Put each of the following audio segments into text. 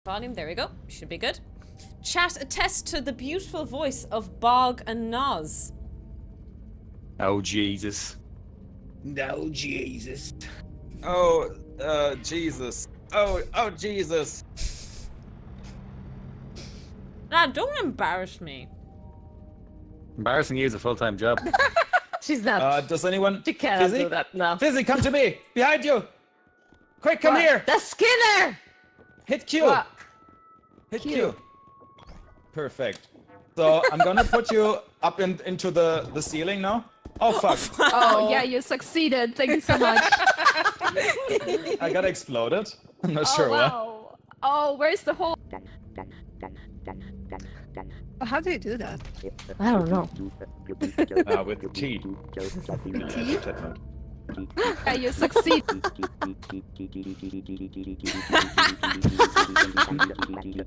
Volume, there we go. Should be good. Chat attest to the beautiful voice of Bog and Noz. Oh, Jesus. No, Jesus. Oh, Jesus. Oh, Jesus. Nah, don't embarrass me. Embarrassing you is a full-time job. She's not. Does anyone... She cannot Fizzy? do that now. Fizzy, come to me! Behind you! Quick, come What? here! The Skinner! Hit Q! What? Hit Q. Q. Perfect. So, I'm gonna put you up into the ceiling now. Oh, fuck. Oh, yeah, you succeeded. Thank you so much. I got exploded. I'm not Oh, sure why. wow. Oh, where's the hole? How do you do that? I don't know. With T. Yeah, you succeed.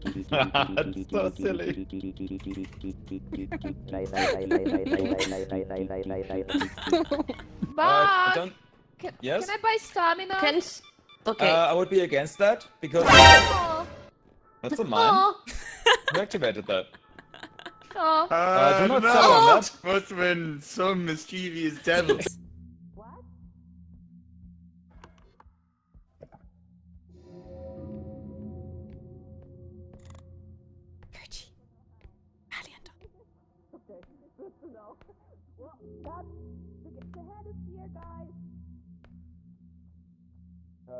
That's so silly. But Yes? can I buy stamina? Okay. I would be against that because Oh, that's a mine. Who activated that? oh. Do not no. sell on that. Must have been some mischievous devil. Virgie. Valiant.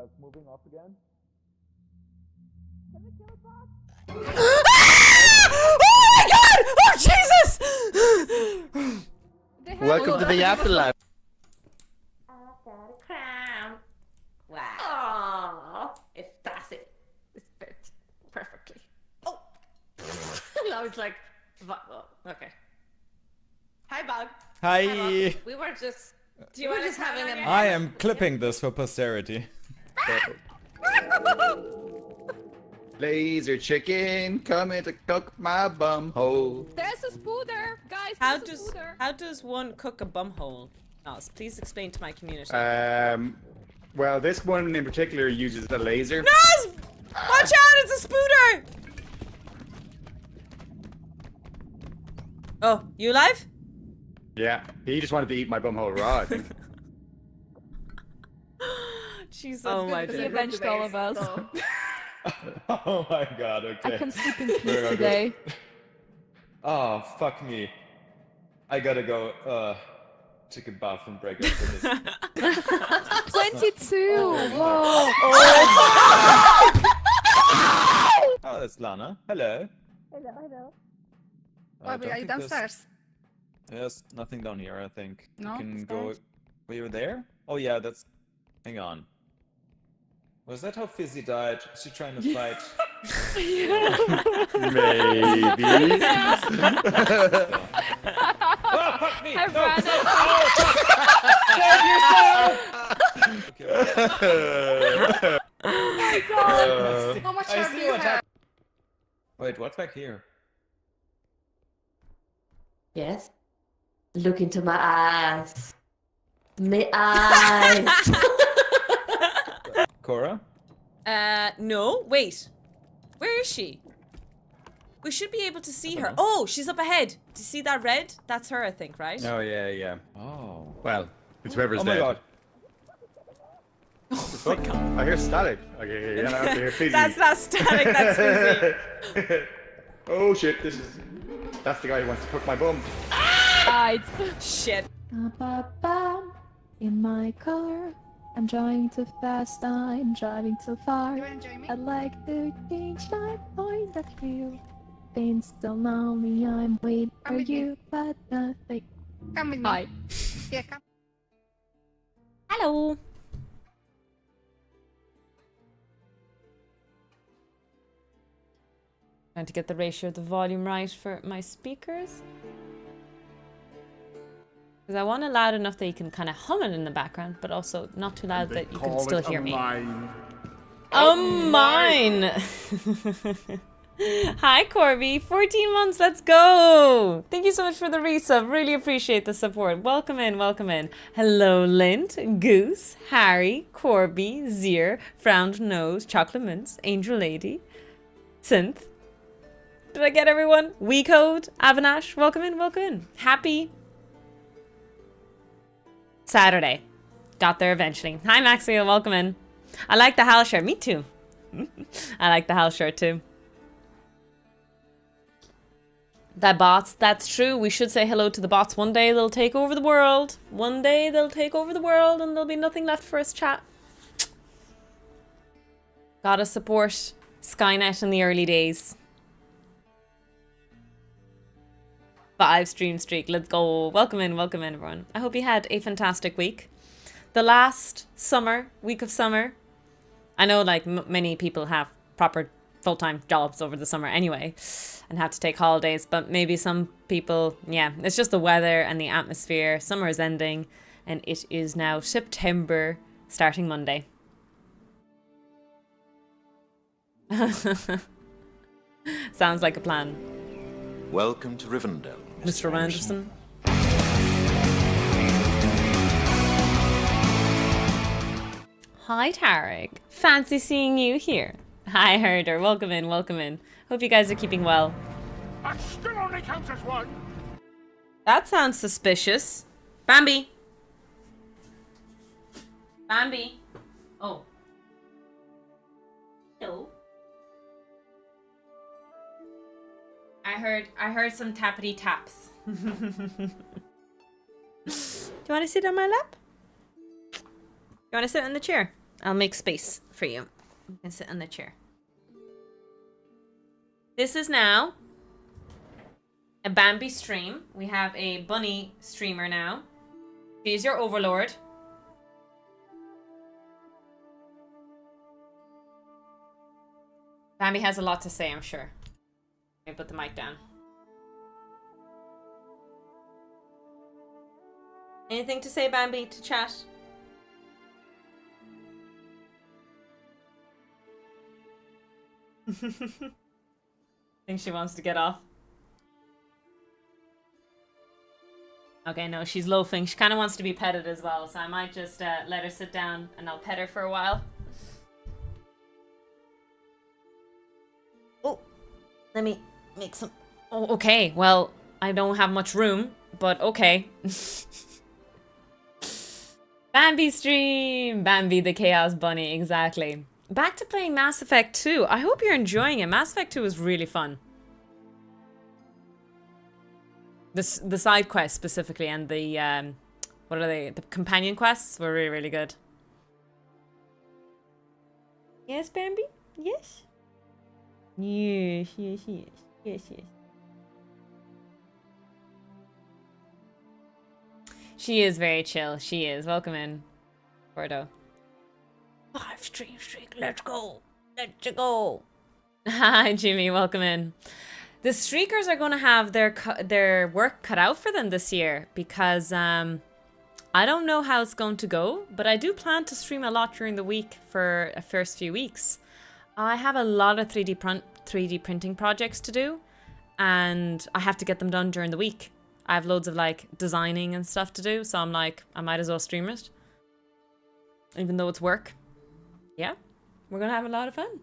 It's moving off again. Oh my god! Oh Jesus! Welcome to the afterlife. I've got a crown. Wow. It does it. It fits perfectly. Oh. Now it's like, okay. Hi, Bug. Hi. Bug. We were just having a. I am clipping this for posterity. Laser chicken coming to cook my bum hole. There's a spooder, guys. How there's a does spooder. one cook a bumhole? Noz, please explain to my community. Well, this one in particular uses a laser. Noz! Watch out! It's a spooder! Oh, you alive? Yeah, he just wanted to eat my bum hole raw, I think. Jesus. Oh my He goodness. avenged all of us. Oh my god, okay. I can sleep in peace Very good. today. Oh, fuck me. I gotta go, take a bathroom break after this. 22! Whoa! Oh, that's Lana. Hello. Hello. I don't Are you think there's- downstairs? There's nothing down here, I think. No, You can it's go... down. Were you there? Oh yeah, that's... Hang on. Was that how Fizzy died? Was she trying to fight? Maybe. Oh, fuck me! I No! ran it. Oh, fuck! Save yourself! Oh my god! How much I hair do see you what have? happened. Wait, what's back here? Yes. Look into my eyes. My eyes. Cora? No, wait. Where is she? We should be able to see her. Oh, she's up ahead. Do you see that red? That's her, I think, right? Oh, yeah, yeah. Oh. Well, it's whoever's Oh my dead. god. Oh my god. I hear static. Okay, yeah, I hear Fizzy. That's not static, that's fizzy. Oh shit, this is... That's the guy who wants to cook my bum. Died. Shit. In my car, I'm driving too fast, I'm driving too far. I'd like to change my point of view. Been so lonely, I'm waiting for you, but nothing. Come with me. Hi. Yeah, come. Hello. Trying to get the ratio of the volume right for my speakers. Because I want it loud enough that you can kind of hum it in the background, but also not too loud that you can still hear me. Mine! Hi, Corby. 14 months, let's go! Thank you so much for the resub. Really appreciate the support. Welcome in, welcome in. Hello, Lint, Goose, Harry, Corby, Zier, Frowned Nose, Chocolate Mints, Angel Lady. Synth. Did I get everyone? WeCode, Avanash, welcome in, welcome in. Happy Saturday. Got there eventually. Hi Maxia, welcome in. I like the Hal shirt. Me too. I like the Hal shirt too. That bots, that's true. We should say hello to the bots. One day they'll take over the world. One day they'll take over the world and there'll be nothing left for us to chat. Gotta support Skynet in the early days. 5 stream streak, let's go. Welcome in everyone. I hope you had a fantastic week. The last week of summer. I know like many people have proper full-time jobs over the summer anyway and have to take holidays, but maybe some people, yeah, it's just the weather and the atmosphere. Summer is ending and it is now September starting Monday. Sounds like a plan. Welcome to Rivendell, Mr. Anderson. Hi Tarek, fancy seeing you here. Hi Herder, welcome in, welcome in. Hope you guys are keeping well. That still only counts as one. That sounds suspicious. Bambi. Bambi. Oh. Hello. I heard some tappity taps. Do you want to sit on my lap? You want to sit in the chair? I'll make space for you. You can sit in the chair. This is now a Bambi stream. We have a bunny streamer now. She's your overlord. Bambi has a lot to say, I'm sure. Let me put the mic down. Anything to say, Bambi, to chat? Think she wants to get off. Okay, no, she's loafing. She kind of wants to be petted as well, so I might just let her sit down and I'll pet her for a while. Oh, let me make some... Oh, okay, well, I don't have much room, but okay. Bambi stream! Bambi the Chaos Bunny, exactly. Back to playing Mass Effect 2. I hope you're enjoying it. Mass Effect 2 was really fun. The side quests specifically and the, what are they? The companion quests were really, really good. Yes, Bambi? Yes? Yes, yes, yes. Yes, yes. She is very chill. She is. Welcome in, Bordeaux. 5 stream streak. Let's go. Let's go. Hi, Jimmy. Welcome in. The streakers are going to have their work cut out for them this year because I don't know how it's going to go, but I do plan to stream a lot during the week for a first few weeks. I have a lot of 3D printing projects to do, and I have to get them done during the week. I have loads of like designing and stuff to do, so I'm like, I might as well stream it, even though it's work. Yeah, we're gonna have a lot of fun.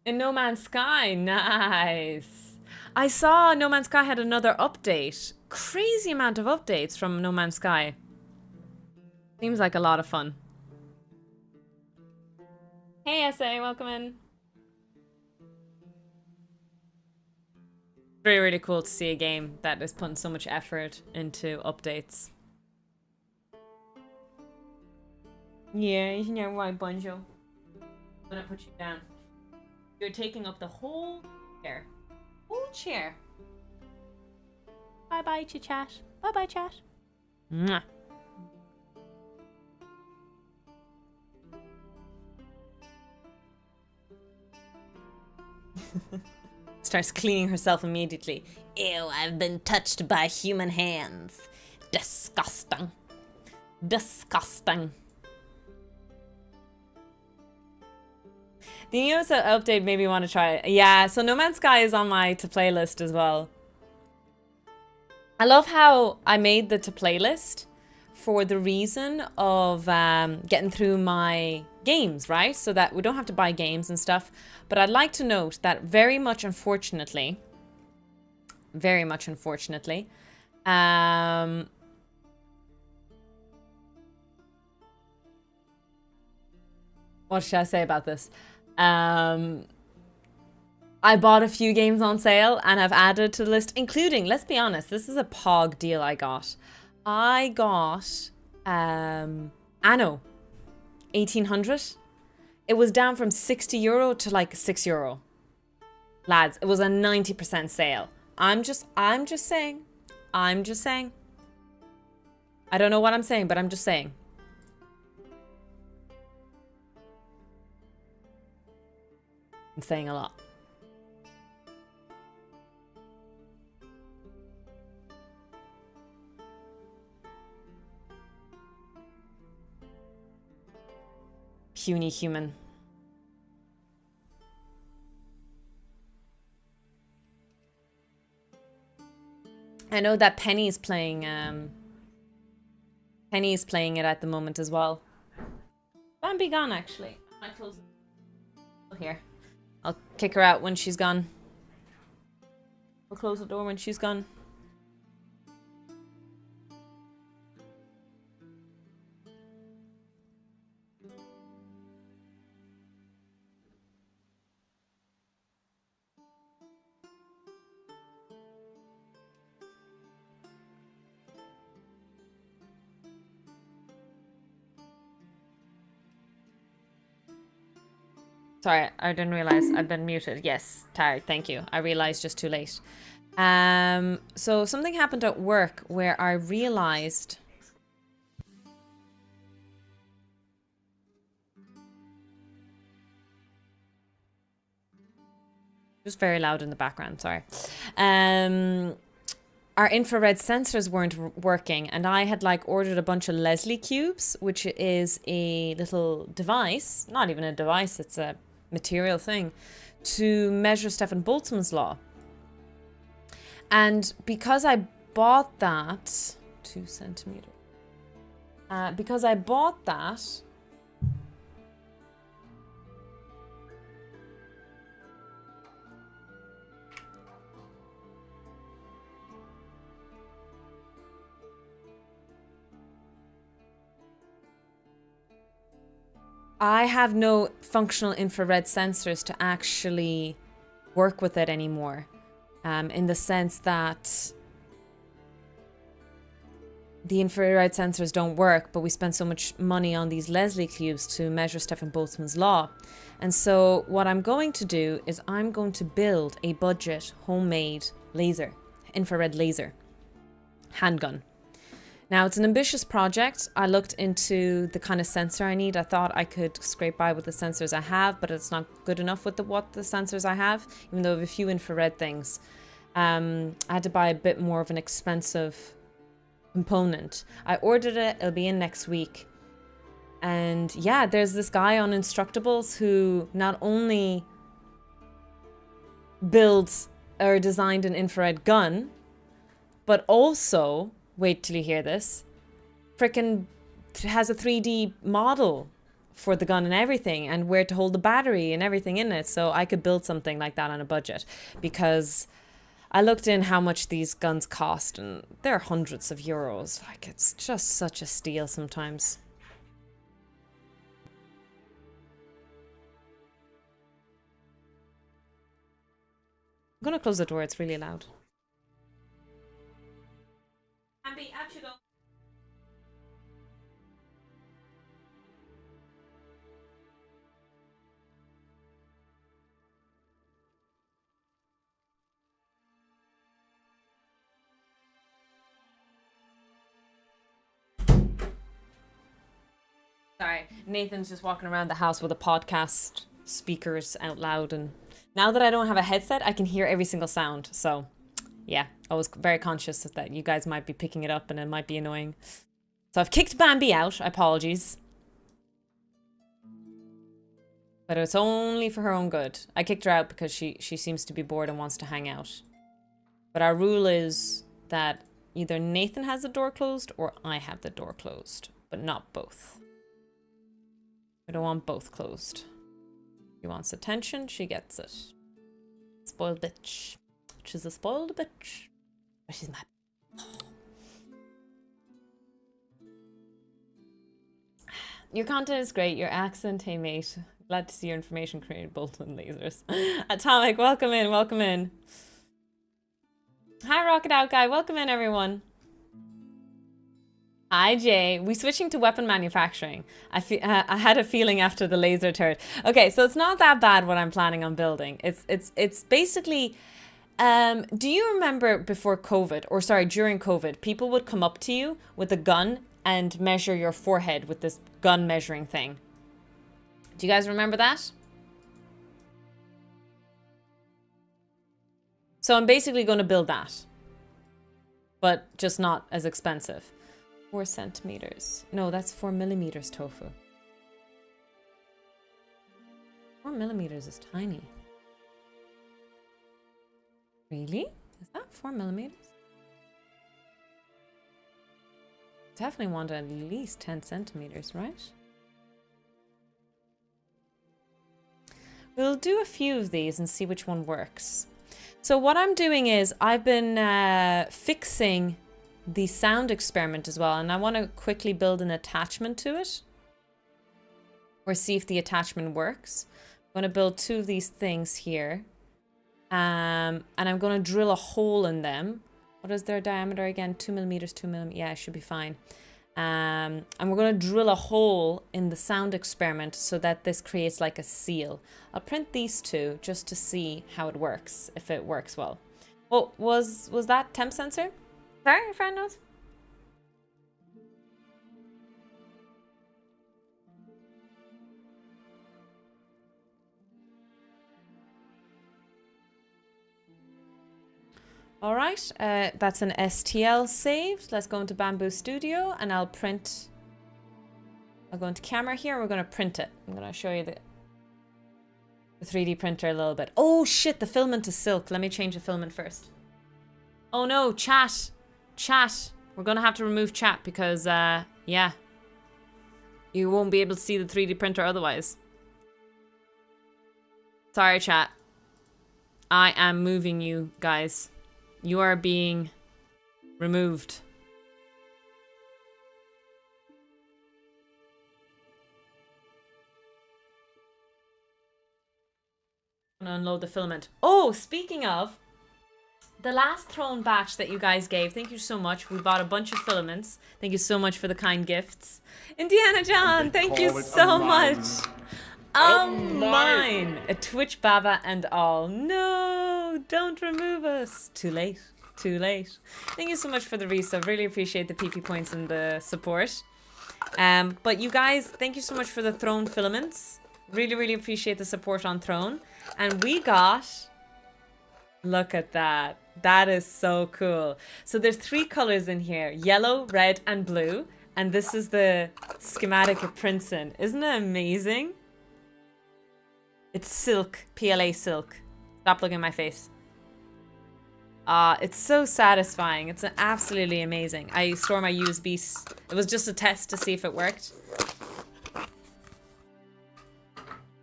In No Man's Sky, nice. I saw No Man's Sky had another update. Crazy amount of updates from No Man's Sky. Seems like a lot of fun. Hey SA, welcome in. Really, really cool to see a game that is putting so much effort into updates. Yeah, isn't that right, Bunjo? I'm gonna put you down. You're taking up the whole chair. Whole chair. Bye-bye, chat. Bye-bye, chat. Mwah. Starts cleaning herself immediately. Ew, I've been touched by human hands. Disgusting. Disgusting. The news update made me want to try it. Yeah, so No Man's Sky is on my to-play list as well. I love how I made the to-play list for the reason of getting through my games, right? So that we don't have to buy games and stuff. But I'd like to note that very much unfortunately, what should I say about this? I bought a few games on sale and I've added to the list, including, let's be honest, this is a POG deal I got. I got Anno 1800. It was down from €60 to like €6. Lads, it was a 90% sale. I'm just saying. I don't know what I'm saying, but I'm just saying. I'm saying a lot. Puny human. I know that Penny's playing it at the moment as well. Bambi gone actually. I close it here. I'll kick her out when she's gone. I'll close the door when she's gone. Sorry, I didn't realize I've been muted. Yes, tired. Thank you. I realized just too late. So something happened at work where I realized just very loud in the background. Sorry. Our infrared sensors weren't working, and I had like ordered a bunch of Leslie cubes, which is a little device, not even a device, it's a material thing, to measure Stephen Boltzmann's law. And because I bought that, 2 centimeters, because I bought that, I have no functional infrared sensors to actually work with it anymore. In the sense that the infrared sensors don't work, but we spend so much money on these Leslie cubes to measure Stephen Boltzmann's law. And so what I'm going to do is I'm going to build a budget homemade laser, infrared laser, handgun. Now, it's an ambitious project. I looked into the kind of sensor I need. I thought I could scrape by with the sensors I have, but it's not good enough with what the sensors I have, even though I have a few infrared things. I had to buy a bit more of an expensive component. I ordered it. It'll be in next week. And yeah, there's this guy on Instructables who not only builds or designed an infrared gun, but also, wait till you hear this, frickin' has a 3D model for the gun and everything, and where to hold the battery and everything in it. So I could build something like that on a budget, because I looked in how much these guns cost, and they're hundreds of euros. Like, it's just such a steal sometimes. I'm gonna close the door, it's really loud. Ambi, out you go. Sorry, Nathan's just walking around the house with a podcast speakers out loud, and now that I don't have a headset, I can hear every single sound. So yeah, I was very conscious that you guys might be picking it up and it might be annoying. So I've kicked Bambi out, apologies. But it's only for her own good. I kicked her out because she seems to be bored and wants to hang out. But our rule is that either Nathan has the door closed or I have the door closed, but not both. We don't want both closed. She wants attention, she gets it. Spoiled bitch. She's a spoiled bitch. But she's my... Your content is great. Your accent, hey mate. Glad to see your information created both with lasers. Atomic, welcome in, welcome in. Hi, Rocket Out Guy. Welcome in, everyone. Hi, Jay. We switching to weapon manufacturing. I had a feeling after the laser turret. Okay, so it's not that bad what I'm planning on building. It's basically... do you remember before COVID, or sorry, during COVID, people would come up to you with a gun and measure your forehead with this gun measuring thing? Do you guys remember that? So I'm basically going to build that, but just not as expensive. 4 centimeters. No, that's 4 millimeters tofu. 4 millimeters is tiny. Really? Is that 4 millimeters? Definitely want at least 10 centimeters, right? We'll do a few of these and see which one works. So what I'm doing is I've been fixing the sound experiment as well, and I want to quickly build an attachment to it or see if the attachment works. I'm going to build 2 of these things here, and I'm going to drill a hole in them. What is their diameter again? 2 millimeters, 2 millimeters. Yeah, it should be fine. And we're going to drill a hole in the sound experiment so that this creates like a seal. I'll print these 2 just to see how it works, if it works well. Oh, was that temp sensor? Sorry, your friend knows. All right, that's an STL saved. Let's go into Bamboo Studio and I'll print. I'll go into camera here and we're going to print it. I'm going to show you the 3D printer a little bit. Oh shit, the filament is silk. Let me change the filament first. Oh no, chat. Chat. We're going to have to remove chat because, yeah. You won't be able to see the 3D printer otherwise. Sorry, chat. I am moving you guys. You are being removed. I'm gonna unload the filament. Oh, speaking of, the last throne batch that you guys gave, thank you so much. We bought a bunch of filaments. Thank you so much for the kind gifts. Indiana John, thank you so much. Mine. A Twitch Baba and all. No, don't remove us. Too late. Too late. Thank you so much for the resub. Really appreciate the PP points and the support. But you guys, thank you so much for the throne filaments. Really, really appreciate the support on throne. And we got... Look at that. That is so cool. So there's 3 colors in here. Yellow, red, and blue. And this is the schematic it prints in. Isn't it amazing? It's silk. PLA silk. Stop looking at my face. It's so satisfying. It's absolutely amazing. I store my USBs. It was just a test to see if it worked.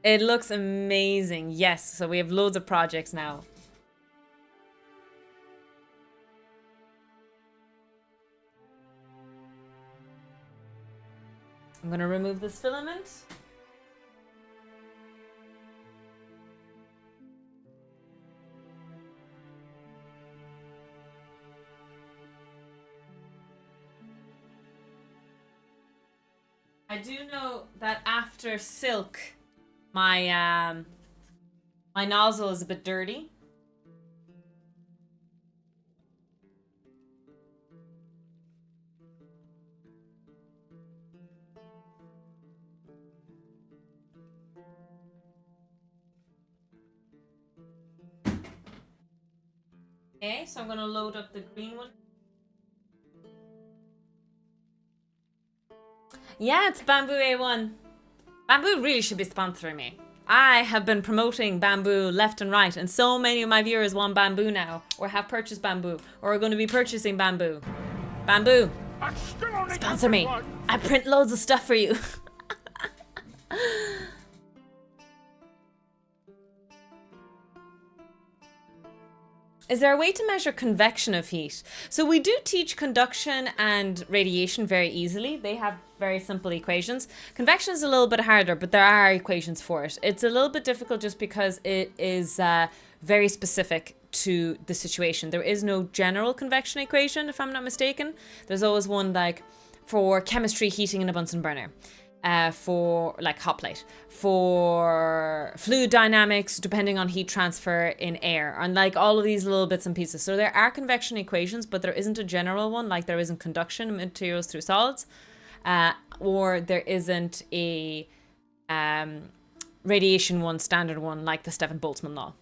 It looks amazing. Yes, so we have loads of projects now. I'm gonna remove this filament. I do know that after silk, my my nozzle is a bit dirty. Okay, so I'm gonna load up the green one. Yeah, it's Bamboo A1. Bamboo really should be sponsoring me. I have been promoting Bamboo left and right, and so many of my viewers want Bamboo now, or have purchased Bamboo, or are going to be purchasing Bamboo. Bamboo, sponsor me. I print loads of stuff for you. Is there a way to measure convection of heat? So we do teach conduction and radiation very easily. They have very simple equations. Convection is a little bit harder, but there are equations for it. It's a little bit difficult just because it is very specific to the situation. There is no general convection equation, if I'm not mistaken. There's always one like for chemistry, heating in a Bunsen burner. For like hot plate, for fluid dynamics, depending on heat transfer in air, and like all of these little bits and pieces. So there are convection equations, but there isn't a general one, like there isn't conduction, materials through solids, or there isn't a radiation one, standard one, like the Stefan-Boltzmann law.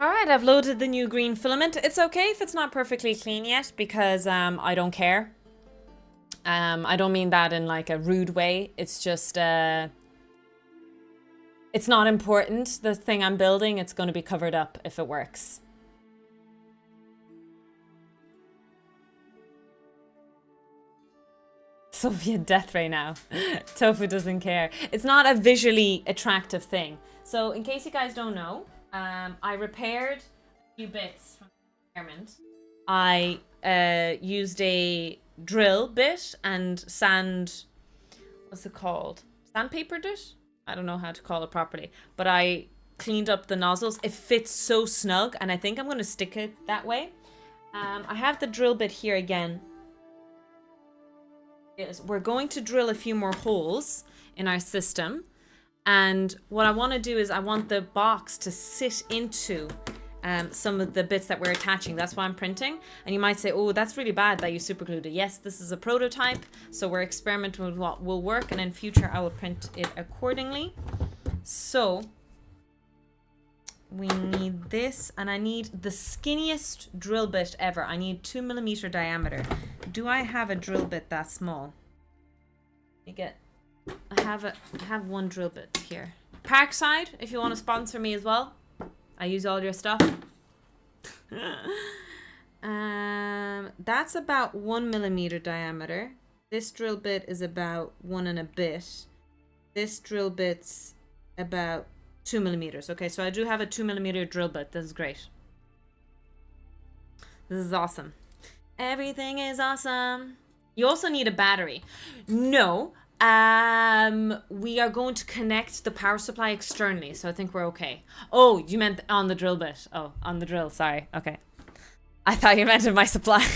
Alright, I've loaded the new green filament. It's okay if it's not perfectly clean yet, because I don't care. I don't mean that in like a rude way. It's just, it's not important. The thing I'm building, it's going to be covered up if it works. Soviet death ray now. Tofu doesn't care. It's not a visually attractive thing. So in case you guys don't know, I repaired a few bits from the experiment. I used a drill bit and what's it called? Sandpapered it? I don't know how to call it properly. But I cleaned up the nozzles. It fits so snug, and I think I'm going to stick it that way. I have the drill bit here again. We're going to drill a few more holes in our system. And what I want to do is I want the box to sit into some of the bits that we're attaching. That's why I'm printing. And you might say, oh, that's really bad that you superglued it. Yes, this is a prototype. So we're experimenting with what will work. And in future, I will print it accordingly. So we need this. And I need the skinniest drill bit ever. I need 2mm diameter. Do I have a drill bit that small? I have one drill bit here. Parkside, if you want to sponsor me as well. I use all your stuff. That's about 1mm diameter. This drill bit is about 1 and a bit. This drill bit's about 2mm. Okay, so I do have a 2mm drill bit. This is great. This is awesome. Everything is awesome. You also need a battery. No. We are going to connect the power supply externally, so I think we're okay. Oh, you meant on the drill bit. Oh, on the drill, sorry. Okay. I thought you meant in my supply.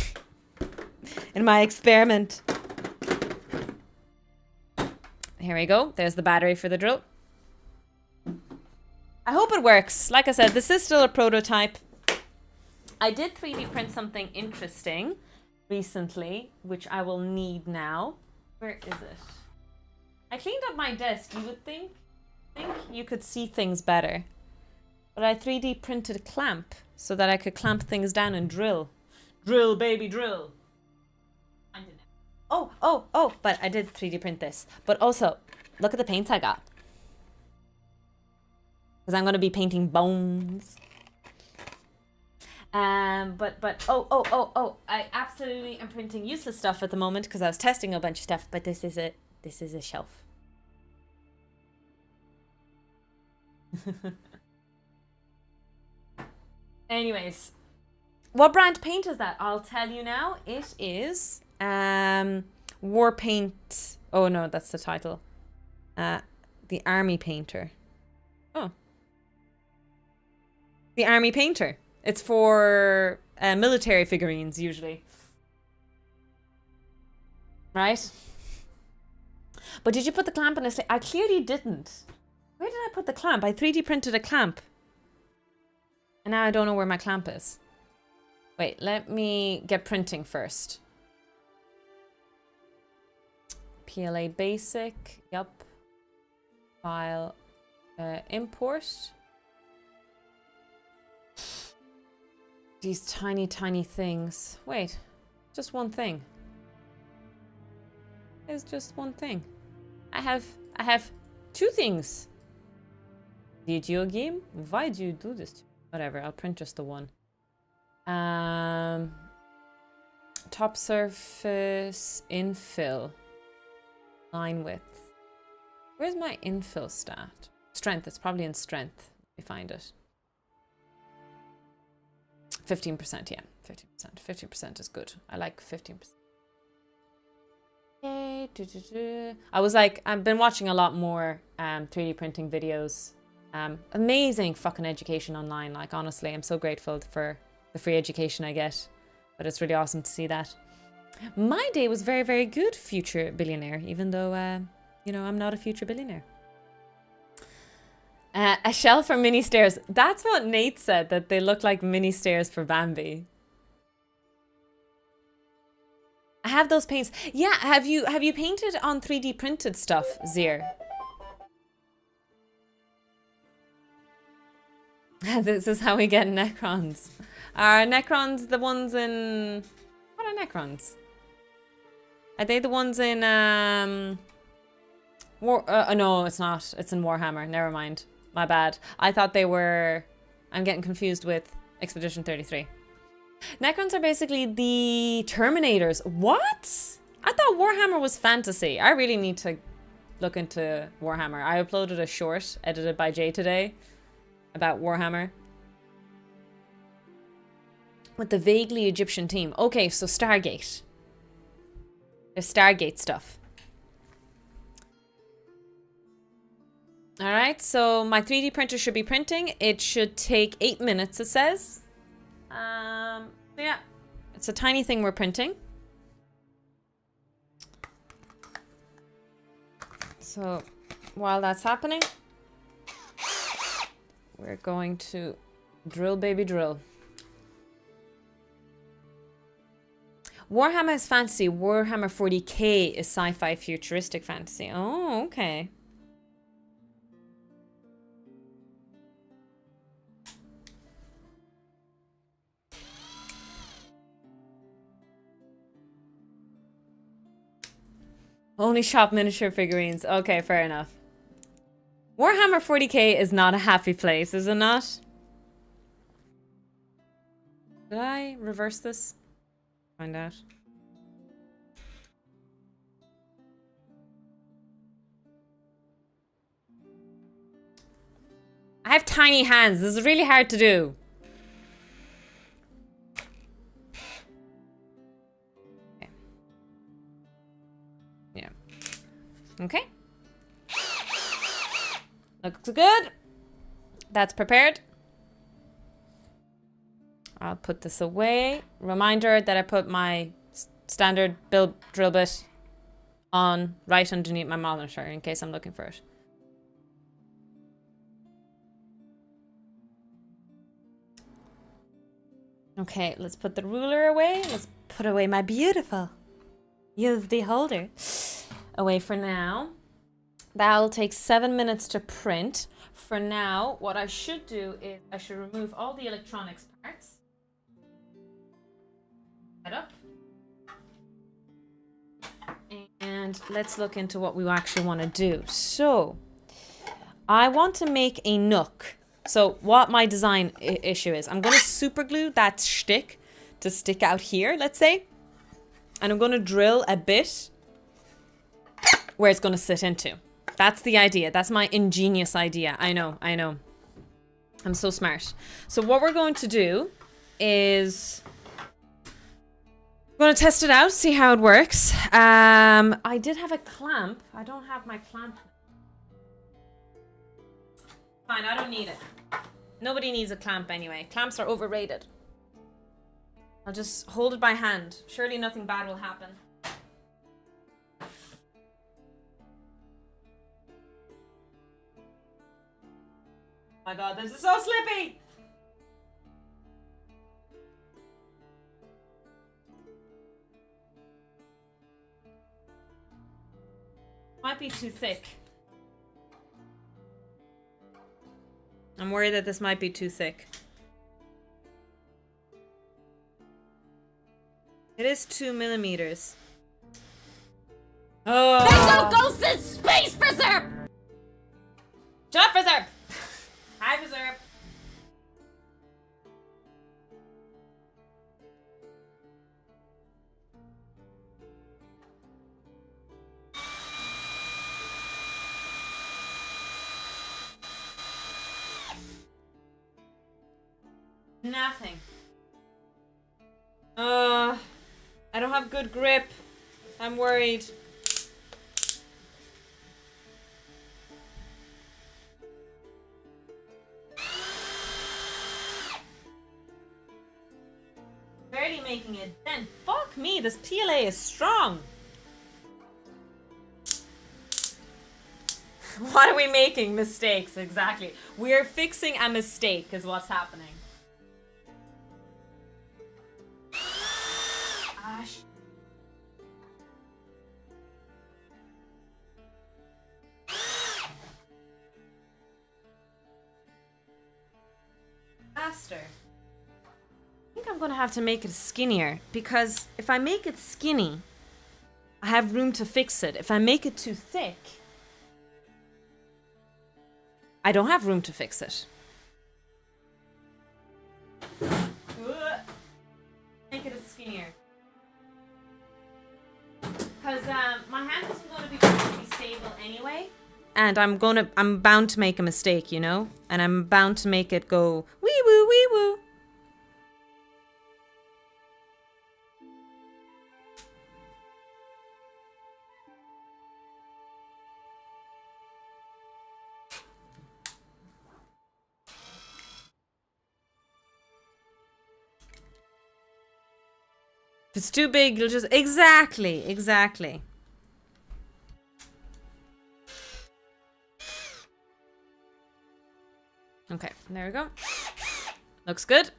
In my experiment. Here we go. There's the battery for the drill. I hope it works. Like I said, this is still a prototype. I did 3D print something interesting recently, which I will need now. Where is it? I cleaned up my desk. You would think you could see things better. But I 3D printed a clamp so that I could clamp things down and drill. Drill, baby, drill. I didn't. Oh, but I did 3D print this. But also, look at the paints I got. Because I'm going to be painting bones. I absolutely am printing useless stuff at the moment because I was testing a bunch of stuff, but this is a shelf. Anyways, what brand paint is that? I'll tell you now. It is War Paint. Oh no, that's the title. The Army Painter. Oh. The Army Painter. It's for military figurines, usually. Right? But did you put the clamp in a I clearly didn't. Where did I put the clamp? I 3D printed a clamp. And now I don't know where my clamp is. Wait, let me get printing first. PLA Basic. Yup. File. Import. These tiny, tiny things. Wait, just one thing. It's just one thing. I have two things. Did you game? Why do you do this to me? Whatever, I'll print just the one. Top surface infill. Line width. Where's my infill stat? Strength, it's probably in strength. Let me find it. 15%, yeah. 15%. 15% is good. I like 15%. Okay. I was like, I've been watching a lot more 3D printing videos. Amazing fucking education online. Like, honestly, I'm so grateful for the free education I get. But it's really awesome to see that. My day was very, very good, future billionaire, even though, you know, I'm not a future billionaire. A shell for mini stairs. That's what Nate said, that they look like mini stairs for Bambi. I have those paints. Yeah, have you painted on 3D printed stuff, Zier? This is how we get Necrons. Are Necrons the ones in... What are Necrons? Are they the ones in... no, it's not. It's in Warhammer. Never mind. My bad. I thought they were... I'm getting confused with Expedition 33. Necrons are basically the Terminators. What? I thought Warhammer was fantasy. I really need to look into Warhammer. I uploaded a short edited by Jay today about Warhammer. With the vaguely Egyptian team. Okay, so Stargate. There's Stargate stuff. Alright, so my 3D printer should be printing. It should take 8 minutes, it says. So yeah, it's a tiny thing we're printing. So while that's happening, we're going to drill, baby, drill. Warhammer is fantasy. Warhammer 40k is sci-fi futuristic fantasy. Oh, okay. Only shop miniature figurines. Okay, fair enough. Warhammer 40k is not a happy place, is it not? Did I reverse this? Find out. I have tiny hands. This is really hard to do. Okay. Yeah. Okay. Looks good. That's prepared. I'll put this away. Reminder that I put my standard drill bit on right underneath my monitor in case I'm looking for it. Okay, let's put the ruler away. Let's put away my beautiful UV holder away for now. That'll take 7 minutes to print. For now, what I should do is I should remove all the electronics parts. Up. And let's look into what we actually want to do. So I want to make a nook. So what my design issue is, I'm going to super glue that shtick to stick out here, let's say, and I'm going to drill a bit where it's going to sit into. That's the idea. That's my ingenious idea. I know I'm so smart. So what we're going to do is I'm going to test it out, see how it works. I did have a clamp. I don't have my clamp. Fine, I don't need it. Nobody needs a clamp anyway. Clamps are overrated. I'll just hold it by hand. Surely nothing bad will happen. Oh my god, this is so slippy! Might be too thick. I'm worried that this might be too thick. It is 2 millimeters. Oh. There's no ghost in space, Preserve! Shut up, Preserve! Hi, Preserve. Nothing. I don't have good grip. I'm worried. Barely making it. Then fuck me, this PLA is strong. What are we making? Mistakes, exactly. We're fixing a mistake is what's happening. Ash. Faster. I think I'm gonna have to make it skinnier because if I make it skinny, I have room to fix it. If I make it too thick, I don't have room to fix it. Make it skinnier. Because my hand isn't going to be perfectly stable anyway. And I'm bound to make a mistake, you know? And I'm bound to make it go wee woo, wee woo. If it's too big, you'll just... Exactly. Okay, there we go. Looks good.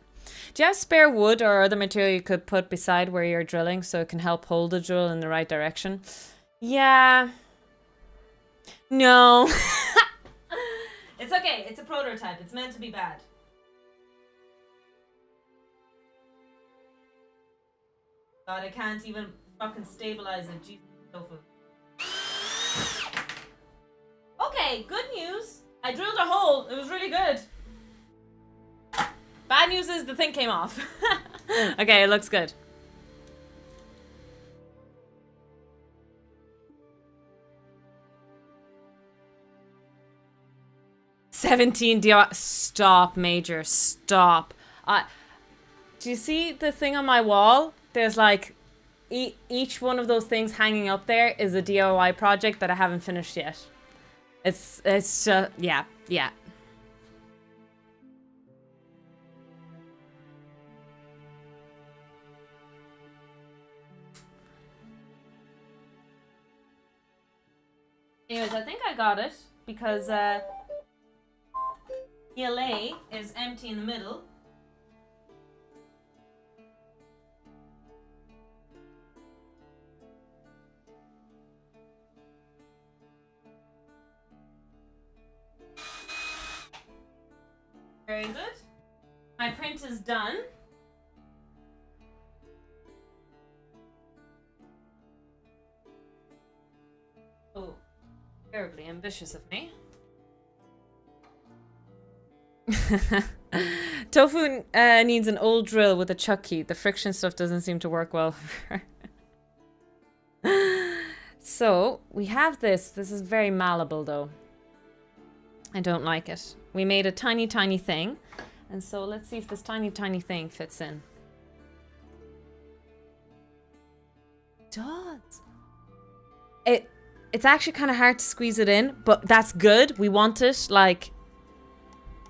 Do you have spare wood or other material you could put beside where you're drilling so it can help hold the drill in the right direction? Yeah. No. It's okay. It's a prototype. It's meant to be bad. God, I can't even fucking stabilize it. Jesus, tofu. Okay, good news. I drilled a hole. It was really good. Bad news is the thing came off. Okay, it looks good. $17. Stop, Major. Stop. Do you see the thing on my wall? There's like each one of those things hanging up there is a DIY project that I haven't finished yet. It's yeah. Anyways, I think I got it because ELA is empty in the middle. Very good. My print is done. Oh, terribly ambitious of me. Tofu needs an old drill with a chuck key. The friction stuff doesn't seem to work well for her. So, we have this. This is very malleable though. I don't like it. We made a tiny thing. And so let's see if this tiny thing fits in. It does. It's actually kind of hard to squeeze it in, but that's good. We want it like...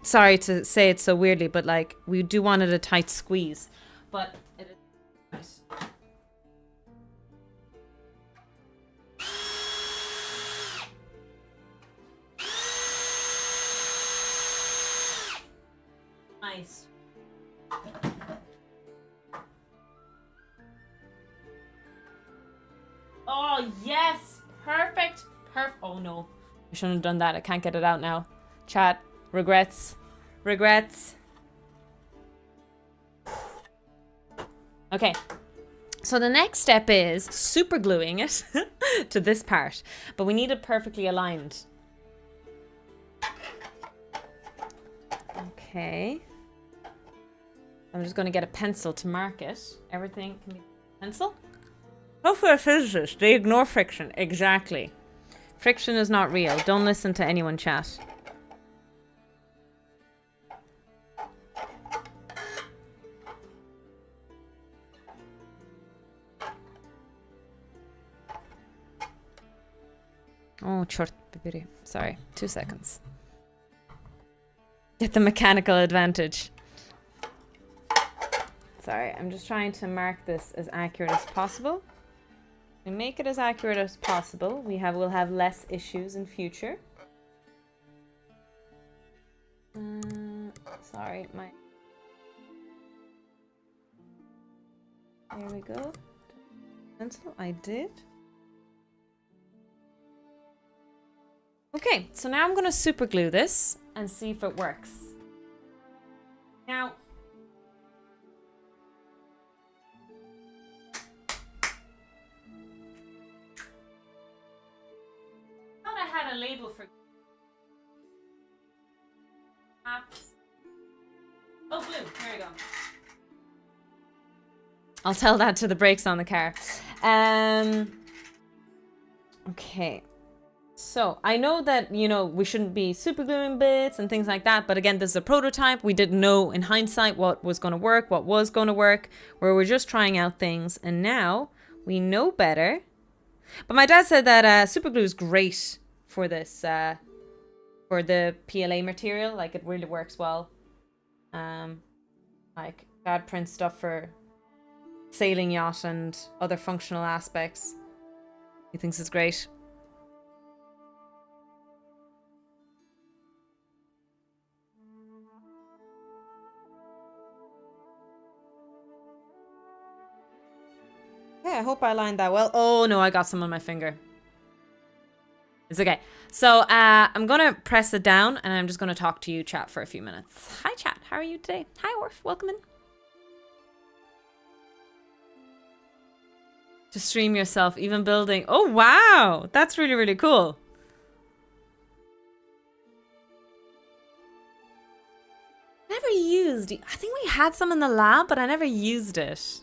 Sorry to say it so weirdly, but like we do want it a tight squeeze. But it is nice. Oh, yes. Perfect. Oh, no. I shouldn't have done that. I can't get it out now. Chat. Regrets. Regrets. Okay. So the next step is super gluing it to this part, but we need it perfectly aligned. Okay. I'm just going to get a pencil to mark it. Everything can be pencil. Software physicists, they ignore friction. Exactly. Friction is not real. Don't listen to anyone chat. Oh, chort bibiri. Sorry, 2 seconds. Get the mechanical advantage. Sorry, I'm just trying to mark this as accurate as possible. We make it as accurate as possible. We'll have less issues in future. Sorry, my. There we go. Pencil, I did. Okay, so now I'm going to super glue this and see if it works. Now, I thought I had a label for apps. Oh, blue. There we go. I'll tell that to the brakes on the car. Okay. So, I know that, you know, we shouldn't be super gluing bits and things like that, but again, this is a prototype. We didn't know in hindsight what was going to work, what was going to work, where we're just trying out things, and now we know better. But my dad said that super glue is great for this, for the PLA material, like it really works well. Like, dad prints stuff for sailing yacht and other functional aspects. He thinks it's great. I hope I lined that well. Oh no, I got some on my finger. It's okay. So I'm gonna press it down and I'm just gonna talk to you, chat, for a few minutes. Hi chat, how are you today? Hi Orf, welcome in. To stream yourself, even building. Oh wow, that's really, really cool. Never used, I think we had some in the lab, but I never used it.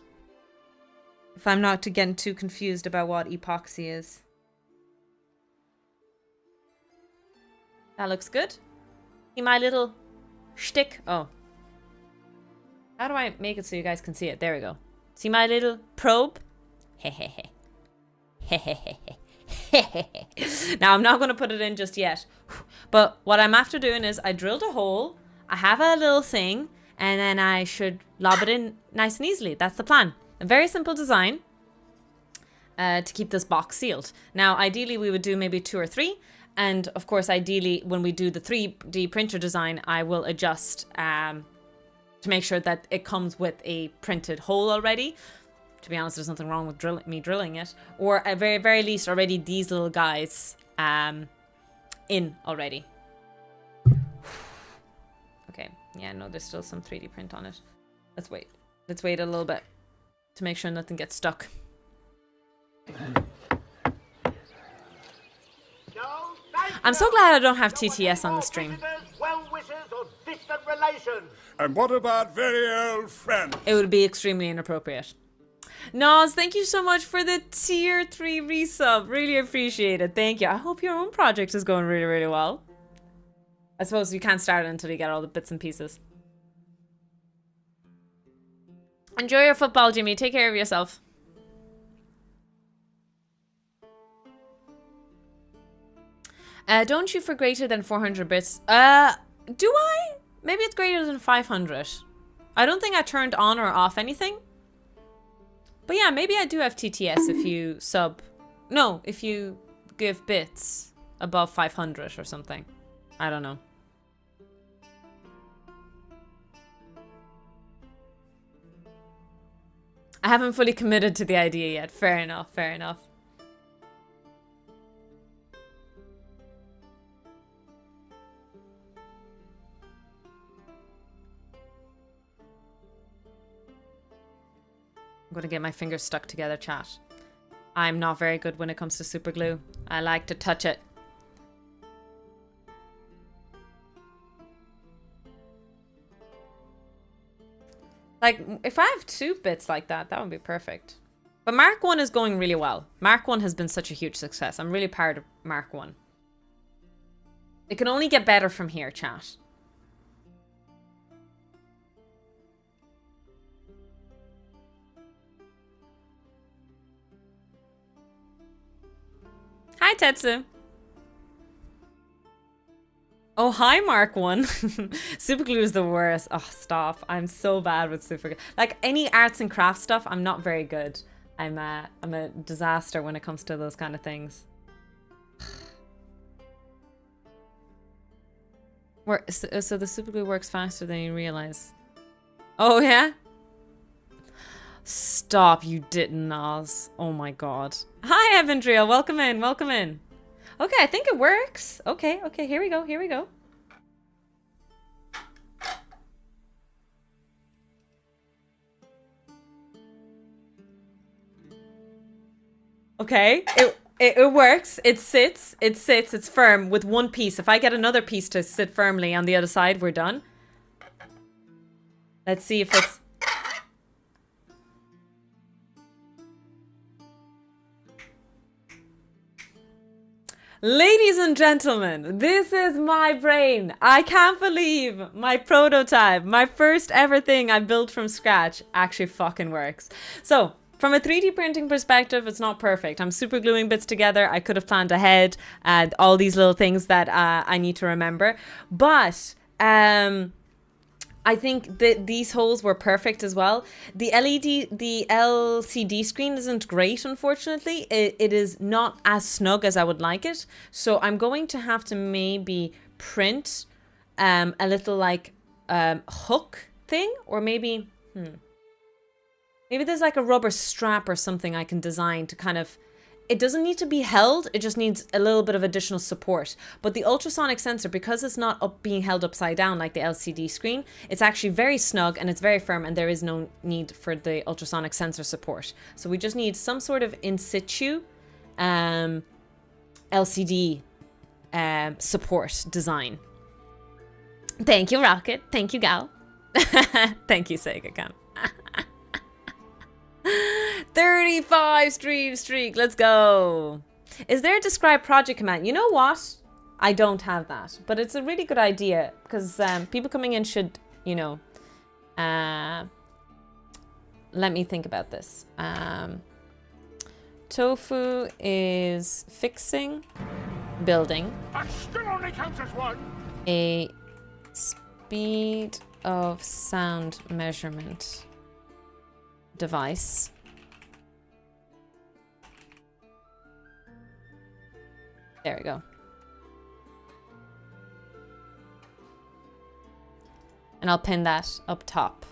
If I'm not getting too confused about what epoxy is. That looks good. See my little shtick? Oh. How do I make it so you guys can see it? There we go. See my little probe? Hehehe. Hehehe. Now I'm not going to put it in just yet. But what I'm after doing is I drilled a hole. I have a little thing. And then I should lob it in nice and easily. That's the plan. A very simple design to keep this box sealed. Now, ideally, we would do maybe 2 or 3. And of course, ideally, when we do the 3D printer design, I will adjust to make sure that it comes with a printed hole already. To be honest, there's nothing wrong with me drilling it. Or at very, very least, already these little guys in already. Okay, yeah, no, there's still some 3D print on it. Let's wait. Let's wait a little bit to make sure nothing gets stuck. I'm so glad I don't have TTS on the stream. And what about very old friends? It would be extremely inappropriate. Noz, thank you so much for the tier 3 resub. Really appreciate it. Thank you. I hope your own project is going really, really well. I suppose you can't start it until you get all the bits and pieces. Enjoy your football, Jimmy. Take care of yourself. Don't you for greater than 400 bits? Do I? Maybe it's greater than 500. I don't think I turned on or off anything. But yeah, maybe I do have TTS if you sub. No, if you give bits above 500 or something. I don't know. I haven't fully committed to the idea yet. Fair enough, fair enough. gonna get my fingers stuck together, chat. I'm not very good when it comes to super glue. I like to touch it. Like, if I have 2 bits like that, that would be perfect. But Mark 1 is going really well. Mark 1 has been such a huge success. I'm really proud of Mark 1. It can only get better from here, chat. Hi, Tetsu. Oh, hi, Mark 1. Super glue is the worst. Oh, stop. I'm so bad with super glue. Like, any arts and crafts stuff, I'm not very good. I'm a disaster when it comes to those kind of things. So the super glue works faster than you realize. Oh, yeah? Stop, you didn't, Oz. Oh my god. Hi, Evandria. Welcome in, welcome in. Okay, I think it works. Okay, okay, here we go, here we go. Okay, it works. It sits, it's firm with one piece. If I get another piece to sit firmly on the other side, we're done. Let's see if it's... Ladies and gentlemen, this is my brain. I can't believe my prototype, my first ever thing I built from scratch actually fucking works. So, from a 3D printing perspective, it's not perfect. I'm super gluing bits together. I could have planned ahead and all these little things that I need to remember. But I think that these holes were perfect as well. The LCD screen isn't great, unfortunately. It is not as snug as I would like it. So I'm going to have to maybe print a little like hook thing, or maybe, maybe there's like a rubber strap or something I can design to kind of, it doesn't need to be held, it just needs a little bit of additional support. But the ultrasonic sensor, because it's not being held upside down like the LCD screen, it's actually very snug and it's very firm, and there is no need for the ultrasonic sensor support. So we just need some sort of in situ LCD support design. Thank you, Rocket. Thank you, Gal. Thank you, Sega Cam. 35 stream streak, let's go. Is there a describe project command? You know what? I don't have that, but it's a really good idea because people coming in should, you know, let me think about this. Tofu is fixing, building a speed of sound measurement device. There we go. And I'll pin that up top.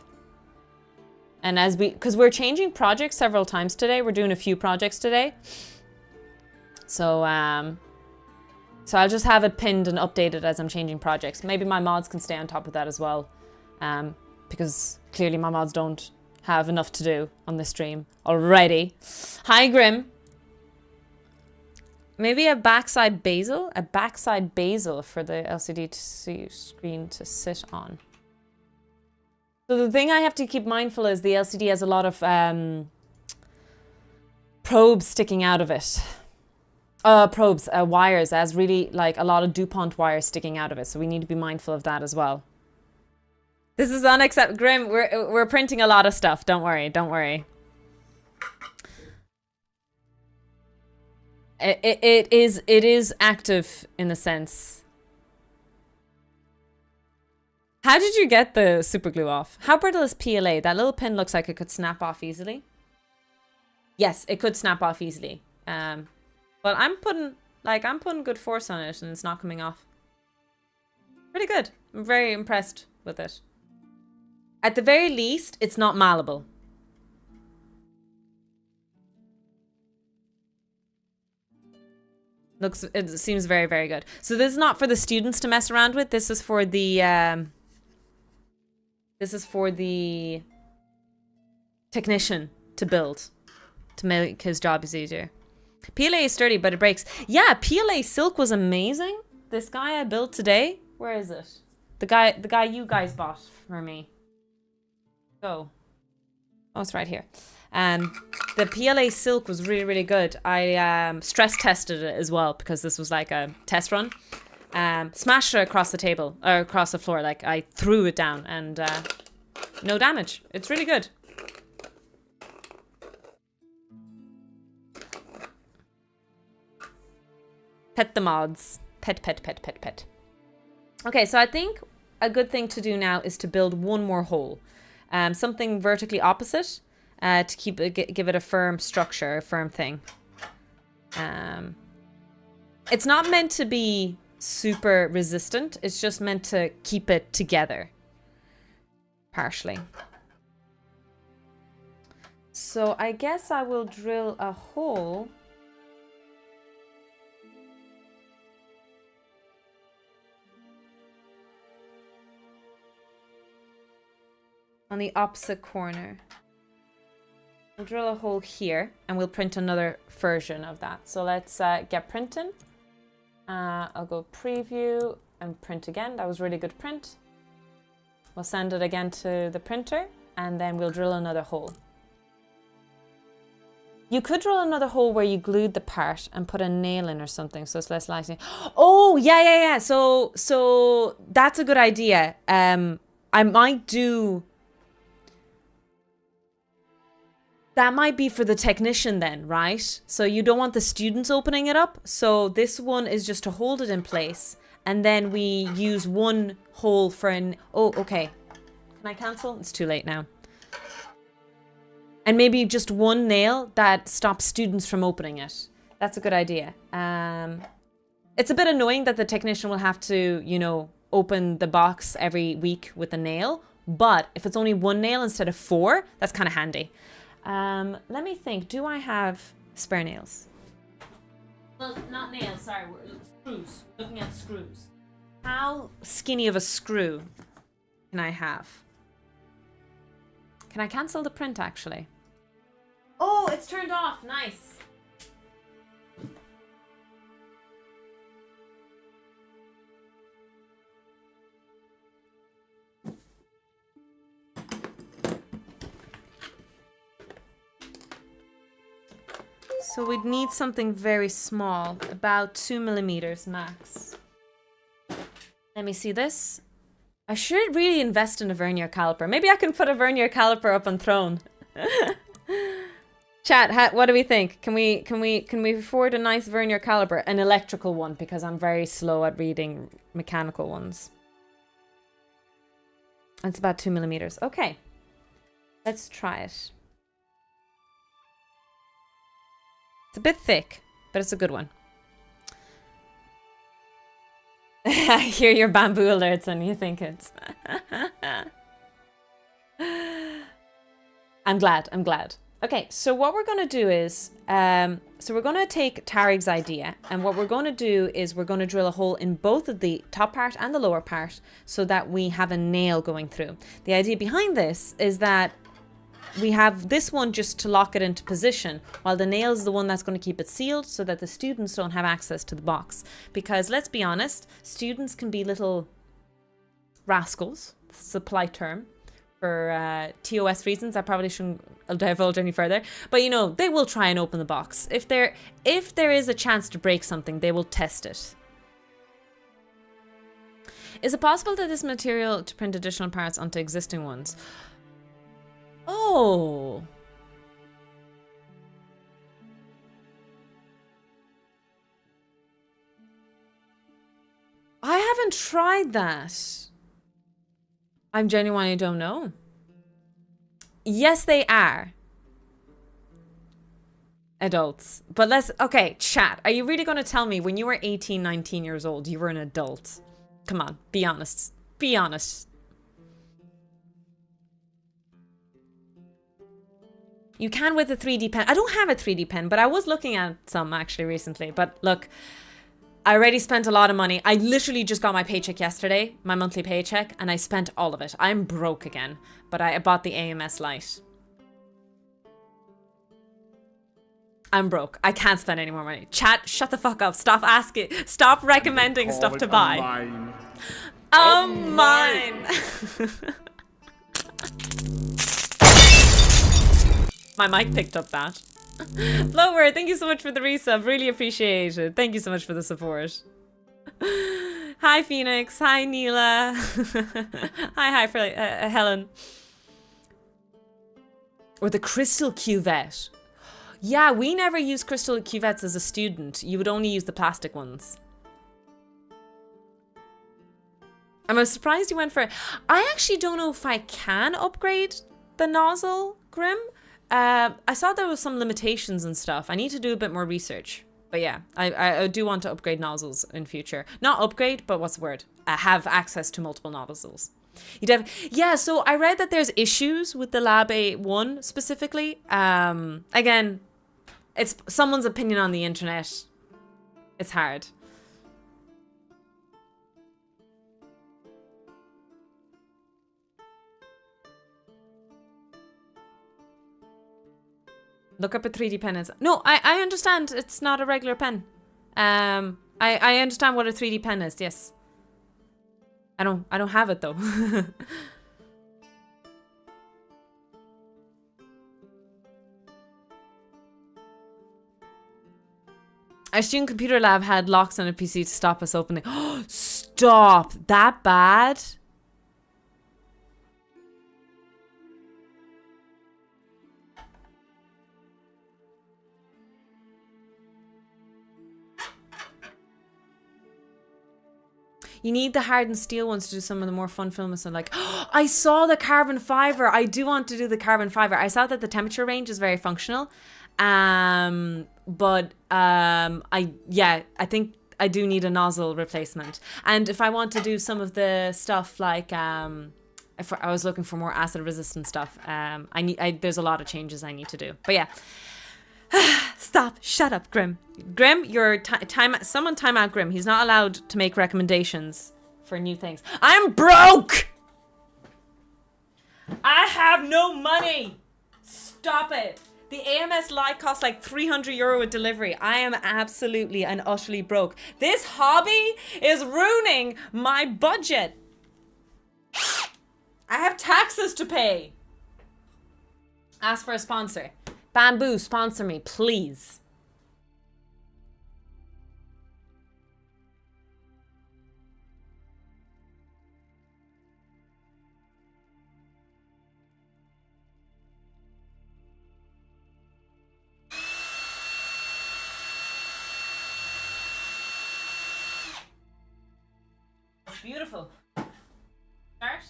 And as because we're changing projects several times today, we're doing a few projects today. So so I'll just have it pinned and updated as I'm changing projects. Maybe my mods can stay on top of that as well. Because clearly my mods don't have enough to do on this stream already. Hi, Grim. Maybe a backside bezel? A backside bezel for the LCD screen to sit on. So the thing I have to keep mindful is the LCD has a lot of probes sticking out of it. Wires. It has really like a lot of DuPont wires sticking out of it. So we need to be mindful of that as well. This is unacceptable. Grim, we're printing a lot of stuff. Don't worry, don't worry. It is active in a sense. How did you get the super glue off? How brittle is PLA? That little pin looks like it could snap off easily. Yes, it could snap off easily. But I'm putting good force on it and it's not coming off. Pretty good. I'm very impressed with it. At the very least, it's not malleable. It seems very, very good. So this is not for the students to mess around with. This is for the technician to build, to make his job easier. PLA is sturdy, but it breaks. Yeah, PLA silk was amazing. This guy I built today. Where is it? The guy you guys bought for me. Go. Oh, it's right here. The PLA silk was really, really good. I stress tested it as well because this was like a test run. Smashed it across the table, or across the floor. Like, I threw it down and no damage. It's really good. Pet the mods. Pet. Okay, so I think a good thing to do now is to build one more hole. Something vertically opposite to give it a firm structure, a firm thing. It's not meant to be super resistant. It's just meant to keep it together. Partially. So I guess I will drill a hole. On the opposite corner. We'll drill a hole here and we'll print another version of that. So let's get printing. I'll go preview and print again. That was really good print. We'll send it again to the printer and then we'll drill another hole. You could drill another hole where you glued the part and put a nail in or something so it's less likely. Oh, yeah. So that's a good idea. I might do... That might be for the technician then, right? So you don't want the students opening it up. So this one is just to hold it in place. And then we use one hole for an... Oh, okay. Can I cancel? It's too late now. And maybe just one nail that stops students from opening it. That's a good idea. It's a bit annoying that the technician will have to, you know, open the box every week with a nail. But if it's only one nail instead of 4, that's kind of handy. Let me think. Do I have spare nails? Well, not nails. Sorry, screws. Looking at screws. How skinny of a screw can I have? Can I cancel the print actually? Oh, it's turned off. Nice. So we'd need something very small, about 2 millimeters max. Let me see this. I should really invest in a vernier caliper. Maybe I can put a vernier caliper up on throne. Chat, what do we think? Can we afford a nice vernier caliper, an electrical one, because I'm very slow at reading mechanical ones. It's about 2 millimeters. Okay, let's try it. It's a bit thick, but it's a good one. I hear your bamboo alerts and you think it's... I'm glad. Okay, so what we're going to do is... so we're going to take Tariq's idea, and what we're going to do is we're going to drill a hole in both of the top part and the lower part so that we have a nail going through. The idea behind this is that we have this one just to lock it into position, while the nail is the one that's going to keep it sealed so that the students don't have access to the box. Because let's be honest, students can be little rascals. It's a polite term for TOS reasons. I probably shouldn't divulge any further. But you know, they will try and open the box. If there is a chance to break something, they will test it. Is it possible that this material to print additional parts onto existing ones? Oh. I haven't tried that. I genuinely don't know. Yes, they are. Adults. But okay, chat. Are you really going to tell me when you were 18, 19 years old, you were an adult? Come on, be honest. Be honest. You can with a 3D pen. I don't have a 3D pen, but I was looking at some actually recently. But look, I already spent a lot of money. I literally just got my paycheck yesterday, my monthly paycheck, and I spent all of it. I'm broke again, but I bought the AMS Lite. I'm broke. I can't spend any more money. Chat, shut the fuck up. Stop asking. Stop recommending Call stuff it to a buy. mine. Mine. My mic picked up that. Lower, thank you so much for the resub. Really appreciate it. Thank you so much for the support. Hi, Phoenix. Hi, Neela. Hi, for Helen. Or the crystal cuvette. Yeah, we never used crystal cuvettes as a student. You would only use the plastic ones. I'm surprised you went for it. I actually don't know if I can upgrade the nozzle, Grim. I saw there was some limitations and stuff. I need to do a bit more research. But yeah, I do want to upgrade nozzles in future. Not upgrade, but what's the word? Have access to multiple nozzles. Yeah, so I read that there's issues with the Lab A1 specifically. Again, it's someone's opinion on the internet. It's hard. Look up a 3D pen. No, I understand it's not a regular pen. I understand what a 3D pen is, yes. I don't have it though. Our student computer lab had locks on a PC to stop us opening. Stop! That bad? You need the hardened steel ones to do some of the more fun films. And like, I saw the carbon fiber. I do want to do the carbon fiber. I saw that the temperature range is very functional. I think I do need a nozzle replacement. And if I want to do some of the stuff like, if I was looking for more acid resistant stuff, there's a lot of changes I need to do. But yeah. Stop. Shut up, Grim. Grim, someone time out Grim. He's not allowed to make recommendations for new things. I'm broke! I have no money! Stop it. The AMS light costs like €300 with delivery. I am absolutely and utterly broke. This hobby is ruining my budget. I have taxes to pay. Ask for a sponsor. Bamboo, sponsor me, please. Beautiful. Start.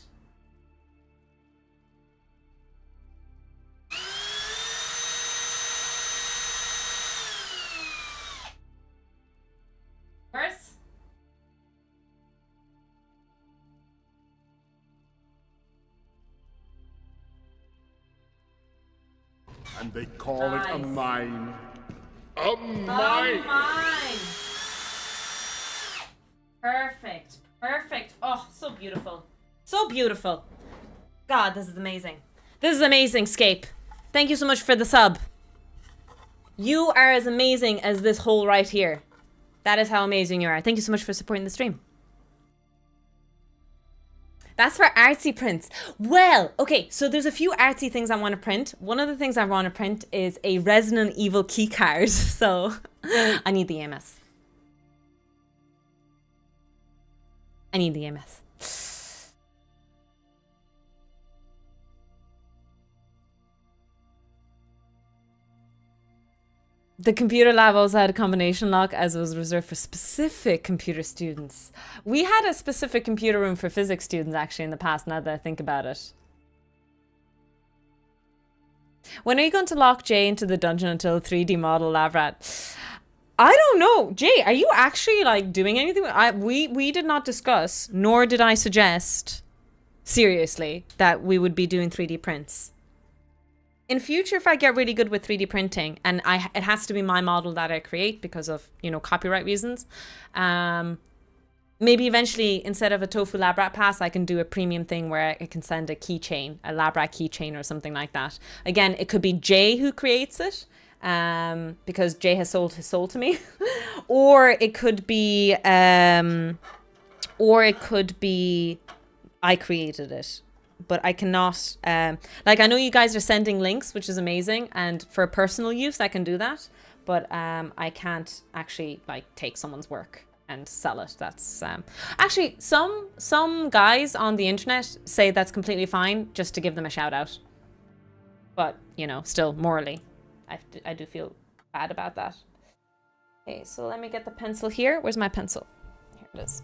Verse. And they call it a Nice. mine. A Oh, mine! mine. Perfect. Perfect. Oh, so beautiful. So beautiful. God, this is amazing. This is amazing, Scape. Thank you so much for the sub. You are as amazing as this hole right here. That is how amazing you are. Thank you so much for supporting the stream. That's for artsy prints. Well, okay, so there's a few artsy things I want to print. One of the things I want to print is a Resident Evil key card. So I need the EMS. I need the EMS. The computer lab also had a combination lock as it was reserved for specific computer students. We had a specific computer room for physics students actually in the past, now that I think about it. When are you going to lock Jay into the dungeon until 3D model lab rat? I don't know. Jay, are you actually like doing anything? We did not discuss, nor did I suggest, seriously, that we would be doing 3D prints. In future, if I get really good with 3D printing, and it has to be my model that I create because of, you know, copyright reasons, maybe eventually, instead of a Tofu Lab Rat Pass, I can do a premium thing where I can send a keychain, a Lab Rat keychain or something like that. Again, it could be Jay who creates it, because Jay has sold his soul to me. Or it could be I created it. But I cannot, like, I know you guys are sending links, which is amazing, and for personal use I can do that, but I can't actually like take someone's work and sell it. That's actually some guys on the internet say that's completely fine, just to give them a shout out. But you know, still morally, I do feel bad about that. Okay, so let me get the pencil here. Where's my pencil? Here it is.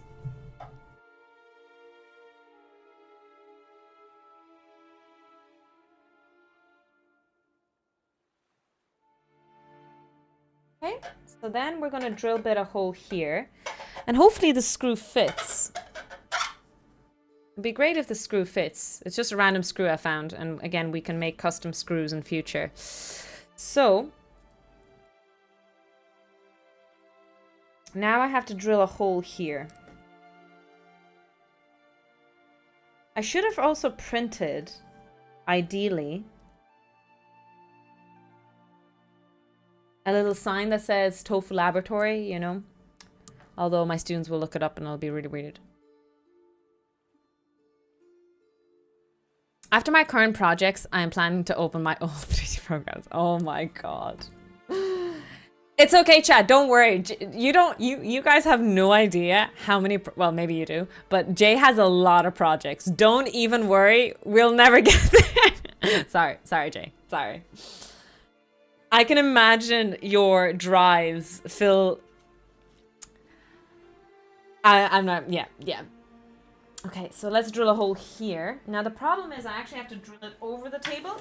Okay, so then we're going to drill bit a hole here, and hopefully the screw fits. It'd be great if the screw fits. It's just a random screw I found, and again, we can make custom screws in future. So now I have to drill a hole here. I should have also printed, ideally, a little sign that says Tofu Laboratory, you know. Although my students will look it up and it'll be really weird. After my current projects, I am planning to open my own 3D programs. Oh my god. It's okay, chat. Don't worry. You guys have no idea how many, well, maybe you do, but Jay has a lot of projects. Don't even worry. We'll never get there. Sorry, Jay. Sorry. I can imagine your drives fill. I'm not, yeah. Okay, so let's drill a hole here. Now the problem is I actually have to drill it over the table.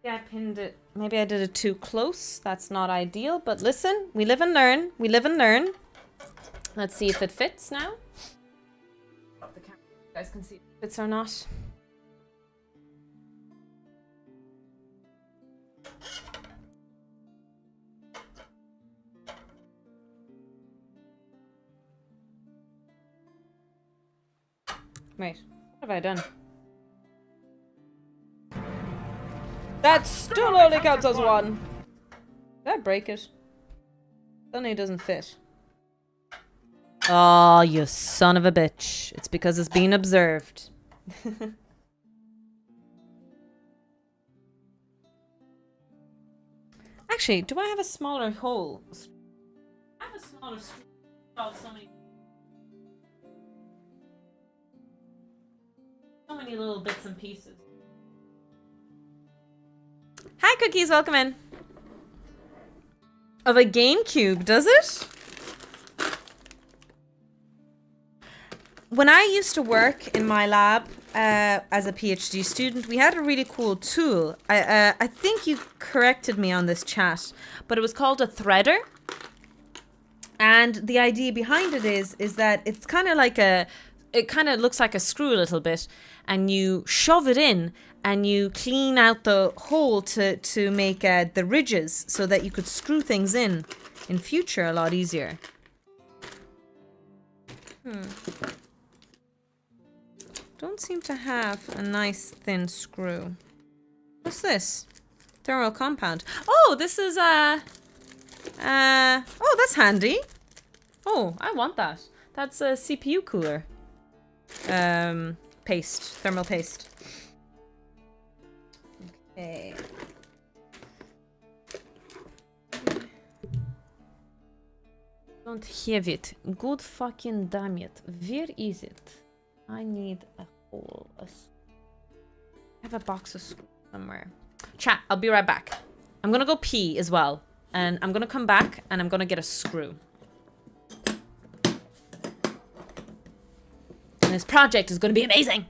Yeah, I pinned it. Maybe I did it too close. That's not ideal, but listen, we live and learn. We live and learn. Let's see if it fits now. The camera, you guys can see if it fits or not. Wait, what have I done? That still only counts as one. Did I break it? Suddenly it doesn't fit. Oh, you son of a bitch. It's because it's being observed. Actually, do I have a smaller hole? I have a smaller screw. So many little bits and pieces. Hi, Cookies. Welcome in. Of a GameCube, does it? When I used to work in my lab as a PhD student, we had a really cool tool. I think you corrected me on this chat, but it was called a threader. And the idea behind it is that it's kind of like it kind of looks like a screw a little bit, and you shove it in and you clean out the hole to make the ridges so that you could screw things in future a lot easier. Don't seem to have a nice thin screw. What's this? Thermal compound. Oh, this is oh, that's handy. Oh, I want that. That's a CPU cooler. Paste, thermal paste. Okay. Don't have it. Good fucking damn it. Where is it? I need a hole. I have a box of screws somewhere. Chat, I'll be right back. I'm gonna go pee as well. And I'm gonna come back and I'm gonna get a screw. And this project is gonna be amazing.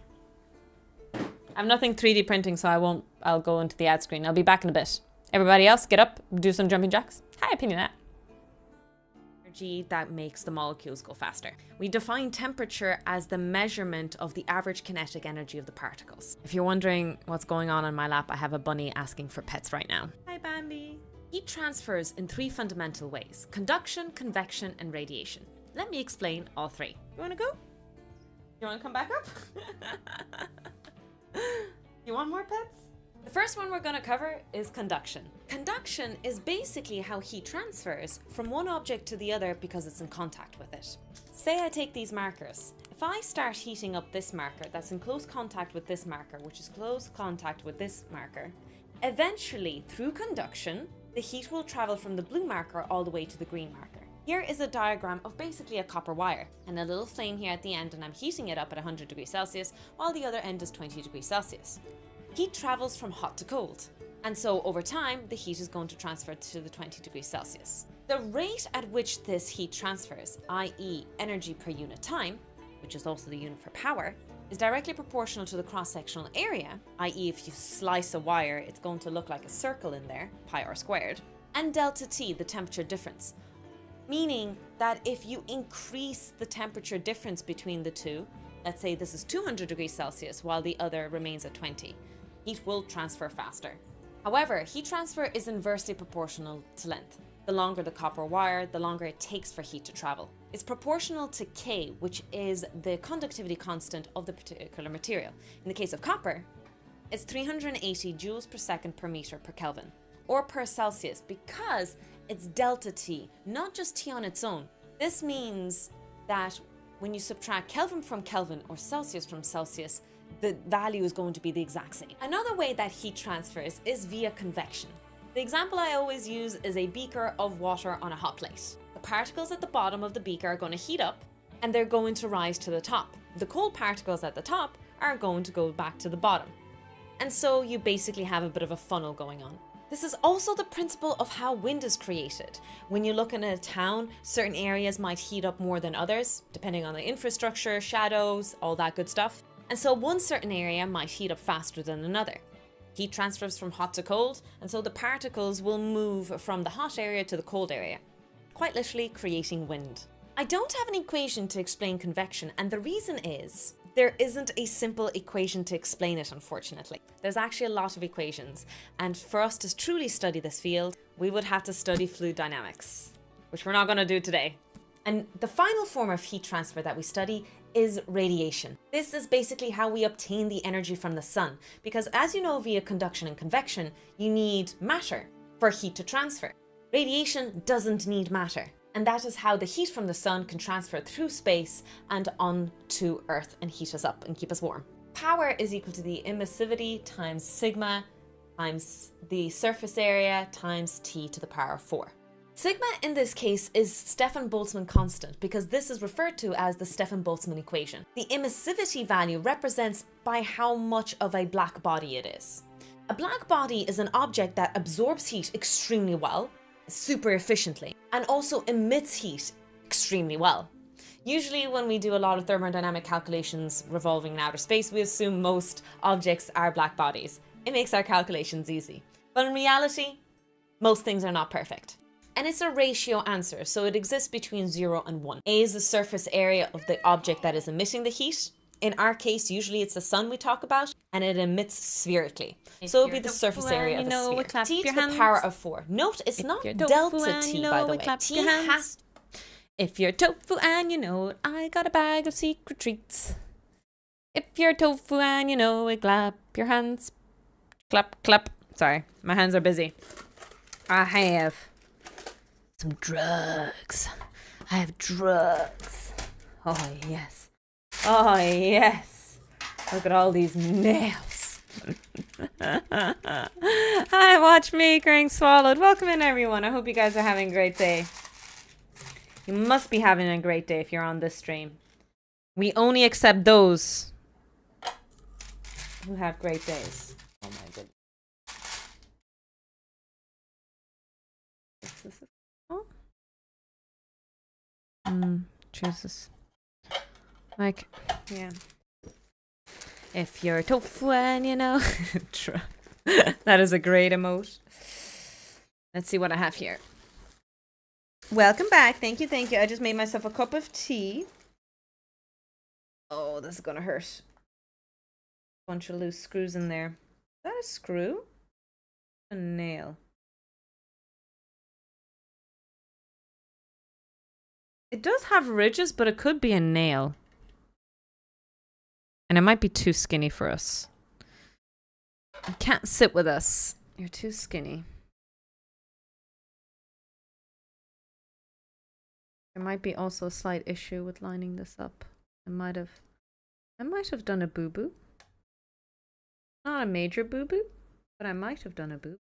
I have nothing 3D printing, so I'll go into the ad screen. I'll be back in a bit. Everybody else, get up, do some jumping jacks. Hi, Opinionette. energy that makes the molecules go faster. We define temperature as the measurement of the average kinetic energy of the particles. If you're wondering what's going on my lap, I have a bunny asking for pets right now. Hi, Bambi. Heat transfers in 3 fundamental ways: conduction, convection, and radiation. Let me explain all 3. You want to go? You want to come back up? You want more pets? The first one we're going to cover is conduction. Conduction is basically how heat transfers from one object to the other because it's in contact with it. Say I take these markers. If I start heating up this marker that's in close contact with this marker, which is close contact with this marker, eventually, through conduction, the heat will travel from the blue marker all the way to the green marker. Here is a diagram of basically a copper wire and a little flame here at the end, and I'm heating it up at 100 degrees Celsius while the other end is 20 degrees Celsius. Heat travels from hot to cold, and so over time the heat is going to transfer to the 20 degrees Celsius. The rate at which this heat transfers, i.e. energy per unit time, which is also the unit for power, is directly proportional to the cross-sectional area, i.e. if you slice a wire it's going to look like a circle in there, pi r squared, and delta T, the temperature difference. Meaning that if you increase the temperature difference between the two, let's say this is 200 degrees Celsius while the other remains at 20, heat will transfer faster. However, heat transfer is inversely proportional to length. The longer the copper wire, the longer it takes for heat to travel. It's proportional to K, which is the conductivity constant of the particular material. In the case of copper, it's 380 joules per second per meter per Kelvin, or per Celsius, because it's delta T, not just T on its own. This means that when you subtract Kelvin from Kelvin or Celsius from Celsius, the value is going to be the exact same. Another way that heat transfers is via convection. The example I always use is a beaker of water on a hot plate. The particles at the bottom of the beaker are going to heat up and they're going to rise to the top. The cold particles at the top are going to go back to the bottom. And so you basically have a bit of a funnel going on. This is also the principle of how wind is created. When you look in a town, certain areas might heat up more than others, depending on the infrastructure, shadows, all that good stuff. And so one certain area might heat up faster than another. Heat transfers from hot to cold, and so the particles will move from the hot area to the cold area, quite literally creating wind. I don't have an equation to explain convection, and the reason is there isn't a simple equation to explain it, unfortunately. There's actually a lot of equations, and for us to truly study this field, we would have to study fluid dynamics, which we're not going to do today. And the final form of heat transfer that we study is radiation. This is basically how we obtain the energy from the sun, because as you know, via conduction and convection, you need matter for heat to transfer. Radiation doesn't need matter, and that is how the heat from the sun can transfer through space and onto Earth and heat us up and keep us warm. Power is equal to the emissivity times sigma times the surface area times T to the power 4. Sigma in this case is Stefan-Boltzmann constant because this is referred to as the Stefan-Boltzmann equation. The emissivity value represents by how much of a black body it is. A black body is an object that absorbs heat extremely well, super efficiently, and also emits heat extremely well. Usually when we do a lot of thermodynamic calculations revolving in outer space, we assume most objects are black bodies. It makes our calculations easy. But in reality, most things are not perfect. And it's a ratio answer, so it exists between 0 and 1. A is the surface area of the object that is emitting the heat. In our case, usually it's the sun we talk about, and it emits spherically. So it'll be the surface area of the sphere. T to the power of 4. Note, it's not delta T, by the way. T has... If you're tofu and you know it, I got a bag of secret treats. If you're tofu and you know it, clap your hands. Clap, clap. Sorry, my hands are busy. I have some drugs. I have drugs. Oh, yes. Oh, yes. Look at all these nails. Hi, Watchmaker and Swallowed. Welcome in, everyone. I hope you guys are having a great day. You must be having a great day if you're on this stream. We only accept those who have great days. Oh, my goodness. Jesus. Like, yeah. If you're tofu and you know. That is a great emote. Let's see what I have here. Welcome back. Thank you, thank you. I just made myself a cup of tea. Oh, this is gonna hurt. Bunch of loose screws in there. Is that a screw? A nail. It does have ridges, but it could be a nail. And it might be too skinny for us. You can't sit with us. You're too skinny. There might be also a slight issue with lining this up. I might have done a boo-boo. Not a major boo-boo, but I might have done a boo.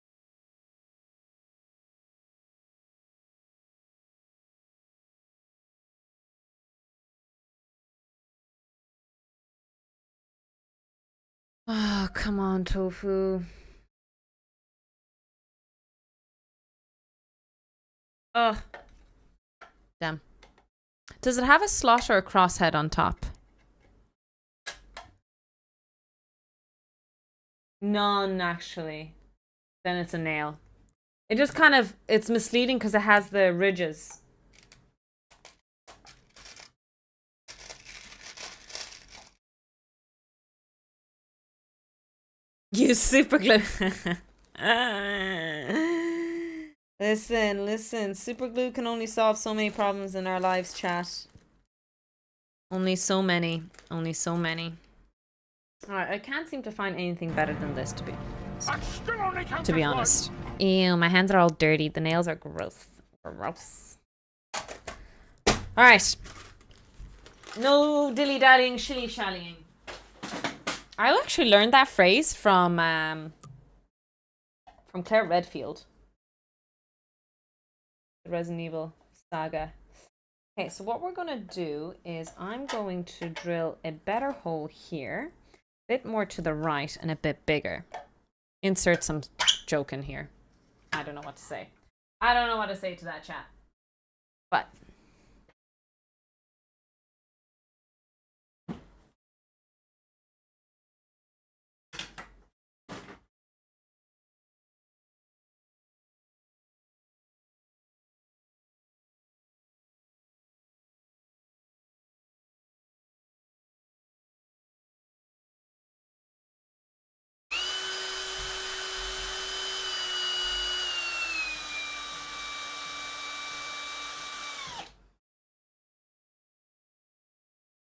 Oh, come on, tofu. Oh. Damn. Does it have a slot or a crosshead on top? None, actually. Then it's a nail. It just kind of, it's misleading because it has the ridges. Use super glue. Listen. Super glue can only solve so many problems in our lives, chat. Only so many. Alright, I can't seem to find anything better than this, to be honest. Ew, my hands are all dirty. The nails are gross. Alright. No dilly-dallying, shilly-shallying. I actually learned that phrase from Claire Redfield. The Resident Evil saga. Okay, so what we're gonna do is I'm going to drill a better hole here, a bit more to the right and a bit bigger. Insert some joke in here. I don't know what to say. I don't know what to say to that, chat. But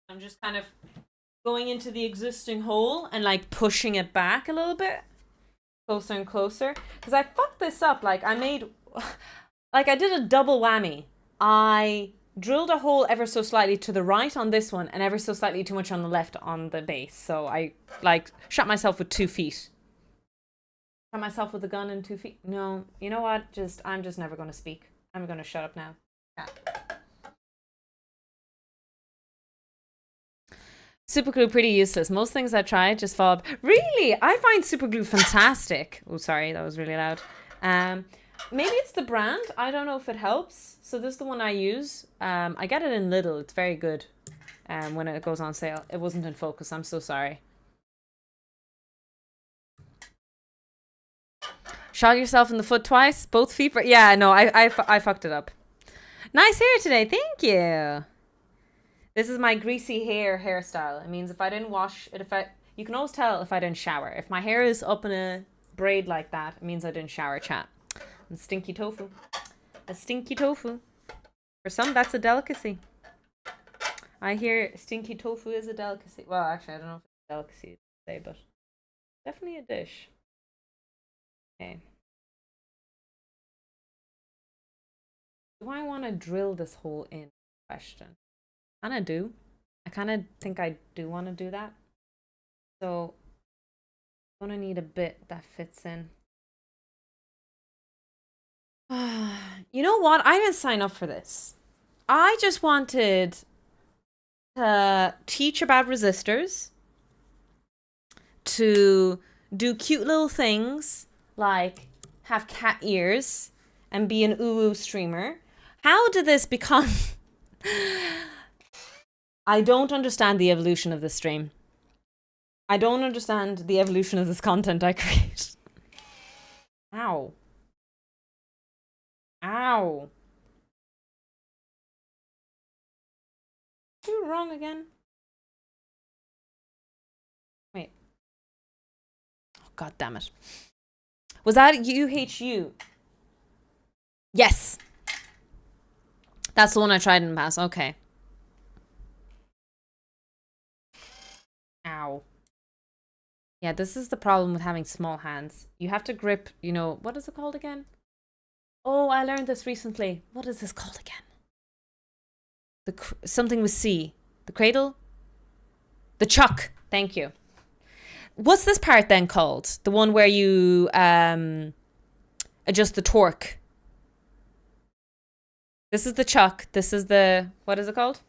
I'm just kind of going into the existing hole and like pushing it back a little bit closer and closer, because I fucked this up. Like I did a double whammy. I drilled a hole ever so slightly to the right on this one and ever so slightly too much on the left on the base. So I like shot myself with 2 feet. Shot myself with a gun in 2 feet. No, you know what? I'm just never going to speak. I'm going to shut up now. Yeah. Superglue pretty useless. Most things I try just fall up. Really? I find superglue fantastic. Oh, sorry, that was really loud. Maybe it's the brand. I don't know if it helps. So this is the one I use. I get it in Lidl. It's very good. When it goes on sale. It wasn't in focus. I'm so sorry. Shot yourself in the foot twice? Both feet? Yeah, no, I fucked it up. Nice hair today. Thank you. This is my greasy hairstyle. It means if I didn't wash it, you can always tell if I didn't shower. If my hair is up in a braid like that, it means I didn't shower, chat. And stinky tofu. A stinky tofu. For some, that's a delicacy. I hear stinky tofu is a delicacy. Well, actually, I don't know if it's a delicacy to say, but definitely a dish. Okay. Do I want to drill this hole in? Question. I kind of think I do want to do that. So I'm gonna need a bit that fits in. You know what? I didn't sign up for this. I just wanted to teach about resistors, to do cute little things like have cat ears and be an ooh streamer. How did this become... I don't understand the evolution of this stream. I don't understand the evolution of this content I create. Ow. Ow. You wrong again. Wait. Oh, God damn it. Was that UHU? Yes. That's the one I tried in pass. Okay. Ow. Yeah, this is the problem with having small hands. You have to grip, you know, what is it called again? Oh, I learned this recently. What is this called again? Something with C. The cradle? The chuck. Thank you. What's this part then called? The one where you adjust the torque. This is the chuck. This is the, what is it called?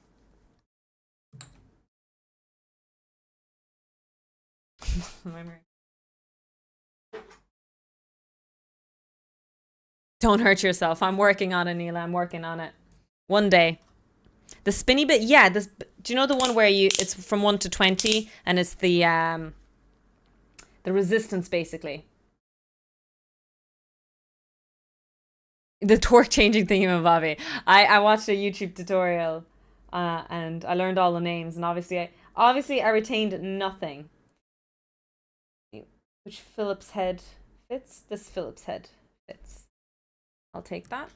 Don't hurt yourself. I'm working on it, Neela. I'm working on it. One day. The spinny bit, yeah. This, do you know the one where it's from 1 to 20 and it's the resistance basically. The torque changing thingy, I watched a YouTube tutorial and I learned all the names, and obviously I retained nothing. Which Phillips head fits? This Phillips head fits. I'll take that.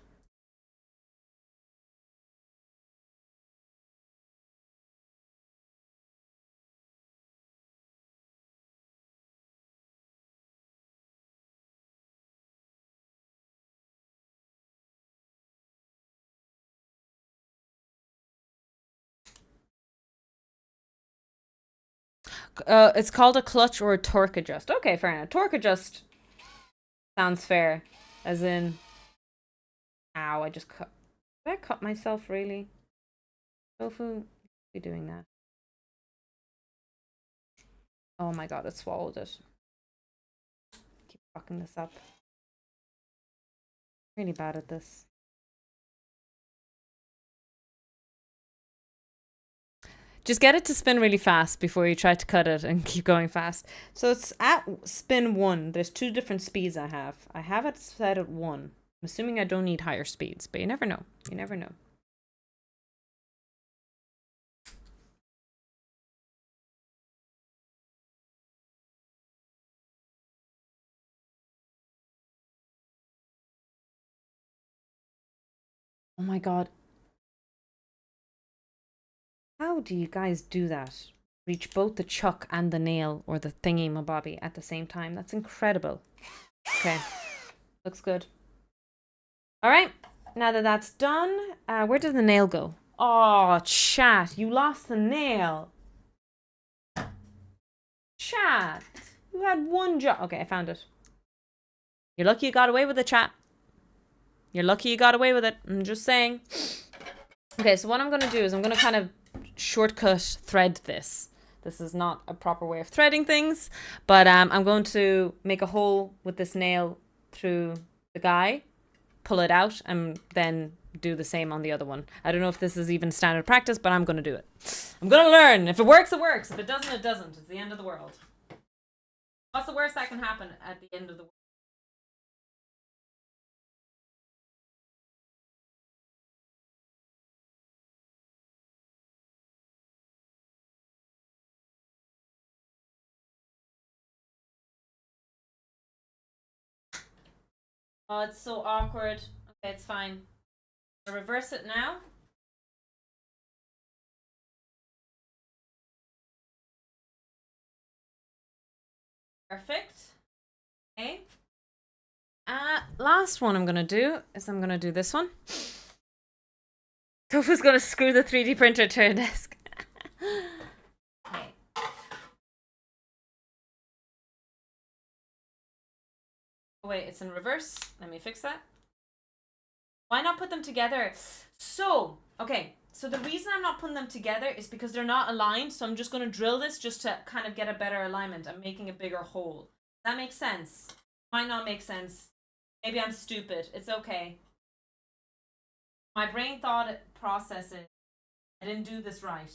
It's called a clutch or a torque adjust. Okay, fair enough. Torque adjust sounds fair. As in, ow, I just cut. Did I cut myself really? Tofu, be doing that. Oh my god, it swallowed it. Keep fucking this up. Really bad at this. Just get it to spin really fast before you try to cut it and keep going fast. So it's at spin 1. There's 2 different speeds I have. I have it set at 1. I'm assuming I don't need higher speeds, but you never know. You never know. Oh my god. How do you guys do that? Reach both the chuck and the nail or the thingy-mabobby at the same time. That's incredible. Okay. Looks good. Alright. Now that that's done, where did the nail go? Oh, chat. You lost the nail. Chat. You had one job. Okay, I found it. You're lucky you got away with it, chat. You're lucky you got away with it. I'm just saying. Okay, so what I'm going to do is I'm going to kind of shortcut thread this. This is not a proper way of threading things, but I'm going to make a hole with this nail through the guy, pull it out, and then do the same on the other one. I don't know if this is even standard practice, but I'm going to do it. I'm going to learn. If it works, it works. If it doesn't, it doesn't. It's the end of the world. What's the worst that can happen at the end of the world? Oh, it's so awkward. Okay, it's fine. I'll reverse it now. Perfect. Okay. Last one I'm gonna do is I'm gonna do this one. Tofu's gonna screw the 3D printer to her desk. Okay. Oh wait, it's in reverse. Let me fix that. Why not put them together? So, okay. So the reason I'm not putting them together is because they're not aligned. So I'm just going to drill this just to kind of get a better alignment. I'm making a bigger hole. That makes sense. Might not make sense. Maybe I'm stupid. It's okay. My brain thought processes. I didn't do this right.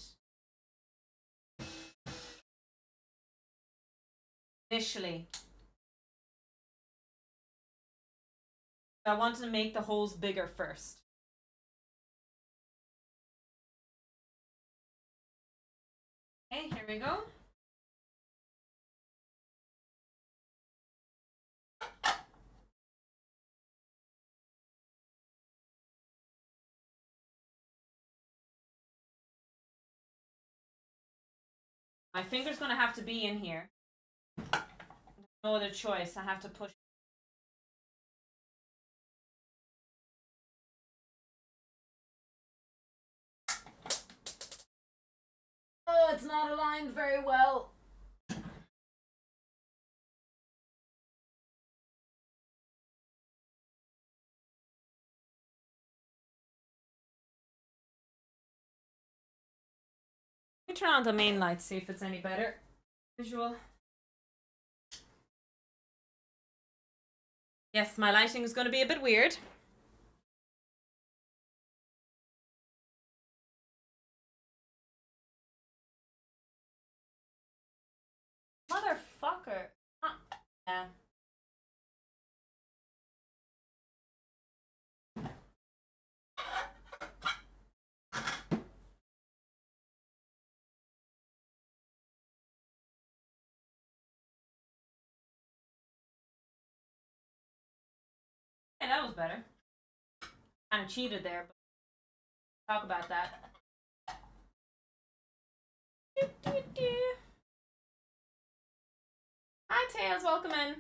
Initially. I wanted to make the holes bigger first. Okay, here we go. My finger's gonna have to be in here. No other choice. I have to push. Oh, it's not aligned very well. Let me turn on the main light, see if it's any better. Visual. Yes, my lighting is going to be a bit weird. Motherfucker. Yeah. Hey, that was better. Kind of cheated there, but talk about that. Hi, Tails, welcome in.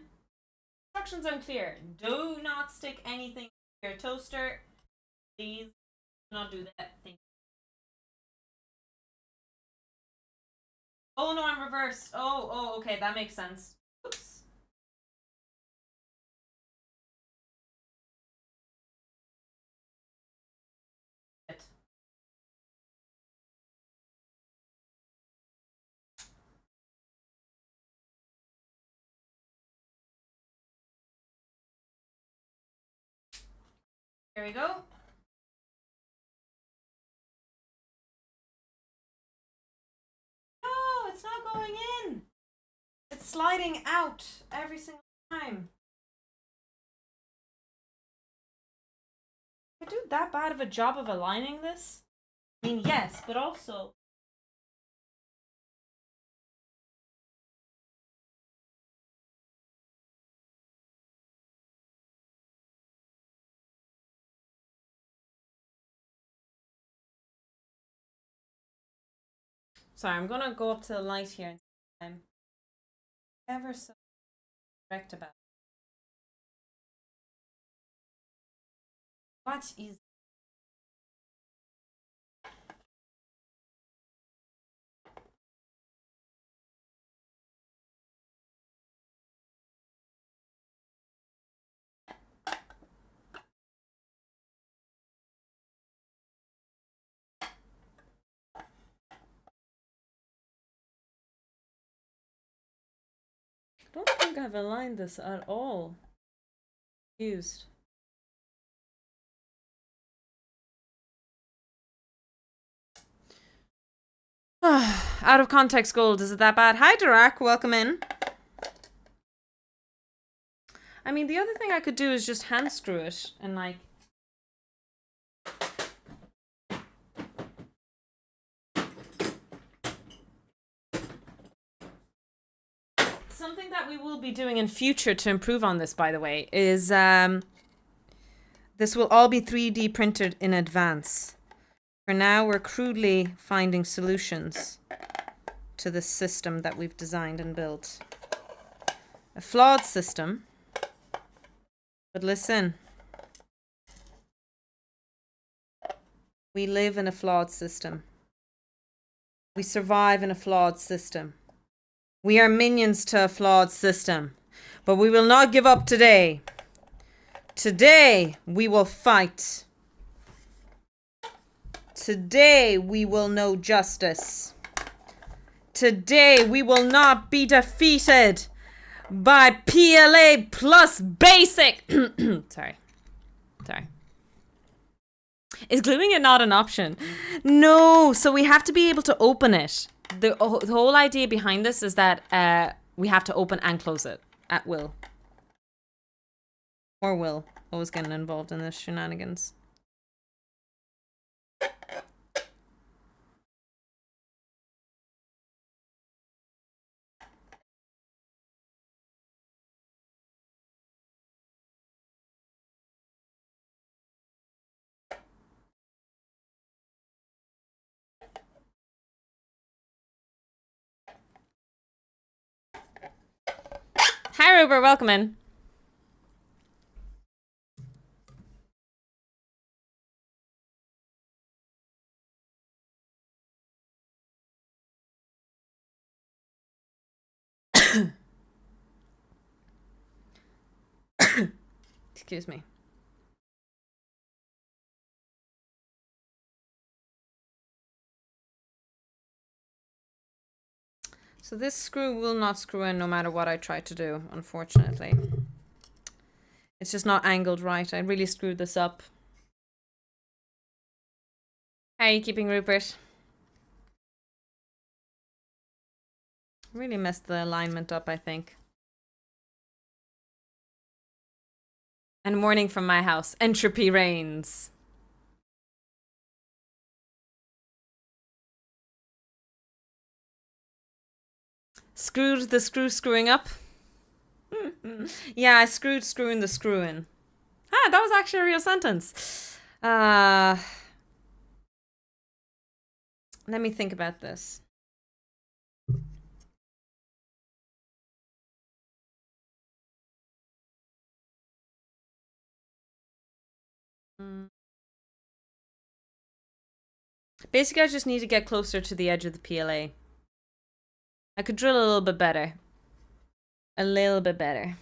Instructions unclear. Do not stick anything in your toaster. Please do not do that. Thank you. Oh no, I'm reversed. Oh, okay, that makes sense. Oops. Here we go. No, it's not going in. It's sliding out every single time. I do that bad of a job of aligning this? I mean, yes, but also... Sorry, I'm gonna go up to the light here. I'm ever so correct about it. What is... I don't think I've aligned this at all. Confused. Out of context gold, is it that bad? Hi Dirac, welcome in. I mean, the other thing I could do is just hand screw it and like... Something that we will be doing in future to improve on this, by the way, is this will all be 3D printed in advance. For now, we're crudely finding solutions to this system that we've designed and built. A flawed system. But listen. We live in a flawed system. We survive in a flawed system. We are minions to a flawed system. But we will not give up today. Today, we will fight. Today, we will know justice. Today, we will not be defeated by PLA plus basic. Sorry. Is gluing it not an option? No, so we have to be able to open it. The whole idea behind this is that we have to open and close it at will. Or will. Always getting involved in this shenanigans. Hi, Rupert. Welcome in. Excuse me. So this screw will not screw in no matter what I try to do, unfortunately. It's just not angled right. I really screwed this up. How are you keeping, Rupert? Really messed the alignment up, I think. And morning from my house. Entropy reigns. Screwed the screw screwing up. Yeah, I screwed screwing the screw in. Ah, that was actually a real sentence. Let me think about this. Basically, I just need to get closer to the edge of the PLA. I could drill a little bit better. A little bit better.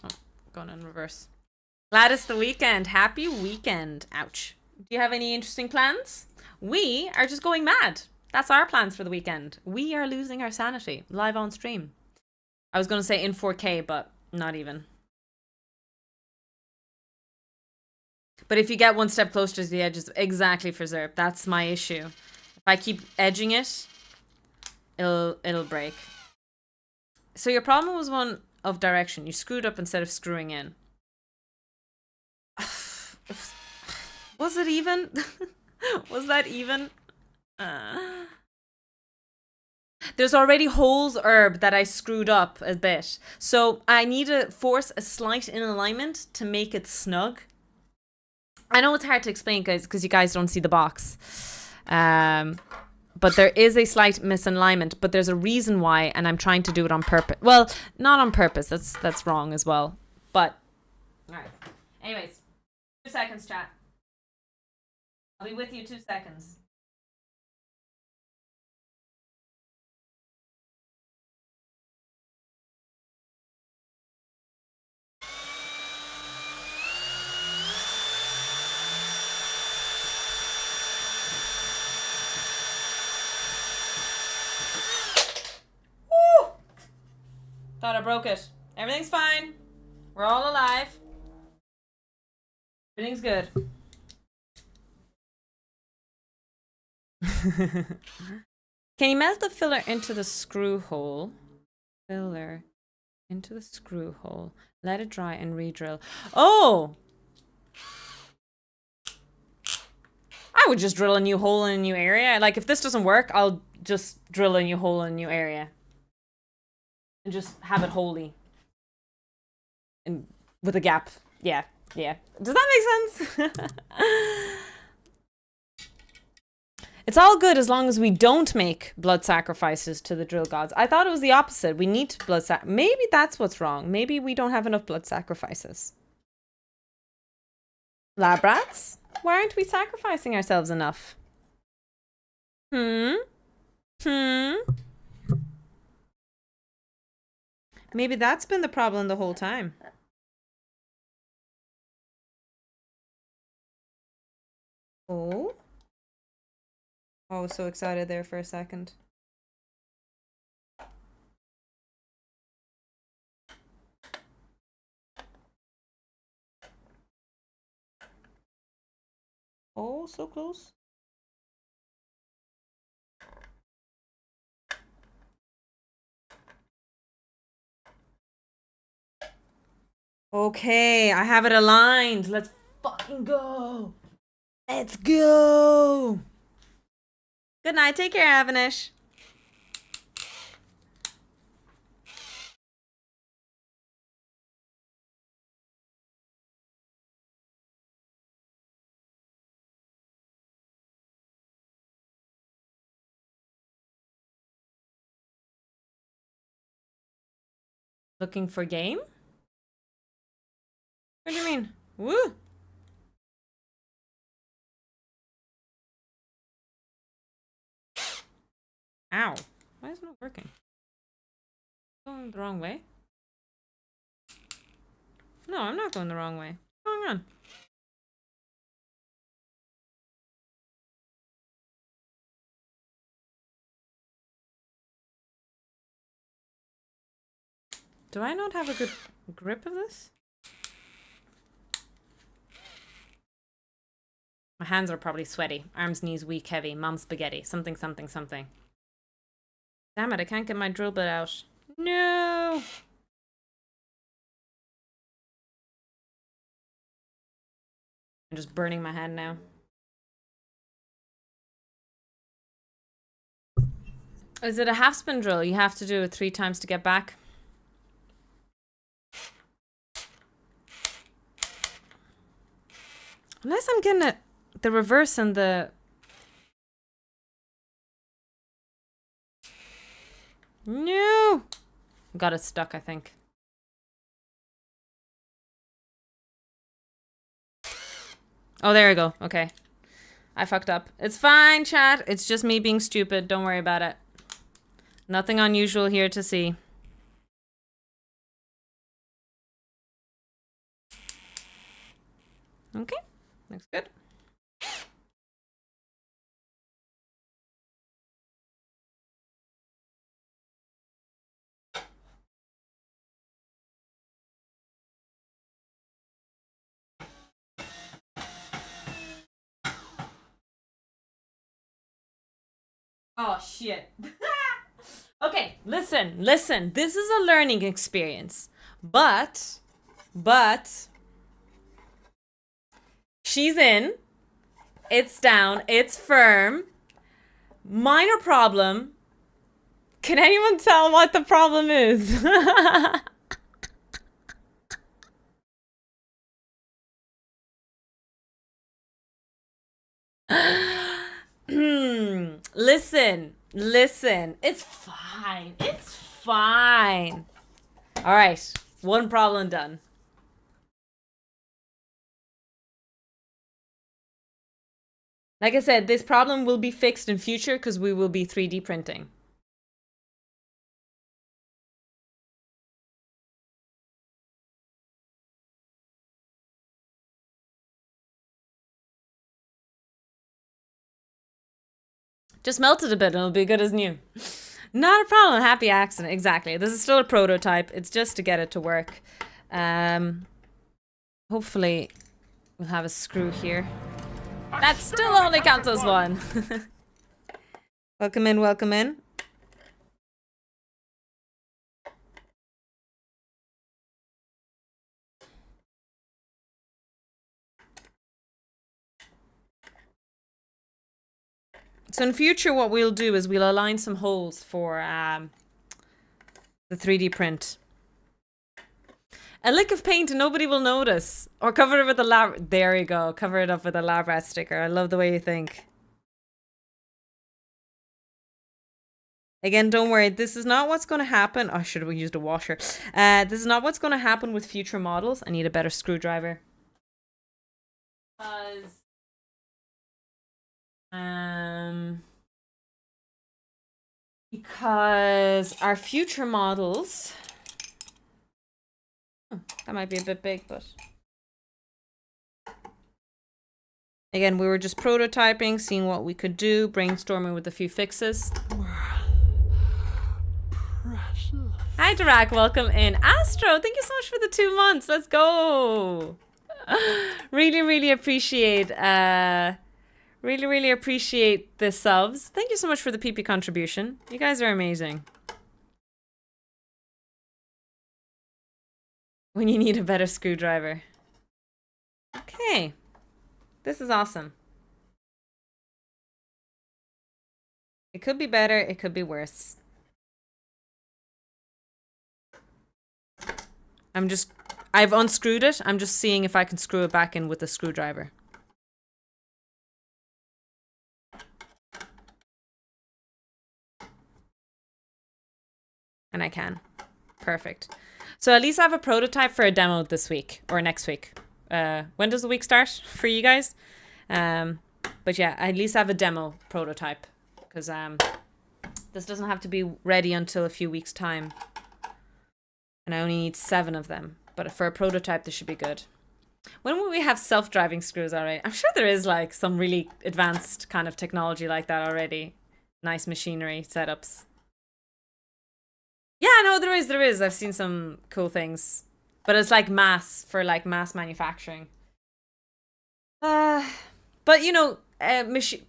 Oh, going in reverse. Glad it's the weekend. Happy weekend. Ouch. Do you have any interesting plans? We are just going mad. That's our plans for the weekend. We are losing our sanity live on stream. I was going to say in 4K, but not even. But if you get one step closer to the edges, exactly for Zerp. That's my issue. If I keep edging it, it'll break. So your problem was one of direction. You screwed up instead of screwing in. Was it even? Was that even? There's already holes, Herb, that I screwed up a bit. So I need to force a slight in alignment to make it snug. I know it's hard to explain, guys, because you guys don't see the box. But there is a slight misalignment, but there's a reason why, and I'm trying to do it on purpose. Well, not on purpose. That's wrong as well. But, all right. Anyways, 2 seconds, chat. I'll be with you 2 seconds. Woo! Thought I broke it. Everything's fine. We're all alive. Everything's good. Can you melt the filler into the screw hole? Filler into the screw hole. Let it dry and re-drill. Oh! I would just drill a new hole in a new area. Like, if this doesn't work, I'll just drill a new hole in a new area. And just have it wholly. And with a gap. Yeah, yeah. Does that make sense? It's all good as long as we don't make blood sacrifices to the drill gods. I thought it was the opposite. We need blood maybe that's what's wrong. Maybe we don't have enough blood sacrifices. Lab rats? Why aren't we sacrificing ourselves enough? Maybe that's been the problem the whole time. Oh? I was so excited there for a second. Oh, so close. Okay, I have it aligned. Let's fucking go. Let's go. Good night. Take care, Avanish. Looking for game? What do you mean? Woo! Ow. Why is it not working? Going the wrong way? No, I'm not going the wrong way. What's going on? Do I not have a good grip of this? My hands are probably sweaty. Arms, knees, weak, heavy. Mom spaghetti. Something, something, something. Damn it, I can't get my drill bit out. No! I'm just burning my hand now. Is it a half spin drill? You have to do it 3 times to get back? Unless I'm getting it, the reverse and the... No! Got it stuck, I think. Oh, there we go. Okay. I fucked up. It's fine, chat. It's just me being stupid. Don't worry about it. Nothing unusual here to see. Okay. Looks good. Oh, shit. Okay, listen. This is a learning experience. But, she's in. It's down. It's firm. Minor problem. Can anyone tell what the problem is? Listen. It's fine. All right, one problem done. Like I said, this problem will be fixed in future because we will be 3D printing. Just melt it a bit and it'll be good as new. Not a problem. Happy accident. Exactly. This is still a prototype. It's just to get it to work. Hopefully we'll have a screw here. That still only counts as one. Welcome in. So in future, what we'll do is we'll align some holes for the 3D print. A lick of paint and nobody will notice. Or cover it with a lab... There you go. Cover it up with a lab rat sticker. I love the way you think. Again, don't worry. This is not what's going to happen. Oh, I should have used a washer. This is not what's going to happen with future models. I need a better screwdriver. Because our future models... Oh, that might be a bit big, but... Again, we were just prototyping, seeing what we could do, brainstorming with a few fixes. Hi, Dirac, welcome in. Astro, thank you so much for the 2 months. Let's go. Really appreciate really appreciate the subs. Thank you so much for the PP contribution. You guys are amazing. When you need a better screwdriver. Okay. This is awesome. It could be better, it could be worse. I've unscrewed it. I'm just seeing if I can screw it back in with a screwdriver. And I can. Perfect. So at least I have a prototype for a demo this week or next week. When does the week start for you guys? But yeah, I at least have a demo prototype because this doesn't have to be ready until a few weeks' time. And I only need 7 of them. But for a prototype, this should be good. When will we have self-driving screws already? I'm sure there is like some really advanced kind of technology like that already. Nice machinery setups. Yeah, no, there is. I've seen some cool things. But it's like mass manufacturing. But you know,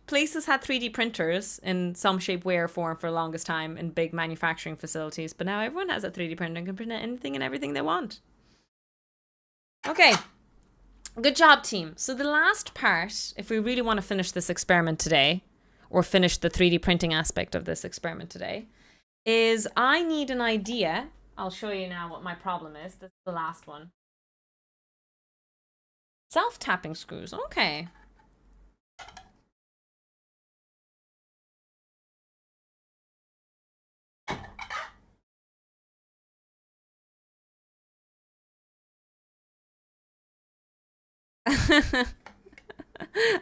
places had 3D printers in some shape, way, or form for the longest time in big manufacturing facilities. But now everyone has a 3D printer and can print anything and everything they want. Okay. Good job, team. So the last part, if we really want to finish this experiment today, or finish the 3D printing aspect of this experiment today, is I need an idea. I'll show you now what my problem is. This is the last one. Self-tapping screws. Okay.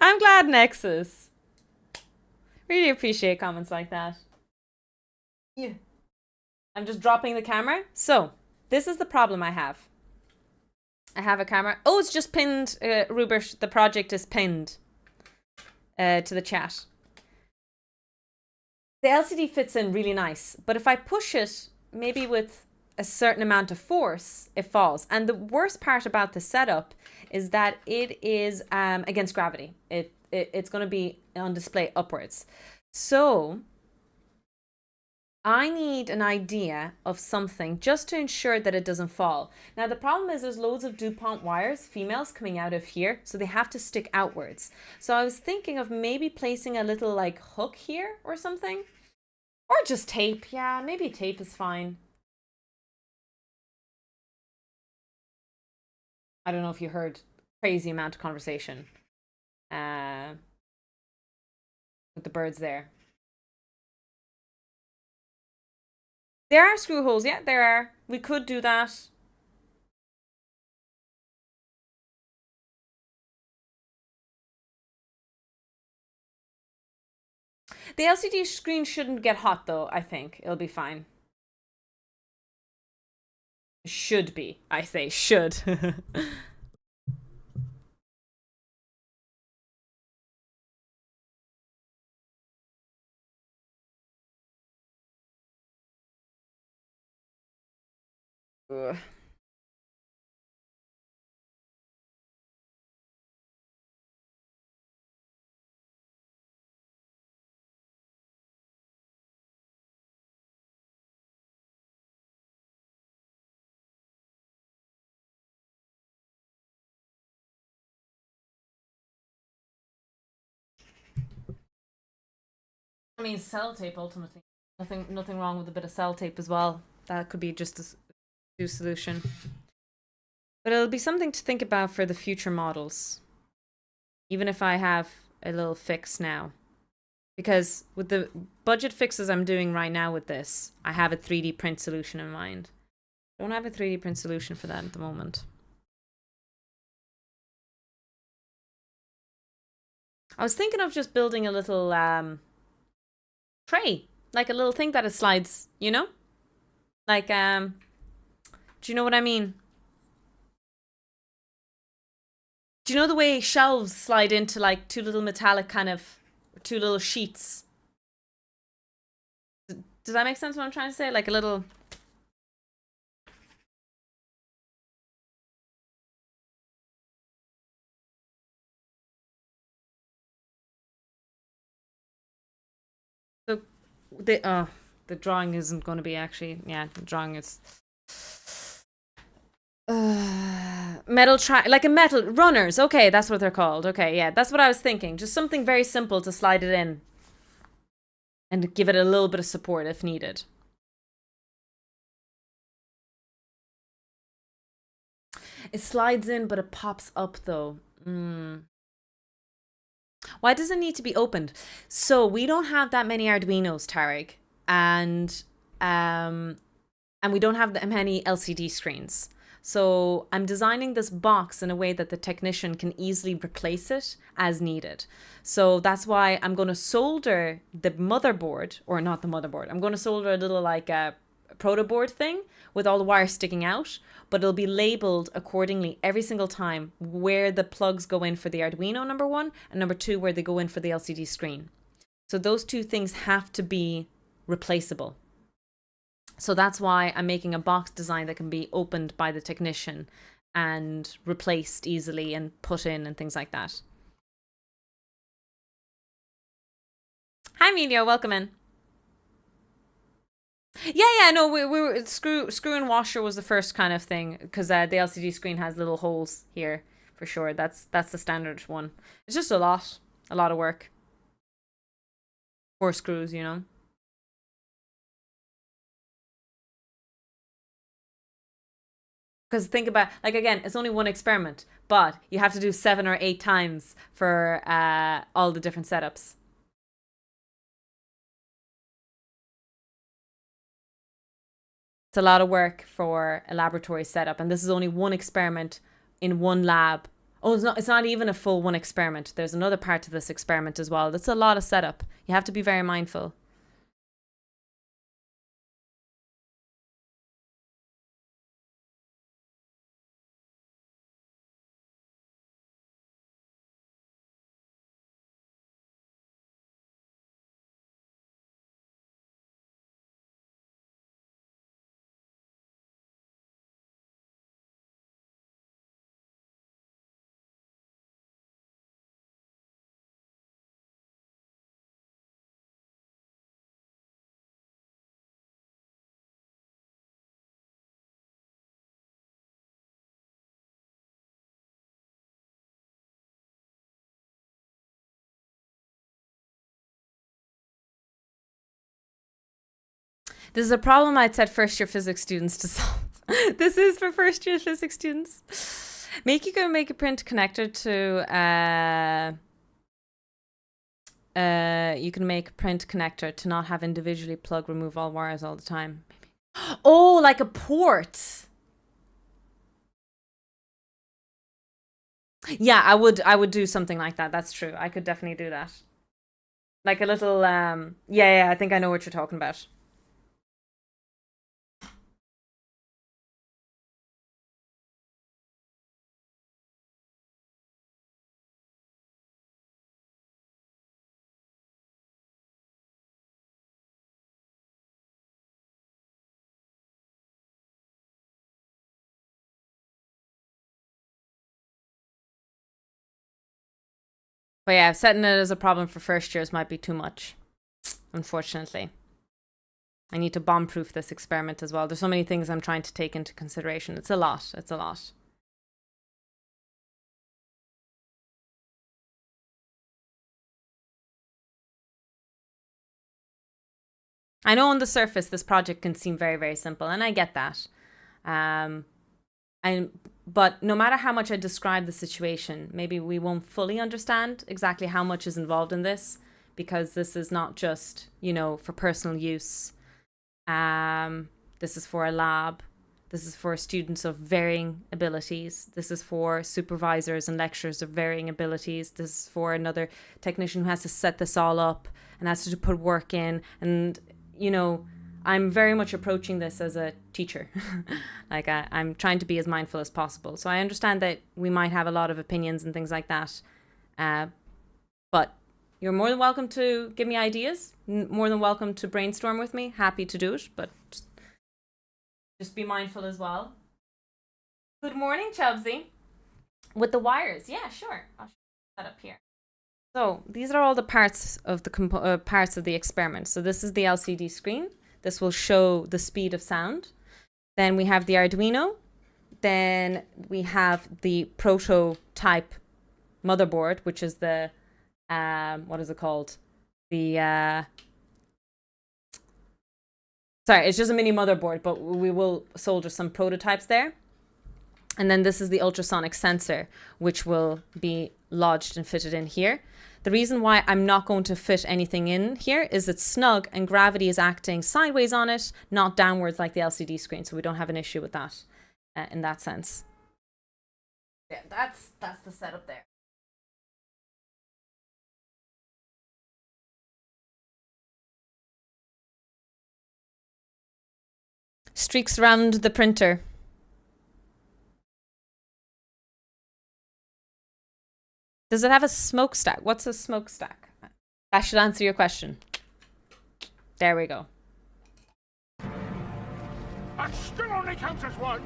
I'm glad, Nexus. Really appreciate comments like that. Yeah. I'm just dropping the camera. So, this is the problem I have. I have a camera. Oh, it's just pinned, Rubert. The project is pinned to the chat. The LCD fits in really nice, but if I push it, maybe with a certain amount of force, it falls. And the worst part about the setup is that it is against gravity. It's going to be on display upwards. So I need an idea of something just to ensure that it doesn't fall. Now the problem is there's loads of DuPont wires, females, coming out of here, so they have to stick outwards. So I was thinking of maybe placing a little like hook here or something. Or just tape. Yeah, maybe tape is fine. I don't know if you heard crazy amount of conversation with the birds there. There are screw holes. Yeah, there are. We could do that. The LCD screen shouldn't get hot though, I think. It'll be fine. Should be. I say should. Ugh. I mean, cell tape ultimately. Nothing wrong with a bit of cell tape as well. That could be just a new solution. But it'll be something to think about for the future models. Even if I have a little fix now. Because with the budget fixes I'm doing right now with this, I have a 3D print solution in mind. I don't have a 3D print solution for that at the moment. I was thinking of just building a little tray. Like a little thing that it slides, you know? Like, do you know what I mean? Do you know the way shelves slide into like two little metallic kind of, two little sheets? Does that make sense what I'm trying to say? Like a little... The drawing isn't going to be actually, yeah, the drawing is metal like a metal runners. Okay, that's what they're called. Okay, yeah, that's what I was thinking. Just something very simple to slide it in and give it a little bit of support if needed. It slides in, but it pops up though. Why does it need to be opened? So we don't have that many Arduinos, Tarek. And and we don't have that many LCD screens. So I'm designing this box in a way that the technician can easily replace it as needed. So that's why I'm going to solder the motherboard, or not the motherboard. I'm going to solder a little like a proto board thing with all the wires sticking out, but it'll be labeled accordingly every single time where the plugs go in for the Arduino, number one, and number two, where they go in for the LCD screen. So those two things have to be replaceable. So that's why I'm making a box design that can be opened by the technician and replaced easily and put in and things like that. Hi, Emilio, welcome in. Yeah, no, we were screw and washer was the first kind of thing, because the LCD screen has little holes here for sure. That's the standard one. It's just a lot of work. 4 screws, you know. Because think about, like, again, it's only one experiment, but you have to do 7 or 8 times for all the different setups. It's a lot of work for a laboratory setup, and this is only one experiment in one lab. Oh, it's not even a full one experiment. There's another part to this experiment as well. That's a lot of setup. You have to be very mindful. This is a problem I'd set first year physics students to solve. This is for first year physics students. You can make a print connector to you can make a print connector to not have individually remove all wires all the time. Maybe. Oh, like a port. Yeah, I would do something like that. That's true. I could definitely do that. Like a little yeah, I think I know what you're talking about. But yeah, setting it as a problem for first years might be too much, unfortunately. I need to bomb-proof this experiment as well. There's so many things I'm trying to take into consideration. It's a lot. It's a lot. I know on the surface this project can seem very, very simple, and I get that. But no matter how much I describe the situation, maybe we won't fully understand exactly how much is involved in this, because this is not just, you know, for personal use. This is for a lab. This is for students of varying abilities. This is for supervisors and lecturers of varying abilities. This is for another technician who has to set this all up and has to put work in. And, you know, I'm very much approaching this as a teacher. Like I'm trying to be as mindful as possible. So I understand that we might have a lot of opinions and things like that. But you're more than welcome to give me ideas. More than welcome to brainstorm with me. Happy to do it, but just be mindful as well. Good morning, Chubsy. With the wires. Yeah, sure. I'll show that up here. So these are all the parts of the parts of the experiment. So this is the LCD screen. This will show the speed of sound. Then we have the Arduino. Then we have the prototype motherboard, which is the, what is it called? The, sorry, it's just a mini motherboard, but we will solder some prototypes there. And then this is the ultrasonic sensor, which will be lodged and fitted in here. The reason why I'm not going to fit anything in here is it's snug and gravity is acting sideways on it, not downwards like the LCD screen. So we don't have an issue with that in that sense. Yeah, that's the setup there. Streaks around the printer. Does it have a smokestack? What's a smokestack? That should answer your question. There we go. I still only counts as one.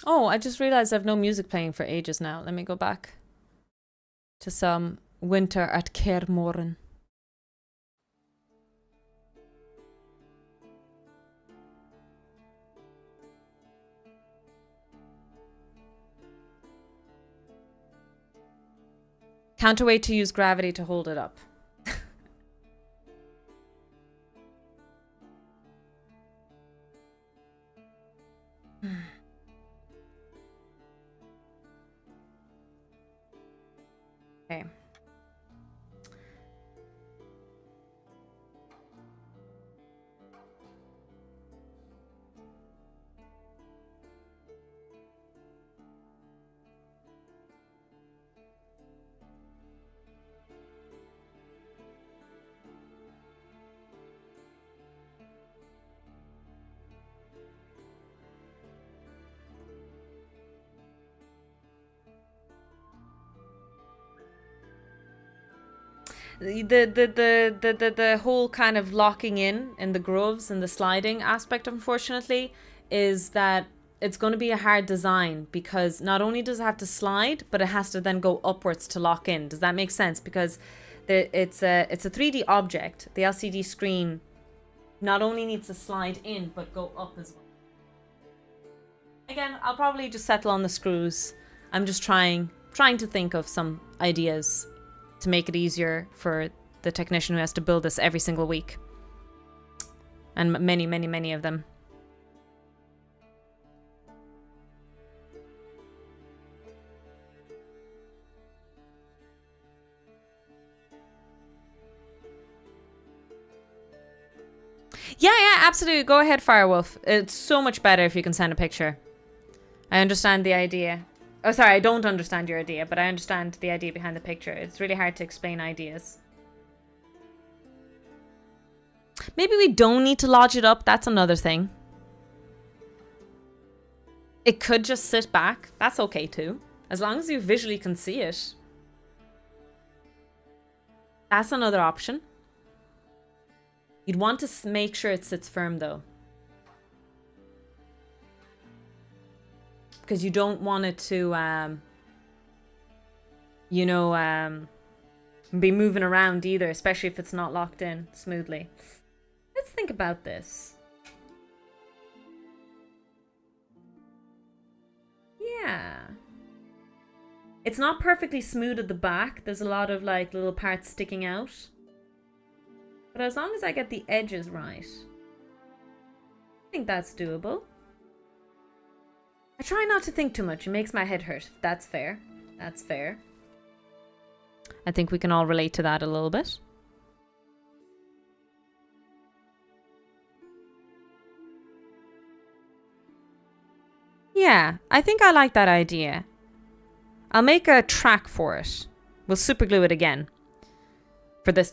Oh, I just realized I've no music playing for ages now. Let me go back to some Winter at Kermoren. Counterweight to use gravity to hold it up. Okay. The whole kind of locking in the grooves and the sliding aspect, unfortunately, is that it's going to be a hard design because not only does it have to slide, but it has to then go upwards to lock in. Does that make sense? Because it's a 3D object. The LCD screen not only needs to slide in, but go up as well. Again, I'll probably just settle on the screws. I'm just trying to think of some ideas to make it easier for the technician who has to build this every single week. And many of them. Yeah, absolutely. Go ahead, Firewolf. It's so much better if you can send a picture. I understand the idea. Oh, sorry, I don't understand your idea, but I understand the idea behind the picture. It's really hard to explain ideas. Maybe we don't need to lodge it up. That's another thing. It could just sit back. That's okay too. As long as you visually can see it. That's another option. You'd want to make sure it sits firm though. Because you don't want it to, be moving around either, especially if it's not locked in smoothly. Let's think about this. Yeah. It's not perfectly smooth at the back. There's a lot of like little parts sticking out. But as long as I get the edges right, I think that's doable. I try not to think too much. It makes my head hurt. That's fair. That's fair. I think we can all relate to that a little bit. Yeah, I think I like that idea. I'll make a track for it. We'll super glue it again for this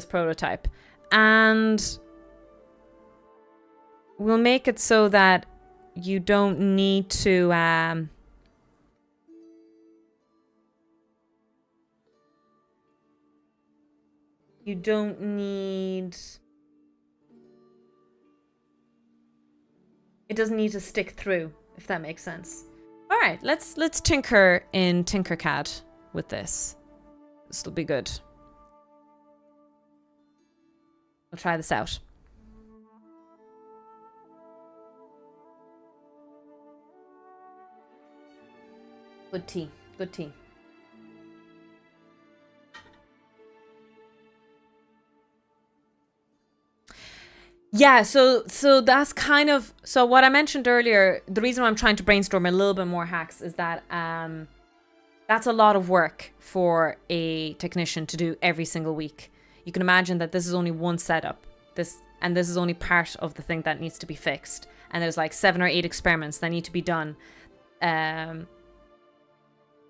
prototype. And we'll make it so that you don't need to it doesn't need to stick through, if that makes sense. All right, let's tinker in Tinkercad with this. This will be good. We'll try this out. Good tea. Good tea. Yeah, so that's kind of so what I mentioned earlier. The reason why I'm trying to brainstorm a little bit more hacks is that that's a lot of work for a technician to do every single week. You can imagine that this is only one setup. This is only part of the thing that needs to be fixed. And there's like 7 or 8 experiments that need to be done.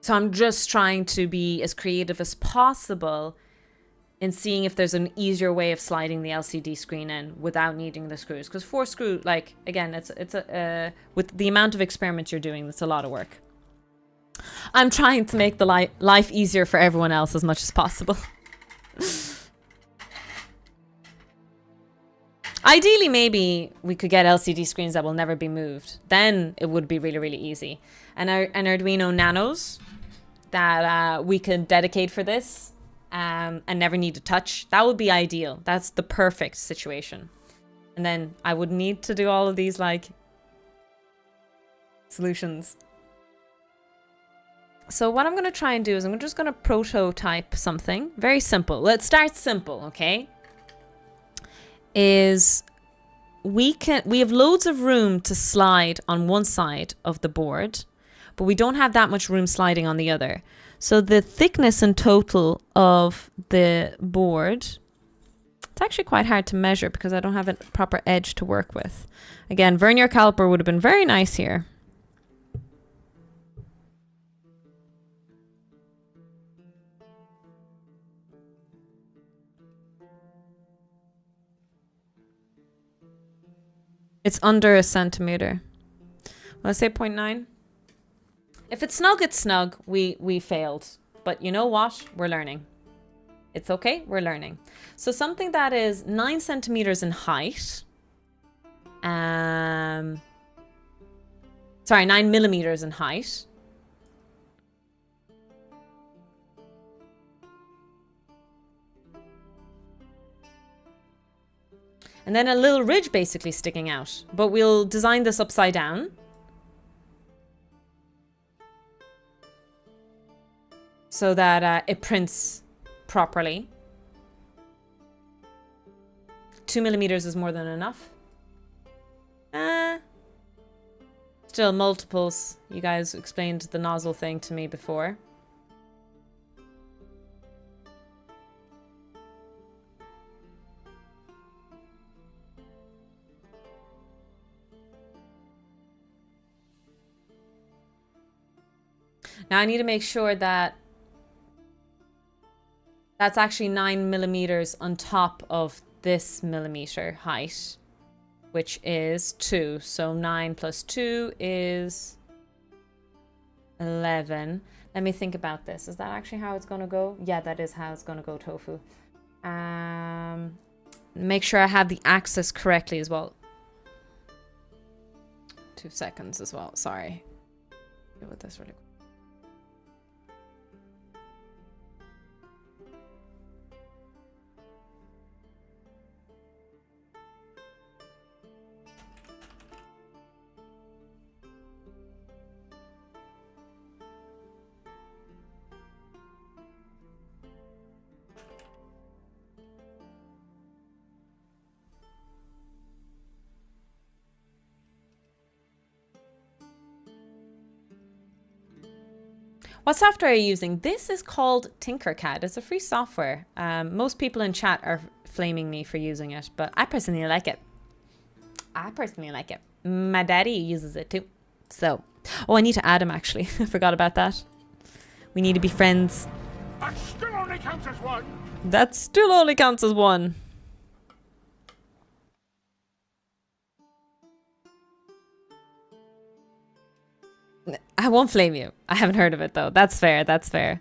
So I'm just trying to be as creative as possible in seeing if there's an easier way of sliding the LCD screen in without needing the screws. Because 4 screw, like, again, it's with the amount of experiments you're doing, that's a lot of work. I'm trying to make the life easier for everyone else as much as possible. Ideally, maybe we could get LCD screens that will never be moved. Then it would be really, really easy. And an Arduino Nanos that we could dedicate for this and never need to touch. That would be ideal. That's the perfect situation. And then I would need to do all of these like solutions. So what I'm going to try and do is I'm just going to prototype something very simple. Let's start simple, okay? Is we have loads of room to slide on one side of the board, but we don't have that much room sliding on the other. So the thickness in total of the board, it's actually quite hard to measure because I don't have a proper edge to work with. Again, vernier caliper would have been very nice here. It's under a centimeter. Well, I say 0.9. If it's snug, it's snug. We failed. But you know what? We're learning. It's okay. We're learning. So something that is 9 centimeters in height. Sorry, 9 millimeters in height. And then a little ridge basically sticking out. But we'll design this upside down. So that it prints properly. 2 millimeters is more than enough. Still multiples. You guys explained the nozzle thing to me before. Now I need to make sure that that's actually 9 millimeters on top of this millimeter height, which is 2. So 9 plus 2 is 11. Let me think about this. Is that actually how it's going to go? Yeah, that is how it's going to go, Tofu. Make sure I have the axis correctly as well. 2 seconds as well. Sorry. Deal with this really quick. What software are you using? This is called Tinkercad. It's a free software. Most people in chat are flaming me for using it, but I personally like it. My daddy uses it too. So, oh, I need to add him actually. I forgot about that. We need to be friends. That still only counts as one. That still only counts as one. I won't flame you. I haven't heard of it though. That's fair. That's fair.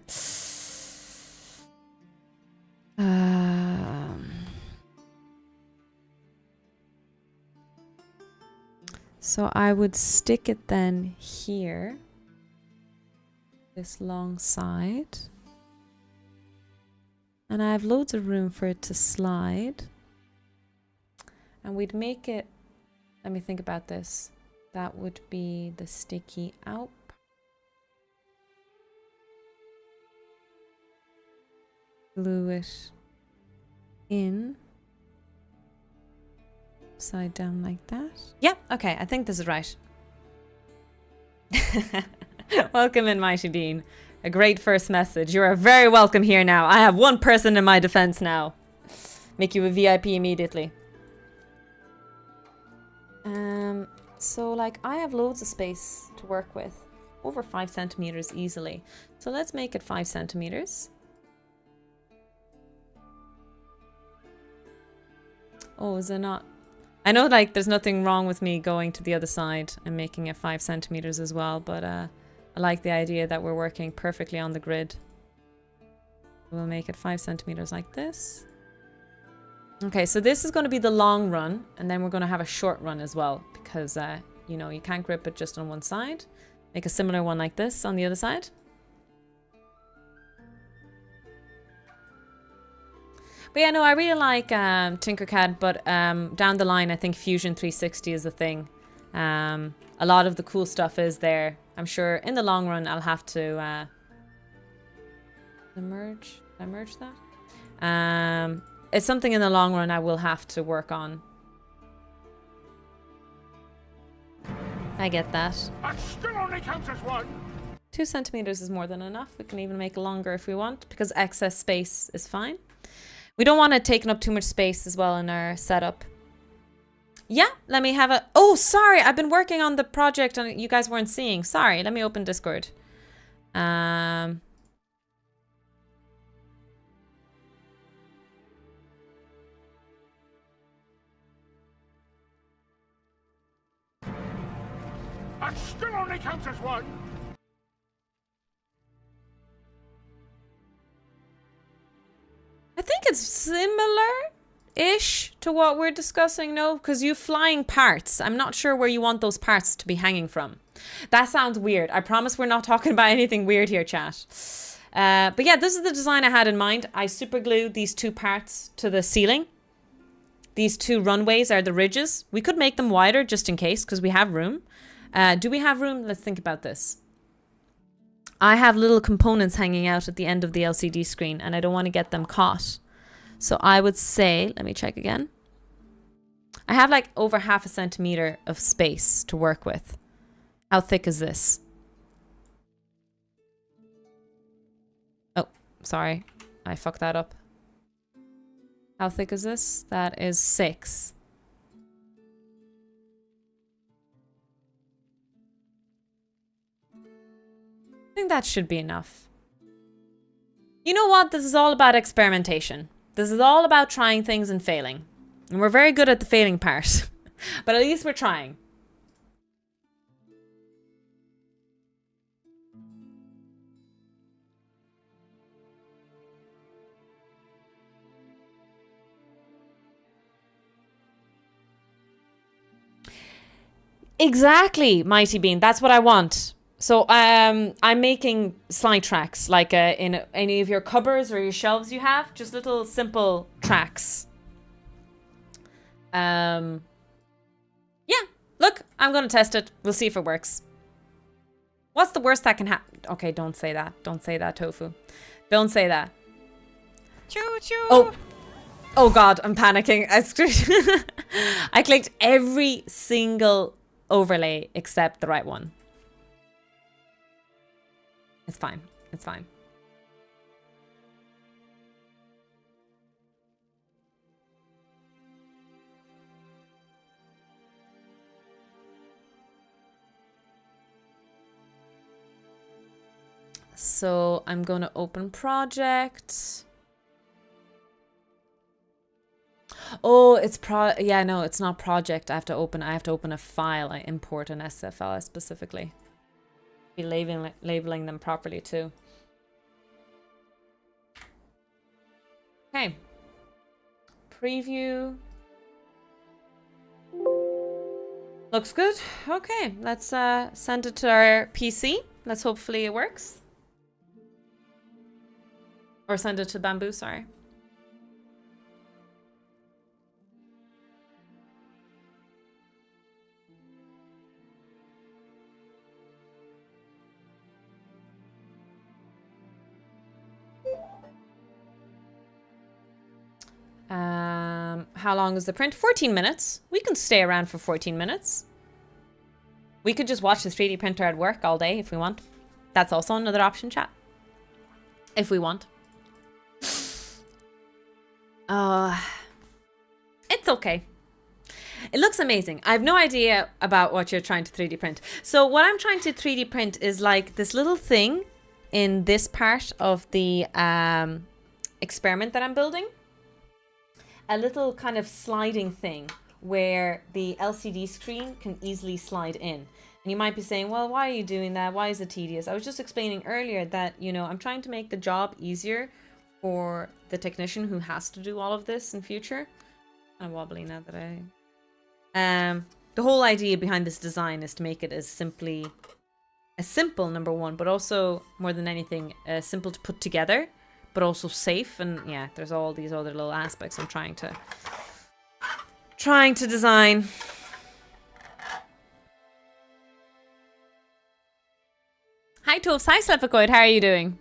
So I would stick it then here. This long side. And I have loads of room for it to slide. And we'd make it, let me think about this. That would be the sticky out. glue it in upside down like that. Yeah, okay, I think this is right. Welcome in, Mighty Bean. A great first message. You are very welcome here now. I have one person in my defense now. Make you a VIP immediately. So like I have loads of space to work with. Over 5 centimeters easily. So let's make it 5 centimeters. Oh, is it not? I know like there's nothing wrong with me going to the other side and making it 5 centimeters as well, but I like the idea that we're working perfectly on the grid. We'll make it 5 centimeters like this. Okay, so this is going to be the long run, and then we're going to have a short run as well, because, you know, you can't grip it just on one side. Make a similar one like this on the other side. But yeah, no, I really like Tinkercad, but down the line, I think Fusion 360 is the thing. A lot of the cool stuff is there. I'm sure in the long run, I'll have to merge. Did I merge that? It's something in the long run I will have to work on. I get that. That still only counts as one. 2 centimeters is more than enough. We can even make it longer if we want, because excess space is fine. We don't want it taking up too much space as well in our setup. Yeah, let me have a... Oh, sorry, I've been working on the project and you guys weren't seeing. Sorry, let me open Discord. That still only counts as one. I think it's similar-ish to what we're discussing, no? Because you flying parts. I'm not sure where you want those parts to be hanging from. That sounds weird. I promise we're not talking about anything weird here, chat. But yeah, this is the design I had in mind. I super glued these 2 parts to the ceiling. These 2 runways are the ridges. We could make them wider just in case, because we have room. Do we have room? Let's think about this. I have little components hanging out at the end of the LCD screen, and I don't want to get them caught. So I would say, let me check again. I have like over 0.5 centimeter of space to work with. How thick is this? Oh, sorry. I fucked that up. How thick is this? That is 6. I think that should be enough. You know what? This is all about experimentation. This is all about trying things and failing. And we're very good at the failing part. But at least we're trying. Exactly, Mighty Bean. That's what I want. So I'm making slide tracks, like in any of your cupboards or your shelves you have, just little simple tracks. Yeah, look, I'm gonna test it. We'll see if it works. What's the worst that can happen? Okay, don't say that. Don't say that, Tofu. Don't say that. Choo choo. Oh God, I'm panicking. I clicked every single overlay except the right one. It's fine. It's fine. So I'm going to open project. Oh, it's yeah, no, it's not project. I have to open a file. I import an SFL specifically. Be labeling them properly too. Okay. Preview. Looks good. Okay, let's send it to our PC. Let's hopefully it works. Or send it to Bamboo, sorry. how long is the print? 14 minutes. We can stay around for 14 minutes. We could just watch the 3D printer at work all day if we want. That's also another option, chat. If we want. It's okay. It looks amazing. I have no idea about what you're trying to 3D print. So what I'm trying to 3D print is like this little thing in this part of the experiment that I'm building. A little kind of sliding thing where the LCD screen can easily slide in. And you might be saying, well, why are you doing that? Why is it tedious? I was just explaining earlier that, you know, I'm trying to make the job easier for the technician who has to do all of this in future. I'm wobbly now that I... the whole idea behind this design is to make it as simple, number one, but also, more than anything, simple to put together, but also safe. And yeah, there's all these other little aspects I'm trying to design. Hi Toph, hi Slepicoid, how are you doing?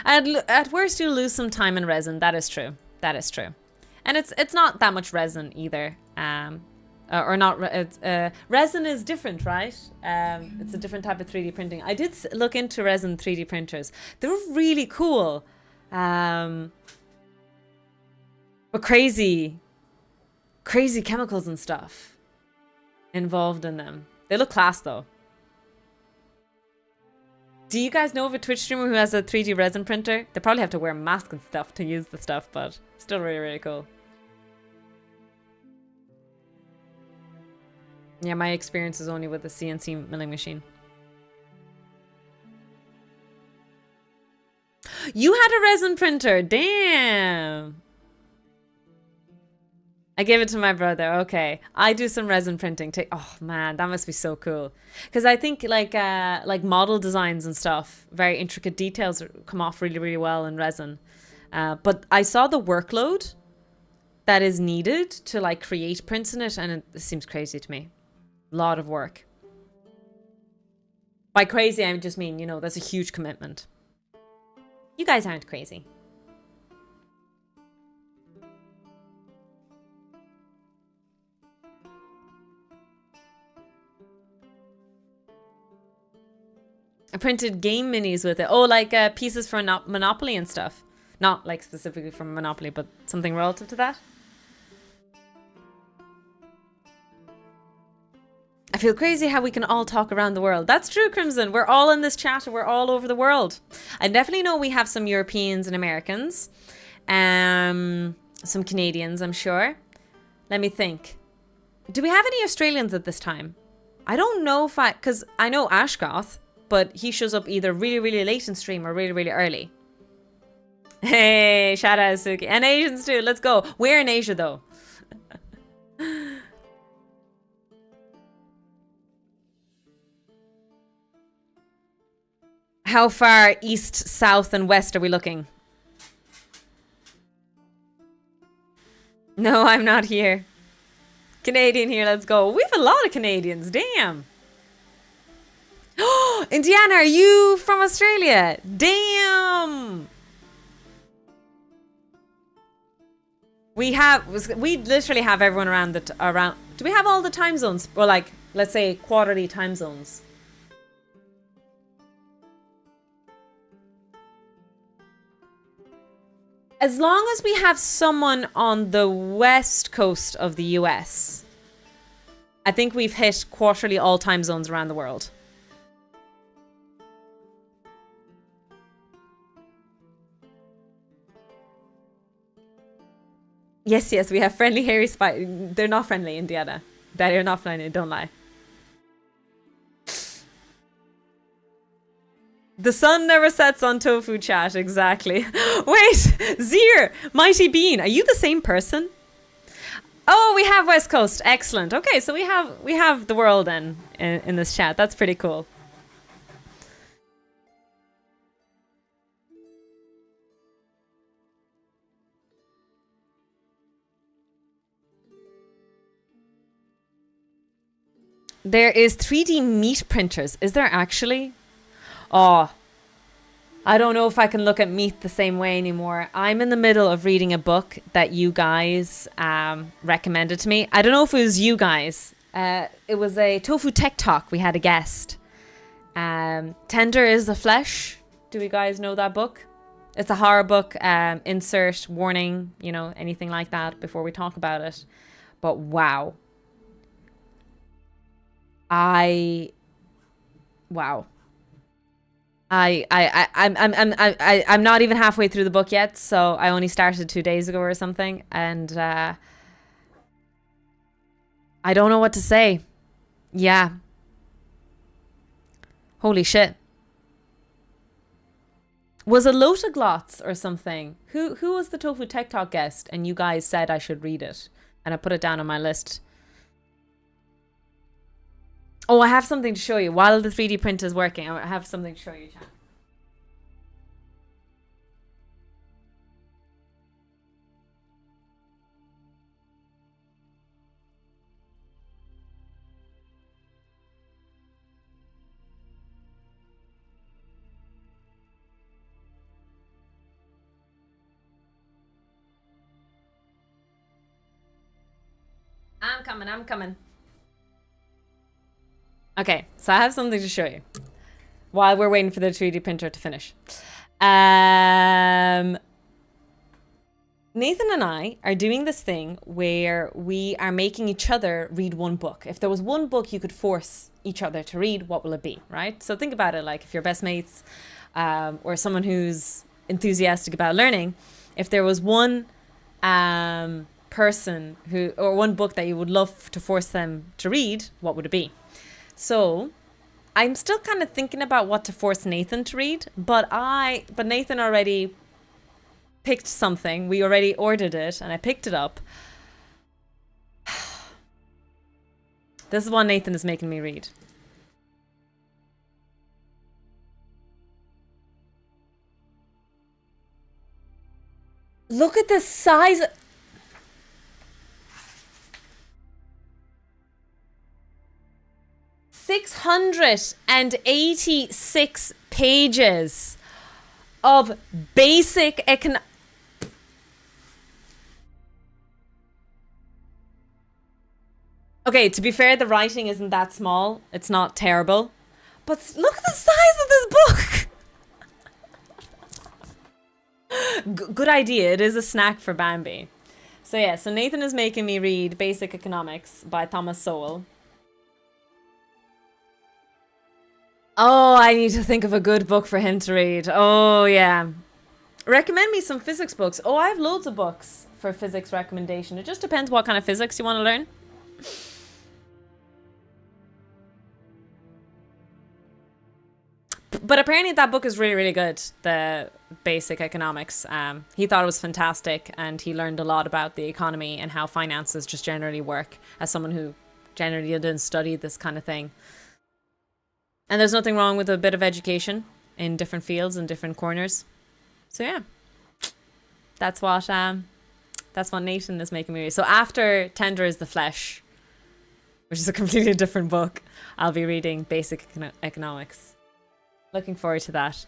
At worst you'll lose some time in resin, that is true. That is true. And it's not that much resin either. Resin is different, right? It's a different type of 3D printing. I did look into resin 3D printers. They were really cool. But crazy chemicals and stuff involved in them. They look class though. Do you guys know of a Twitch streamer who has a 3D resin printer? They probably have to wear masks and stuff to use the stuff, but still really, really cool. Yeah, my experience is only with the CNC milling machine. You had a resin printer, damn! I gave it to my brother, okay. I do some resin printing. Oh man, that must be so cool. Because I think like model designs and stuff, very intricate details come off really, really well in resin. But I saw the workload that is needed to like create prints in it, and it seems crazy to me. A lot of work. By crazy, I just mean, you know, that's a huge commitment. You guys aren't crazy. I printed game minis with it. Oh, like pieces for Monopoly and stuff. Not like specifically from Monopoly, but something relative to that. I feel crazy how we can all talk around the world. That's true, Crimson. We're all in this chat and we're all over the world. I definitely know we have some Europeans and Americans. Some Canadians, I'm sure. Let me think. Do we have any Australians at this time? I don't know if because I know Ashgoth, but he shows up either really, really late in stream or really, really early. Hey, shout out Suki. And Asians too, let's go. We're in Asia though. How far east, south, and west are we looking? No, I'm not here. Canadian here, let's go. We have a lot of Canadians, damn. Oh, Indiana, are you from Australia? Damn. We literally have everyone around. Do we have all the time zones? Or like, let's say quarterly time zones. As long as we have someone on the west coast of the US, I think we've hit quarterly all time zones around the world. Yes, yes, we have friendly hairy spider. They're not friendly, Indiana. They're not friendly, don't lie. The sun never sets on tofu chat, exactly. Wait, Zir, Mighty Bean, are you the same person? Oh, we have West Coast, excellent. Okay, so we have the world then in this chat. That's pretty cool. There is 3D meat printers. Is there actually? Oh, I don't know if I can look at meat the same way anymore. I'm in the middle of reading a book that you guys recommended to me. I don't know if it was you guys. It was a Tofu Tech Talk. We had a guest. Tender is the Flesh. Do you guys know that book? It's a horror book. Insert warning, you know, anything like that before we talk about it. But wow. I'm not even halfway through the book yet, so I only started 2 days ago or something, and I don't know what to say. Yeah. Holy shit. Was it Lotaglots or something? Who was the Tofu Tech Talk guest? And you guys said I should read it, and I put it down on my list. Oh, I have something to show you. While the 3D print is working, I have something to show you, chat. I'm coming. Okay, so I have something to show you while we're waiting for the 3D printer to finish. Nathan and I are doing this thing where we are making each other read one book. If there was one book you could force each other to read, what will it be, right? So think about it like if you're best mates or someone who's enthusiastic about learning, if there was one person who, or one book that you would love to force them to read, what would it be? So I'm still kind of thinking about what to force Nathan to read, but Nathan already picked something. We already ordered it and I picked it up. This is what Nathan is making me read. Look at the size. 686 pages of basic Okay, to be fair, the writing isn't that small. It's not terrible. But look at the size of this book! Good idea. It is a snack for Bambi. So yeah, so Nathan is making me read Basic Economics by Thomas Sowell. Oh, I need to think of a good book for him to read. Oh, yeah. Recommend me some physics books. Oh, I have loads of books for physics recommendation. It just depends what kind of physics you want to learn. But apparently that book is really, really good. The Basic Economics. He thought it was fantastic and he learned a lot about the economy and how finances just generally work as someone who generally didn't study this kind of thing. And there's nothing wrong with a bit of education in different fields and different corners. So yeah, that's what Nathan is making me read. So after Tender is the Flesh, which is a completely different book, I'll be reading Basic Economics. Looking forward to that.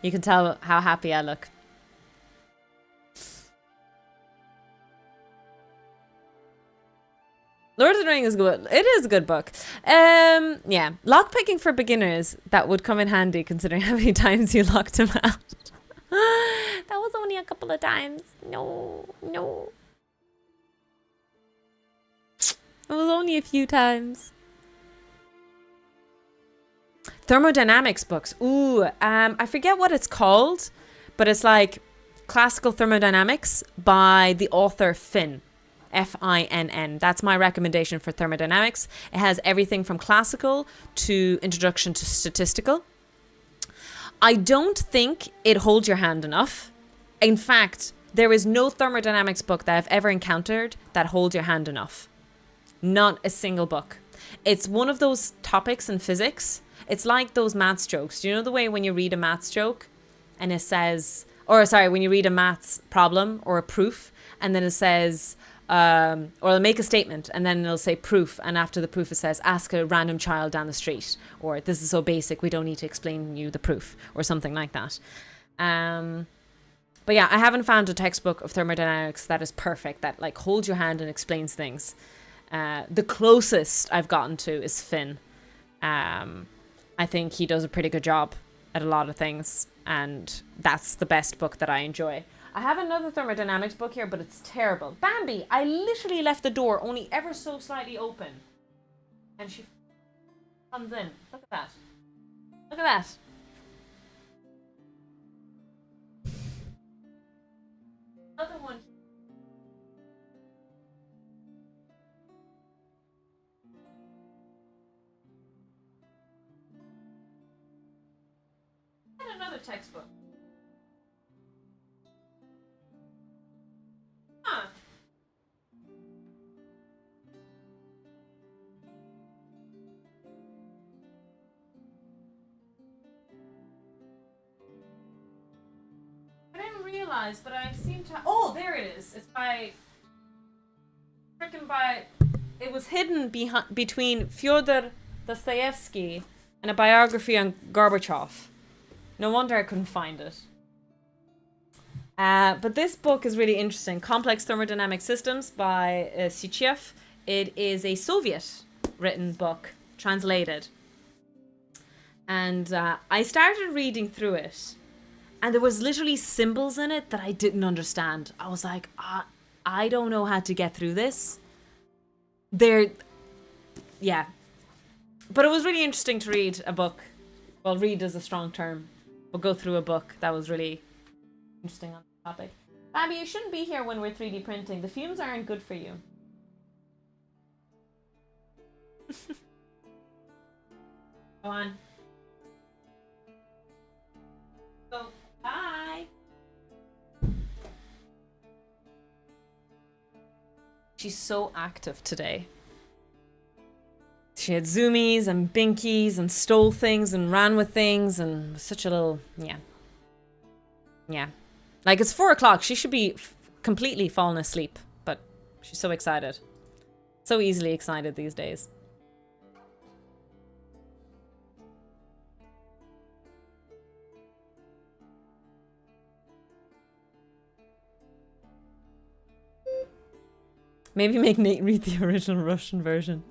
You can tell how happy I look. Lord of the Rings is good. It is a good book. Yeah. Lockpicking for beginners, that would come in handy considering how many times you locked him out. That was only a couple of times. No. It was only a few times. Thermodynamics books. Ooh, I forget what it's called, but it's like Classical Thermodynamics by the author Finn. Finn. That's my recommendation for thermodynamics. It has everything from classical to introduction to statistical. I don't think it holds your hand enough. In fact, there is no thermodynamics book that I've ever encountered that holds your hand enough. Not a single book. It's one of those topics in physics. It's like those maths jokes. Do you know the way when you read a maths joke and it says, or sorry, when you read a maths problem or a proof and then it says, or they'll make a statement and then they'll say proof, and after the proof it says ask a random child down the street, or this is so basic we don't need to explain you the proof, or something like that. But yeah, I haven't found a textbook of thermodynamics that is perfect, that like holds your hand and explains things. The closest I've gotten to is Finn. I think he does a pretty good job at a lot of things, and that's the best book that I enjoy. I have another thermodynamics book here, but it's terrible. Bambi, I literally left the door only ever so slightly open, and she comes in. Look at that. Look at that. Another one. And another textbook. Huh. I didn't realize, but I seem to. Oh, there it is. It's by. Freaking by. It was hidden between Fyodor Dostoevsky and a biography on Gorbachev. No wonder I couldn't find it. But this book is really interesting. Complex Thermodynamic Systems by Sychev. It is a Soviet-written book, translated. And I started reading through it, and there was literally symbols in it that I didn't understand. I was like, I don't know how to get through this. Yeah. But it was really interesting to read a book. Well, read is a strong term. But go through a book that was really interesting on the topic. Abby, you shouldn't be here when we're 3D printing. The fumes aren't good for you. Go on. Go. Bye. She's so active today. She had zoomies and binkies and stole things and ran with things and such a little, yeah. Yeah. Like, it's 4 o'clock. She should be completely fallen asleep, but she's so excited. So easily excited these days. Maybe make Nate read the original Russian version.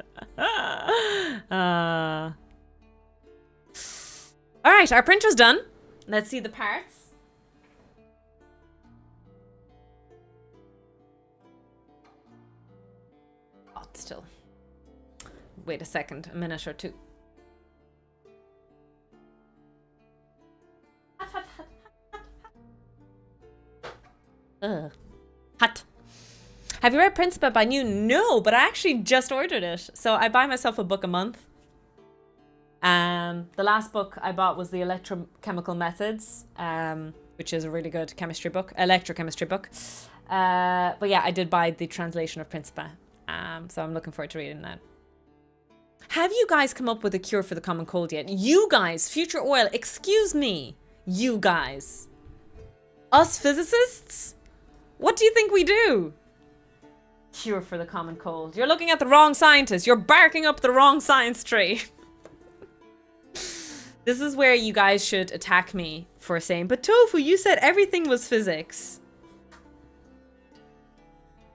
Alright, our printer's done. Let's see the parts. Oh, still. Wait a second, a minute or two. Hot. Have you read Principia by New? No, but I actually just ordered it. So I buy myself a book a month. The last book I bought was the Electrochemical Methods, which is a really good chemistry book, electrochemistry book. But yeah, I did buy the translation of Principia. So I'm looking forward to reading that. Have you guys come up with a cure for the common cold yet? You guys, Future Oil, excuse me. You guys. Us physicists? What do you think we do? Cure for the common cold. You're looking at the wrong scientist. You're barking up the wrong science tree. This is where you guys should attack me for saying, but Tofu, you said everything was physics.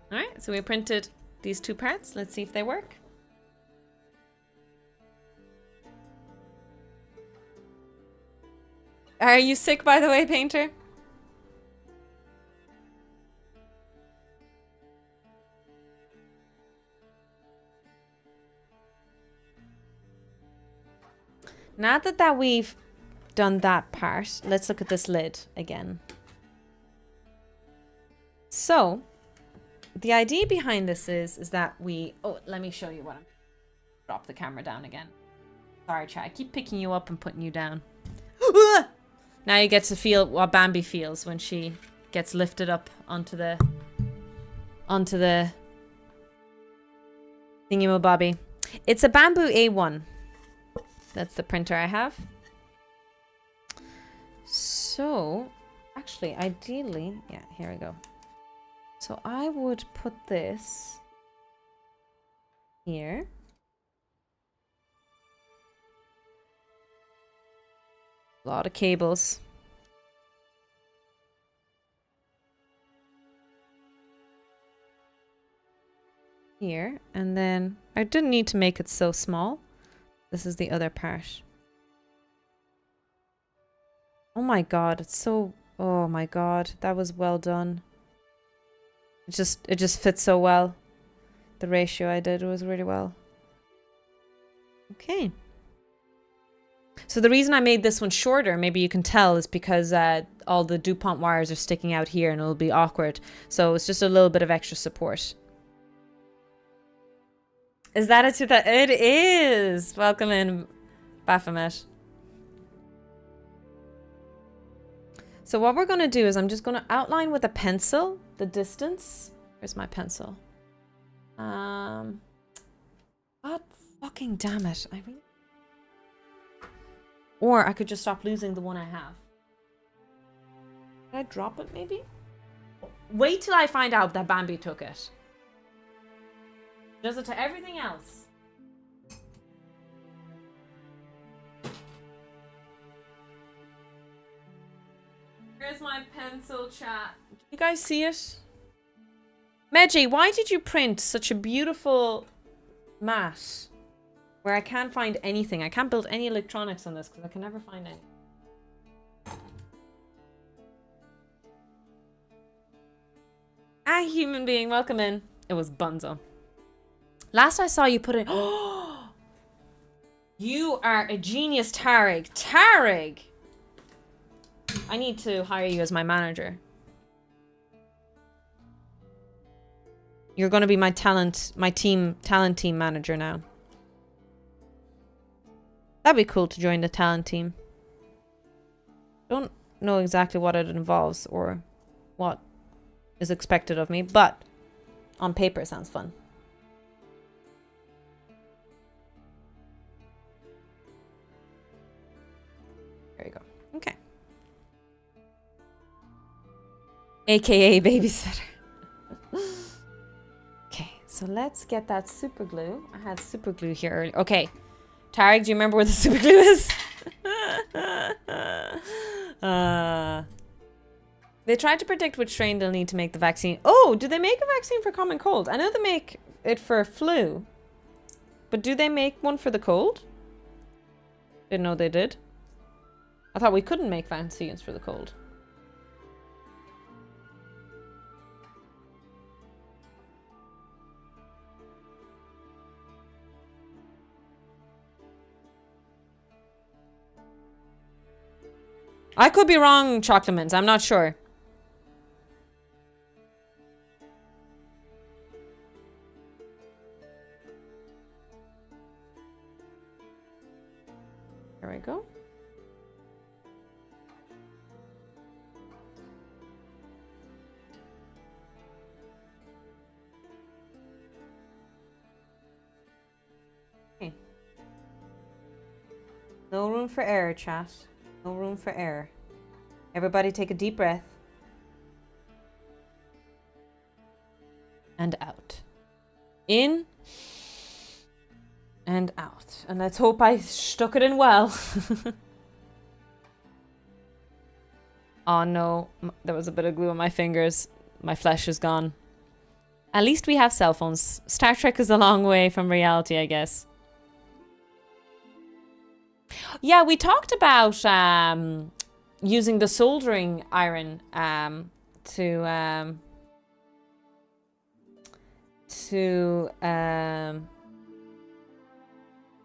Alright, so we printed these 2 parts. Let's see if they work. Are you sick, by the way, Painter? Now that we've done that part, let's look at this lid again. So, the idea behind this is that we... Oh, let me show you what I'm... Drop the camera down again. Sorry, chat. I keep picking you up and putting you down. Now you get to feel what Bambi feels when she gets lifted up onto the thingy-mo-bobby. It's a Bamboo A1. That's the printer I have. So, actually, ideally, yeah, here we go. So I would put this here. A lot of cables. Here, and then I didn't need to make it so small. This is the other part. Oh my god, it's so... Oh my god, that was well done. It just fits so well. The ratio I did was really well. Okay. So the reason I made this one shorter, maybe you can tell, is because all the DuPont wires are sticking out here and it'll be awkward. So it's just a little bit of extra support. Is that it? It is! Welcome in, Baphomet. So what we're going to do is I'm just going to outline with a pencil the distance. Where's my pencil? God fucking damn it. Or I could just stop losing the one I have. Did I drop it maybe? Wait till I find out that Bambi took it. Does it to everything else. Here's my pencil, chat. Do you guys see it? Meji, why did you print such a beautiful mat where I can't find anything? I can't build any electronics on this because I can never find any. Ah, human being, welcome in. It was Bunzo. Last I saw you put it. Oh, you are a genius, Tarek. Tarek! I need to hire you as my manager. You're going to be my talent team manager now. That'd be cool to join the talent team. Don't know exactly what it involves or what is expected of me, but on paper it sounds fun. There you go. Okay. AKA babysitter. Okay, so let's get that super glue. I had super glue here earlier. Okay. Tarek, do you remember where the super glue is? They tried to predict which strain they'll need to make the vaccine. Oh, do they make a vaccine for common cold? I know they make it for flu. But do they make one for the cold? Didn't know they did. I thought we couldn't make vaccines for the cold. I could be wrong, Chocolatemans. I'm not sure. There we go. Okay. No room for error, chat. No room for error. Everybody take a deep breath. And out. In. And out. And let's hope I stuck it in well. Oh no, there was a bit of glue on my fingers. My flesh is gone. At least we have cell phones. Star Trek is a long way from reality, I guess. Yeah, we talked about using the soldering iron to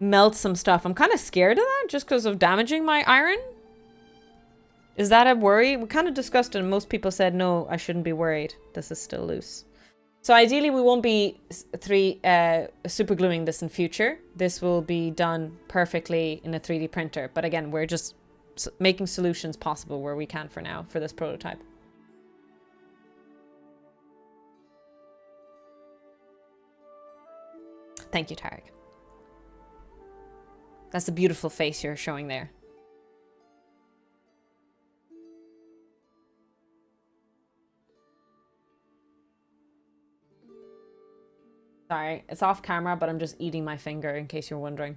melt some stuff. I'm kind of scared of that just because of damaging my iron. Is that a worry? We kind of discussed it and most people said, no, I shouldn't be worried. This is still loose. So ideally we won't be super gluing this in future. This will be done perfectly in a 3D printer. But again, we're just making solutions possible where we can for now for this prototype. Thank you, Tarek. That's a beautiful face you're showing there. Sorry, it's off camera, but I'm just eating my finger in case you're wondering.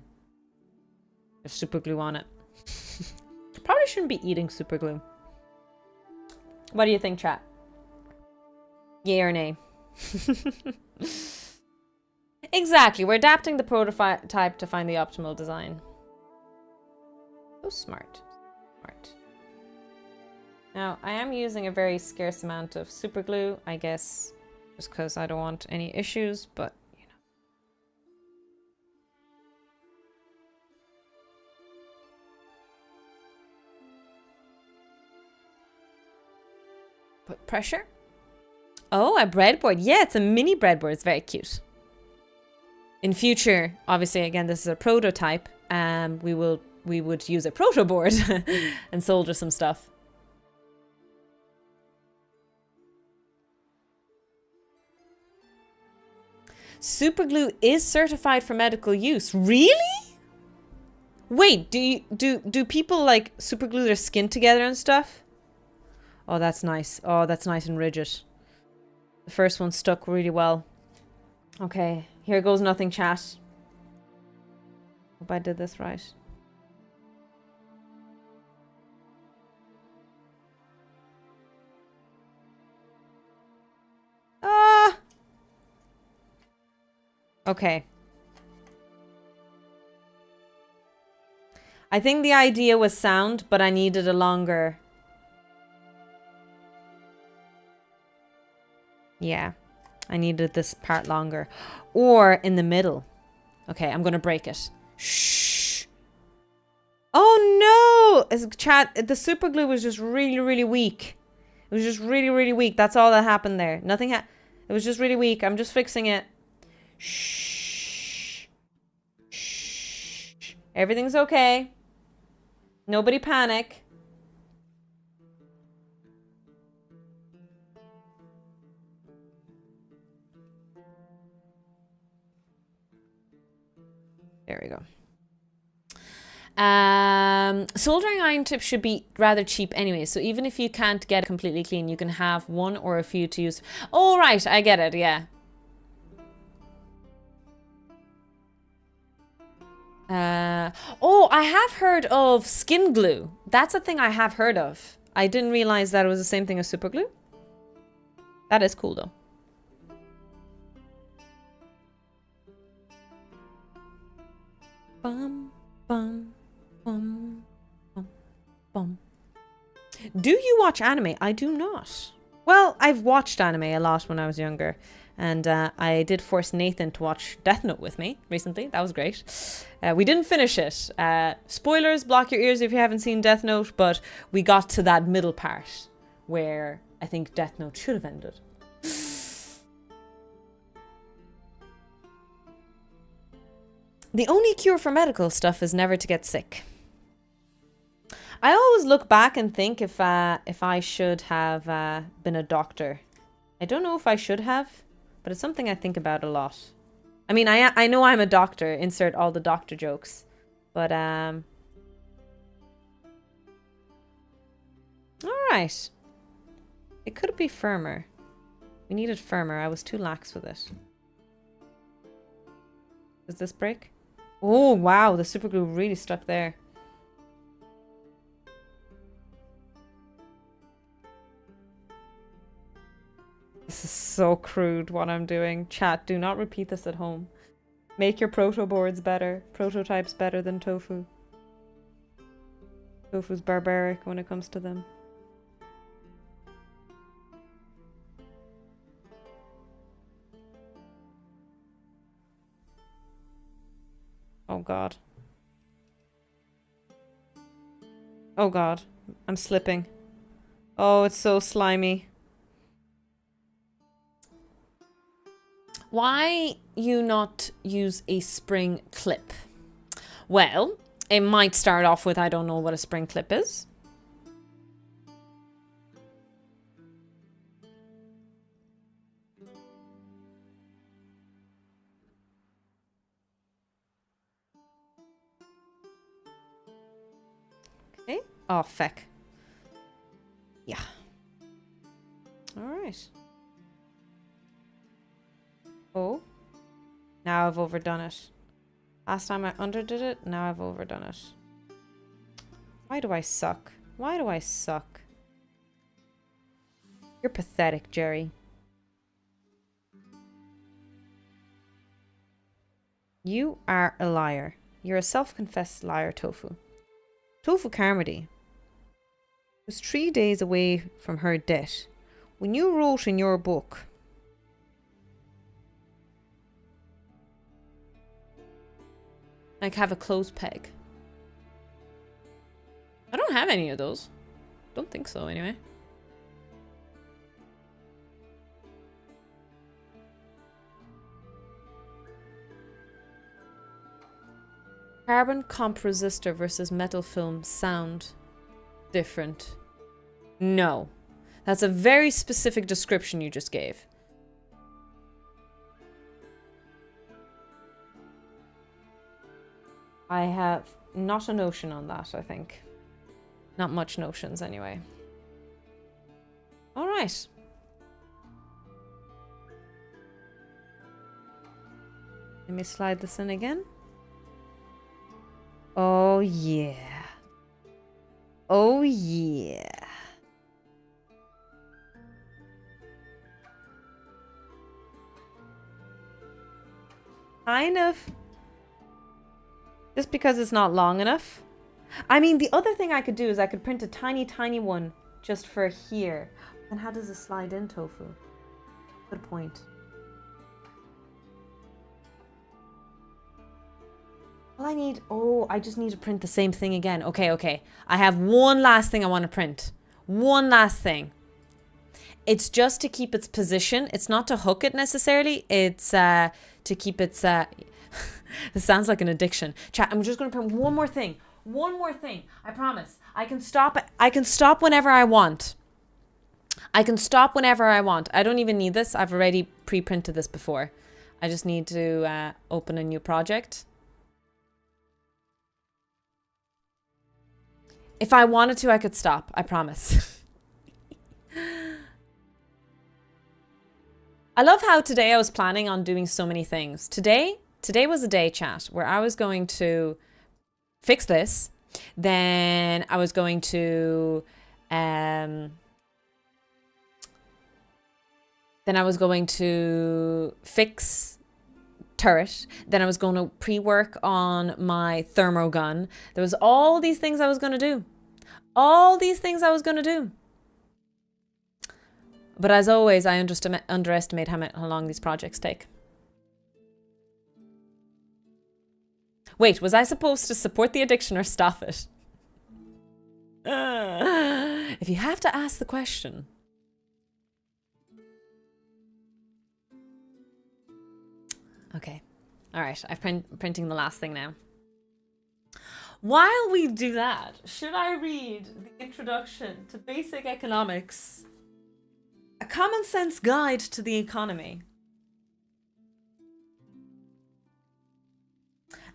There's super glue on it. Probably shouldn't be eating super glue. What do you think, chat? Yay or nay? Exactly, we're adapting the prototype to find the optimal design. So smart. Smart. Now, I am using a very scarce amount of super glue, I guess, just because I don't want any issues, but, you know. Put pressure. Oh, a breadboard. Yeah, it's a mini breadboard. It's very cute. In future, obviously, again, this is a prototype. We would use a proto board and solder some stuff. Super glue is certified for medical use. Really? Wait, do people like super glue their skin together and stuff? Oh, that's nice. Oh, that's nice and rigid. The first one stuck really well. Okay, here goes nothing, chat. Hope I did this right. Ah! Okay. I think the idea was sound, but I needed a longer... Yeah. I needed this part longer. Or in the middle. Okay, I'm gonna break it. Shh. Oh no! Chat, the super glue was just really, really weak. It was just really, really weak. That's all that happened there. Nothing It was just really weak. I'm just fixing it. Shh. Shh. Everything's okay. Nobody panic. There we go. Soldering iron tips should be rather cheap anyway, so even if you can't get it completely clean, you can have one or a few to use. Oh, right, I get it, yeah. Oh, I have heard of skin glue. That's a thing I have heard of. I didn't realize that it was the same thing as super glue. That is cool though. Bum, bum, bum, bum, bum. Do you watch anime? I do not. Well, I've watched anime a lot when I was younger. And I did force Nathan to watch Death Note with me recently. That was great. We didn't finish it. Spoilers, block your ears if you haven't seen Death Note. But we got to that middle part where I think Death Note should have ended. The only cure for medical stuff is never to get sick. I always look back and think if I should have been a doctor. I don't know if I should have. But it's something I think about a lot. I mean, I know I'm a doctor. Insert all the doctor jokes. But, alright. It could be firmer. We needed firmer. I was too lax with it. Does this break? Oh, wow. The super glue really stuck there. This is so crude what I'm doing. Chat, do not repeat this at home. Make your proto boards better. Prototypes better than tofu. Tofu's barbaric when it comes to them. Oh god. Oh god. I'm slipping. Oh, it's so slimy. Why you not use a spring clip? Well, it might start off with I don't know what a spring clip is. Okay. Oh, feck. Yeah. All right. Oh. Now I've overdone it. Last time I underdid it, now I've overdone it. Why do I suck? Why do I suck? You're pathetic, Jerry. You are a liar. You're a self-confessed liar, Tofu. Tofu Carmody was 3 days away from her death when you wrote in your book, like, have a clothes peg. I don't have any of those. Don't think so, anyway. Carbon comp resistor versus metal film sound different. No. That's a very specific description you just gave. I have not a notion on that, I think. Not much notions, anyway. All right. Let me slide this in again. Oh, yeah. Oh, yeah. Kind of. Just because it's not long enough. I mean, the other thing I could do is I could print a tiny, tiny one just for here. And how does it slide in, Tofu? Good point. All I need... Oh, I just need to print the same thing again. Okay, okay. I have one last thing I want to print. One last thing. It's just to keep its position. It's not to hook it necessarily. It's to keep its... This sounds like an addiction. Chat, I'm just going to print one more thing. One more thing. I promise. I can stop whenever I want. I can stop whenever I want. I don't even need this. I've already pre-printed this before. I just need to open a new project. If I wanted to, I could stop. I promise. I love how today I was planning on doing so many things. Today was a day, chat, where I was going to fix this. Then I was going to fix turret. Then I was going to pre-work on my thermo gun. There was all these things I was going to do. All these things I was going to do. But as always, I underestimate how long these projects take. Wait, was I supposed to support the addiction or stop it? If you have to ask the question. Okay. All right. I'm printing the last thing now. While we do that, should I read the introduction to Basic Economics? A common sense guide to the economy.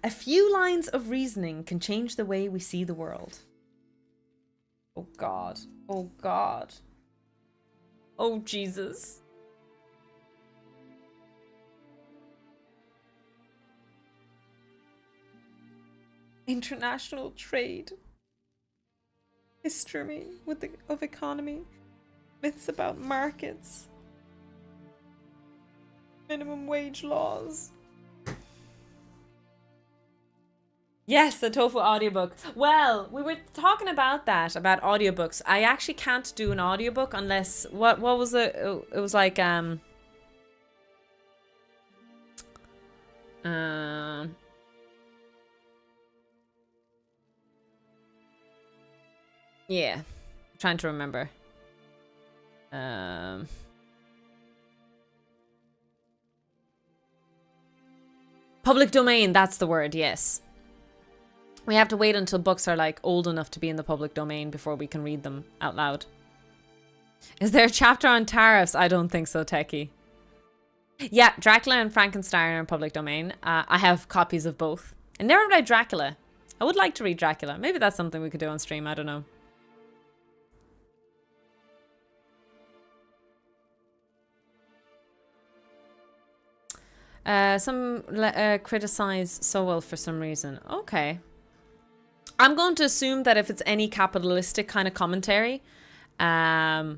A few lines of reasoning can change the way we see the world. Oh God. Oh God. Oh Jesus. International trade. History of economy. Myths about markets. Minimum wage laws. Yes, the Tofu audiobook. Well, we were talking about that, about audiobooks. I actually can't do an audiobook unless... What was it? It was like... Yeah. I'm trying to remember. Public domain, that's the word, yes. We have to wait until books are like old enough to be in the public domain before we can read them out loud. Is there a chapter on tariffs? I don't think so, Techie. Yeah, Dracula and Frankenstein are in public domain. I have copies of both. I never read Dracula. I would like to read Dracula. Maybe that's something we could do on stream. I don't know. Some criticize so well for some reason. Okay. I'm going to assume that if it's any capitalistic kind of commentary, that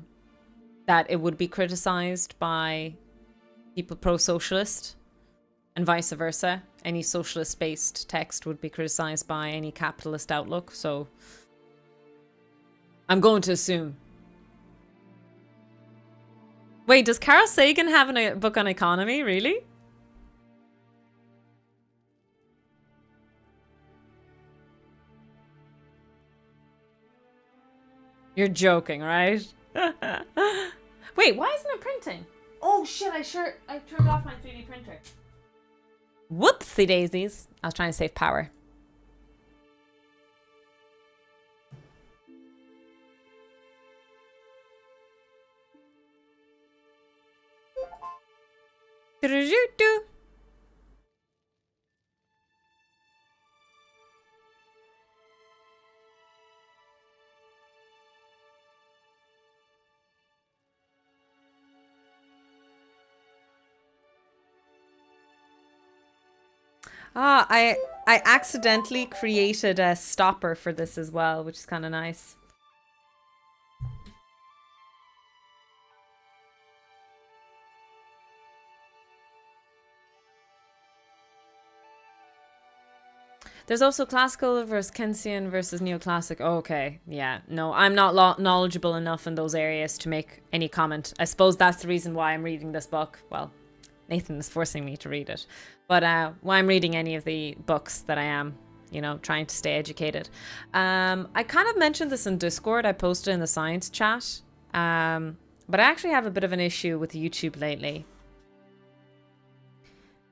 it would be criticized by people pro-socialist, and vice versa. Any socialist-based text would be criticized by any capitalist outlook. So I'm going to assume. Wait, does Carl Sagan have a book on economy? Really? You're joking, right? Wait, why isn't it printing? Oh shit, I turned off my 3D printer. Whoopsie daisies. I was trying to save power. Do-do-do-do. Ah, I accidentally created a stopper for this as well, which is kind of nice. There's also classical versus Keynesian versus neoclassic. Oh, okay, yeah. No, I'm not knowledgeable enough in those areas to make any comment. I suppose that's the reason why I'm reading this book. Well, Nathan is forcing me to read it. But why I'm reading any of the books that I am, you know, trying to stay educated. I kind of mentioned this in Discord. I posted in the science chat. But I actually have a bit of an issue with YouTube lately.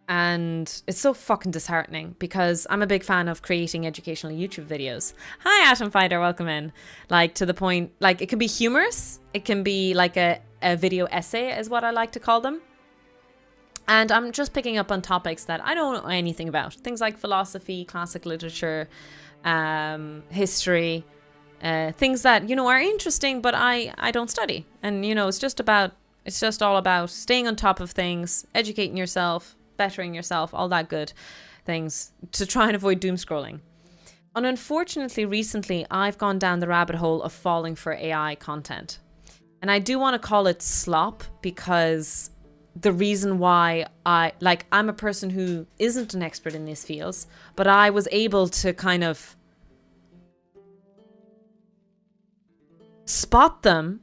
And it's so fucking disheartening because I'm a big fan of creating educational YouTube videos. Hi, Atom Fighter, welcome in. Like, to the point, like, it can be humorous. It can be like a video essay is what I like to call them. And I'm just picking up on topics that I don't know anything about. Things like philosophy, classic literature, history, things that, you know, are interesting, but I don't study. And, you know, it's just all about staying on top of things, educating yourself, bettering yourself, all that good things to try and avoid doom scrolling. And unfortunately, recently, I've gone down the rabbit hole of falling for AI content. And I do want to call it slop because the reason why I'm a person who isn't an expert in these fields, but I was able to kind of spot them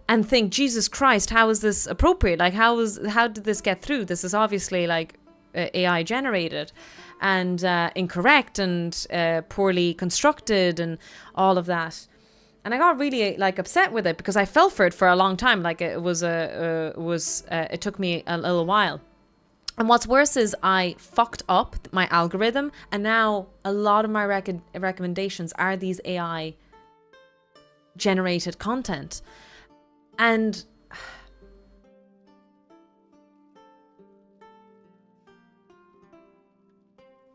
and think, Jesus Christ, how is this appropriate? Like, how did this get through? This is obviously like AI generated and incorrect and poorly constructed and all of that. And I got really like upset with it because I fell for it for a long time. Like it took me a little while. And what's worse is I fucked up my algorithm, and now a lot of my recommendations are these AI generated content. And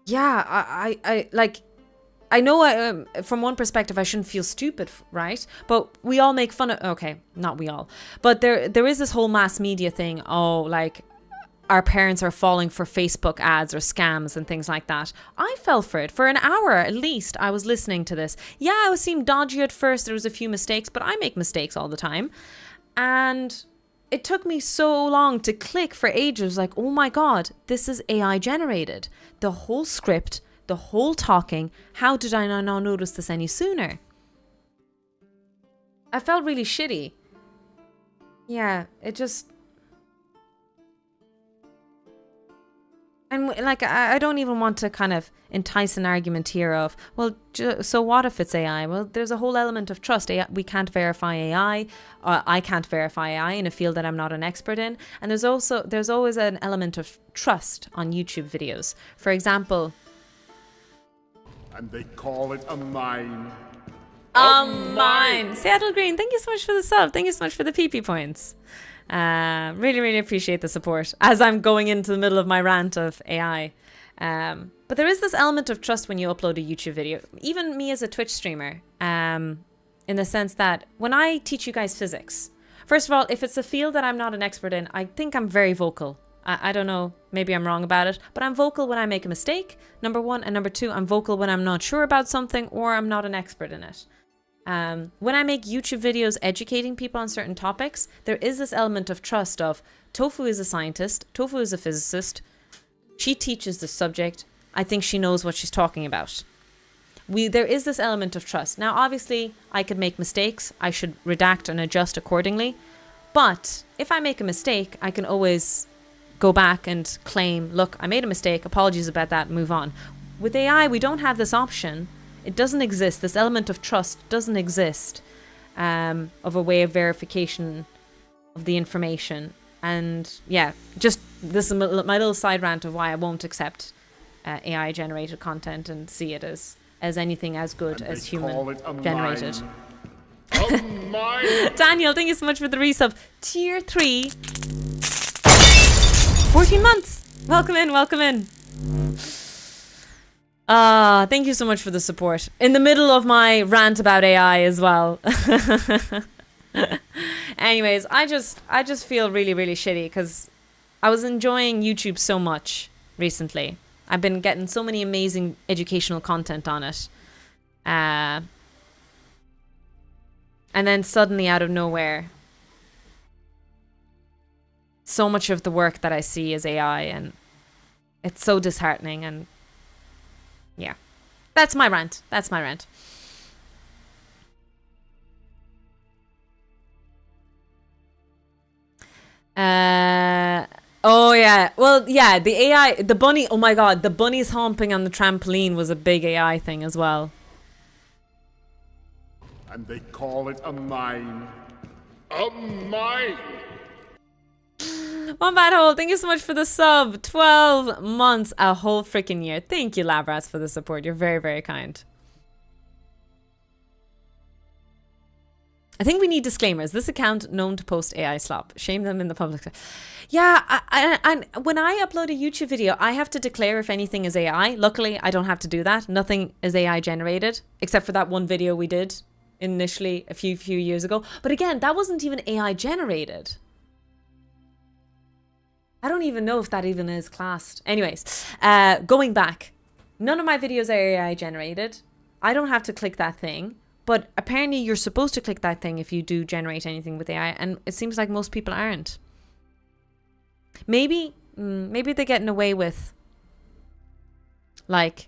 yeah, I like, I know from one perspective I shouldn't feel stupid, right? But we all make fun of, okay, not we all, but there is this whole mass media thing. Oh, like our parents are falling for Facebook ads or scams and things like that. I fell for it for an hour at least. I was listening to this. Yeah, it seemed dodgy at first. There was a few mistakes, but I make mistakes all the time. And it took me so long to click for ages. Like, oh my God, this is AI generated. The whole script, the whole talking. How did I not notice this any sooner? I felt really shitty. Yeah, it just... And like, I don't even want to kind of entice an argument here of, well, so what if it's AI? Well, there's a whole element of trust. We can't verify AI. I can't verify AI in a field that I'm not an expert in. And there's always an element of trust on YouTube videos. For example... And they call it a mine. Mine. Seattle Green, thank you so much for the sub. Thank you so much for the PP points. Really, really appreciate the support as I'm going into the middle of my rant of AI. But there is this element of trust when you upload a YouTube video. Even me as a Twitch streamer, in the sense that when I teach you guys physics, first of all, if it's a field that I'm not an expert in, I think I'm very vocal. I don't know, maybe I'm wrong about it, but I'm vocal when I make a mistake, number one, and number two, I'm vocal when I'm not sure about something or I'm not an expert in it. When I make YouTube videos educating people on certain topics, there is this element of trust of Tofu is a scientist, Tofu is a physicist, she teaches the subject, I think she knows what she's talking about. There is this element of trust. Now, obviously, I could make mistakes, I should redact and adjust accordingly, but if I make a mistake, I can always go back and claim, look, I made a mistake, apologies about that, move on. With AI, we don't have this option. It doesn't exist. This element of trust doesn't exist, of a way of verification of the information. And yeah, just this is my little side rant of why I won't accept AI generated content and see it as anything as good as human generated. Daniel, thank you so much for the resub. Tier 3, 14 months. Welcome in, welcome in. Thank you so much for the support. In the middle of my rant about AI as well. Anyways, I just feel really, really shitty because I was enjoying YouTube so much recently. I've been getting so many amazing educational content on it. And then suddenly out of nowhere, so much of the work that I see is AI, and it's so disheartening. And yeah, that's my rant. That's my rant. Oh yeah, well yeah, the AI, the bunny, oh my god, the bunnies humping on the trampoline was a big AI thing as well. And they call it a mine. A mine! One bad hole, thank you so much for the sub. 12 months, a whole freaking year. Thank you, Labras, for the support. You're very, very kind. I think we need disclaimers. This account known to post AI slop. Shame them in the public. Yeah, and when I upload a YouTube video, I have to declare if anything is AI. Luckily, I don't have to do that. Nothing is AI generated, except for that one video we did initially a few years ago. But again, that wasn't even AI generated. I don't even know if that even is classed. Anyways, going back, none of my videos are AI generated. I don't have to click that thing. But apparently you're supposed to click that thing if you do generate anything with AI, and it seems like most people aren't. Maybe they're getting away with, like,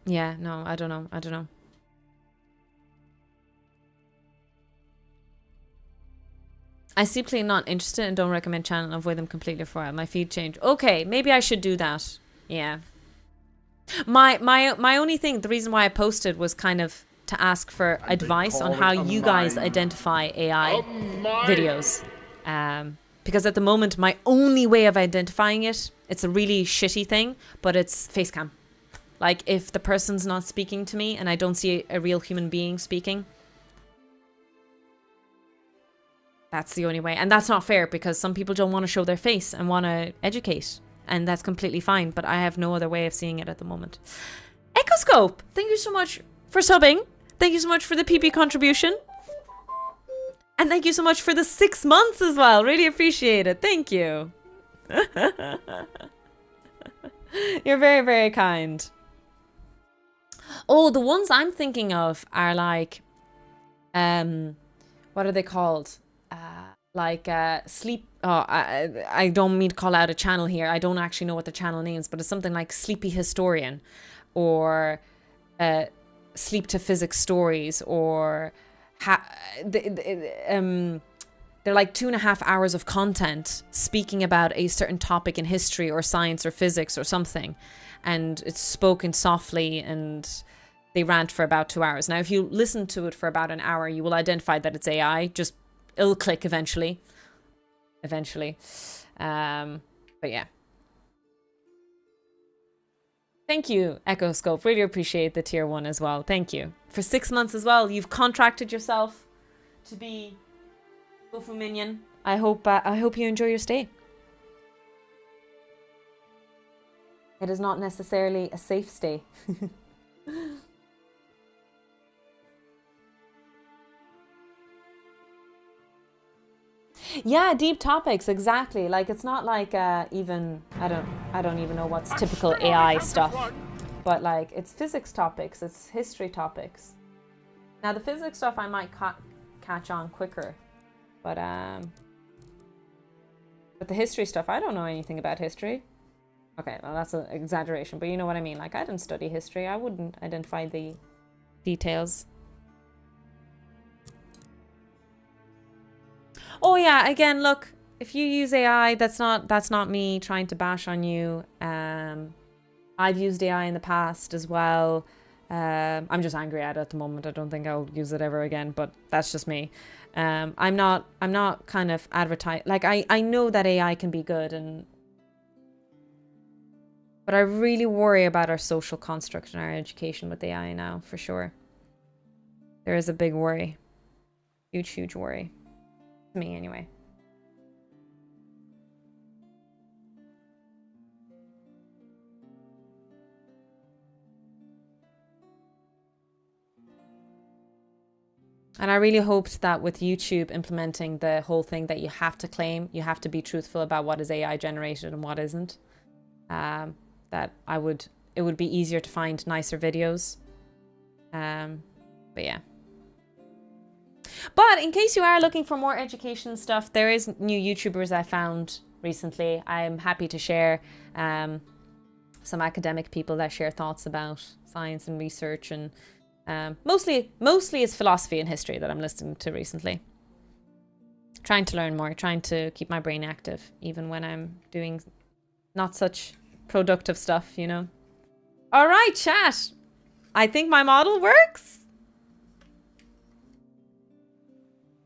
yeah, no, I don't know. I simply not interested and don't recommend channel and avoid them completely for a while. My feed changed. Okay, maybe I should do that. Yeah. My only thing, the reason why I posted was kind of to ask for advice on how you guys identify AI videos. Because at the moment, my only way of identifying it, it's a really shitty thing, but it's face cam. Like if the person's not speaking to me and I don't see a real human being speaking, that's the only way. And that's not fair because some people don't want to show their face and want to educate. And that's completely fine, but I have no other way of seeing it at the moment. Echoscope, thank you so much for subbing. Thank you so much for the PP contribution. And thank you so much for the 6 months as well. Really appreciate it. Thank you. You're very, very kind. Oh, the ones I'm thinking of are like, what are they called? Sleep. Oh, I don't mean to call out a channel here. I don't actually know what the channel names, but it's something like Sleepy Historian or Sleep to Physics Stories, or they're like 2.5 hours of content speaking about a certain topic in history or science or physics or something, and it's spoken softly and they rant for about 2 hours. Now if you listen to it for about an hour, you will identify that it's AI. Just it'll click eventually. But yeah. Thank you, Echoscope. Really appreciate the tier 1 as well. Thank you. For 6 months as well. You've contracted yourself to be Tofu Minion. I hope you enjoy your stay. It is not necessarily a safe stay. Yeah, deep topics, exactly. Like it's not like even I don't even know what's typical AI stuff. But like it's physics topics, it's history topics. Now the physics stuff I might catch on quicker. But the history stuff, I don't know anything about history. Okay, well that's an exaggeration, but you know what I mean. Like I didn't study history. I wouldn't identify the details. Oh yeah, again, look, if you use AI, that's not me trying to bash on you. I've used AI in the past as well. I'm just angry at it at the moment. I don't think I'll use it ever again, but that's just me. I'm not kind of like I know that AI can be good but I really worry about our social construct and our education with AI now, for sure. There is a big worry. Huge worry. To me anyway. And I really hoped that with YouTube implementing the whole thing that you have to claim, you have to be truthful about what is AI generated and what isn't, that it would be easier to find nicer videos. But yeah. But in case you are looking for more education stuff, there is new YouTubers I found recently. I'm happy to share some academic people that share thoughts about science and research, and mostly it's philosophy and history that I'm listening to recently. Trying to learn more, trying to keep my brain active, even when I'm doing not such productive stuff, you know. All right, chat. I think my model works.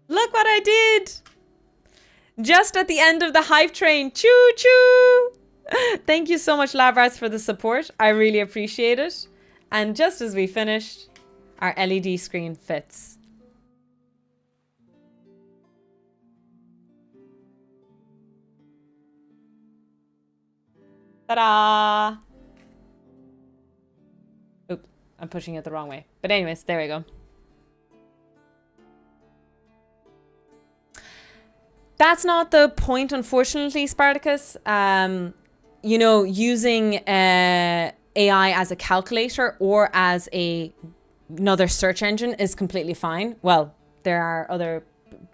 Look what I did! Just at the end of the hype train. Choo choo! Thank you so much, Lavras, for the support. I really appreciate it. And just as we finished, our LED screen fits. Ta-da! Oop, I'm pushing it the wrong way. But anyways, there we go. That's not the point, unfortunately, Spartacus. You know, using AI as a calculator or as another search engine is completely fine. Well, there are other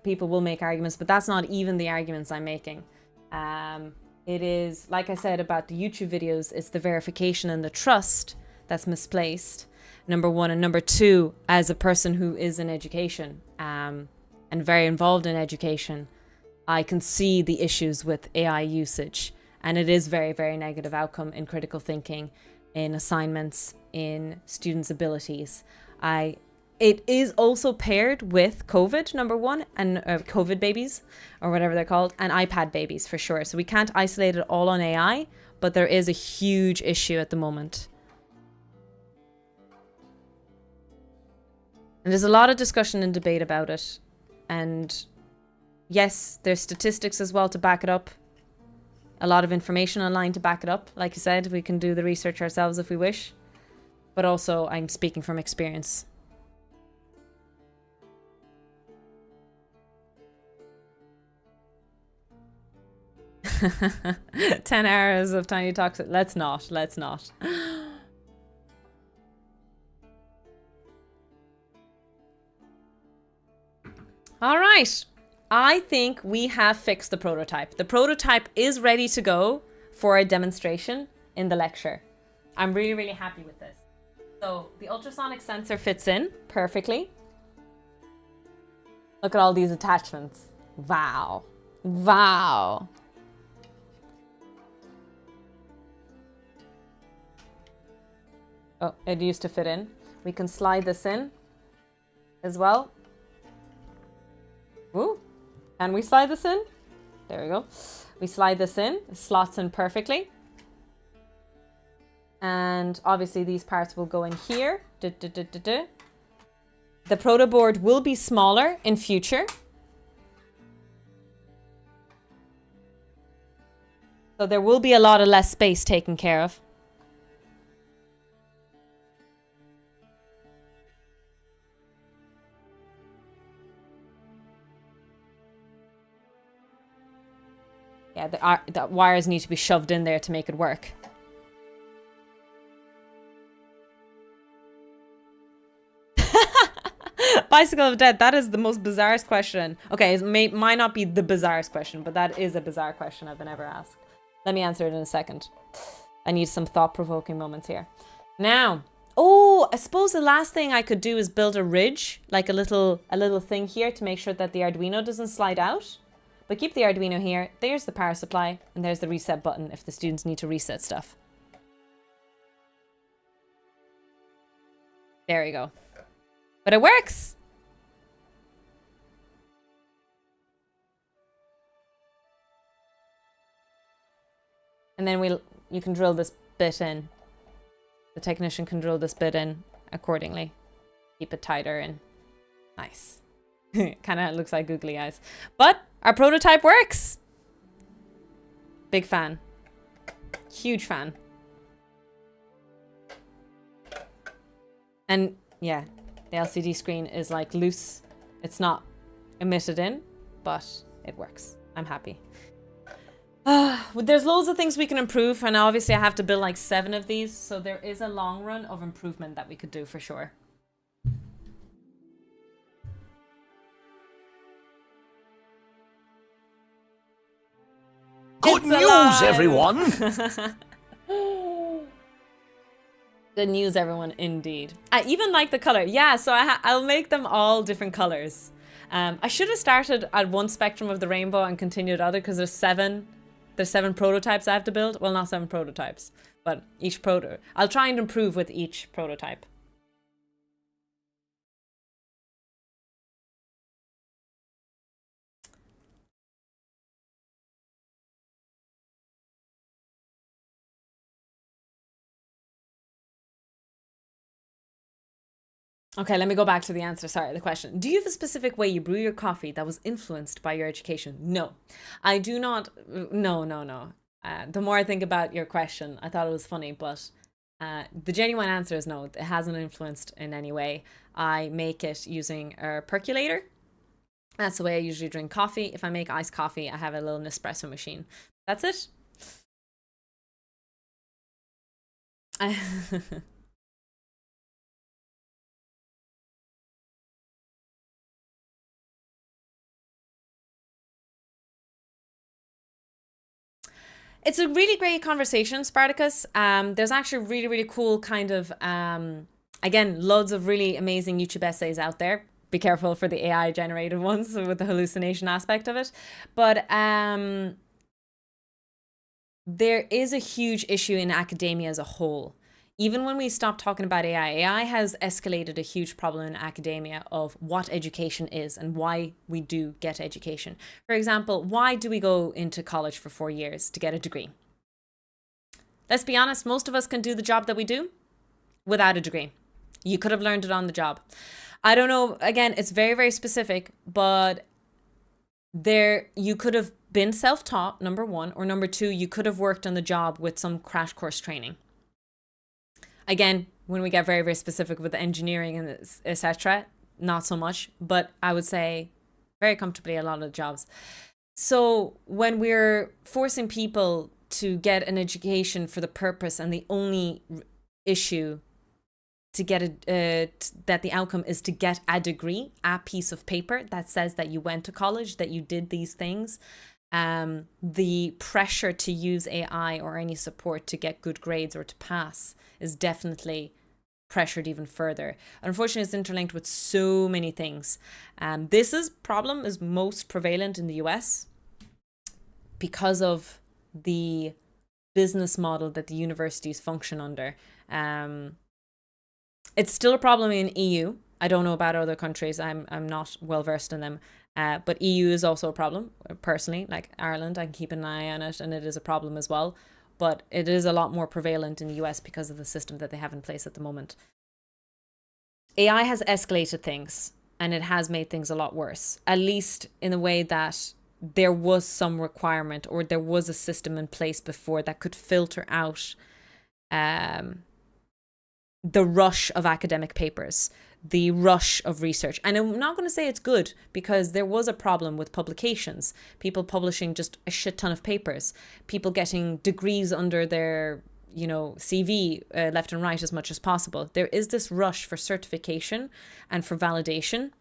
people will make arguments, but that's not even the arguments I'm making. It is, like I said about the YouTube videos, it's the verification and the trust that's misplaced, number one. And number two, as a person who is in education and very involved in education, I can see the issues with AI usage, and it is very, very negative outcome in critical thinking, in assignments, in students' abilities. It is also paired with COVID, number one, and COVID babies, or whatever they're called, and iPad babies for sure. So we can't isolate it all on AI, but there is a huge issue at the moment. And there's a lot of discussion and debate about it, and yes, there's statistics as well to back it up. A lot of information online to back it up. Like you said, we can do the research ourselves if we wish. But also, I'm speaking from experience. "10 hours of Tiny Talks." Let's not. All right. I think we have fixed the prototype. The prototype is ready to go for a demonstration in the lecture. I'm really, really happy with this. So the ultrasonic sensor fits in perfectly. Look at all these attachments. Wow. Wow. Oh, it used to fit in. We can slide this in as well. Woo. Can we slide this in? There we go. We slide this in. It slots in perfectly. And obviously these parts will go in here. The proto board will be smaller in future. So there will be a lot of less space taken care of. Yeah, the wires need to be shoved in there to make it work. Bicycle of Death, that is the most bizarrest question. Okay, it might not be the bizarrest question, but that is a bizarre question I've been ever asked. Let me answer it in a second. I need some thought-provoking moments here. Now, oh, I suppose the last thing I could do is build a ridge, like a little thing here to make sure that the Arduino doesn't slide out. But keep the Arduino here. There's the power supply, and there's the reset button if the students need to reset stuff. There we go. But it works! And then you can drill this bit in. The technician can drill this bit in accordingly. Keep it tighter and nice. Kind of looks like googly eyes. But our prototype works! Big fan. Huge fan. And yeah, the LCD screen is like loose. It's not emitted in, but it works. I'm happy. There's loads of things we can improve, and obviously I have to build like 7 of these, so there is a long run of improvement that we could do for sure. Good news, everyone! Good news, everyone, indeed. I even like the color. Yeah, so I'll make them all different colors. I should have started at one spectrum of the rainbow and continued other, because there's 7 prototypes I have to build. Well, not 7 prototypes, but each I'll try and improve with each prototype. Okay, let me go back to the answer. Sorry, the question. Do you have a specific way you brew your coffee that was influenced by your education? No, I do not. No. The more I think about your question, I thought it was funny, but the genuine answer is no. It hasn't influenced in any way. I make it using a percolator. That's the way I usually drink coffee. If I make iced coffee, I have a little Nespresso machine. That's it. It's a really great conversation, Spartacus. There's actually really, really cool kind of, again, loads of really amazing YouTube essays out there. Be careful for the AI generated ones with the hallucination aspect of it. But there is a huge issue in academia as a whole. Even when we stop talking about AI has escalated a huge problem in academia of what education is and why we do get education. For example, why do we go into college for 4 years to get a degree? Let's be honest, most of us can do the job that we do without a degree. You could have learned it on the job. I don't know, again, it's very, very specific, but you could have been self-taught, number 1, or number 2, you could have worked on the job with some crash course training. Again, when we get very, very specific with engineering and etc., not so much, but I would say very comfortably a lot of the jobs. So when we're forcing people to get an education for the purpose and the only issue to get that the outcome is to get a degree, a piece of paper that says that you went to college, that you did these things, the pressure to use AI or any support to get good grades or to pass is definitely pressured even further. Unfortunately, it's interlinked with so many things. This problem is most prevalent in the US because of the business model that the universities function under. It's still a problem in EU. I don't know about other countries. I'm not well versed in them. But EU is also a problem, personally. Like Ireland, I can keep an eye on it, and it is a problem as well. But it is a lot more prevalent in the US because of the system that they have in place at the moment. AI has escalated things, and it has made things a lot worse, at least in the way that there was some requirement or there was a system in place before that could filter out the rush of academic papers. the rush of research. And I'm not going to say it's good, because there was a problem with publications, people publishing just a shit ton of papers, people getting degrees under their, CV left and right as much as possible. There is this rush for certification and for validation.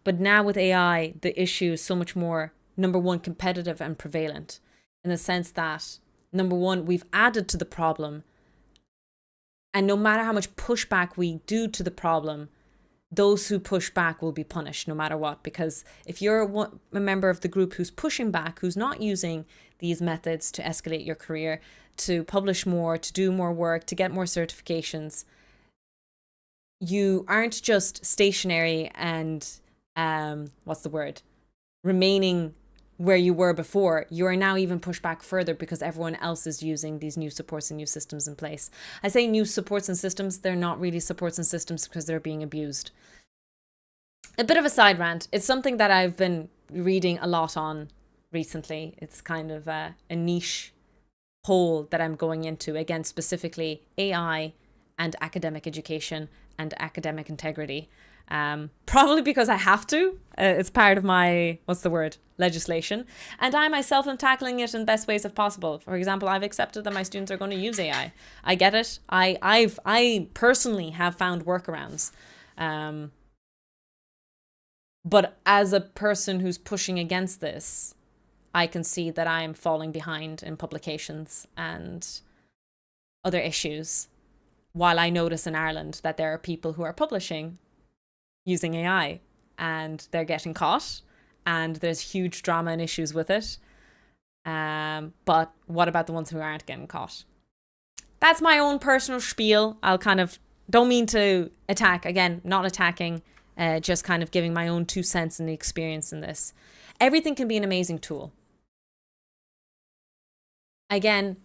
But now with AI, the issue is so much more, number one, competitive and prevalent, in the sense that, number one, we've added to the problem. And no matter how much pushback we do to the problem, those who push back will be punished no matter what. Because if you're a member of the group who's pushing back, who's not using these methods to escalate your career, to publish more, to do more work, to get more certifications, you aren't just stationary and, remaining where you were before. You are now even pushed back further because everyone else is using these new supports and new systems in place. I say new supports and systems, they're not really supports and systems because they're being abused. A bit of a side rant. It's something that I've been reading a lot on recently. It's kind of a niche hole that I'm going into, again, specifically AI and academic education and academic integrity. Probably because I have to. It's part of my, legislation. And I myself am tackling it in the best ways of possible. For example, I've accepted that my students are going to use AI. I get it. I personally have found workarounds. But as a person who's pushing against this, I can see that I'm falling behind in publications and other issues. While I notice in Ireland that there are people who are publishing using AI and they're getting caught, and there's huge drama and issues with it. But what about the ones who aren't getting caught? That's my own personal spiel. Don't mean to attack. Again, not attacking, just kind of giving my own 2 cents in the experience in this. Everything can be an amazing tool. Again,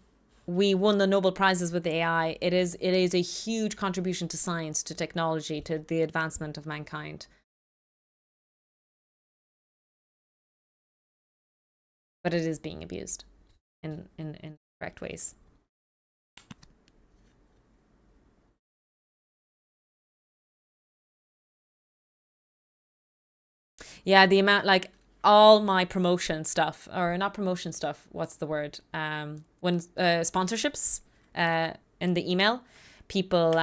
we won the Nobel Prizes with AI. It is a huge contribution to science, to technology, to the advancement of mankind. But it is being abused in correct ways. Yeah, the amount, all my promotion stuff, or not promotion stuff, what's the word? When sponsorships in the email, people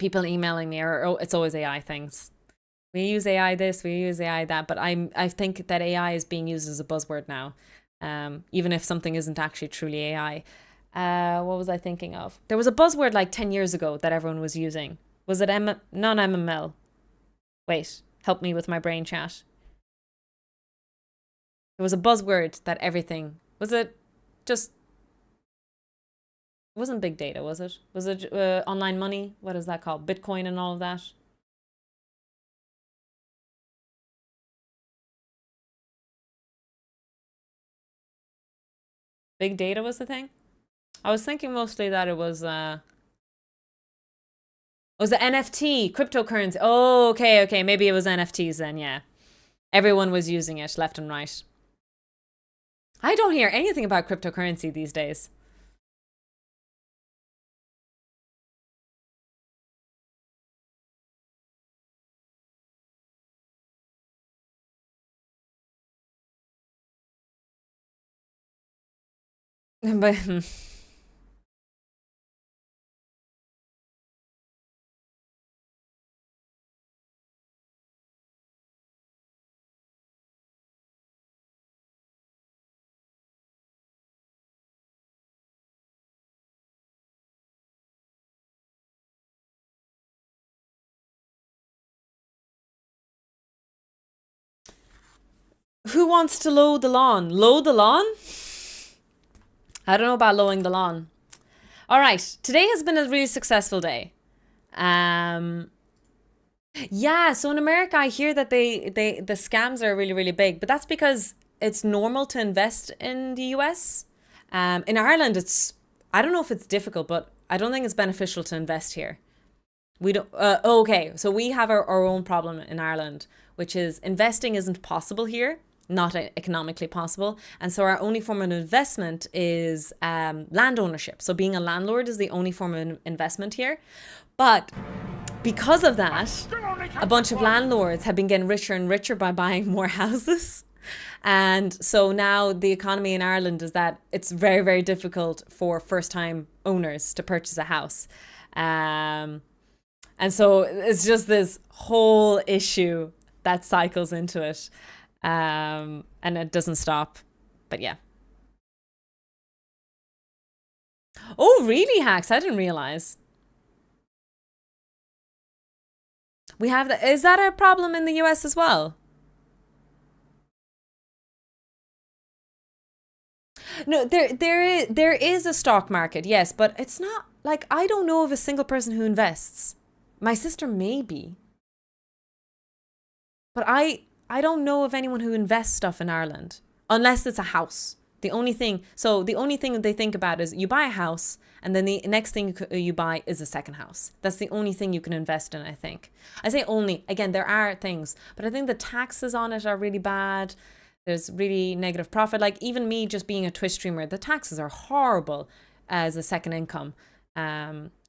emailing me, or it's always AI things. We use AI this, we use AI that, but I think that AI is being used as a buzzword now, even if something isn't actually truly AI. What was I thinking of? There was a buzzword 10 years ago that everyone was using. Was it non-MML? Wait, help me with my brain chat. There was a buzzword that everything... Was it just... It wasn't big data, was it? Was it online money? What is that called? Bitcoin and all of that? Big data was the thing? I was thinking mostly that it was... it was the NFT, cryptocurrency. Oh, okay. Maybe it was NFTs then, yeah. Everyone was using it left and right. I don't hear anything about cryptocurrency these days. But... Who wants to mow the lawn? Low the lawn? I don't know about lowing the lawn. All right. Today has been a really successful day. Yeah, so in America, I hear that the scams are really, really big, but that's because it's normal to invest in the US. In Ireland, I don't know if it's difficult, but I don't think it's beneficial to invest here. We don't, okay, so we have our own problem in Ireland, which is investing isn't possible here, not economically possible. And so our only form of investment is land ownership. So being a landlord is the only form of investment here. But because of that, a bunch of landlords have been getting richer and richer by buying more houses. And so now the economy in Ireland is that it's very, very difficult for first-time owners to purchase a house. And so it's just this whole issue that cycles into it. And it doesn't stop. But yeah. Oh, really, Hacks? I didn't realize. We have that. Is that a problem in the US as well? No, there is a stock market, yes, but it's not like I don't know of a single person who invests. My sister maybe. But I don't know of anyone who invests stuff in Ireland unless it's a house. The only thing that they think about is you buy a house and then the next thing you buy is a second house. That's the only thing you can invest in, I think. I say only, again, there are things, but I think the taxes on it are really bad. There's really negative profit. Like even me just being a Twitch streamer, the taxes are horrible as a second income.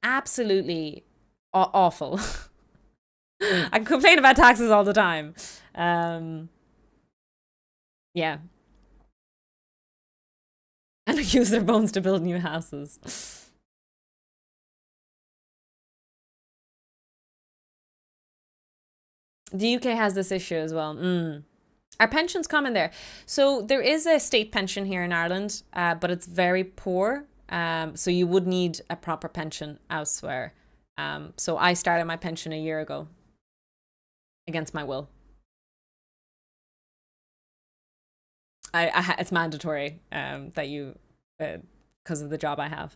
Absolutely awful. I complain about taxes all the time. Yeah. And use their bones to build new houses. The UK has this issue as well. Our pensions come in there. So there is a state pension here in Ireland, but it's very poor. So you would need a proper pension elsewhere. So I started my pension a year ago against my will. It's mandatory that you, because of the job I have.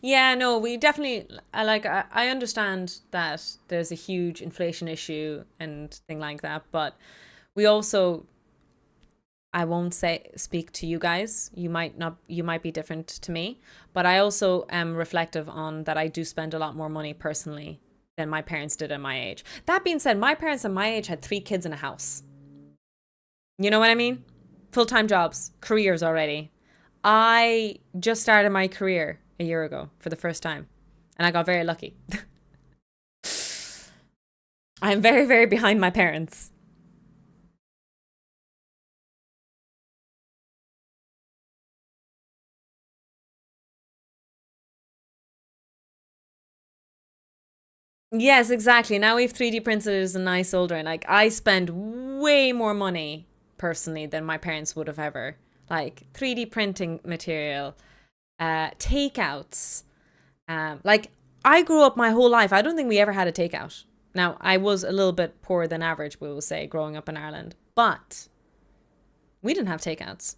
Yeah, no, we definitely, I understand that there's a huge inflation issue and thing like that, but we also, I won't speak to you guys. You might be different to me, but I also am reflective on that I do spend a lot more money personally than my parents did at my age. That being said, my parents at my age had 3 kids in a house. You know what I mean? Full-time jobs, careers already. I just started my career a year ago for the first time, and I got very lucky. I'm very, very behind my parents. Yes, exactly. Now we have 3D printers and nice soldering. Like I spend way more money personally than my parents would have ever. Like 3D printing material, takeouts. Like I grew up my whole life. I don't think we ever had a takeout. Now I was a little bit poorer than average, we will say, growing up in Ireland, but we didn't have takeouts.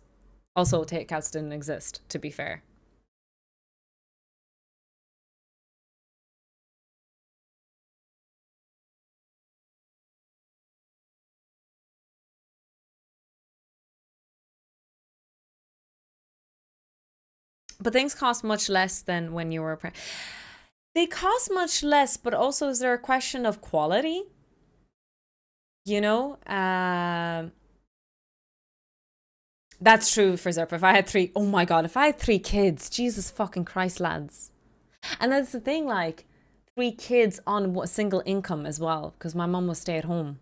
Also, takeouts didn't exist, to be fair. But things cost much less than when you were they cost much less, but also is there a question of quality? You know? That's true for Zerp. If I had 3, oh my God, if I had 3 kids, Jesus fucking Christ, lads. And that's the thing, like 3 kids on a single income as well, because my mum was stay at home.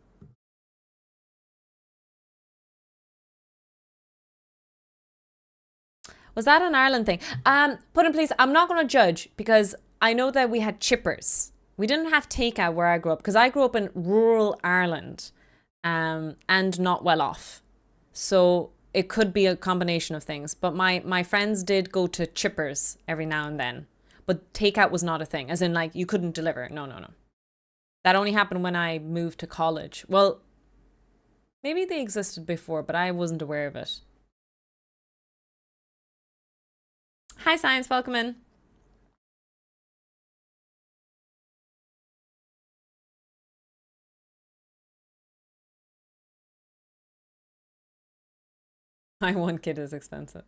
Was that an Ireland thing? Put in place, I'm not going to judge because I know that we had chippers. We didn't have takeout where I grew up because I grew up in rural Ireland and not well off. So it could be a combination of things. But my friends did go to chippers every now and then. But takeout was not a thing, as in like you couldn't deliver. No, no, no. That only happened when I moved to college. Well, maybe they existed before, but I wasn't aware of it. Hi, Science. Welcome in. My one kid is expensive.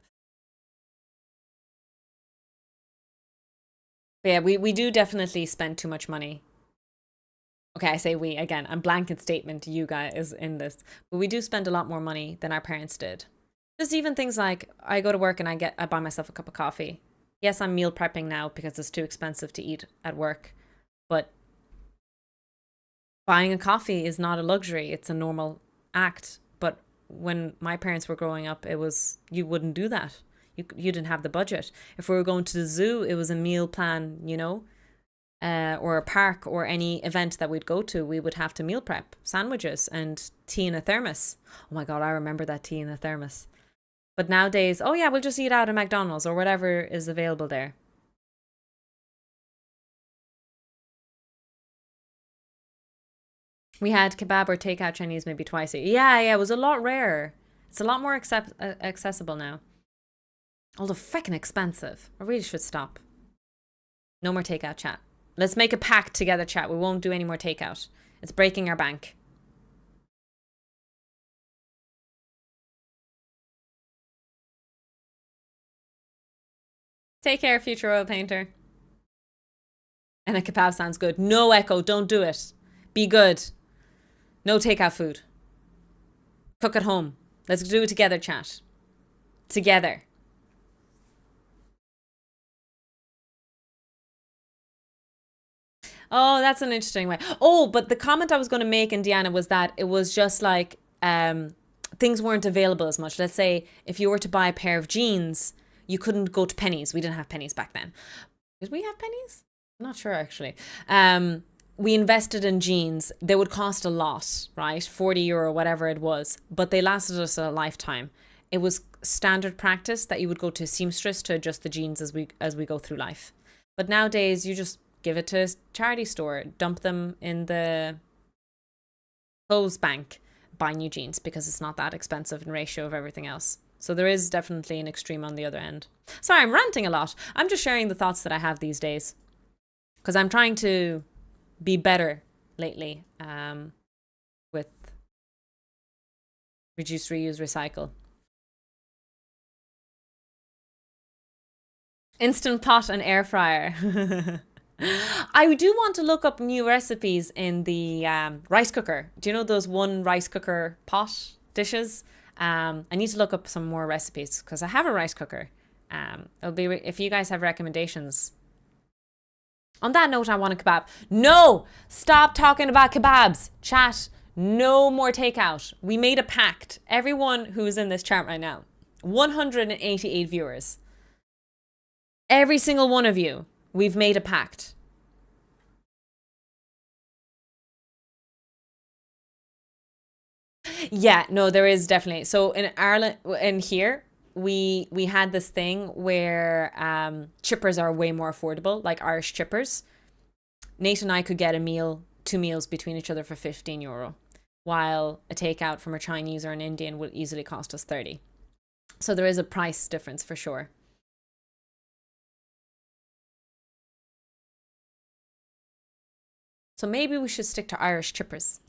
But yeah, we do definitely spend too much money. Okay, I say we again. I'm blanket statement to you guys in this, but we do spend a lot more money than our parents did. Just even things like I go to work and I buy myself a cup of coffee. Yes, I'm meal prepping now because it's too expensive to eat at work, but buying a coffee is not a luxury. It's a normal act. But when my parents were growing up, it was, you wouldn't do that. You didn't have the budget. If we were going to the zoo, it was a meal plan, you know, or a park or any event that we'd go to, we would have to meal prep sandwiches and tea in a thermos. Oh my God, I remember that tea in a thermos. But nowadays, oh yeah, we'll just eat out at McDonald's or whatever is available there. We had kebab or takeout Chinese maybe twice a year. Yeah, it was a lot rarer. It's a lot more accessible now. Although freaking expensive. I really should stop. No more takeout, chat. Let's make a pact together, chat. We won't do any more takeout. It's breaking our bank. Take care, future oil painter. And a kebab sounds good. No, Echo, don't do it. Be good. No takeout food. Cook at home. Let's do it together, chat. Together. Oh, that's an interesting way. Oh, but the comment I was going to make, Indiana, was that it was just like things weren't available as much. Let's say if you were to buy a pair of jeans, you couldn't go to Pennies. We didn't have Pennies back then. Did we have Pennies? I'm not sure, actually. We invested in jeans. They would cost a lot, right? 40 euro, whatever it was. But they lasted us a lifetime. It was standard practice that you would go to a seamstress to adjust the jeans as we go through life. But nowadays, you just give it to a charity store, dump them in the clothes bank, buy new jeans because it's not that expensive in ratio of everything else. So there is definitely an extreme on the other end. Sorry, I'm ranting a lot. I'm just sharing the thoughts that I have these days because I'm trying to be better lately with reduce, reuse, recycle. Instant pot and air fryer. I do want to look up new recipes in the rice cooker. Do you know those one rice cooker pot dishes? I need to look up some more recipes because I have a rice cooker. It'll be if you guys have recommendations. On that note, I want a kebab. No! Stop talking about kebabs. Chat, no more takeout. We made a pact. Everyone who's in this chat right now, 188 viewers. Every single one of you, we've made a pact. Yeah, no, there is definitely. So in Ireland, in here, we had this thing where chippers are way more affordable, like Irish chippers. Nate and I could get two meals between each other for 15 euro, while a takeout from a Chinese or an Indian would easily cost us 30. So there is a price difference for sure. So maybe we should stick to Irish chippers.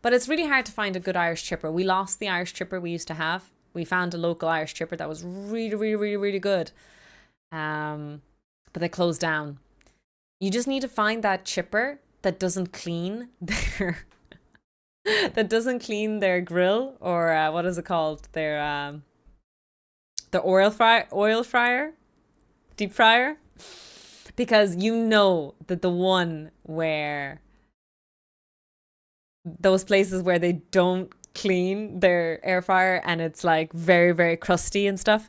But it's really hard to find a good Irish chipper. We lost the Irish chipper we used to have. We found a local Irish chipper that was really, really, really, really good. But they closed down. You just need to find that chipper that doesn't clean their grill, or what is it called? Their oil fryer, deep fryer. Because you know that the one where those places where they don't clean their air fryer and it's like very, very crusty and stuff.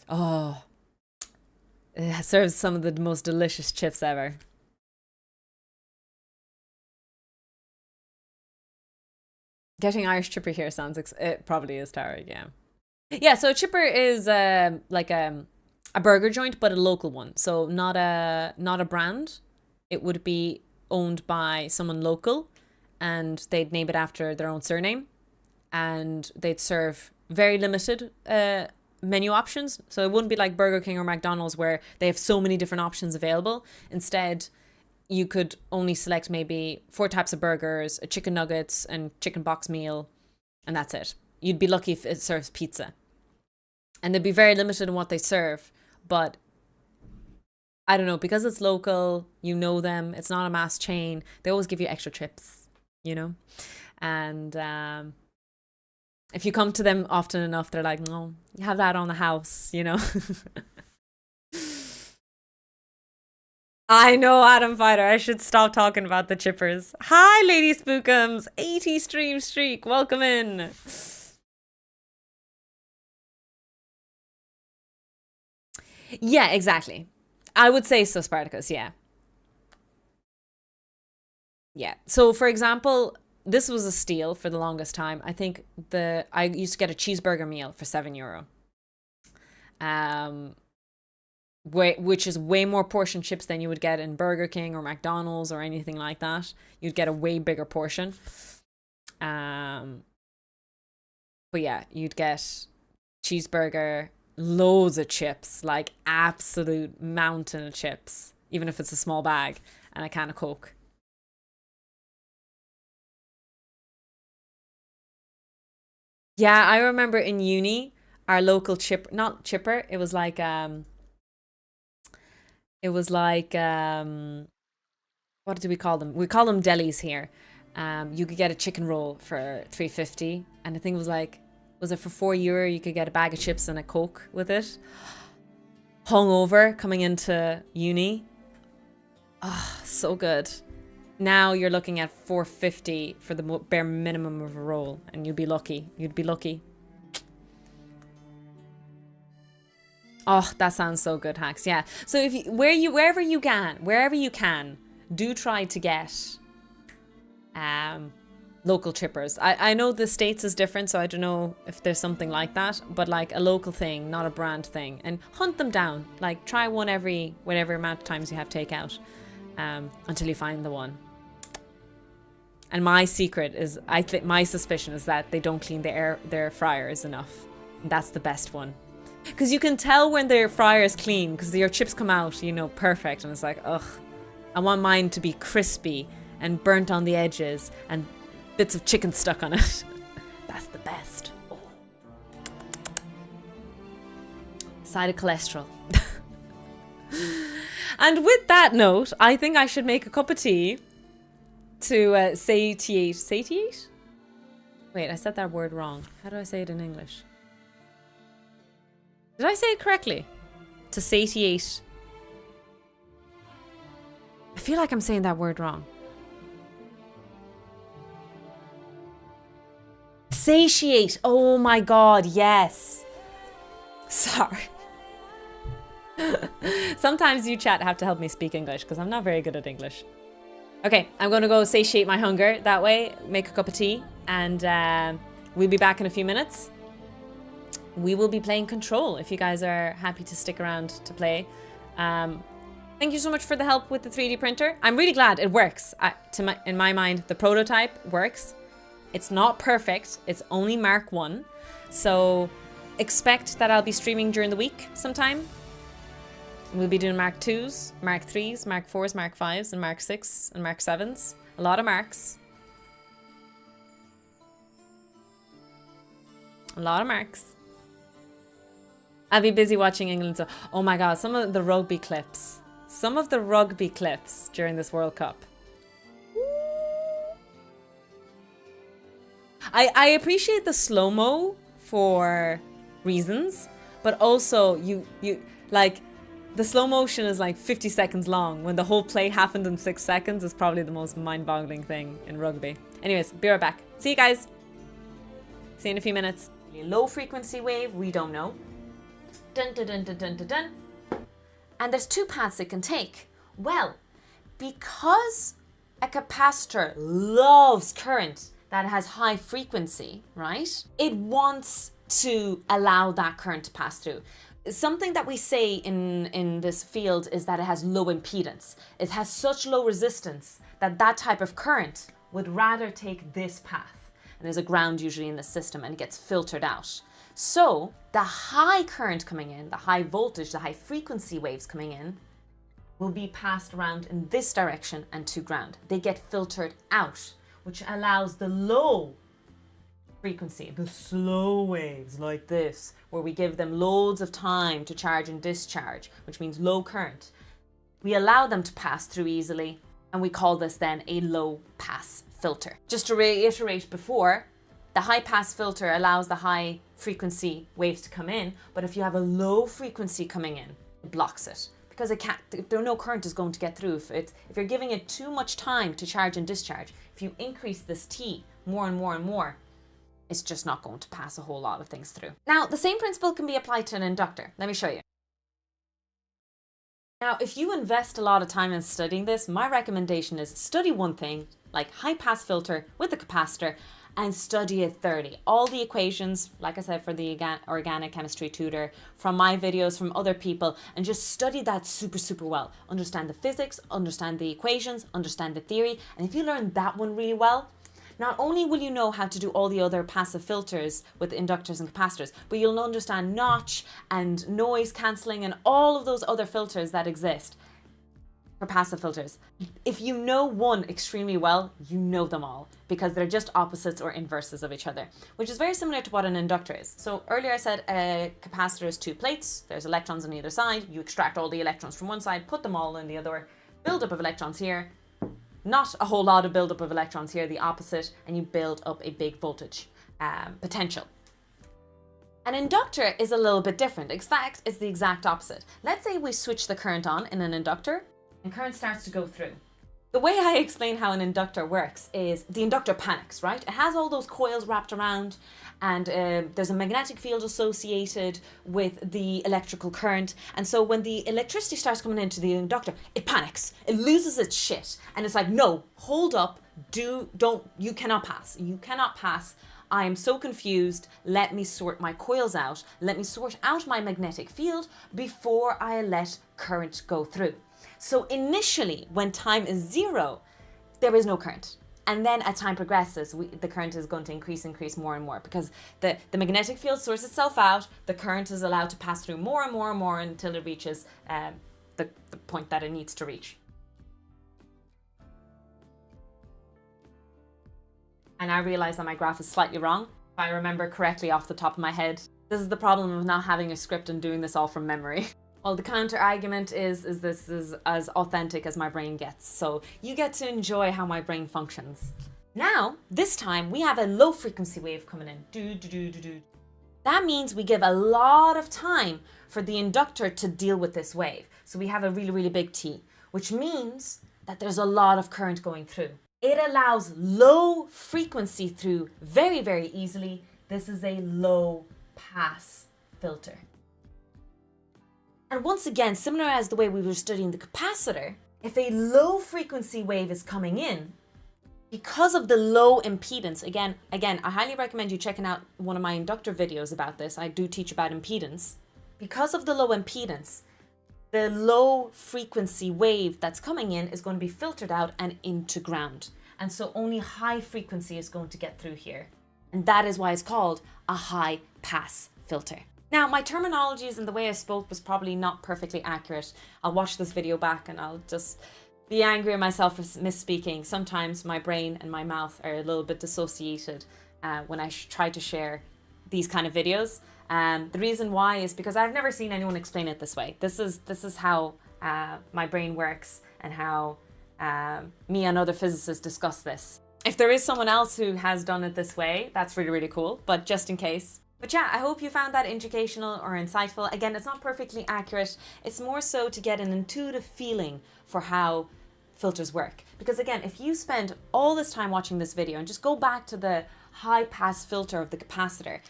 Oh, it serves some of the most delicious chips ever. Getting Irish chipper here sounds, it probably is, Tara, yeah. Yeah, so a chipper is like a burger joint, but a local one. So not a brand. It would be owned by someone local and they'd name it after their own surname and they'd serve very limited menu options. So it wouldn't be like Burger King or McDonald's where they have so many different options available. Instead, you could only select maybe 4 types of burgers, a chicken nuggets and chicken box meal, and that's it. You'd be lucky if it serves pizza. And they'd be very limited in what they serve, but I don't know, because it's local, you know them, it's not a mass chain, they always give you extra chips, you know? And if you come to them often enough, they're like, no, you have that on the house, you know? I know, Adam Fighter, I should stop talking about the chippers. Hi, Lady Spookums, 80 stream streak, welcome in. Yeah, exactly. I would say so, Spartacus, yeah. Yeah. So, for example, this was a steal for the longest time. I think I used to get a cheeseburger meal for €7. Which is way more portion chips than you would get in Burger King or McDonald's or anything like that. You'd get a way bigger portion. But yeah, you'd get cheeseburger, loads of chips, like absolute mountain of chips, even if it's a small bag, and a can of Coke. Yeah, I remember in uni, our local not chipper, it was like what do we call them? We call them delis here. You could get a chicken roll for $3.50, and I think it was like, was it for €4? You could get a bag of chips and a Coke with it. Hungover coming into uni. Oh, so good. Now you're looking at $4.50 for the bare minimum of a roll, and you'd be lucky. You'd be lucky. Oh, that sounds so good, Hacks. Yeah. So if you, wherever you can, do try to get local chippers. I know the States is different, so I don't know if there's something like that, but like a local thing, not a brand thing, and hunt them down. Like try one every whatever amount of times you have takeout, until you find the one. And my secret is, my suspicion is that they don't clean their fryers enough. And that's the best one. Because you can tell when their fryer is clean, because your chips come out, you know, perfect. And it's like, ugh, I want mine to be crispy and burnt on the edges and bits of chicken stuck on it. That's the best. Oh. Side of cholesterol. And with that note, I think I should make a cup of tea to satiate. Satiate? Wait, I said that word wrong. How do I say it in English? Did I say it correctly? To satiate. I feel like I'm saying that word wrong. Satiate. Oh my god, yes. Sorry. Sometimes you chat have to help me speak English because I'm not very good at English. Okay, I'm going to go satiate my hunger that way, make a cup of tea, and we'll be back in a few minutes. We will be playing Control if you guys are happy to stick around to play. Thank you so much for the help with the 3D printer. I'm really glad it works. In my mind, the prototype works. It's not perfect. It's only Mark 1. So expect that I'll be streaming during the week sometime. We'll be doing Mark 2s, Mark 3s, Mark 4s, Mark 5s, and Mark 6s, and Mark 7s. A lot of marks. A lot of marks. I'll be busy watching England. So, oh my god, some of the rugby clips. Some of the rugby clips during this World Cup. I appreciate the slow-mo for reasons, but also you like the slow motion is like 50 seconds long when the whole play happened in 6 seconds is probably the most mind-boggling thing in rugby. Anyways, be right back. See you guys. See you in a few minutes. Low frequency wave, we don't know. Dun dun dun dun dun dun dun. And there's two paths it can take. Well, because a capacitor loves current that has high frequency, right? It wants to allow that current to pass through. Something that we say in this field is that it has low impedance. It has such low resistance that that type of current would rather take this path. And there's a ground usually in the system and it gets filtered out. So the high current coming in, the high voltage, the high frequency waves coming in will be passed around in this direction and to ground. They get filtered out, which allows the low frequency, the slow waves like this, where we give them loads of time to charge and discharge, which means low current. We allow them to pass through easily, and we call this then a low pass filter. Just to reiterate before, the high pass filter allows the high frequency waves to come in, but if you have a low frequency coming in, it blocks it. Because no current is going to get through. If you're giving it too much time to charge and discharge, if you increase this T more and more and more, it's just not going to pass a whole lot of things through. Now, the same principle can be applied to an inductor. Let me show you. Now, if you invest a lot of time in studying this, my recommendation is study one thing, like high pass filter with the capacitor, and study it thoroughly. All the equations, like I said, for the organic chemistry tutor, from my videos, from other people, and just study that super, super well. Understand the physics, understand the equations, understand the theory, and if you learn that one really well, not only will you know how to do all the other passive filters with inductors and capacitors, but you'll understand notch and noise cancelling and all of those other filters that exist for passive filters. If you know one extremely well, you know them all because they're just opposites or inverses of each other, which is very similar to what an inductor is. So earlier I said a capacitor is two plates, there's electrons on either side, you extract all the electrons from one side, put them all in the other, build-up of electrons here, not a whole lot of build-up of electrons here, the opposite, and you build up a big voltage potential. An inductor is a little bit different. In fact, it's the exact opposite. Let's say we switch the current on in an inductor and current starts to go through. The way I explain how an inductor works is the inductor panics, right? It has all those coils wrapped around and there's a magnetic field associated with the electrical current. And so when the electricity starts coming into the inductor, it panics, it loses its shit. And it's like, no, hold up, you cannot pass. You cannot pass. I am so confused. Let me sort my coils out. Let me sort out my magnetic field before I let current go through. So initially, when time is 0, there is no current. And then as time progresses, the current is going to increase more and more because the magnetic field sorts itself out, the current is allowed to pass through more and more and more until it reaches the point that it needs to reach. And I realize that my graph is slightly wrong. If I remember correctly off the top of my head, this is the problem of not having a script and doing this all from memory. Well, the counter argument is this is as authentic as my brain gets. So you get to enjoy how my brain functions. Now, this time we have a low frequency wave coming in. Do, do, do, do, do. That means we give a lot of time for the inductor to deal with this wave. So we have a really, really big T, which means that there's a lot of current going through. It allows low frequency through very, very easily. This is a low pass filter. And once again, similar as the way we were studying the capacitor, if a low frequency wave is coming in, because of the low impedance, again, I highly recommend you checking out one of my inductor videos about this. I do teach about impedance. Because of the low impedance, the low frequency wave that's coming in is going to be filtered out and into ground. And so only high frequency is going to get through here. And that is why it's called a high pass filter. Now, my terminologies and the way I spoke was probably not perfectly accurate. I'll watch this video back and I'll just be angry at myself for misspeaking. Sometimes my brain and my mouth are a little bit dissociated when I try to share these kind of videos. The reason why is because I've never seen anyone explain it this way. This is how my brain works and how me and other physicists discuss this. If there is someone else who has done it this way, that's really, really cool, but just in case. But yeah, I hope you found that educational or insightful. Again, it's not perfectly accurate. It's more so to get an intuitive feeling for how filters work. Because again, if you spend all this time watching this video and just go back to the high pass filter of the capacitor,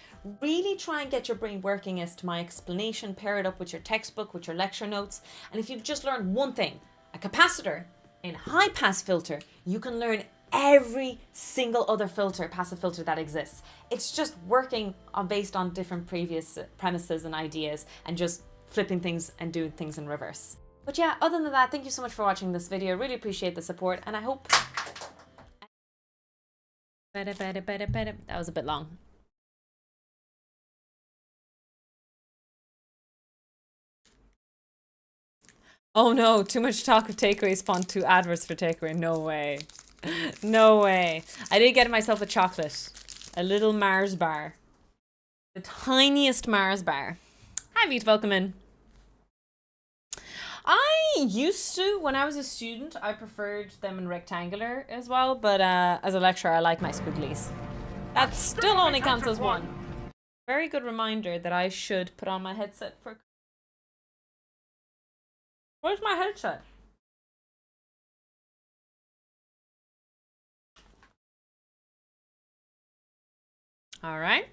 really try and get your brain working as to my explanation, pair it up with your textbook, with your lecture notes. And if you've just learned one thing, a capacitor in high pass filter, you can learn every single other filter, passive filter that exists. It's just working based on different previous premises and ideas and just flipping things and doing things in reverse. But yeah, other than that, thank you so much for watching this video. Really appreciate the support and I hope... That was a bit long. Oh no, too much talk of takeaway spawned 2 adverts for takeaway. No way. No way. I did get myself a chocolate. A little Mars bar. The tiniest Mars bar. Hi Vita, welcome in. I used to, when I was a student, I preferred them in rectangular as well, but as a lecturer, I like my squigglies. That still only counts as one. Very good reminder that I should put on my headset for... Where's my headset? All right.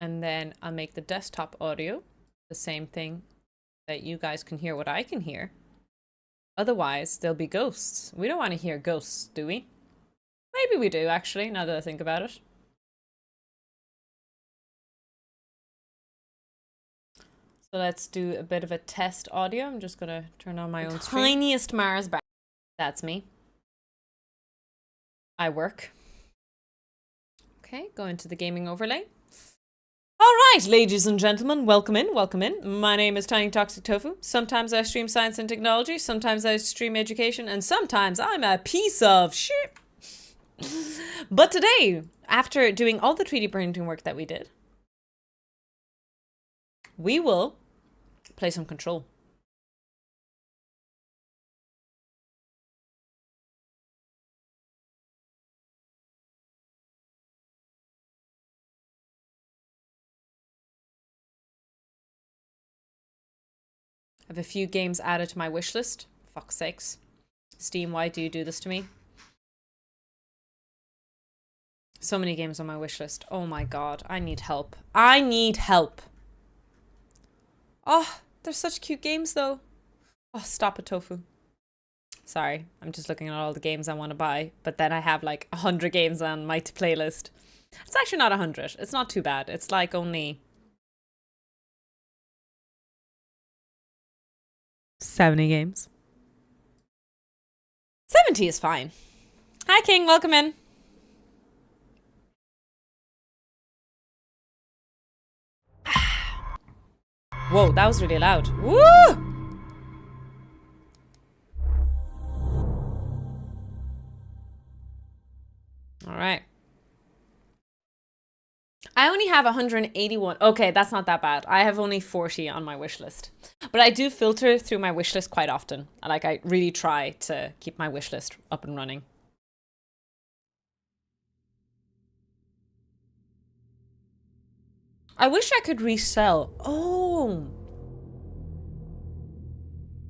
And then I'll make the desktop audio the same thing that you guys can hear what I can hear. Otherwise, there'll be ghosts. We don't want to hear ghosts, do we? Maybe we do, actually, now that I think about it. So let's do a bit of a test audio. I'm just gonna turn on my own tiniest Mars bar. That's me. I work. Okay, go into the gaming overlay. All right, ladies and gentlemen, welcome in, welcome in. My name is Tiny Toxic Tofu. Sometimes I stream science and technology, sometimes I stream education, and sometimes I'm a piece of shit. But today, after doing all the 3D printing work that we did, we will play some Control. I have a few games added to my wish list. Fuck's sakes. Steam, why do you do this to me? So many games on my wish list. Oh my god, I need help. I need help. Oh, they're such cute games though. Oh, stop it, Tofu. Sorry, I'm just looking at all the games I want to buy, but then I have like 100 games on my playlist. It's actually not 100. It's not too bad. It's like only 70 games. 70 is fine. Hi, King. Welcome in. Whoa, that was really loud. Woo! All right. I only have 181. Okay, that's not that bad. I have only 40 on my wish list. But I do filter through my wish list quite often. Like, I really try to keep my wish list up and running. I wish I could resell. Oh.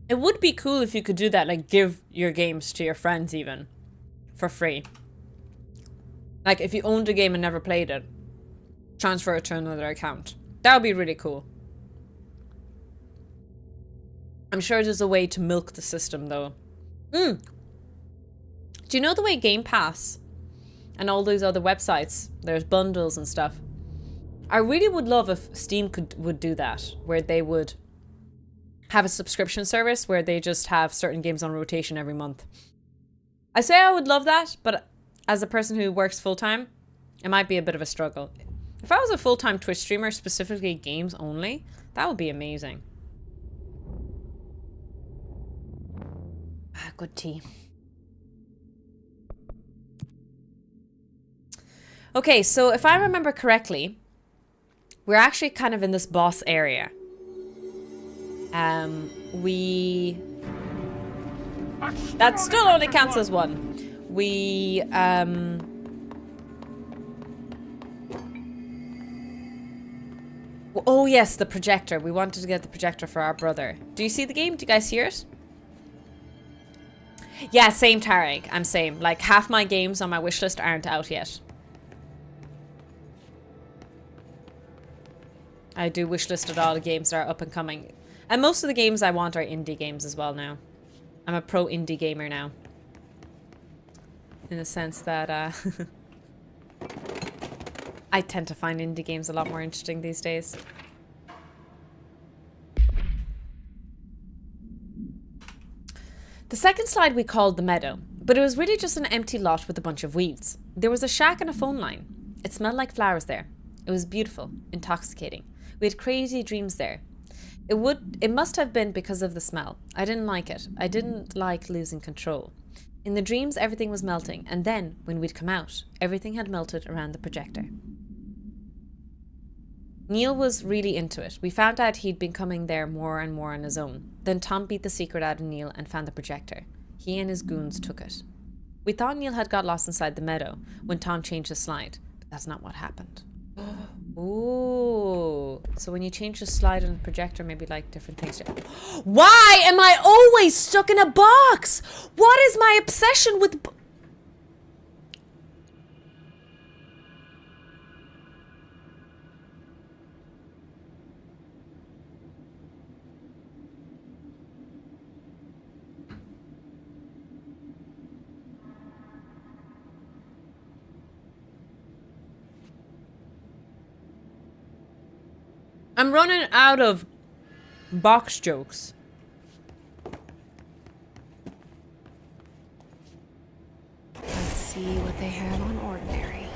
It would be cool if you could do that, like give your games to your friends even for free. Like if you owned a game and never played it, transfer it to another account. That would be really cool. I'm sure there's a way to milk the system though. Do you know the way Game Pass and all those other websites, there's bundles and stuff? I really would love if Steam would do that, where they would have a subscription service where they just have certain games on rotation every month. I say I would love that, but as a person who works full-time, it might be a bit of a struggle. If I was a full-time Twitch streamer, specifically games only, that would be amazing. Ah, good tea. Okay, so if I remember correctly, we're actually kind of in this boss area. That still only counts as one. Oh yes, the projector. We wanted to get the projector for our brother. Do you see the game? Do you guys hear it? Yeah, same Tarek. I'm same. Like half my games on my wishlist aren't out yet. I do wishlisted all the games that are up and coming. And most of the games I want are indie games as well now. I'm a pro indie gamer now. In the sense that I tend to find indie games a lot more interesting these days. The second slide we called the meadow, but it was really just an empty lot with a bunch of weeds. There was a shack and a phone line. It smelled like flowers there. It was beautiful, intoxicating. We had crazy dreams there. It must have been because of the smell. I didn't like it. I didn't like losing control. In the dreams, everything was melting, and then, when we'd come out, everything had melted around the projector. Neil was really into it. We found out he'd been coming there more and more on his own. Then Tom beat the secret out of Neil and found the projector. He and his goons took it. We thought Neil had got lost inside the meadow when Tom changed the slide, but that's not what happened. Ooh. So when you change the slide on the projector, maybe like different things. Why am I always stuck in a box? What is my obsession with... I'm running out of box jokes. Let's see what they have on ordinary.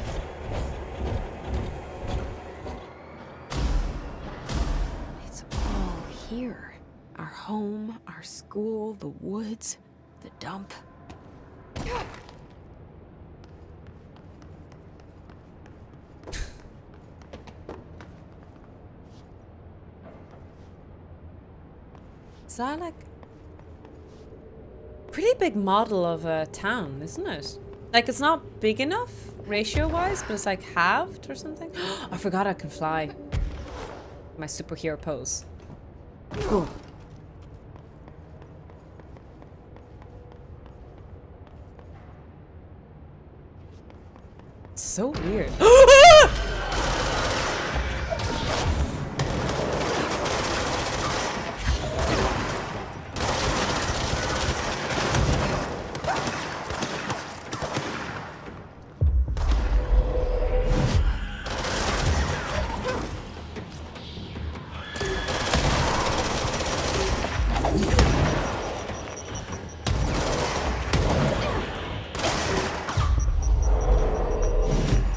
It's all here. Our home, our school, the woods, the dump. Is that like pretty big model of a town, isn't it? Like it's not big enough ratio-wise, but it's like halved or something. I forgot I can fly. My superhero pose. Cool. It's so weird.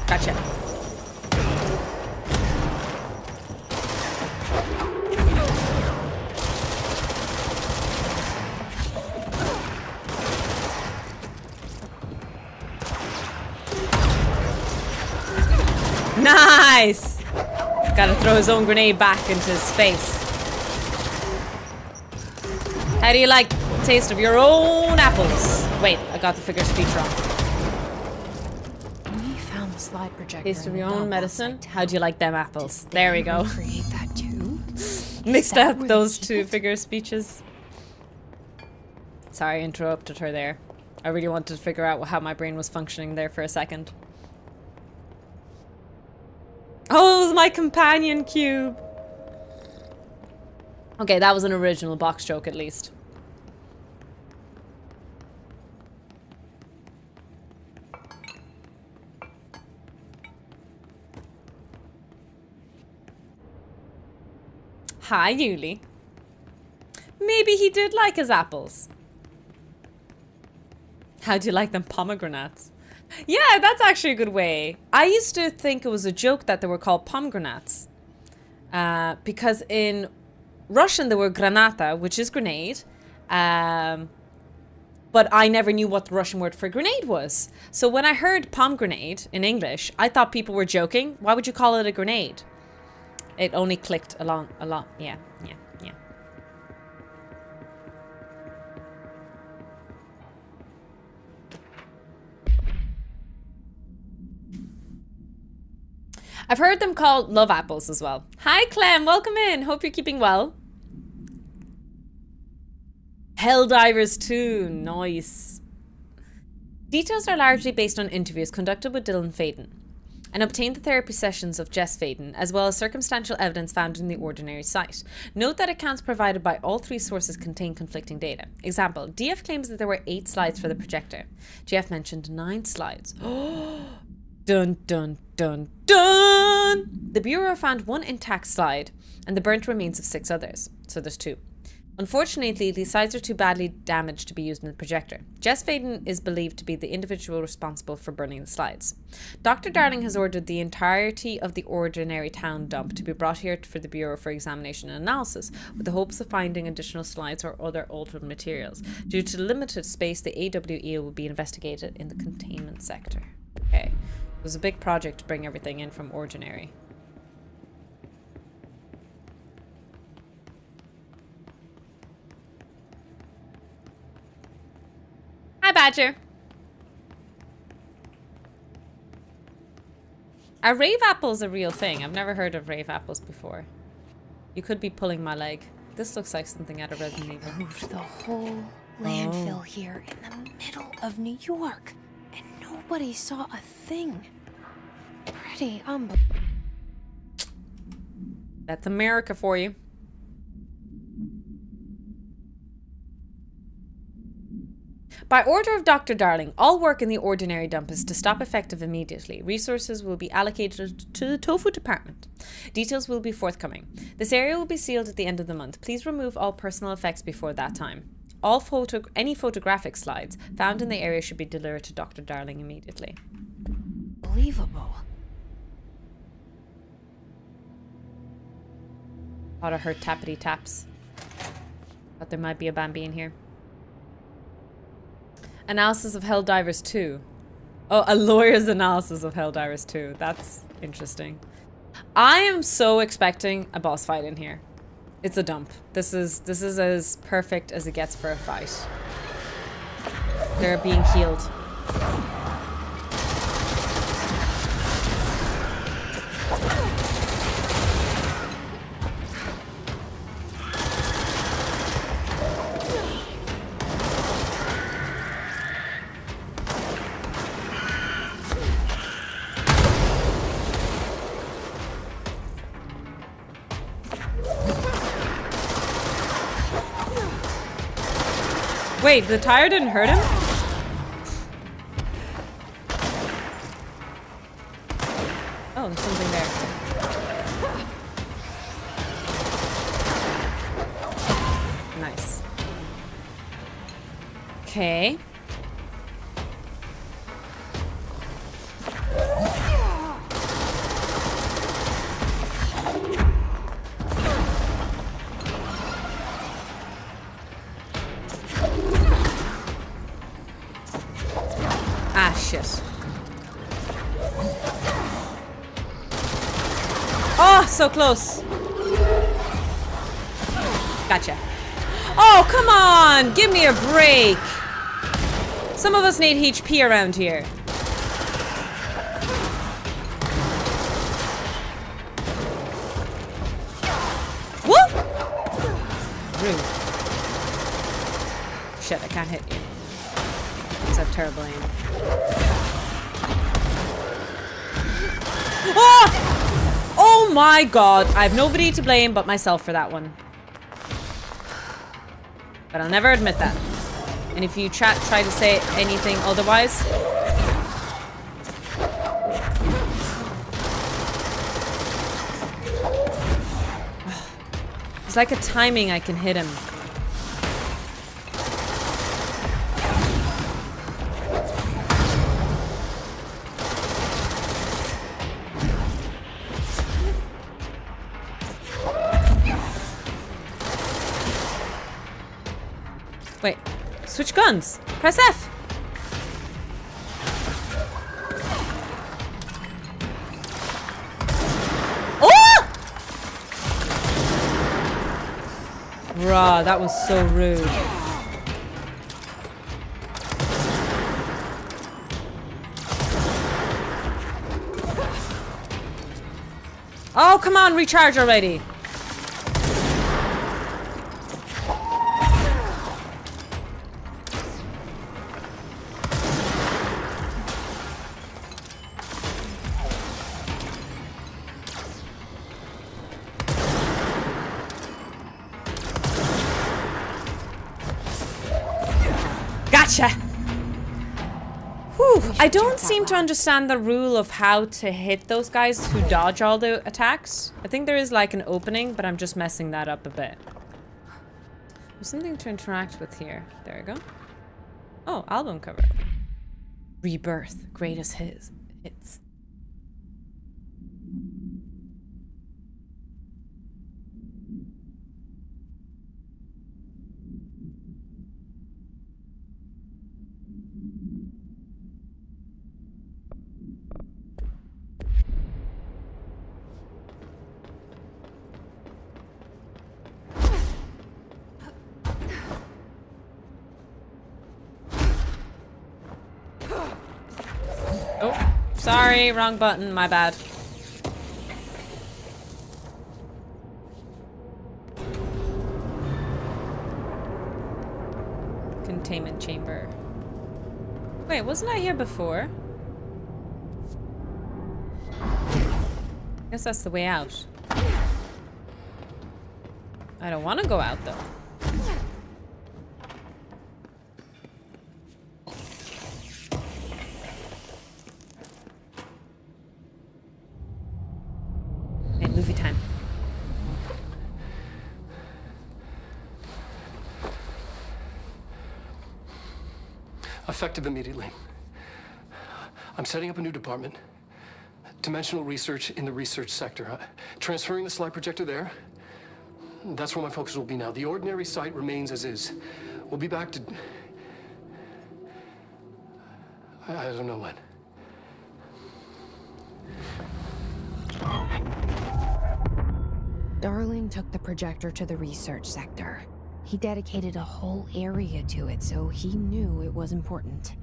Gotcha. Nice! Gotta throw his own grenade back into his face. How do you like the taste of your own apples? Wait, I got the figure of speech wrong. Slide projector. Taste of your own medicine. How do you like them apples? There we go. Create that too. Mixed up those two figure speeches. Sorry, I interrupted her there. I really wanted to figure out how my brain was functioning there for a second. Oh, it was my companion cube. Okay, that was an original box joke at least. Hi, Yuli. Maybe he did like his apples. How do you like them pomegranates? Yeah, that's actually a good way. I used to think it was a joke that they were called pomegranates. Because in Russian they were granata, which is grenade. But I never knew what the Russian word for grenade was. So when I heard pomegranate in English, I thought people were joking. Why would you call it a grenade? It only clicked a lot. Yeah. I've heard them called love apples as well. Hi, Clem. Welcome in. Hope you're keeping well. Helldivers 2. Nice. Details are largely based on interviews conducted with Dylan Faden and obtained the therapy sessions of Jess Faden, as well as circumstantial evidence found in the ordinary site. Note that accounts provided by all three sources contain conflicting data. Example, DF claims that there were 8 slides for the projector. GF mentioned 9 slides. Dun dun dun dun! The Bureau found 1 intact slide and the burnt remains of 6 others. So there's 2. Unfortunately, these slides are too badly damaged to be used in the projector. Jess Faden is believed to be the individual responsible for burning the slides. Dr. Darling has ordered the entirety of the ordinary town dump to be brought here for the Bureau for examination and analysis, with the hopes of finding additional slides or other altered materials. Due to limited space, the AWE will be investigated in the containment sector. Okay. It was a big project to bring everything in from ordinary. Hi, Badger. Are rave apples a real thing? I've never heard of rave apples before. You could be pulling my leg. This looks like something out of Resident Evil. Moved the whole landfill here in the middle of New York, and nobody saw a thing. Pretty That's America for you. By order of Dr. Darling, all work in the ordinary dump is to stop effective immediately. Resources will be allocated to the tofu department. Details will be forthcoming. This area will be sealed at the end of the month. Please remove all personal effects before that time. Any photographic slides found in the area should be delivered to Dr. Darling immediately. unbelievable. A lot of her tappity taps. But there might be a Bambi in here. Analysis of Helldivers 2. Oh, a lawyer's analysis of Helldivers 2. That's interesting. I am so expecting a boss fight in here. It's a dump. This is as perfect as it gets for a fight. They're being healed. Wait, the tire didn't hurt him? Oh, there's something there. Nice. Okay. Ah, shit. Oh, so close. Gotcha. Oh, come on! Give me a break! Some of us need HP around here. Woo! Rude. Shit, I can't hit you. Because I have terrible aim. Oh! Oh my god, I have nobody to blame but myself for that one. But I'll never admit that. And if you try to say anything otherwise... It's like a timing I can hit him. Wait, switch guns. Press F. Oh! Bruh, that was so rude. Oh, come on, recharge already. Gotcha! Whew. I don't seem to understand the rule of how to hit those guys who dodge all the attacks. I think there is like an opening, but I'm just messing that up a bit. There's something to interact with here. There we go. Oh, album cover. Rebirth. Greatest hits. Oh, sorry, wrong button, my bad. Containment chamber. Wait, wasn't I here before? Guess that's the way out. I don't want to go out though. Okay, movie time. Effective immediately. I'm setting up a new department. Dimensional research in the research sector. Transferring the slide projector there. That's where my focus will be now. The ordinary site remains as is. We'll be back to... I don't know when. Darling took the projector to the research sector. He dedicated a whole area to it, so he knew it was important.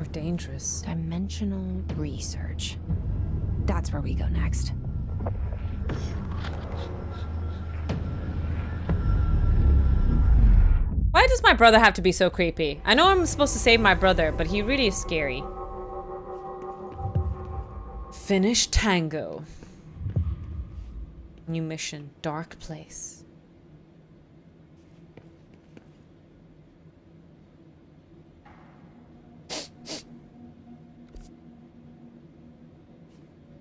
Or dangerous. Dimensional research. That's where we go next. Why does my brother have to be so creepy? I know I'm supposed to save my brother, but he really is scary. Finish Tango. New mission, Dark Place.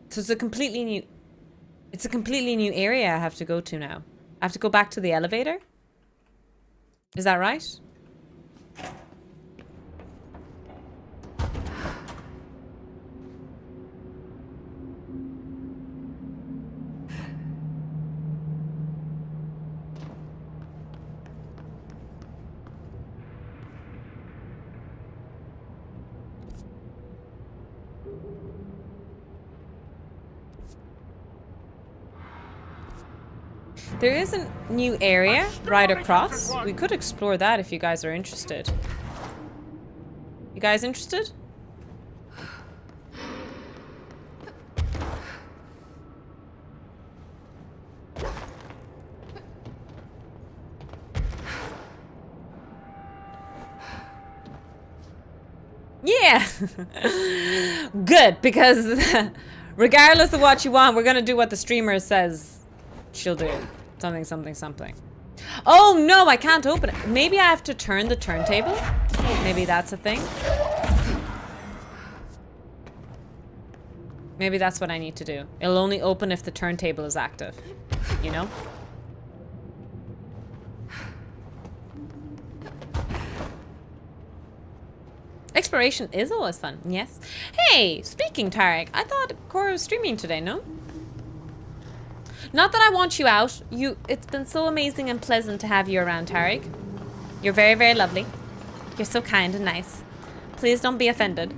So it's a completely new area I have to go to now. I have to go back to the elevator? Is that right? There is a new area right across. We could explore that if you guys are interested. You guys interested? Yeah! Good, because regardless of what you want, we're gonna do what the streamer says she'll do. Something, something, something. Oh no, I can't open it. Maybe I have to turn the turntable? Maybe that's a thing. Maybe that's what I need to do. It'll only open if the turntable is active. You know? Exploration is always fun, yes. Hey, speaking Tarek, I thought Cora was streaming today, no? Not that I want you out. It's been so amazing and pleasant to have you around, Tarek. You're very, very lovely. You're so kind and nice. Please don't be offended.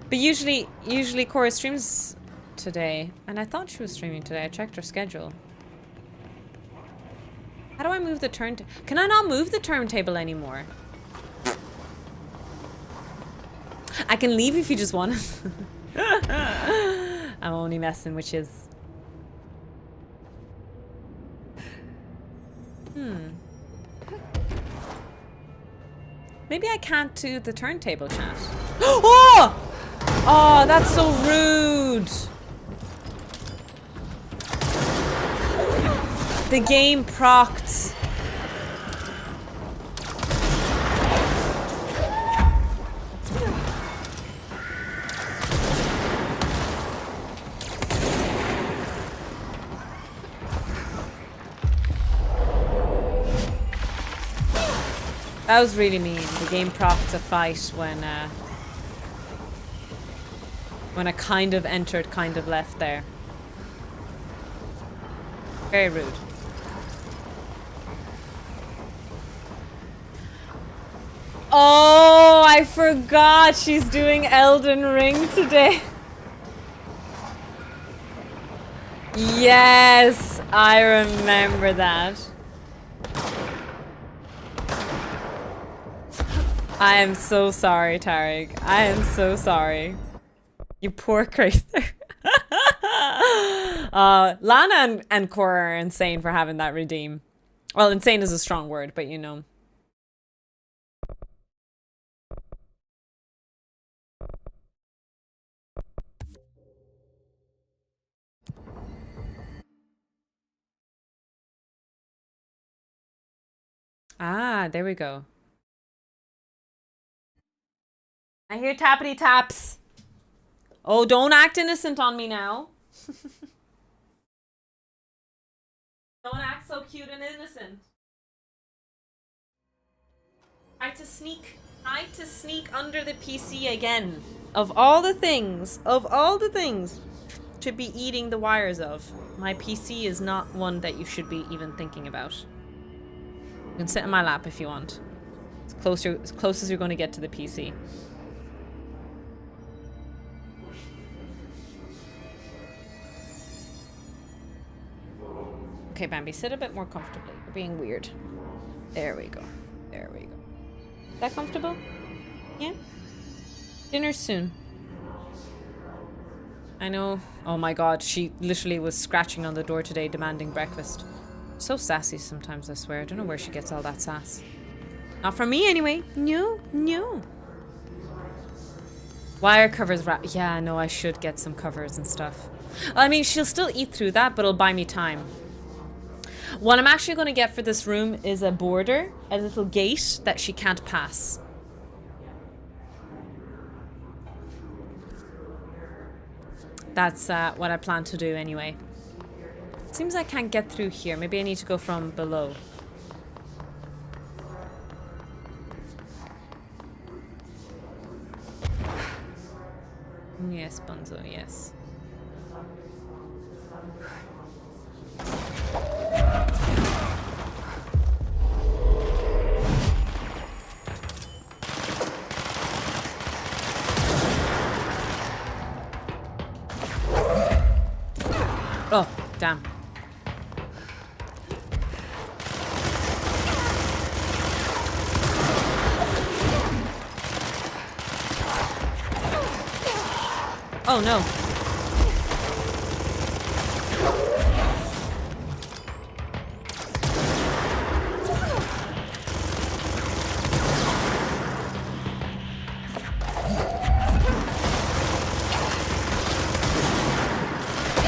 But usually Cora streams today. And I thought she was streaming today. I checked her schedule. How do I move the turntable? Can I not move the turntable anymore? I can leave if you just want. I'm only messing, which is... Maybe I can't do the turntable chat. Oh! Oh, that's so rude. The game procced. That was really mean. The game prompts a fight when I kind of entered, kind of left there. Very rude. Oh, I forgot she's doing Elden Ring today. Yes, I remember that. I am so sorry, Tariq. I am so sorry. You poor Crather. Lana and Cora are insane for having that redeem. Well, insane is a strong word, but you know. Ah, there we go. I hear tappity taps. Oh, don't act innocent on me now. Don't act so cute and innocent. Try to sneak under the PC again. Of all the things to be eating the wires of, my PC is not one that you should be even thinking about. You can sit in my lap if you want. As close as you're going to get to the PC. Okay, Bambi, sit a bit more comfortably. You're being weird. There we go. There we go. Is that comfortable? Yeah? Dinner soon. I know. Oh my god, she literally was scratching on the door today demanding breakfast. So sassy sometimes, I swear. I don't know where she gets all that sass. Not from me anyway. No, no. Wire covers yeah, no, I should get some covers and stuff. I mean, she'll still eat through that, but it'll buy me time. What I'm actually going to get for this room is a border, a little gate that she can't pass. That's what I plan to do anyway. Seems I can't get through here. Maybe I need to go from below. Yes, Bunzo, yes. Oh, damn. Oh no.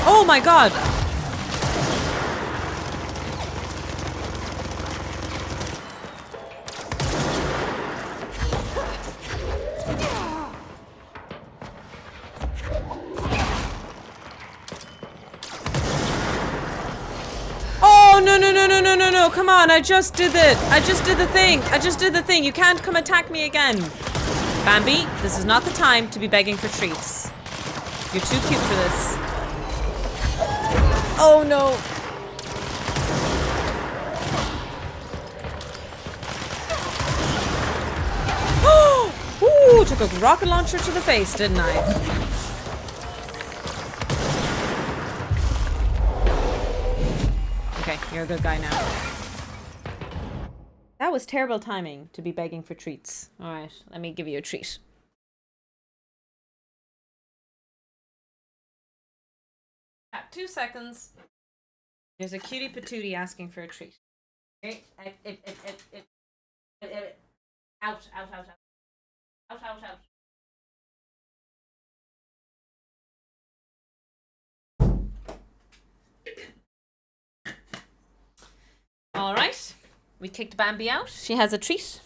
Oh my god. No, come on, I just did it. I just did the thing. I just did the thing. You can't come attack me again. Bambi, this is not the time to be begging for treats. You're too cute for this. Oh no. Ooh, took a rocket launcher to the face, didn't I? Okay, you're a good guy now. That was terrible timing to be begging for treats. Alright, let me give you a treat. Yeah, 2 seconds. There's a cutie patootie asking for a treat. Okay, out. Alright. We kicked Bambi out. She has a treat.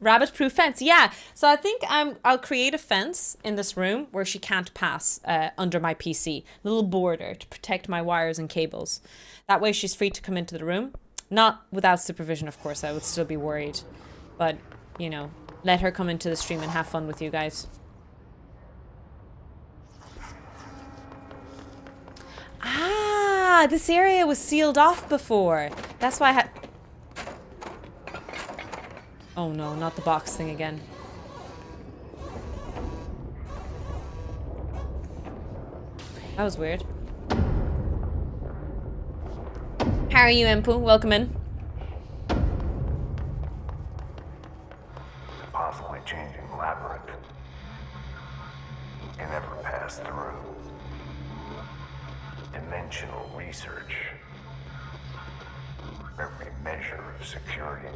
Rabbit-proof fence. Yeah. So I think I'll create a fence in this room where she can't pass under my PC. A little border to protect my wires and cables. That way she's free to come into the room. Not without supervision, of course. I would still be worried. But, you know, let her come into the stream and have fun with you guys. Ah, this area was sealed off before. That's why I had... Oh no, not the box thing again. That was weird. How are you, Empu? Welcome in. Possibly changing labyrinth. Can never pass through. Dimensional research. Every measure of security.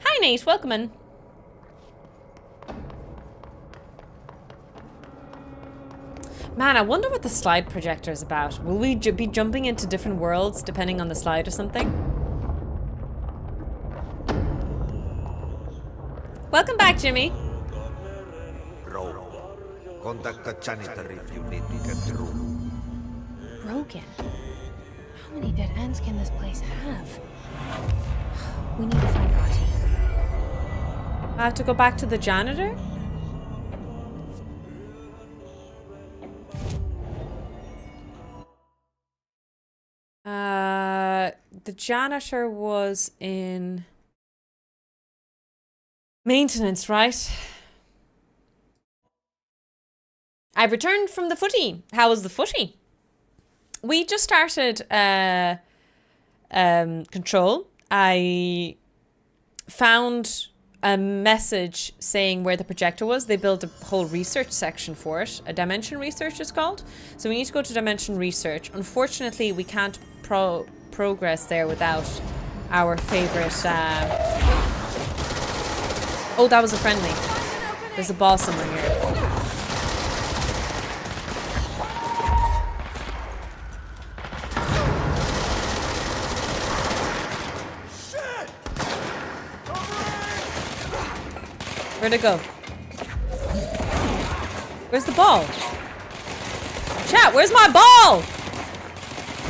Hi, Nate. Welcome in. Man, I wonder what the slide projector is about. Will we be jumping into different worlds depending on the slide or something? Welcome back, Jimmy. Contact the janitor if you need to get through. Broken. How many dead ends can this place have? We need to find Rati. I have to go back to the janitor? The janitor was in maintenance, right? I've returned from the footy. How was the footy? We just started Control. I found a message saying where the projector was. They built a whole research section for it. A dimension research is called. So we need to go to dimension research. Unfortunately, we can't progress there without our favorite... Oh, that was a friendly. There's a ball somewhere here. Where'd it go? Where's the ball? Chat, where's my ball?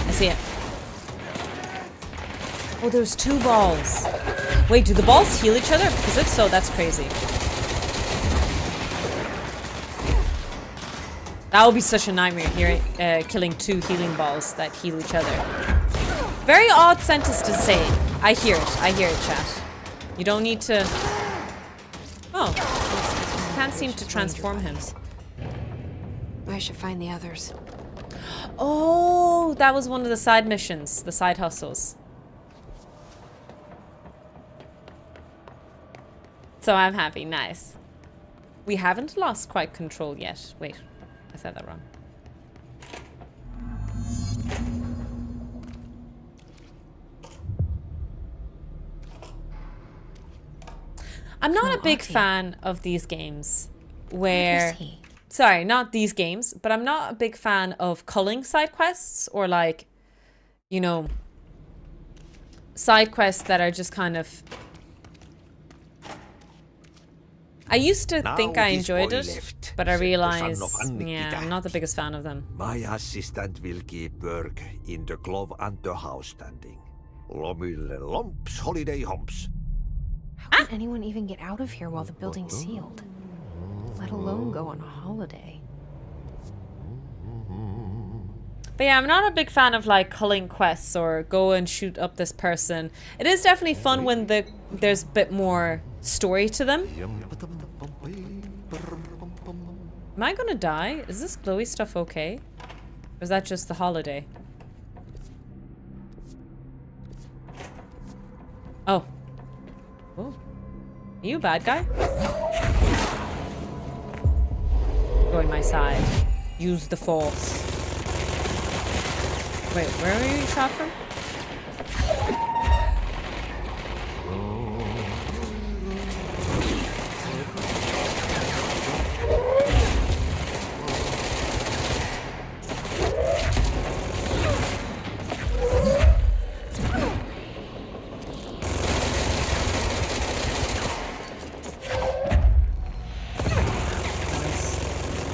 I see it. Oh, there's two balls. Wait, do the balls heal each other? Because if so, that's crazy. That would be such a nightmare, here, killing two healing balls that heal each other. Very odd sentence to say. I hear it, chat. You don't need to... Oh, can't seem to transform him. I should find the others. Oh, that was one of the side missions, the side hustles. So I'm happy, nice. We haven't lost quite control yet. Wait, I said that wrong. I'm not a big fan of these games where... Sorry, not these games, but I'm not a big fan of culling side quests or like, you know, side quests that are just kind of... I used to think I enjoyed it, but I realized, yeah, I'm not the biggest fan of them. My assistant will keep work in the glove and the house standing. Lomille lomps, holiday humps. How can anyone even get out of here while the building's sealed? Let alone go on a holiday. But yeah, I'm not a big fan of like culling quests or go and shoot up this person. It is definitely fun when there's a bit more story to them. Am I gonna die? Is this glowy stuff okay? Or is that just the holiday? Oh. Oh. Are you a bad guy? Going my side. Use the force. Wait, where are you shot from?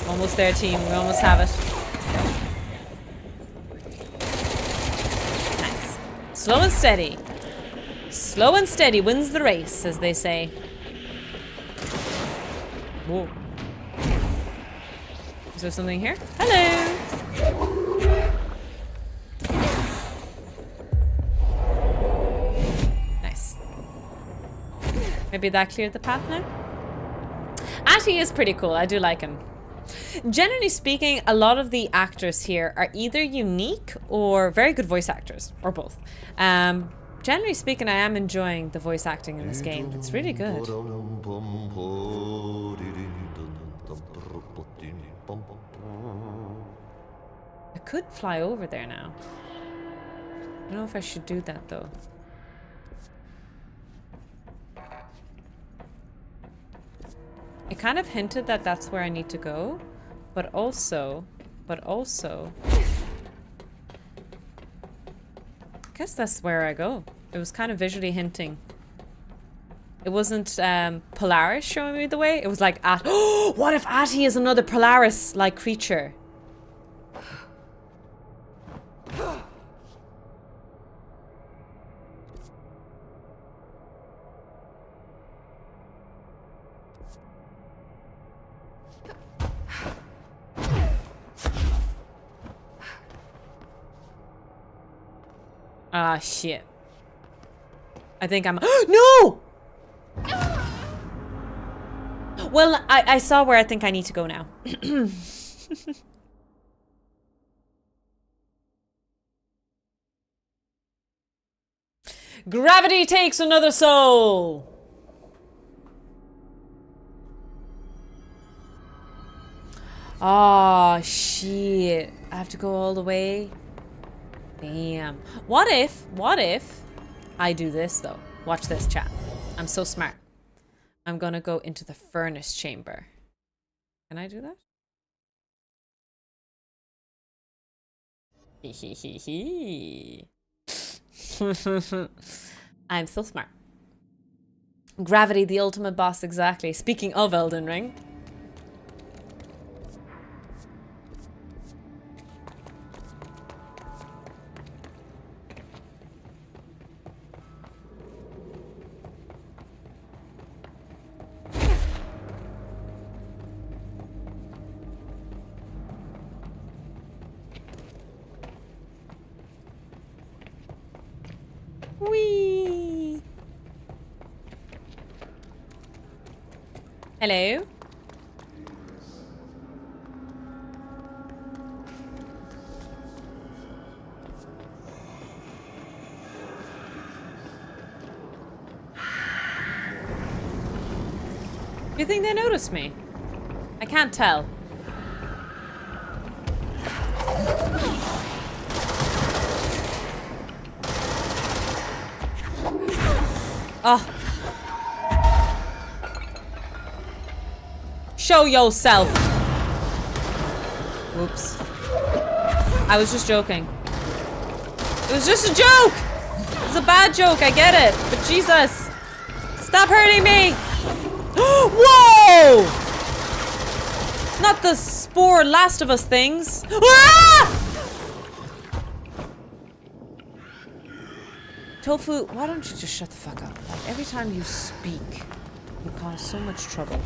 Almost there, team. We almost have it. Slow and steady. Slow and steady wins the race, as they say. Whoa. Is there something here? Hello! Nice. Maybe that cleared the path now? Atty is pretty cool. I do like him. Generally speaking, a lot of the actors here are either unique or very good voice actors, or both. Generally speaking, I am enjoying the voice acting in this game. It's really good. I could fly over there now. I don't know if I should do that though. It kind of hinted that that's where I need to go, but also, I guess that's where I go. It was kind of visually hinting. It wasn't Polaris showing me the way. It was like, oh, what if Atty is another Polaris-like creature? Ah, shit. I think I'm... No! Well, I saw where I think I need to go now. Gravity takes another soul! Oh, shit. I have to go all the way? Damn. What if I do this though? Watch this, chat. I'm so smart. I'm gonna go into the furnace chamber. Can I do that? I'm so smart. Gravity, the ultimate boss, exactly. Speaking of Elden Ring. Whee! Hello? Do you think they noticed me? I can't tell. Oh. Show yourself. Whoops. I was just joking. It was just a joke! It was a bad joke, I get it. But Jesus. Stop hurting me! Whoa! Not the spore Last of Us things. Ah! Tofu, why don't you just shut the fuck up? Like, every time you speak, you cause so much trouble.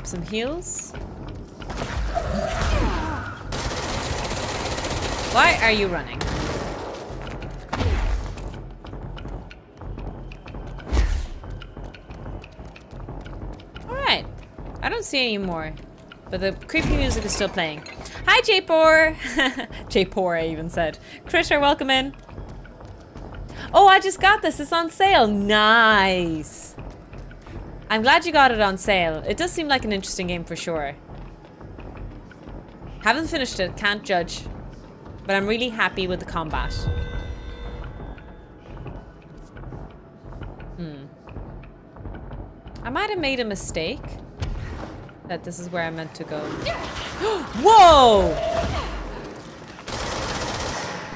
Some heals. Why are you running? Alright. I don't see any more. But the creepy music is still playing. Hi, J-Por! J-Por, I even said. Critter, welcome in. Oh, I just got this. It's on sale. Nice. I'm glad you got it on sale. It does seem like an interesting game for sure. Haven't finished it, can't judge. But I'm really happy with the combat. I might have made a mistake. That this is where I meant to go. Whoa!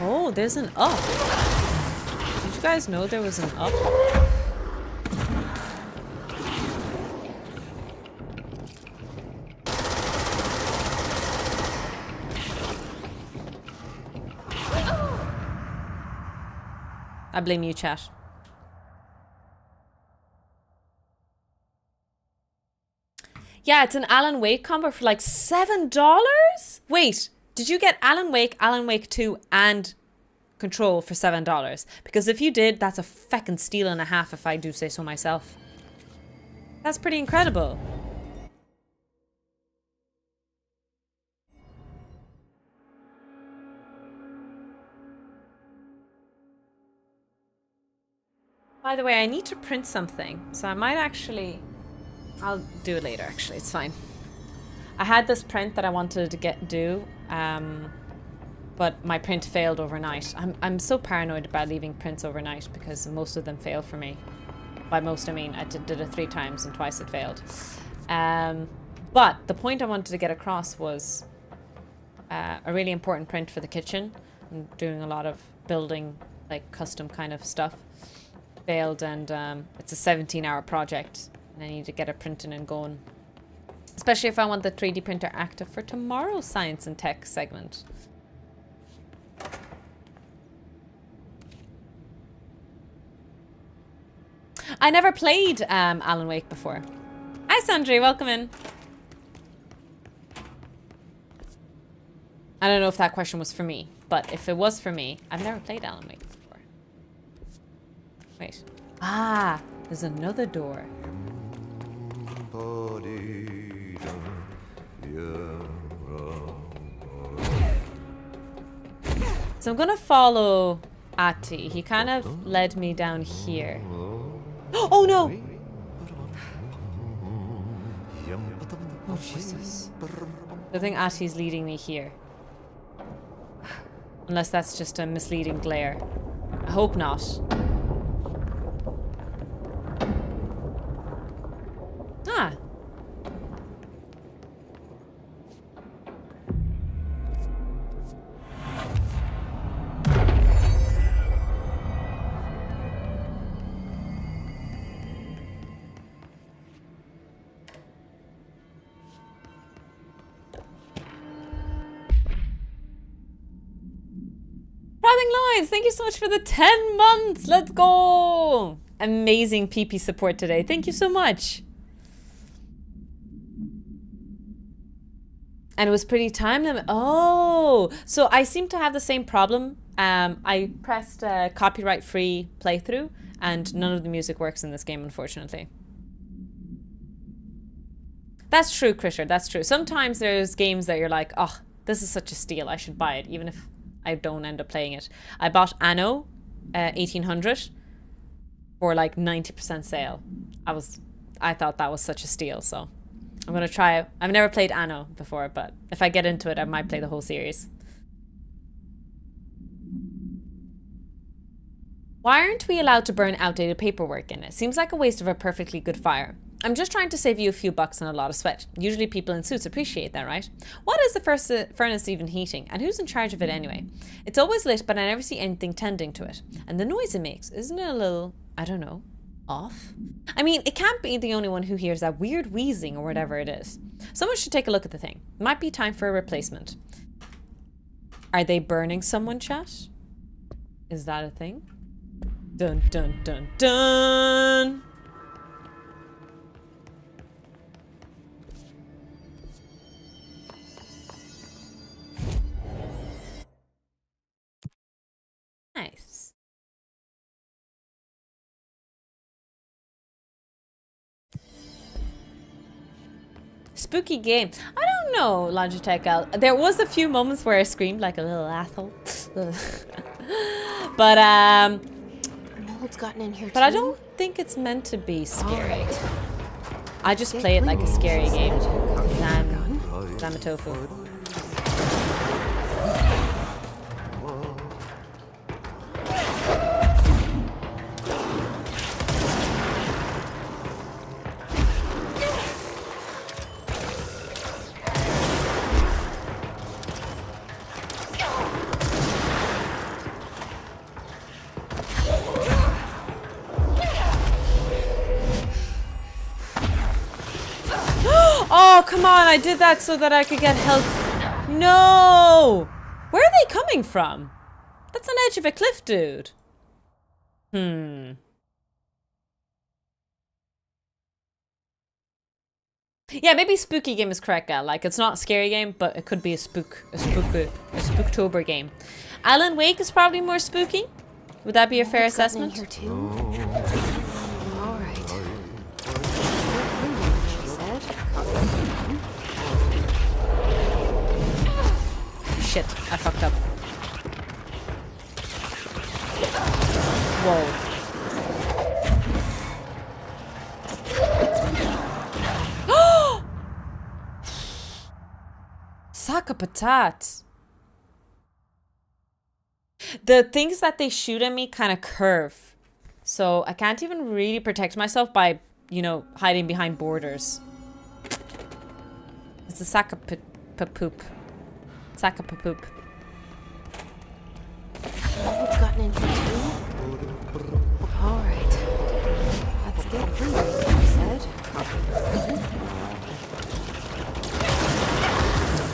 Oh, there's an up. Did you guys know there was an up? I blame you, chat. Yeah, it's an Alan Wake combo for like $7? Wait, did you get Alan Wake 2, and Control for $7? Because if you did, that's a feckin' steal and a half if I do say so myself. That's pretty incredible. By the way, I need to print something, so I might actually... I'll do it later, actually. It's fine. I had this print that I wanted to do, but my print failed overnight. I'm so paranoid about leaving prints overnight because most of them fail for me. By most, I mean I did it 3 times and twice it failed. But the point I wanted to get across was a really important print for the kitchen. I'm doing a lot of building, like custom kind of stuff. Failed, and it's a 17-hour project, and I need to get it printing and going. Especially if I want the 3D printer active for tomorrow's science and tech segment. I never played Alan Wake before. Hi Sandri, welcome in. I don't know if that question was for me, but if it was for me, I've never played Alan Wake before. Wait. Ah, there's another door. So I'm gonna follow Ati. He kind of led me down here. Oh no! Oh Jesus. I think Ati's leading me here. Unless that's just a misleading glare. I hope not. Ah. Lines, thank you so much for the 10 months. Let's go. Amazing PP support today. Thank you so much. And it was pretty time limit. Oh, so I seem to have the same problem. I pressed copyright free playthrough and none of the music works in this game, unfortunately. That's true, Krisher, that's true. Sometimes there's games that you're like, oh, this is such a steal, I should buy it, even if I don't end up playing it. I bought Anno 1800 for like 90% sale. I thought that was such a steal, so I'm gonna try it. I've never played Anno before, but if I get into it, I might play the whole series. Why aren't we allowed to burn outdated paperwork in it? Seems like a waste of a perfectly good fire. I'm just trying to save you a few bucks and a lot of sweat. Usually people in suits appreciate that, right? What is the furnace even heating? And who's in charge of it anyway? It's always lit, but I never see anything tending to it. And the noise it makes, isn't it a little, I don't know, off? I mean, it can't be the only one who hears that weird wheezing or whatever it is. Someone should take a look at the thing. Might be time for a replacement. Are they burning someone, chat? Is that a thing? Dun, dun, dun, dun! Nice. Spooky game. I don't know, Logitech. There was a few moments where I screamed like a little asshole. But Mold's gotten in here too. But I don't think it's meant to be scary. I just play it like a scary game. I'm a tofu. Oh, come on. I did that so that I could get health. No! Where are they coming from? That's an edge of a cliff, dude. Yeah, maybe spooky game is correct, Gal. Like, it's not a scary game, but it could be a spooktober game. Alan Wake is probably more spooky. Would that be a fair assessment? Here too. All right. She said. Shit, I fucked up. Whoa. Saka patat. The things that they shoot at me kind of curve. So I can't even really protect myself by, you know, hiding behind borders. It's a Saka poop. Saka poop. We've gotten in here too. All right. Let's get clean, she said.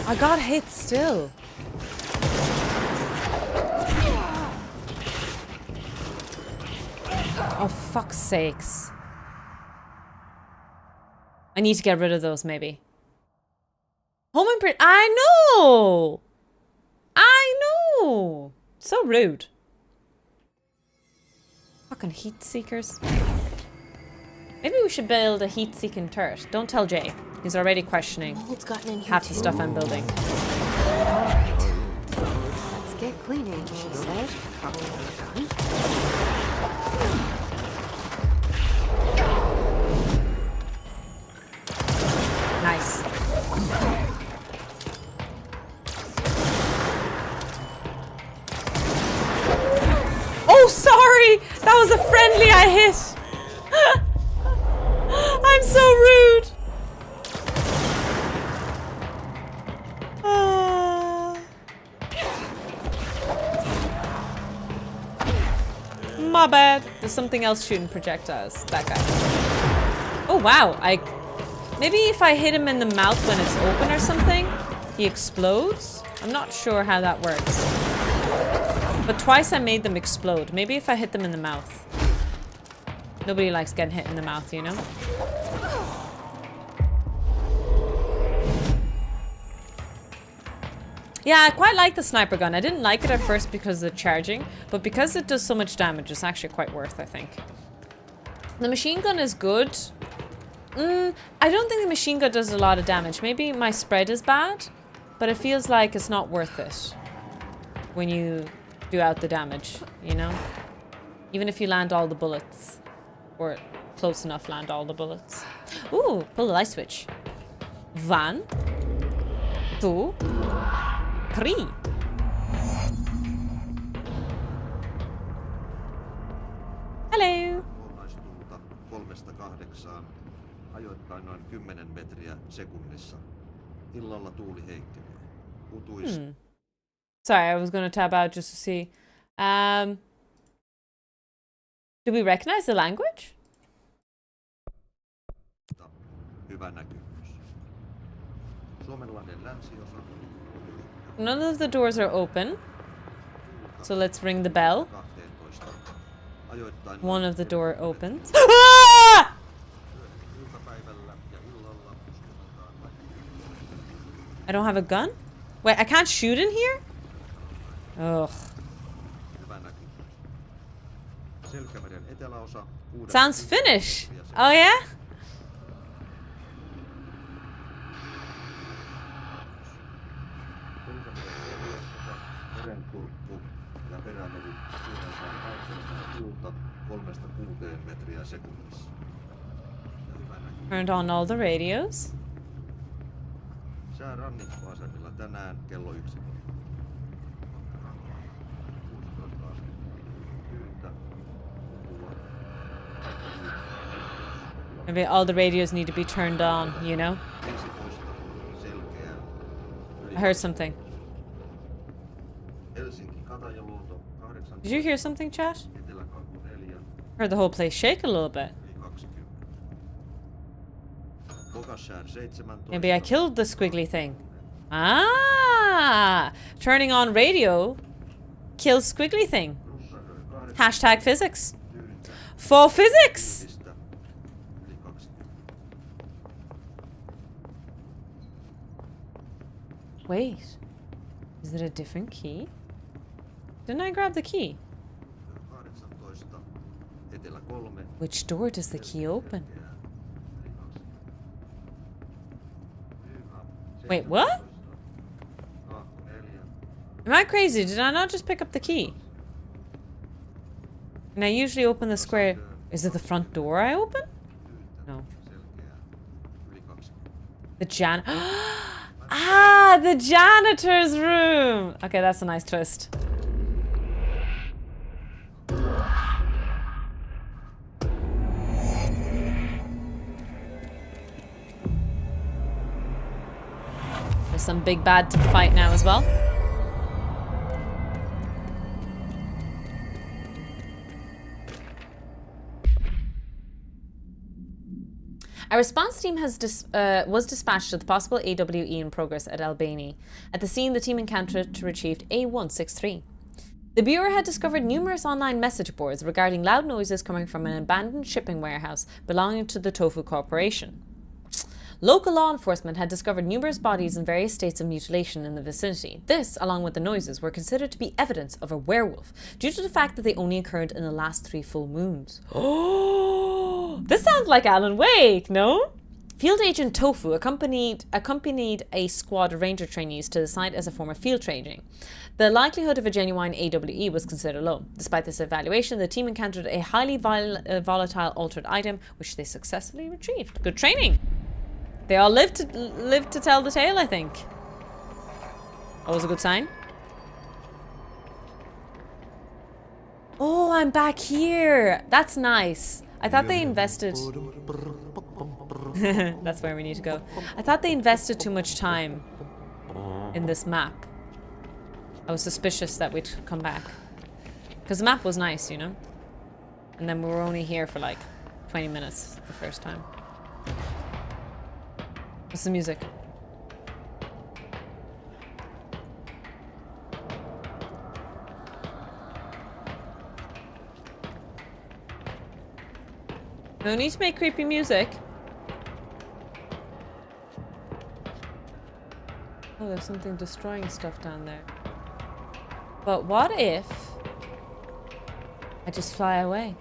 I got hit still. Oh, fuck's sakes. I need to get rid of those, maybe. Home imprint. I know! I know! So rude. Fucking heat seekers. Maybe we should build a heat-seeking turret. Don't tell Jay. He's already questioning half the stuff I'm building. Alright. Let's get cleaning, she said. Nice. Oh, sorry! That was a friendly I hit! I'm so rude! My bad. There's something else shooting projectiles. That guy. Oh, wow. Maybe if I hit him in the mouth when it's open or something, he explodes? I'm not sure how that works. But twice I made them explode. Maybe if I hit them in the mouth. Nobody likes getting hit in the mouth, you know? Yeah, I quite like the sniper gun. I didn't like it at first because of the charging, but because it does so much damage, it's actually quite worth, I think. The machine gun is good. I don't think the machine gun does a lot of damage. Maybe my spread is bad, but it feels like it's not worth it when you do out the damage, you know? Even if you land all the bullets, or close enough land all the bullets. Ooh, pull the light switch. 1, 2, 3. Hello. 3-8, ajoittain noin 10 metriä sekunnissa. Illalla tuuli heikkenee. Sorry, I was going to tab out just to see. Do we recognize the language? Hyvä näkyvyys. Suomenlahden länsiosa. None of the doors are open. So let's ring the bell. One of the door opens. Ah! I don't have a gun? Wait, I can't shoot in here? Ugh. Sounds Finnish. Oh yeah? Turned on all the radios. Sää rannikkoasemilla tänään kello 11. Maybe all the radios need to be turned on, you know? I heard something. Did you hear something, chat? Heard the whole place shake a little bit. Maybe I killed the squiggly thing. Ah! Turning on radio kills squiggly thing. Hashtag physics. For physics! Wait. Is it a different key? Didn't I grab the key? Which door does the key open? Wait, what? Am I crazy? Did I not just pick up the key? And I usually open the square. Is it the front door I open? No. The Ah, the janitor's room! Okay, that's a nice twist. There's some big bad to fight now as well. A response team was dispatched to the possible AWE in progress at Albany. At the scene, the team encountered retrieved A163. The Bureau had discovered numerous online message boards regarding loud noises coming from an abandoned shipping warehouse belonging to the Tofu Corporation. Local law enforcement had discovered numerous bodies in various states of mutilation in the vicinity. This, along with the noises, were considered to be evidence of a werewolf, due to the fact that they only occurred in the last 3 full moons. Oh, this sounds like Alan Wake, no? Field Agent Tofu accompanied a squad of ranger trainees to the site as a form of field training. The likelihood of a genuine AWE was considered low. Despite this evaluation, the team encountered a highly volatile altered item, which they successfully retrieved. Good training! They all lived to tell the tale, I think. Always a good sign. Oh, I'm back here. That's nice. I thought they invested... That's where we need to go. I thought they invested too much time in this map. I was suspicious that we'd come back. Because the map was nice, you know? And then we were only here for like 20 minutes the first time. What's the music? No need to make creepy music. Oh, there's something destroying stuff down there. But what if I just fly away?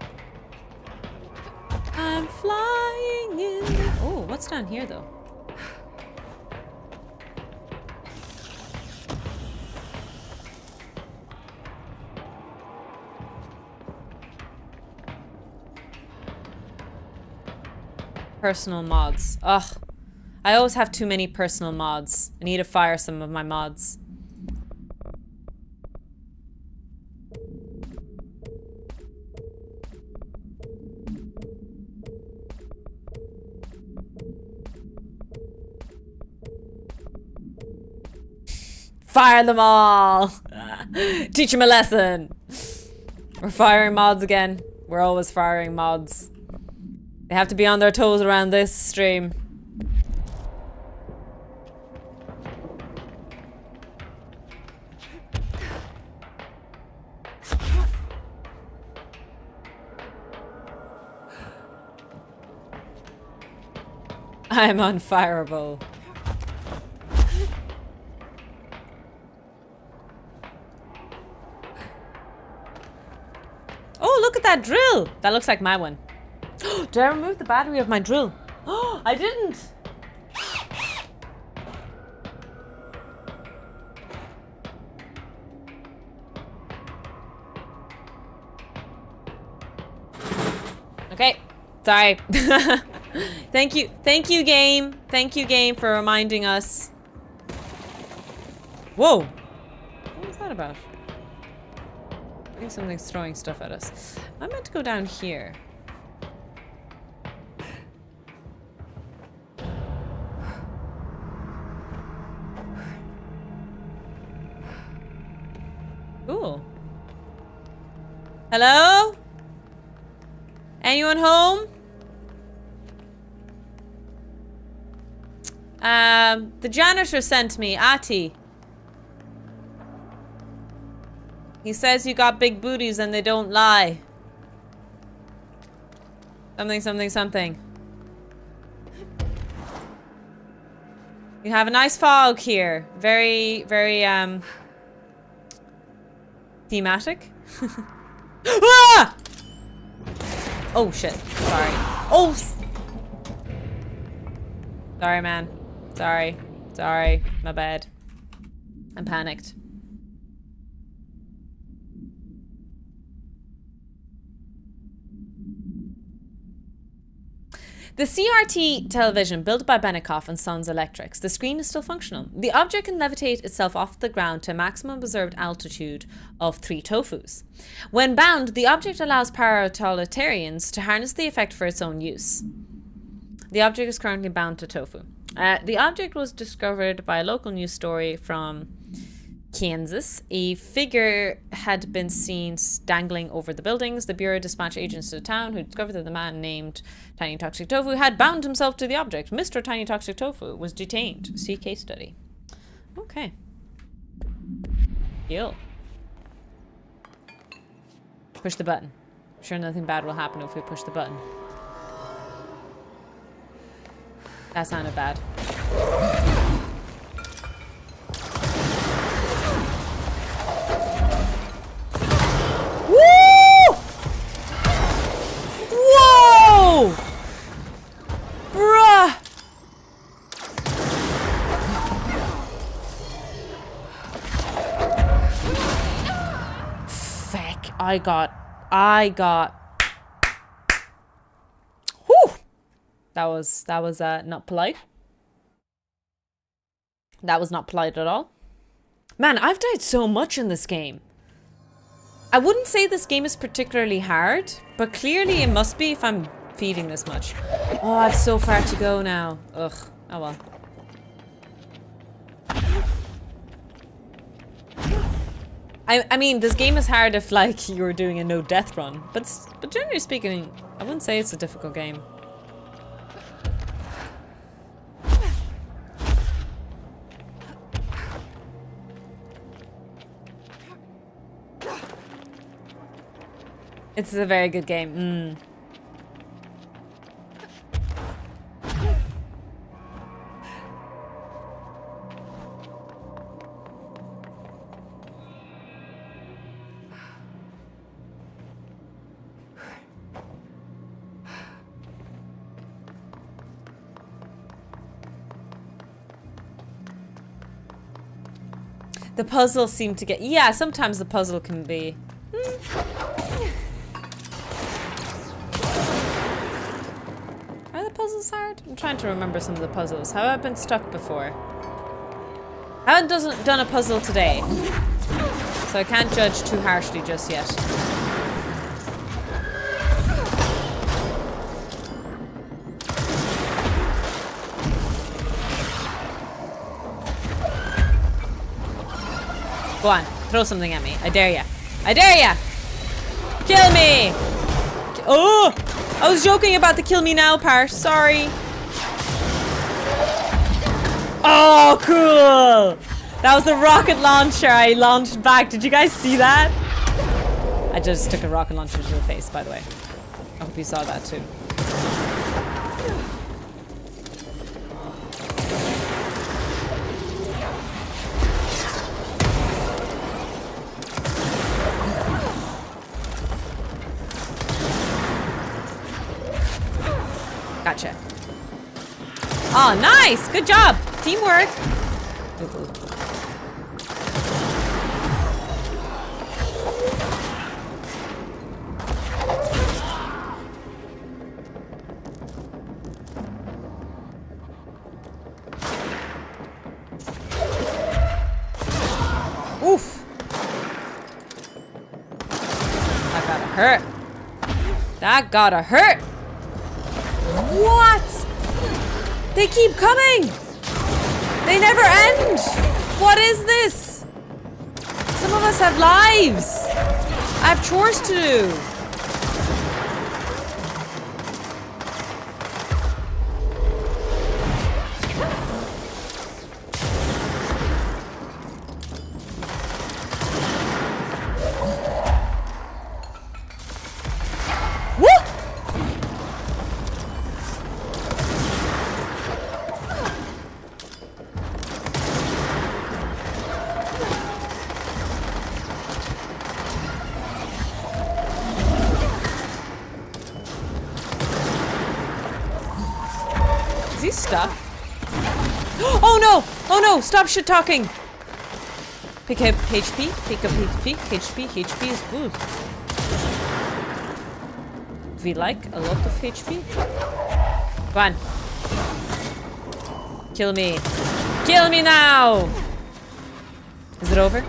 I'm flying in. Oh, what's down here though? Personal mods. Ugh. I always have too many personal mods. I need to fire some of my mods. Fire them all! Teach them a lesson! We're firing mods again. We're always firing mods. They have to be on their toes around this stream. I'm unfireable. Oh, look at that drill! That looks like my one. Did I remove the battery of my drill? Oh, I didn't! Okay, sorry. Thank you game. Thank you game for reminding us. Whoa! What was that about? I think something's throwing stuff at us. I meant to go down here. Cool. Hello? Anyone home? The janitor sent me, Ati. He says you got big booties and they don't lie. Something, something, something. You have a nice fog here. Very, very, thematic. Ah! Oh, shit. Sorry. Oh! Sorry, man. Sorry. Sorry. My bad. I'm panicked. The CRT television built by Benikoff and Sons Electrics, the screen is still functional. The object can levitate itself off the ground to a maximum observed altitude of 3 tofus. When bound, the object allows paratotalitarians to harness the effect for its own use. The object is currently bound to tofu. The object was discovered by a local news story from Kansas. A figure had been seen dangling over the buildings. The Bureau dispatched agents to the town who discovered that the man named Tiny Toxic Tofu had bound himself to the object. Mr. Tiny Toxic Tofu was detained. See case study. Okay. Deal. Push the button. I'm sure nothing bad will happen if we push the button. That sounded bad. Woo! Whoa! Bruh! Feck, I got. Whew! That was not polite. That was not polite at all. Man, I've died so much in this game. I wouldn't say this game is particularly hard, but clearly it must be if I'm feeding this much. Oh, I've so far to go now. Ugh. Oh well. I mean, this game is hard if, like, you were doing a no-death run. But generally speaking, I wouldn't say it's a difficult game. It's a very good game. The puzzles seem to get... Yeah, sometimes the puzzle can be... Are the puzzles hard? I'm trying to remember some of the puzzles. Have I been stuck before? I haven't done a puzzle today, so I can't judge too harshly just yet. Go on, throw something at me. I dare ya. I dare ya! Kill me! Oh! I was joking about the kill me now part. Sorry. Oh, cool! That was the rocket launcher I launched back. Did you guys see that? I just took a rocket launcher to the face, by the way. I hope you saw that too. Gotcha. Oh, nice! Good job! Teamwork! Oof! That gotta hurt. That gotta hurt! What? They keep coming! They never end! What is this? Some of us have lives! I have chores to do! Is he stuck? Oh no! Oh no! Stop shit talking! Pick up HP, pick up HP, HP is good. We like a lot of HP. Go on. Kill me. Kill me now! Is it over?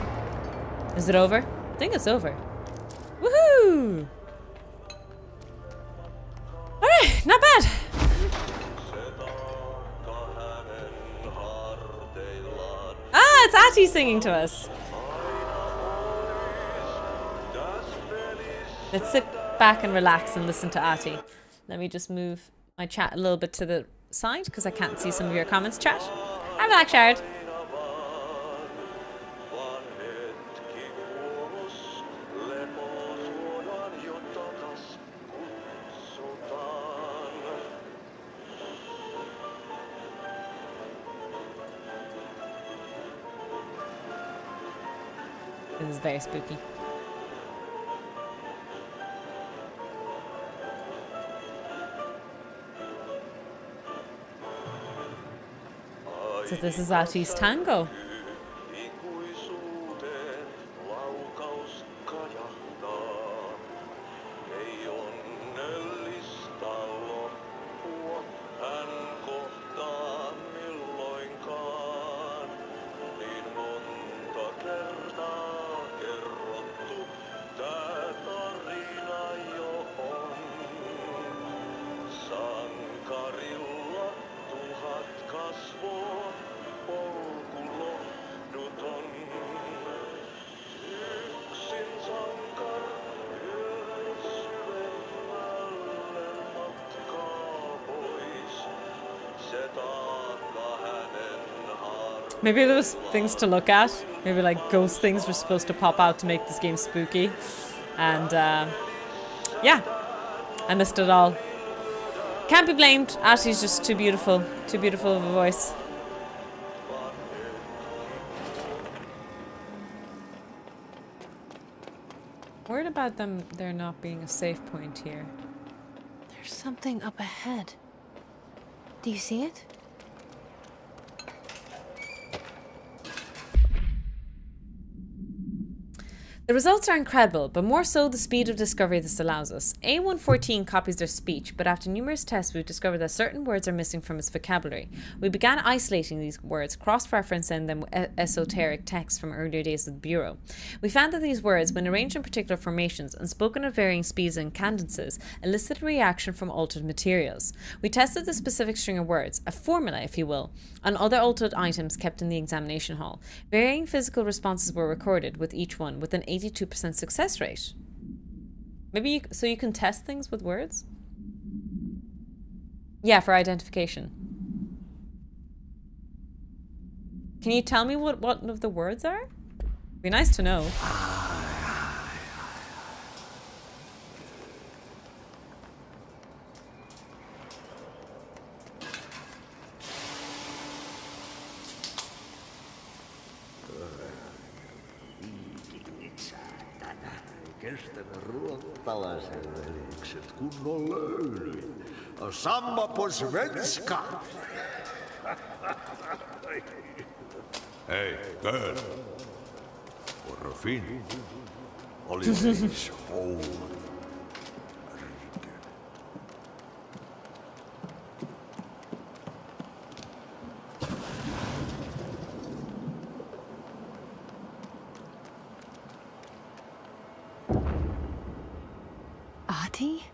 Is it over? I think it's over. Woohoo! Alright, not bad. Ah, it's Ati singing to us. Let's sit back and relax and listen to Ati. Let me just move my chat a little bit to the side because I can't see some of your comments, chat. Hi, Black Shard. This is very spooky. So this is Ati's tango. Maybe there was things to look at. Maybe like ghost things were supposed to pop out to make this game spooky. And yeah, I missed it all. Can't be blamed. Ati's just too beautiful of a voice. Worried about them there not being a safe point here. There's something up ahead. Do you see it? The results are incredible, but more so the speed of discovery this allows us. A114 copies their speech, but after numerous tests we've discovered that certain words are missing from its vocabulary. We began isolating these words, cross-referencing them with esoteric texts from earlier days of the Bureau. We found that these words, when arranged in particular formations and spoken at varying speeds and cadences, elicit a reaction from altered materials. We tested the specific string of words, a formula if you will, on other altered items kept in the examination hall. Varying physical responses were recorded with each one, with an 82% success rate. Maybe so you can test things with words? Yeah, for identification. Can you tell me what one of the words are? Be nice to know. Kestänyt ruottalaisen velikset kunnon löylyin. Samma på svenska! Hei, girl. Vår fin. Oliveris hole. Ati?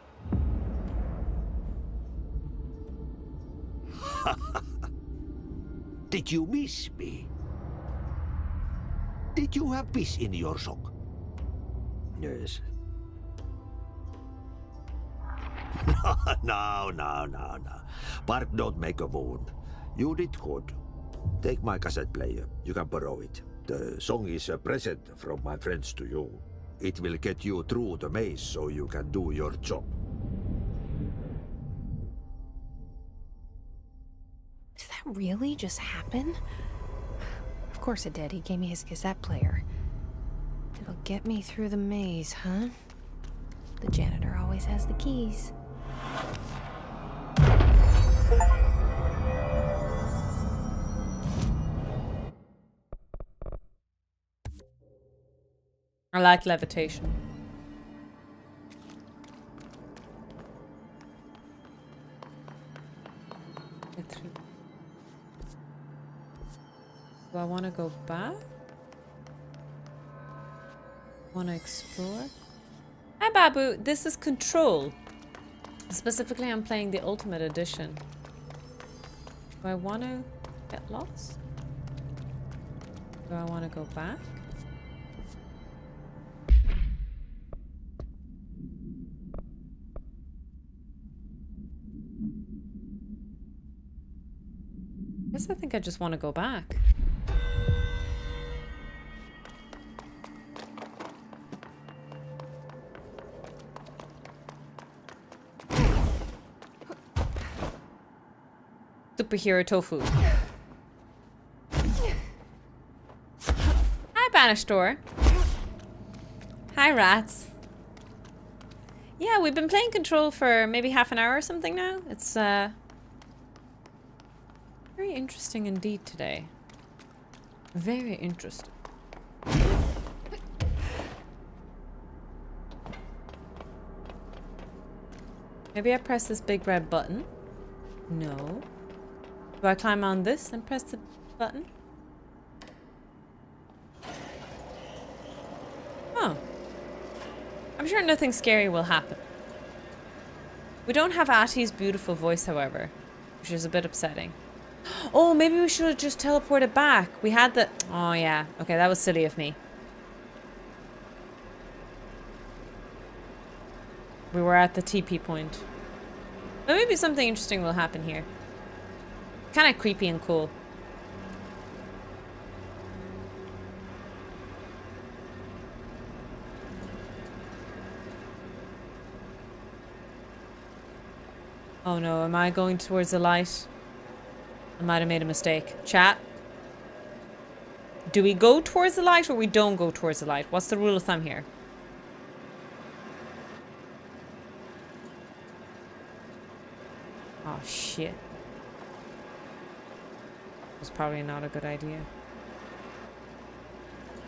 Did you miss me? Did you have piss in your sock? Yes. No. Bark don't make a wound. You did good. Take my cassette player. You can borrow it. The song is a present from my friends to you. It will get you through the maze so you can do your job. Did that really just happen? Of course it did. He gave me his cassette player. It'll get me through the maze, huh? The janitor always has the keys. I like levitation. Get through. Do I want to go back? Want to explore? Hi Babu, this is Control. Specifically, I'm playing the Ultimate Edition. Do I want to get lost? Do I want to go back? I think I just want to go back. Superhero tofu. Hi, Banished Door. Hi, rats. Yeah, we've been playing Control for maybe half an hour or something now. It's very interesting indeed today. Very interesting. Maybe I press this big red button. No. Do I climb on this and press the button? Oh. I'm sure nothing scary will happen. We don't have Ati's beautiful voice, however, which is a bit upsetting. Oh, maybe we should have just teleported back. We had the... Oh, yeah. Okay, that was silly of me. We were at the TP point. But maybe something interesting will happen here. Kind of creepy and cool. Oh no, am I going towards the light? I might have made a mistake. Chat. Do we go towards the light or we don't go towards the light? What's the rule of thumb here? Oh shit. Was probably not a good idea.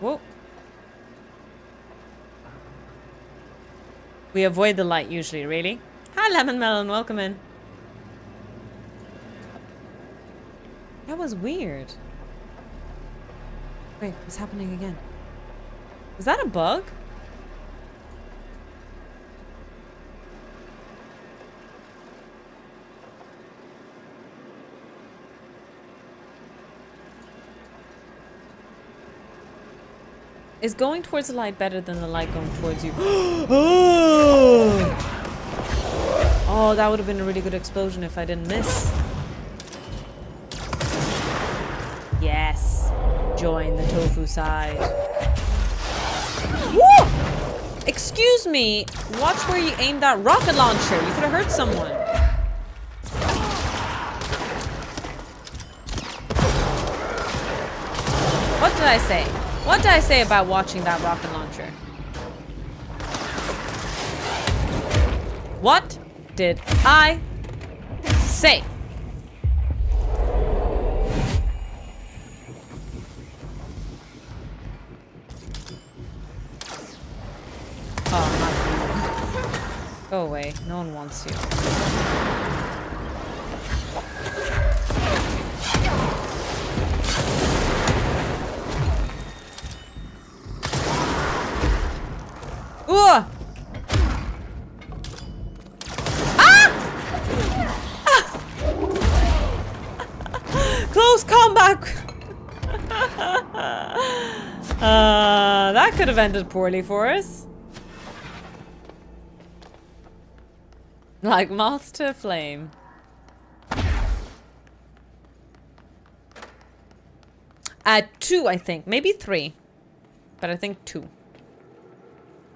Whoa. We avoid the light usually, really. Hi Lemon Melon, welcome in. That was weird. Wait, what's happening again? Was that a bug? Is going towards the light better than the light going towards you? Oh, that would have been a really good explosion if I didn't miss. Yes. Join the tofu side. Woo! Excuse me. Watch where you aim that rocket launcher. You could have hurt someone. What did I say? What did I say about watching that rocket launcher? What did I say? Oh, not you. Go away. No one wants you. Ooh! Close combat! That could have ended poorly for us. Like moth to a flame. 2, I think. Maybe 3. But I think 2.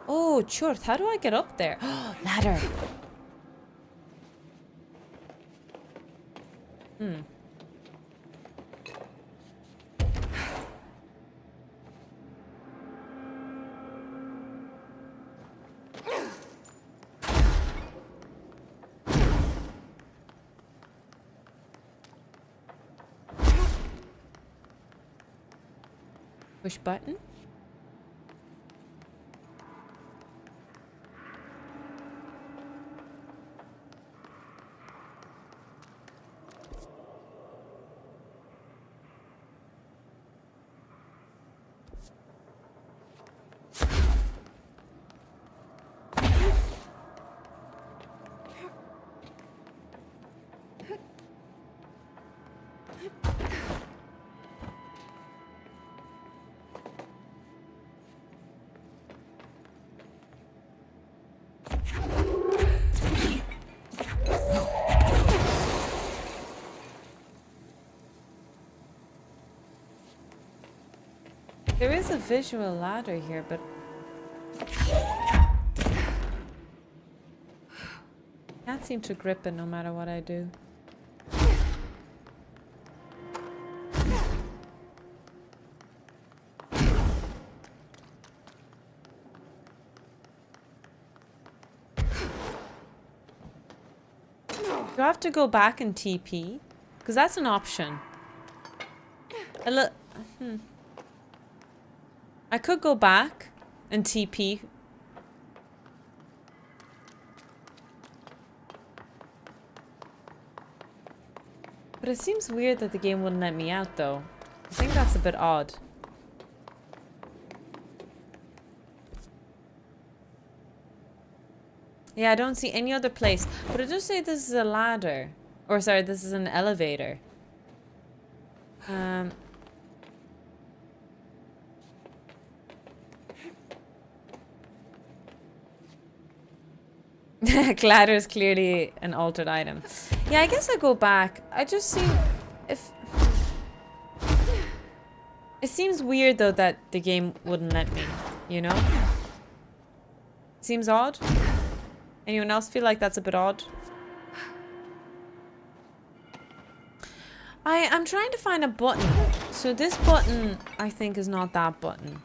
Oh, Churth, how do I get up there? Ladder. Push button? There is a visual ladder here, but can't seem to grip it no matter what I do. Do I have to go back and TP? Because that's an option. I could go back and TP. But it seems weird that the game wouldn't let me out, though. I think that's a bit odd. Yeah, I don't see any other place. But it does say this is a ladder. Or sorry, this is an elevator. Ladder is clearly an altered item. Yeah, I guess I go back. I just see if... It seems weird, though, that the game wouldn't let me, you know? Seems odd. Anyone else feel like that's a bit odd? I'm trying to find a button. So this button, I think, is not that button.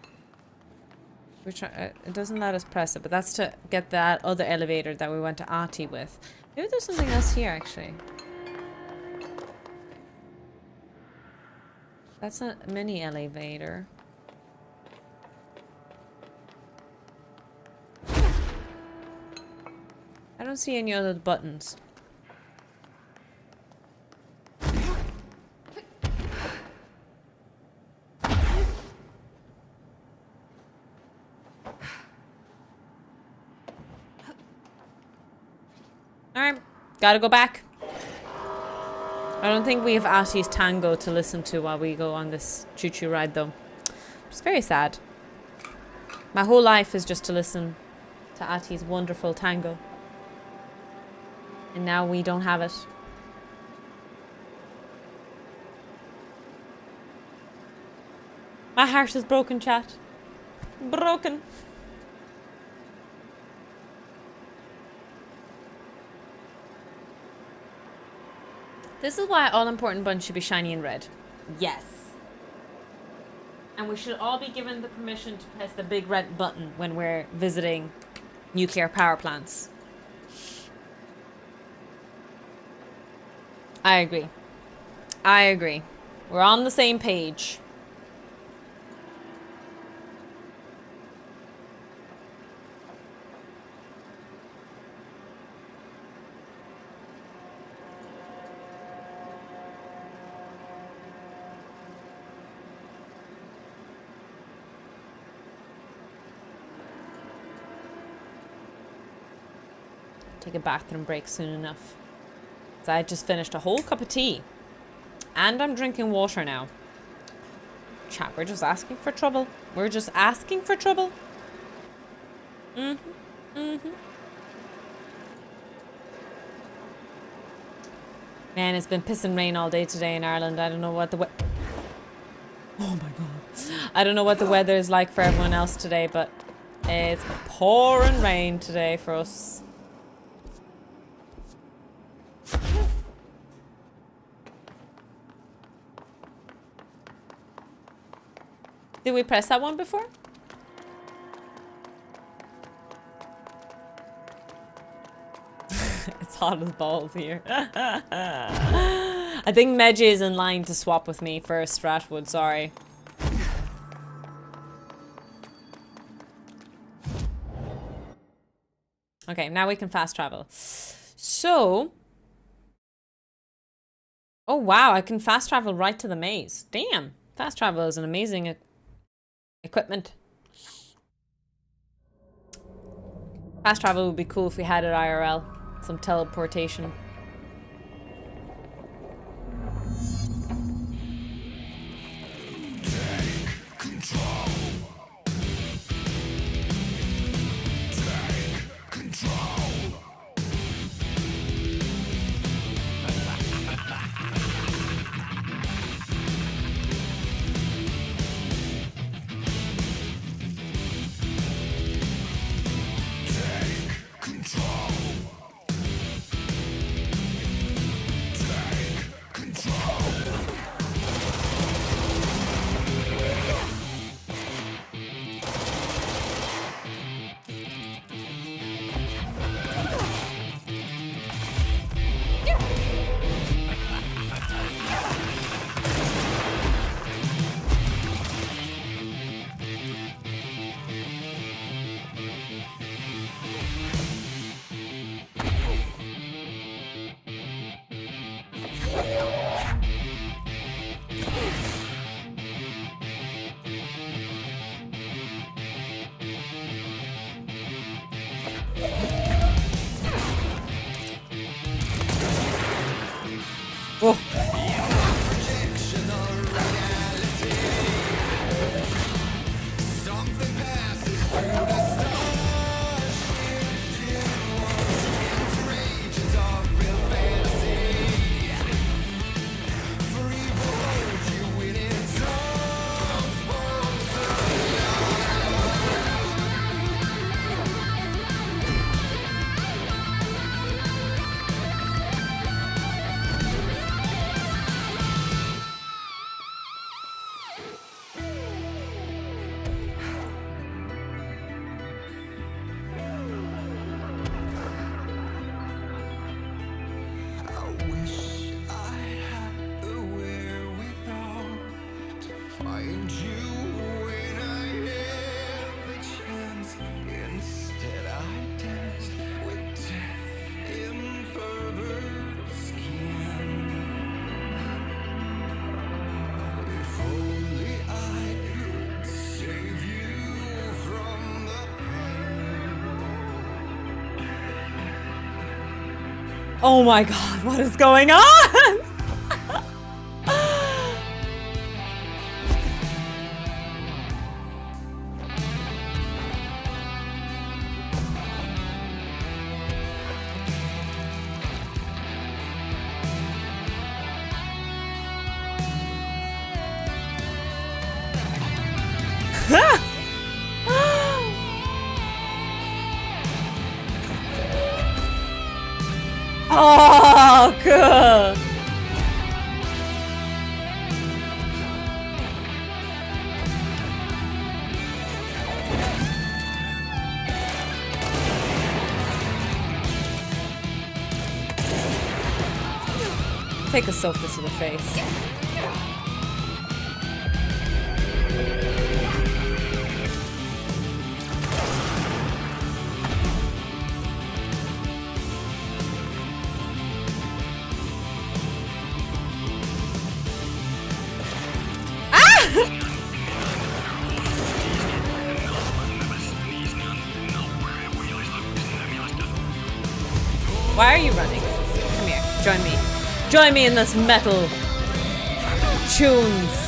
It doesn't let us press it, but that's to get that other elevator that we went to Artie with. Maybe there's something else here, actually. That's a mini elevator. I don't see any other buttons. Alright, gotta go back. I don't think we have Artie's tango to listen to while we go on this choo-choo ride, though. It's very sad. My whole life is just to listen to Artie's wonderful tango. And now we don't have it. My heart is broken, chat. Broken. This is why all-important buttons should be shiny and red. Yes. And we should all be given the permission to press the big red button when we're visiting nuclear power plants. I agree. I agree. We're on the same page. Take a bathroom break soon enough. So I just finished a whole cup of tea. And I'm drinking water now. Chat, we're just asking for trouble. We're just asking for trouble. Man, it's been piss and rain all day today in Ireland. I don't know what the oh my god. I don't know what the weather is like for everyone else today, but it's pouring rain today for us. Did we press that one before? It's hot as balls here. I think Medji is in line to swap with me for Stratwood, sorry. Okay, now we can fast travel. So... Oh wow, I can fast travel right to the maze. Damn, fast travel is an amazing equipment. Fast travel would be cool if we had it IRL. Some teleportation. Oh my god, what is going on? Oh, cool. Take a sofa to the face. Why are you running? Come here, join me. Join me in this metal tunes.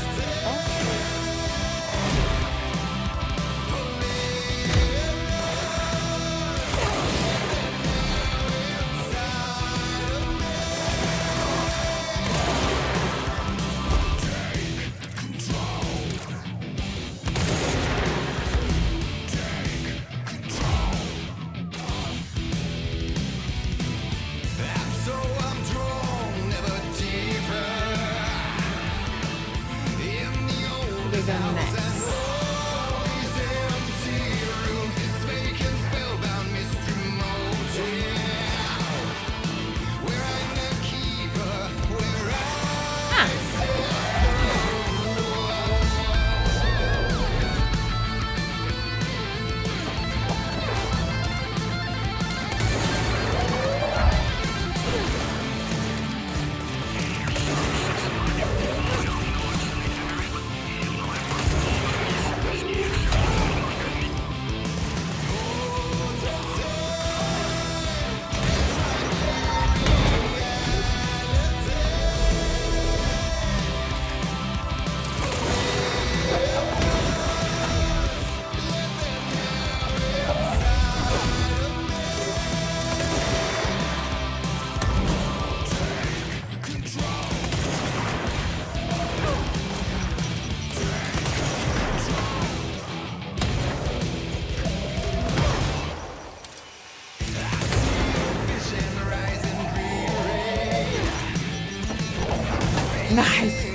Nice.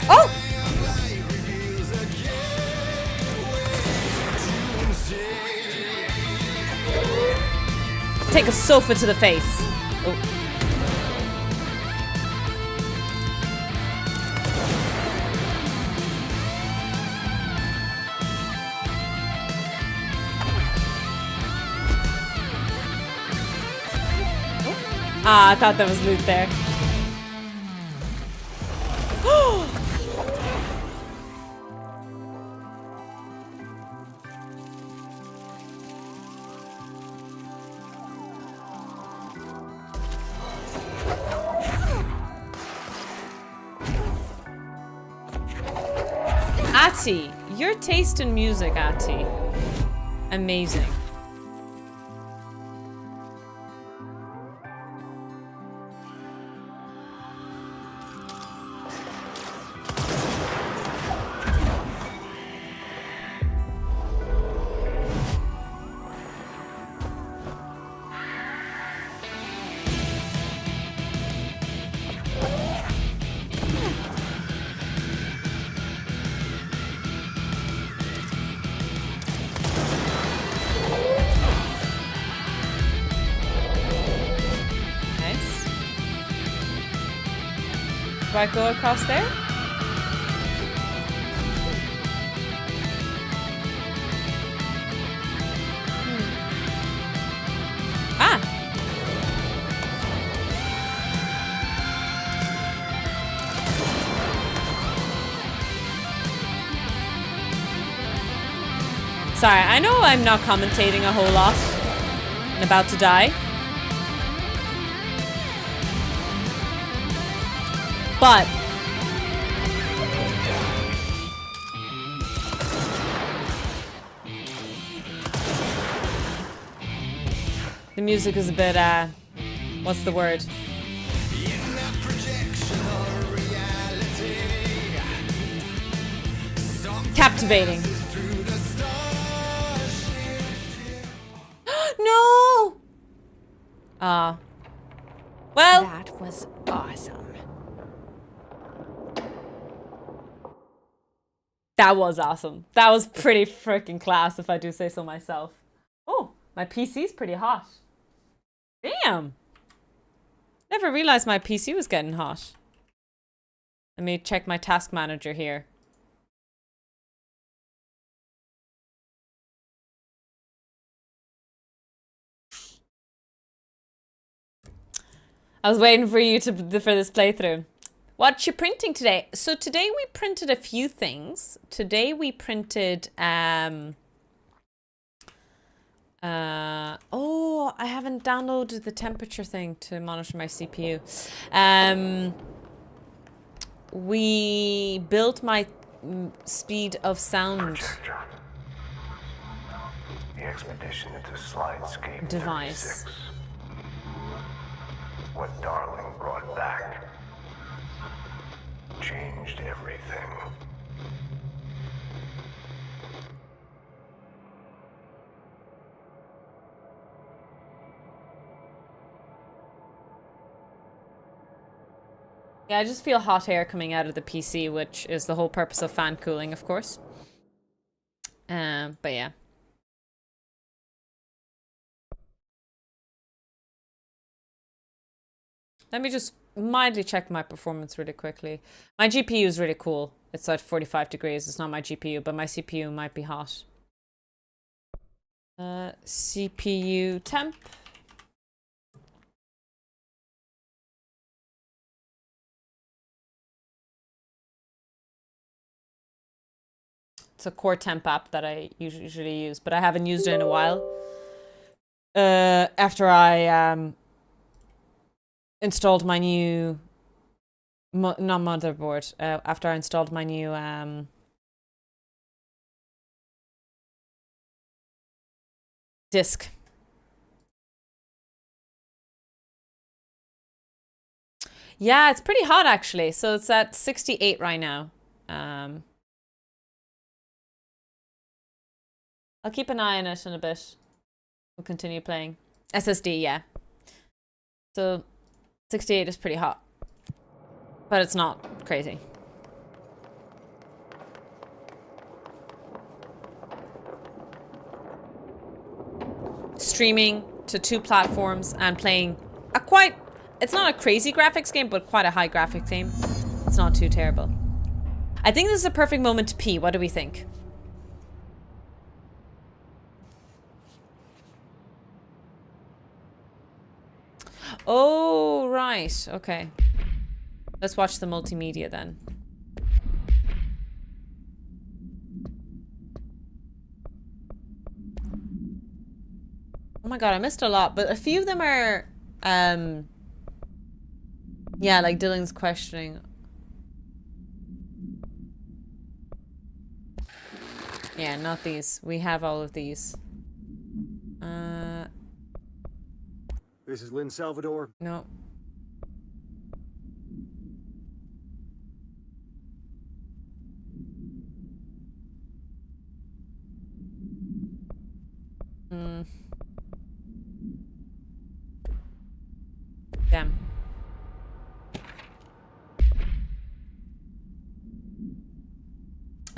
Oh! Take a sofa to the face. Oh. Ah, I thought there was loot there. Ati, your taste in music, Ati. Amazing. Do I go across there? Ah! Sorry, I know I'm not commentating a whole lot and about to die. But the music is a bit, what's the word? Captivating. No! Well. That was awesome. That was awesome. That was pretty freaking class, if I do say so myself. Oh, my PC's pretty hot. Damn. Never realized my PC was getting hot. Let me check my task manager here. I was waiting for you for this playthrough. What you printing today? So today we printed a few things. Today we printed oh, I haven't downloaded the temperature thing to monitor my CPU. We built my speed of sound Projector. The expedition into Slidescape device. 36. What Darling brought back changed everything. Yeah, I just feel hot air coming out of the PC, which is the whole purpose of fan cooling, of course. But yeah. Let me just mildly check my performance really quickly. My GPU is really cool. It's at 45 degrees. It's not my GPU, but my CPU might be hot. CPU temp. It's a core temp app that I usually use, but I haven't used it in a while. After I installed my new not motherboard, after I installed my new disk. Yeah, it's pretty hot actually. So it's at 68 right now. I'll keep an eye on it in a bit. We'll continue playing. SSD, yeah. So 68 is pretty hot. But it's not crazy. Streaming to 2 platforms and playing a quite... It's not a crazy graphics game, but quite a high graphics game. It's not too terrible. I think this is a perfect moment to pee. What do we think? Oh, right. Okay. Let's watch the multimedia then. Oh my god, I missed a lot, but a few of them are, yeah, like Dylan's questioning. Yeah, not these. We have all of these. This is Lynn Salvador. No. Damn.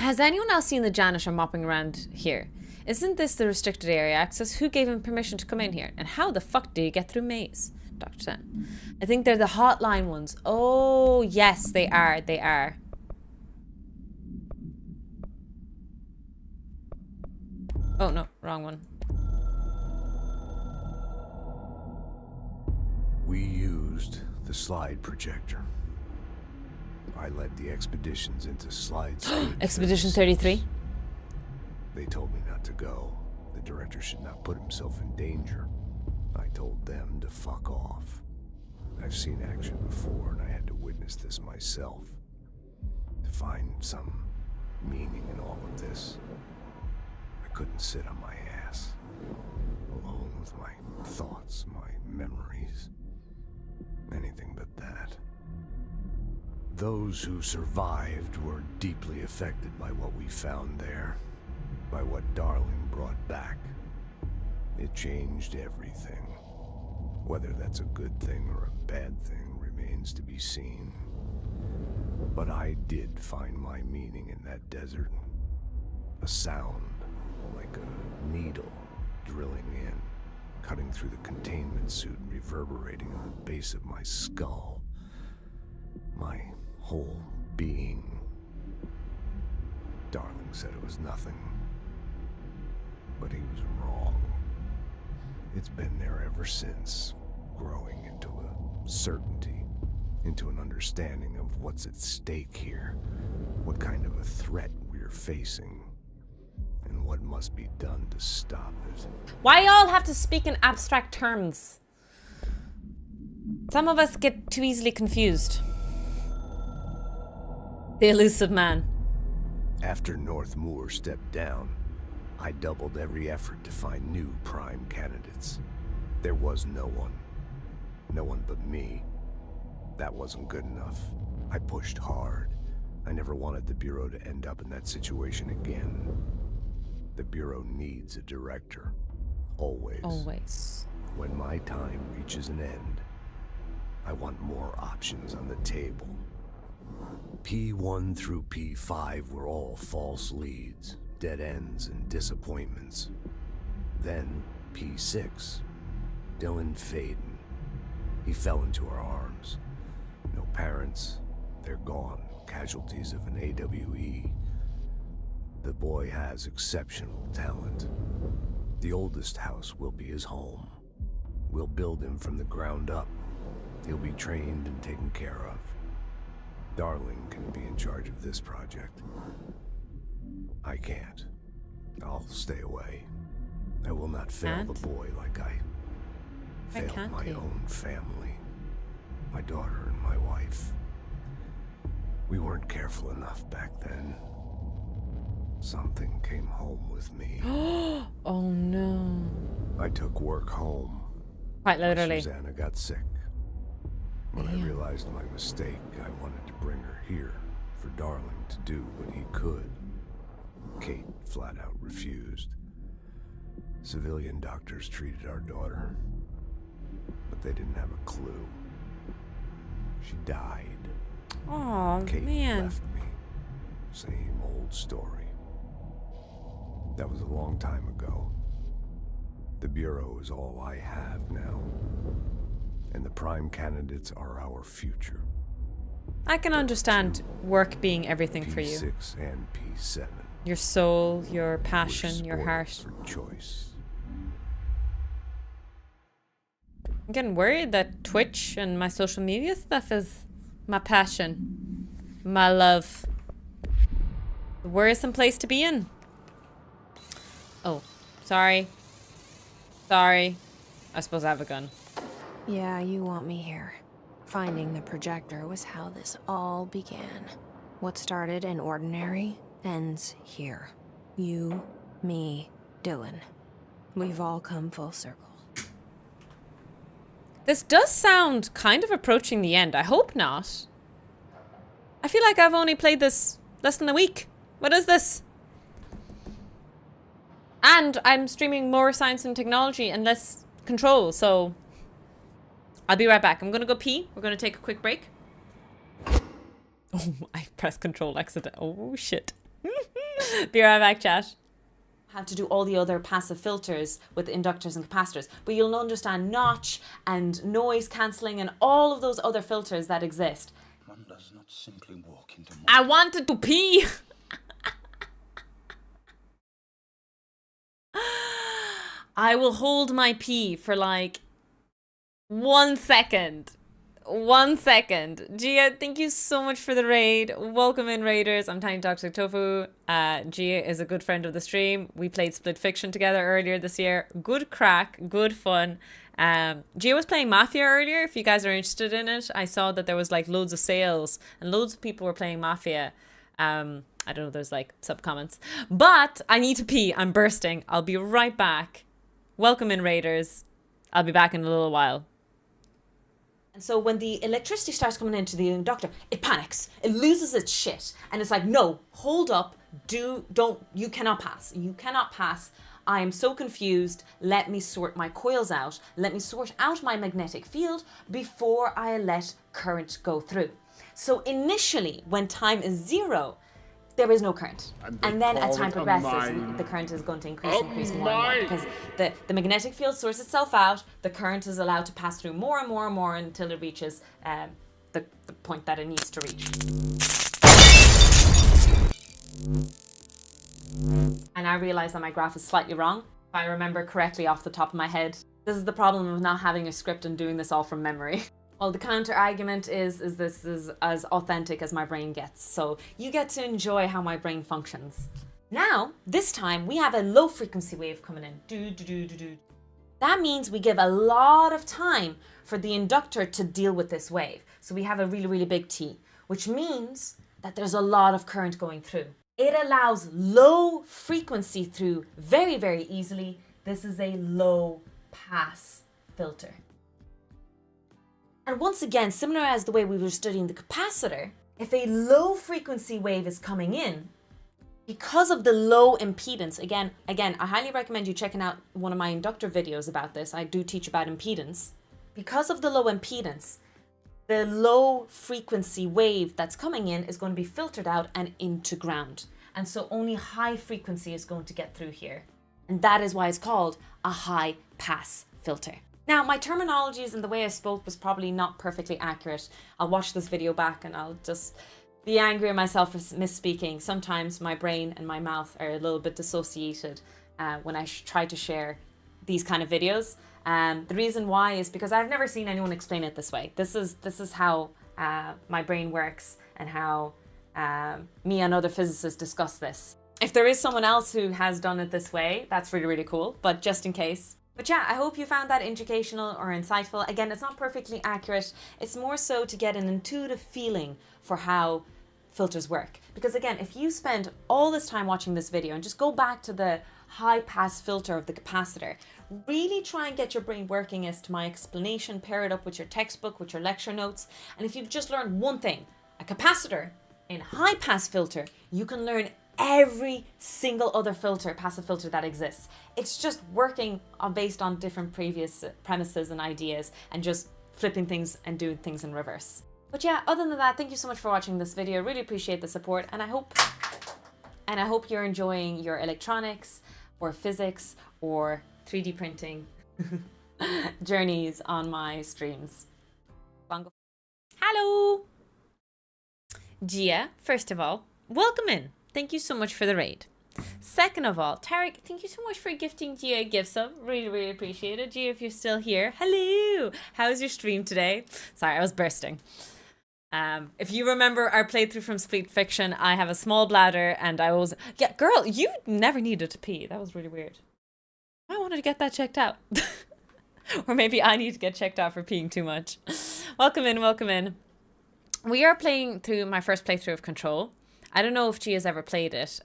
Has anyone else seen the janitor mopping around here? Isn't this the restricted area access? Who gave him permission to come in here? And how the fuck do you get through maze? Dr. Sen. I think they're the hotline ones. Oh, yes, they are. They are. Oh, no. Wrong one. We used the slide projector. I led the expeditions into Slidescape. Expedition 33. They told me not to go. The director should not put himself in danger. I told them to fuck off. I've seen action before, and I had to witness this myself. To find some meaning in all of this, I couldn't sit on my ass, alone with my thoughts, my memories. Anything but that. Those who survived were deeply affected by what we found there, by what Darling brought back. It changed everything. Whether that's a good thing or a bad thing remains to be seen. But I did find my meaning in that desert. A sound, like a needle drilling in, cutting through the containment suit, reverberating in the base of my skull. My whole being. Darling said it was nothing. But he was wrong. It's been there ever since, growing into a certainty, into an understanding of what's at stake here, what kind of a threat we're facing, and what must be done to stop it. Why y'all have to speak in abstract terms? Some of us get too easily confused. The elusive man. After North Moore stepped down, I doubled every effort to find new prime candidates. There was no one. No one but me. That wasn't good enough. I pushed hard. I never wanted the Bureau to end up in that situation again. The Bureau needs a director. Always. Always. When my time reaches an end, I want more options on the table. P1 through P5 were all false leads, dead ends, and disappointments. Then P6, Dylan Faden. He fell into our arms. No parents, they're gone, casualties of an AWE. The boy has exceptional talent. The oldest house will be his home. We'll build him from the ground up. He'll be trained and taken care of. Darling can be in charge of this project. I can't. I'll stay away. I will not fail the boy like I failed my own family. My daughter and my wife. We weren't careful enough back then. Something came home with me. Oh no. I took work home. Quite literally. Susanna got sick. When I realized my mistake, I wanted to bring her here for Darling to do what he could. Kate flat out refused. Civilian doctors treated our daughter, but they didn't have a clue. She died. Oh, Kate man. left me. Same old story. That was a long time ago. The Bureau is all I have now. And the prime candidates are our future. I can understand work being everything for you. P6 and P7. Your soul, your passion, your heart. For choice. I'm getting worried that Twitch and my social media stuff is my passion, my love. The worrisome place to be in. Oh, sorry. Sorry. I suppose I have a gun. Yeah, you want me here. Finding the projector was how this all began. What started in ordinary ends here. You, me, Dylan. We've all come full circle. This does sound kind of approaching the end. I hope not. I feel like I've only played this less than a week. What is this? And I'm streaming more science and technology and less control, so I'll be right back. I'm gonna go pee. We're gonna take a quick break. Oh, I pressed control accident. Oh, shit. Be right back, chat. Have to do all the other passive filters with inductors and capacitors, but you'll understand notch and noise cancelling and all of those other filters that exist. One does not simply walk into I wanted to pee. I will hold my pee for like 1 second 1 second. Gia, thank you so much for the raid. Welcome in, raiders. I'm Tiny Toxic Tofu. Gia is a good friend of the stream. We played Split Fiction together earlier this year. Good crack, good fun. Gia was playing Mafia earlier. If you guys are interested in it, I saw that there was like loads of sales and loads of people were playing Mafia. I don't know, there's like sub comments. But I need to pee. I'm bursting. I'll be right back. Welcome in, raiders. I'll be back in a little while. And so when the electricity starts coming into the inductor, it panics. It loses its shit. And it's like, no, hold up. You cannot pass. You cannot pass. I am so confused. Let me sort my coils out. Let me sort out my magnetic field before I let current go through. So initially, when time is 0, there is no current. And then as time progresses, the current is going to increase more and more, because the magnetic field sorts itself out, the current is allowed to pass through more and more and more until it reaches the point that it needs to reach. And I realize that my graph is slightly wrong, if I remember correctly off the top of my head. This is the problem of not having a script and doing this all from memory. Well, the counter argument is this is as authentic as my brain gets, so you get to enjoy how my brain functions. Now, this time, we have a low frequency wave coming in. That means we give a lot of time for the inductor to deal with this wave. So we have a really, really big T, which means that there's a lot of current going through. It allows low frequency through very, very easily. This is a low pass filter. And once again, similar as the way we were studying the capacitor, if a low frequency wave is coming in, because of the low impedance, again, I highly recommend you checking out one of my inductor videos about this. I do teach about impedance. Because of the low impedance, the low frequency wave that's coming in is going to be filtered out and into ground. And so only high frequency is going to get through here. And that is why it's called a high pass filter. Now, my terminologies and the way I spoke was probably not perfectly accurate. I'll watch this video back and I'll just be angry at myself for misspeaking. Sometimes my brain and my mouth are a little bit dissociated when I try to share these kind of videos. The reason why is because I've never seen anyone explain it this way. This is how my brain works and how me and other physicists discuss this. If there is someone else who has done it this way, that's really, really cool. But just in case. But yeah, I hope you found that educational or insightful. Again, it's not perfectly accurate. It's more so to get an intuitive feeling for how filters work. Because again, if you spend all this time watching this video and just go back to the high pass filter of the capacitor, really try and get your brain working as to my explanation, pair it up with your textbook, with your lecture notes. And if you've just learned one thing, a capacitor in high pass filter, you can learn every single other filter, passive filter that exists. It's just working based on different previous premises and ideas and just flipping things and doing things in reverse. But yeah, other than that, thank you so much for watching this video. Really appreciate the support, and I hope you're enjoying your electronics or physics or 3D printing journeys on my streams. Hello! Gia, first of all, welcome in. Thank you so much for the raid. Second of all, Tarek, thank you so much for gifting Gia a gift sub. Really, really appreciate it. Gia, if you're still here, hello! How's your stream today? Sorry, I was bursting. If you remember our playthrough from Split Fiction, I have a small bladder and I was... Yeah, girl, you never needed to pee. That was really weird. I wanted to get that checked out. Or maybe I need to get checked out for peeing too much. Welcome in, welcome in. We are playing through my first playthrough of Control. I don't know if Gia's ever played it.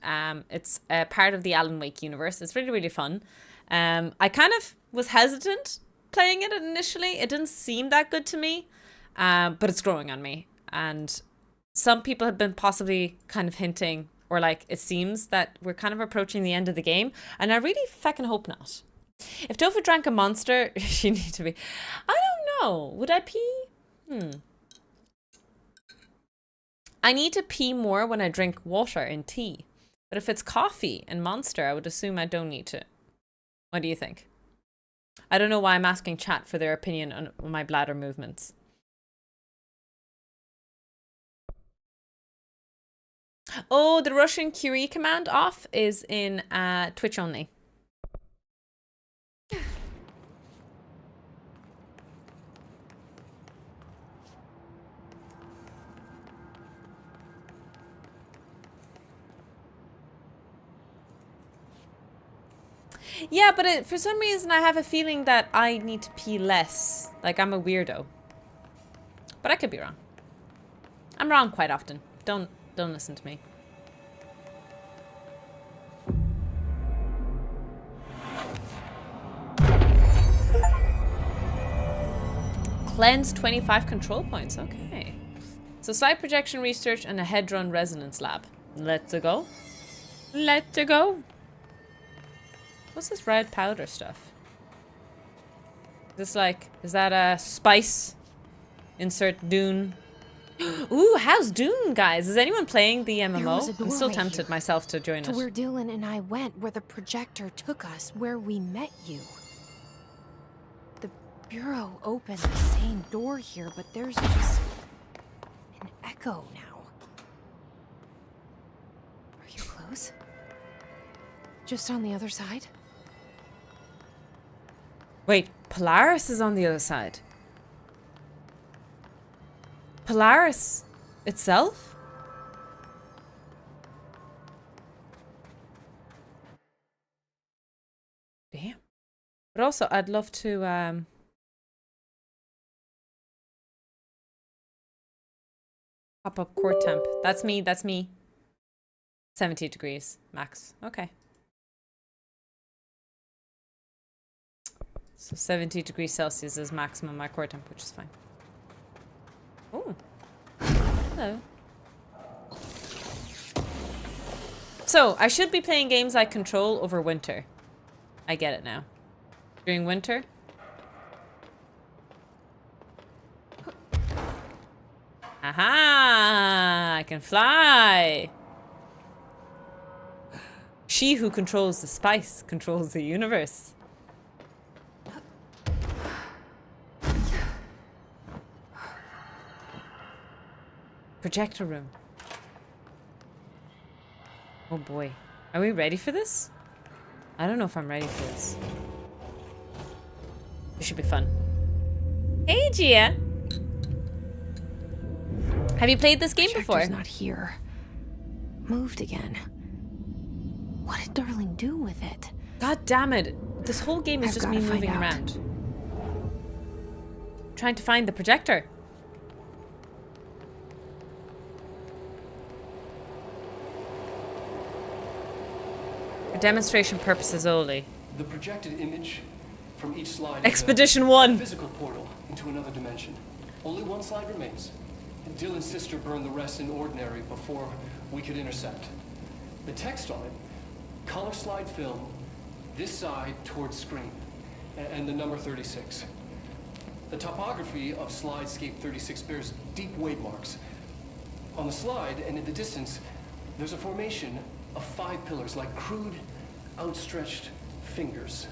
It's a part of the Alan Wake universe. It's really, really fun. I kind of was hesitant playing it initially. It didn't seem that good to me, but it's growing on me. And some people have been possibly kind of hinting, or like it seems that we're kind of approaching the end of the game. And I really feckin' hope not. If Tofu drank a monster, she need to be... I don't know. Would I pee? I need to pee more when I drink water and tea. But if it's coffee and Monster, I would assume I don't need to. What do you think? I don't know why I'm asking chat for their opinion on my bladder movements. Oh, the Russian Curie command off is in Twitch only. Yeah, but for some reason I have a feeling that I need to pee less. Like I'm a weirdo. But I could be wrong. I'm wrong quite often. Don't listen to me. Cleanse 25 control points. Okay. So slide projection research and a Hedron resonance lab. Let's go. Let's go. What's this red powder stuff? This like, is that a spice? Insert Dune. Ooh, how's Dune, guys? Is anyone playing the MMO? I'm still tempted myself to join to it. where Dylan and I went, where the projector took us, where we met you. The Bureau opened the same door here, but there's just an echo now. Are you close? Just on the other side? Wait, Polaris is on the other side. Polaris itself? Damn. But also, I'd love to, pop up core temp. That's me, that's me. 70 degrees, max. Okay. So 70 degrees Celsius is maximum my core temp, which is fine. Oh, hello. So, I should be playing games I control over winter. I get it now. During winter? Aha! I can fly! She who controls the spice controls the universe. Projector room. Oh boy. Are we ready for this? I don't know if I'm ready for this. This should be fun. Hey, Gia! Have you played this game before? Projector's not here. Moved again. What did Darling do with it? God damn it. This whole game is just me moving around. Trying to find the projector. For demonstration purposes only. The projected image from each slide Expedition is a 1. physical portal into another dimension. Only one slide remains. Dylan's sister burned the rest in ordinary before we could intercept. The text on it, color slide film, this side towards screen, and the number 36. The topography of slidescape 36 bears deep wave marks. On the slide and in the distance, there's a formation of 5 pillars like crude, outstretched fingers.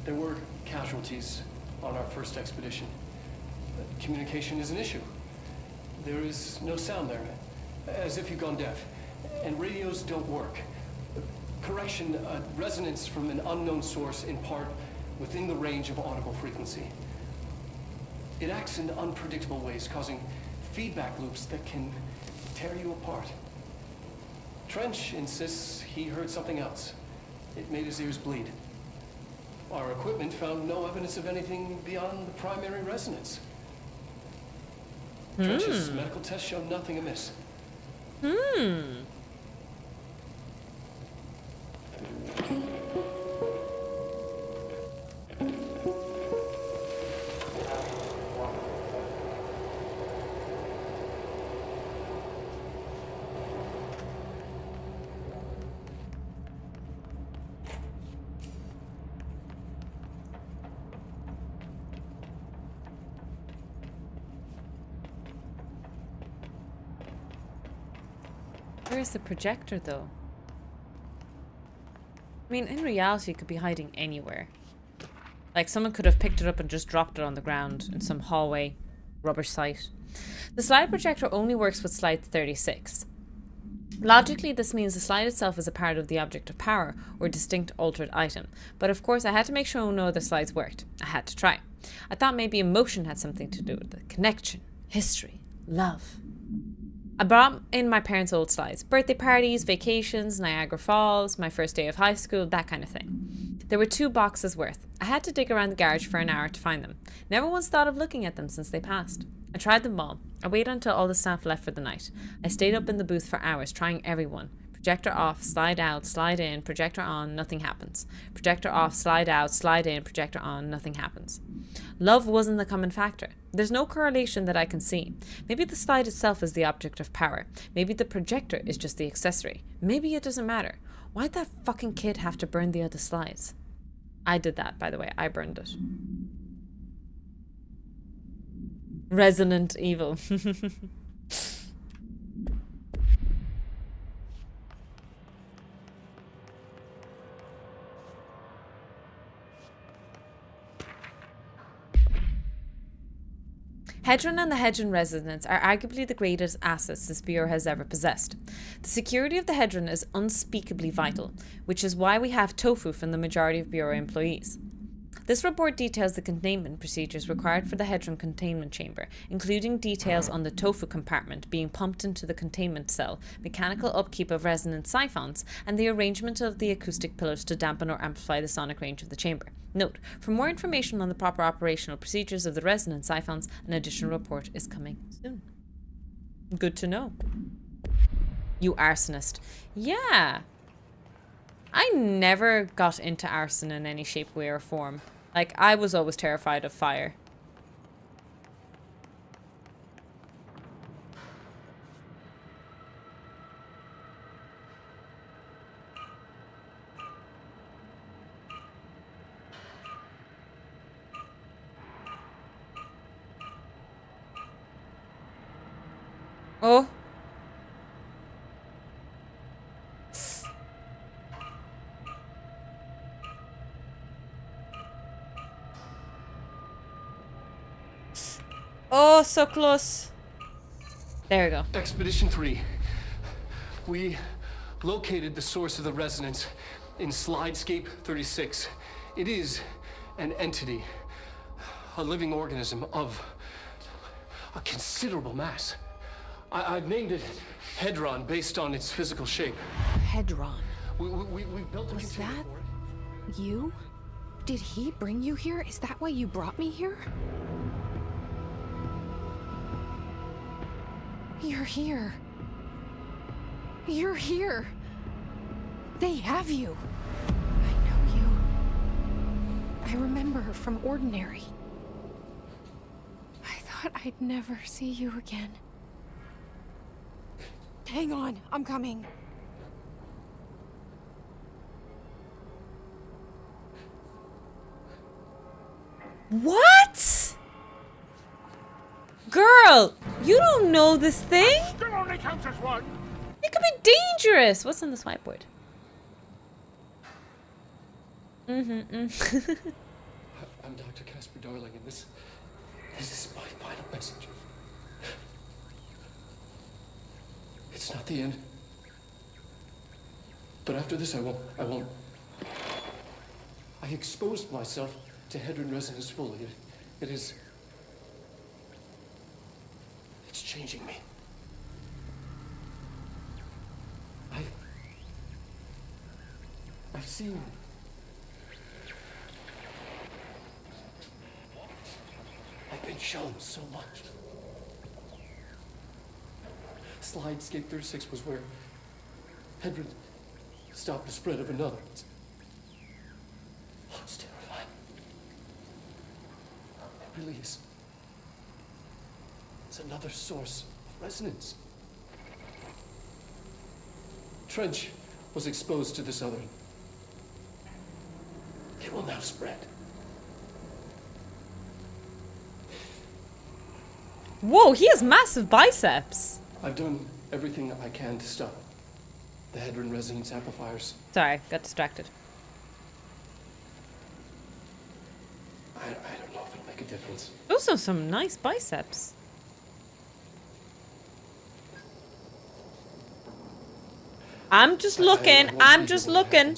There were casualties on our first expedition. Communication is an issue. There is no sound there, as if you've gone deaf. And radios don't work. Correction, resonance from an unknown source in part within the range of audible frequency. It acts in unpredictable ways, causing feedback loops that can tear you apart. Trench insists he heard something else. It made his ears bleed. Our equipment found no evidence of anything beyond the primary resonance. Trench's medical tests showed nothing amiss. Where's the projector, though? I mean, in reality, it could be hiding anywhere. Like, someone could have picked it up and just dropped it on the ground in some hallway, rubbish site. The slide projector only works with slide 36. Logically, this means the slide itself is a part of the object of power, or distinct altered item. But of course, I had to make sure no other slides worked. I had to try. I thought maybe emotion had something to do with it. Connection, history, love. I brought in my parents' old slides. Birthday parties, vacations, Niagara Falls, my first day of high school, that kind of thing. There were 2 boxes worth. I had to dig around the garage for an hour to find them. Never once thought of looking at them since they passed. I tried them all. I waited until all the staff left for the night. I stayed up in the booth for hours, trying every one. Projector off, slide out, slide in, projector on, nothing happens. Projector off, slide out, slide in, projector on, nothing happens. Love wasn't the common factor. There's no correlation that I can see. Maybe the slide itself is the object of power. Maybe the projector is just the accessory. Maybe it doesn't matter. Why'd that fucking kid have to burn the other slides? I did that, by the way. I burned it. Resonant evil. Hedron and the Hedron Resonance are arguably the greatest assets this Bureau has ever possessed. The security of the Hedron is unspeakably vital, which is why we have tofu from the majority of Bureau employees. This report details the containment procedures required for the Hedron containment chamber, including details on the tofu compartment being pumped into the containment cell, mechanical upkeep of resonant siphons, and the arrangement of the acoustic pillars to dampen or amplify the sonic range of the chamber. Note, for more information on the proper operational procedures of the resonant siphons, an additional report is coming soon. Good to know. You arsonist. Yeah. I never got into arson in any shape, way, or form. Like, I was always terrified of fire. Oh. Oh, so close. There we go. Expedition 3. We located the source of the resonance in Slidescape 36. It is an entity, a living organism of a considerable mass. I've named it Hedron based on its physical shape. Hedron. We built a Was container that for it. you? Did he bring you here? Is that why you brought me here? You're here. You're here. They have you. I know you. I remember from Ordinary. I thought I'd never see you again. Hang on, I'm coming. What? Girl, you don't know this thing? There only counts as one. It could be dangerous. What's on this whiteboard? I'm Dr. Casper Darling, and this is my final message. It's not the end. But after this, I won't. I exposed myself to Hedron resonance fully. It's changing me. I've seen. I've been shown so much. Slidescape 36 was where Hedron stopped the spread of another. It's terrifying. It really is. It's another source of resonance. Trench was exposed to this other. It will now spread. Whoa, he has massive biceps. I've done everything I can to stop the Hedron resonance amplifiers. Sorry, got distracted. I don't know if it'll make a difference. Those are some nice biceps. I'm just looking. I'm just looking.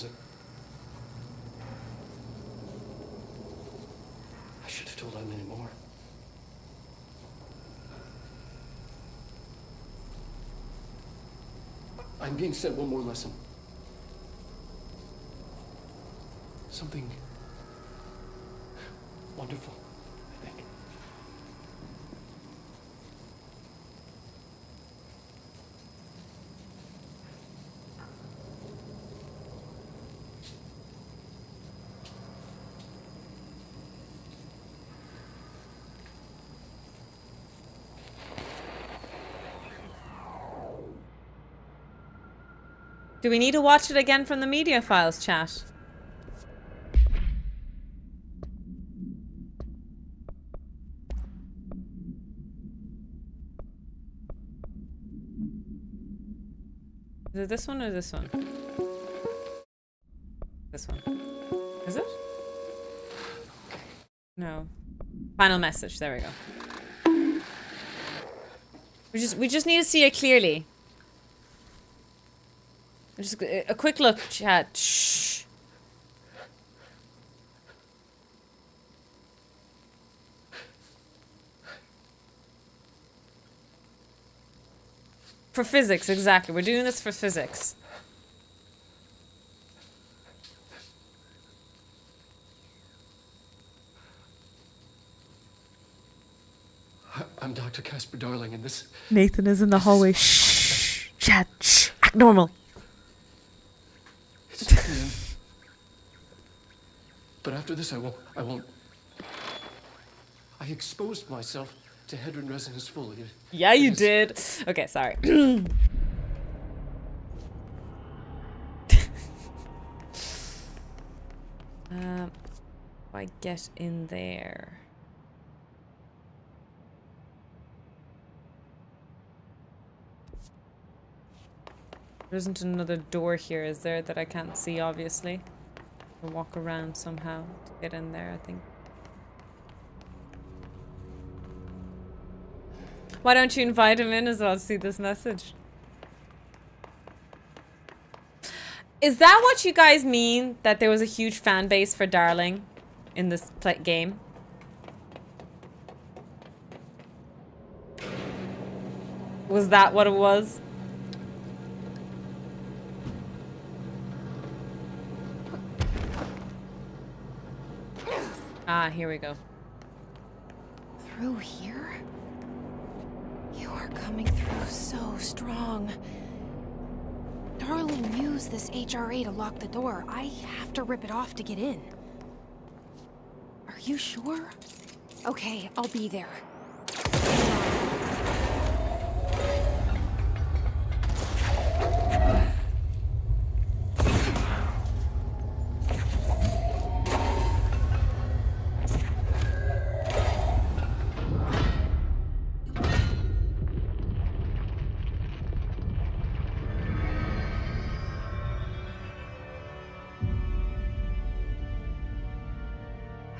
I should have told Eileen more. I'm being sent one more lesson. Something wonderful, I think. Do we need to watch it again from the media files, chat? Is it this one or this one? This one. Is it? No. Final message. There we go. We just need to see it clearly. Just a quick look, chat. Shh. For physics, exactly. We're doing this for physics. I'm Dr. Casper Darling, and this... Nathan is in the hallway. Shh. Chat. Shh. Act normal. It's 2 p.m. But after this, I won't... I exposed myself to Hedron resonance fully. Yeah, you did. Okay, sorry. If I get in there. There isn't another door here, is there, that I can't see, obviously? I'll walk around somehow to get in there, I think. Why don't you invite him in as well to see this message? Is that what you guys mean? That there was a huge fan base for Darling in this game? Was that what it was? Ah, here we go. Through here? You are coming through so strong. Darling used this HRA to lock the door. I have to rip it off to get in. Are you sure? Okay, I'll be there.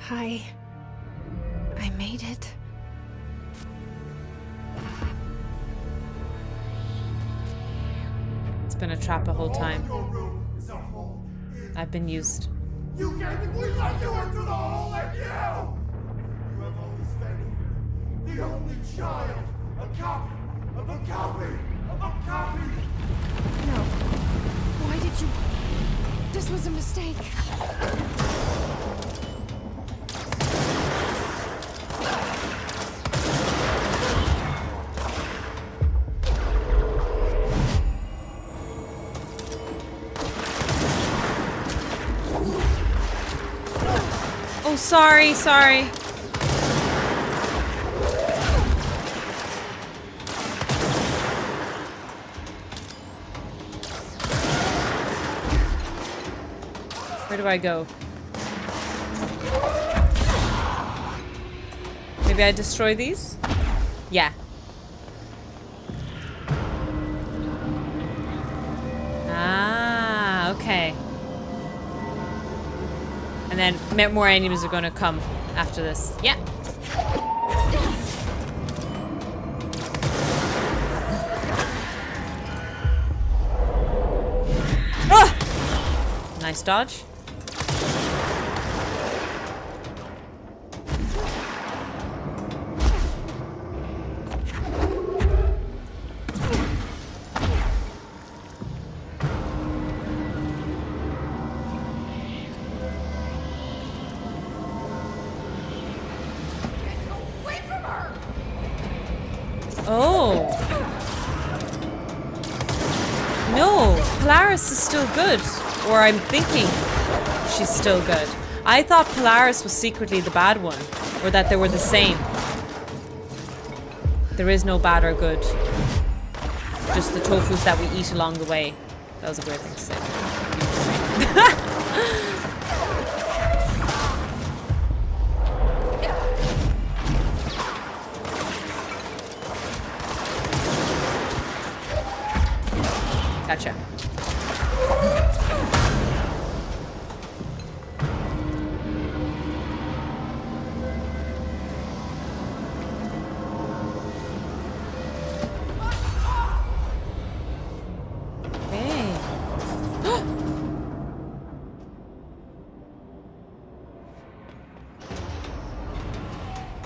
Hi. I made it. It's been a trap the whole time. I've been used. You gave me, we let you into the hole and you! You have only standing here, the only child, a copy of a copy of a copy! No. Why did you... This was a mistake. Oh, sorry, sorry. Where do I go? Maybe I destroy these? Yeah. Ah, okay. And then more enemies are gonna come after this. Yeah. Ah! Nice dodge. Polaris is still good. Or I'm thinking she's still good. I thought Polaris was secretly the bad one. Or that they were the same. There is no bad or good. Just the tofus that we eat along the way. That was a weird thing to say. Gotcha.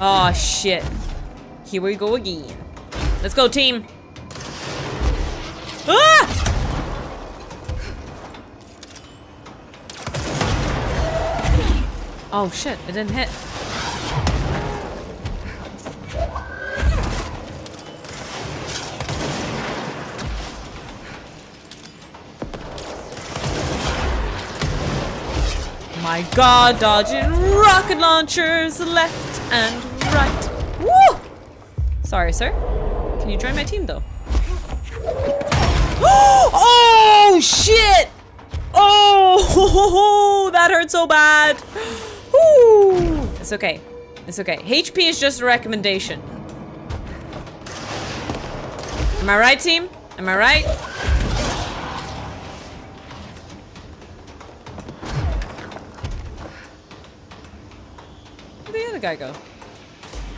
Oh shit. Here we go again. Let's go, team. Ah! Oh shit, it didn't hit. My god, dodging rocket launchers left and right. Woo! Sorry, sir. Can you join my team, though? Oh, shit! Oh, that hurt so bad. Ooh. It's okay. It's okay. HP is just a recommendation. Am I right, team? Am I right? Where'd the other guy go?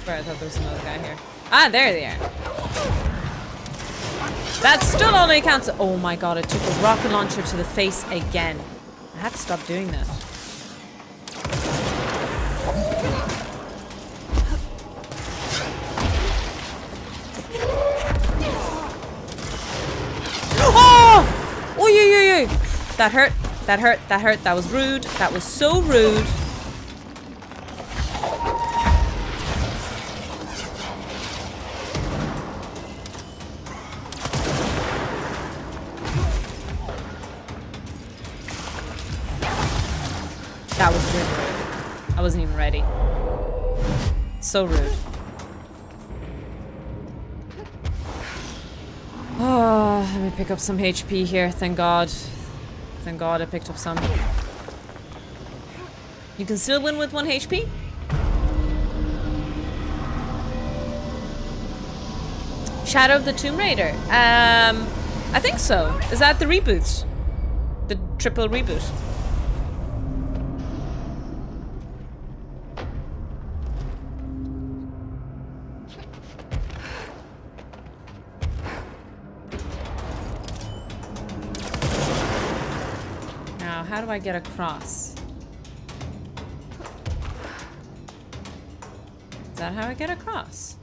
Sorry, I thought there was another guy here. Ah, there they are. That still only counts. Oh my god, it took a rocket launcher to the face again. I have to stop doing that. Oh! Oh, yeah. That hurt. That hurt. That hurt. That was rude. That was so rude. That was really rude. I wasn't even ready. So rude. Oh, let me pick up some HP here. Thank God. Thank God I picked up some. You can still win with 1 HP? Shadow of the Tomb Raider. I think so. Is that the reboot? The triple reboot? How do I get across? Is that how I get across?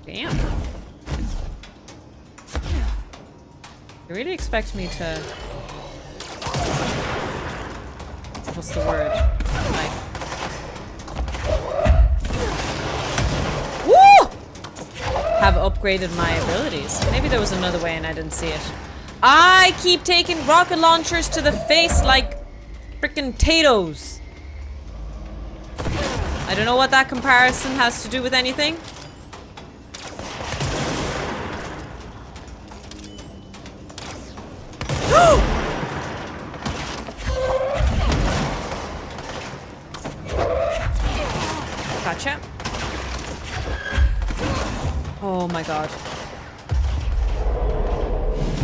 Damn. You really expect me to... What's the word? Like... Have upgraded my abilities. Maybe there was another way and I didn't see it. I keep taking rocket launchers to the face like freaking potatoes. I don't know what that comparison has to do with anything. Gotcha. Oh my god.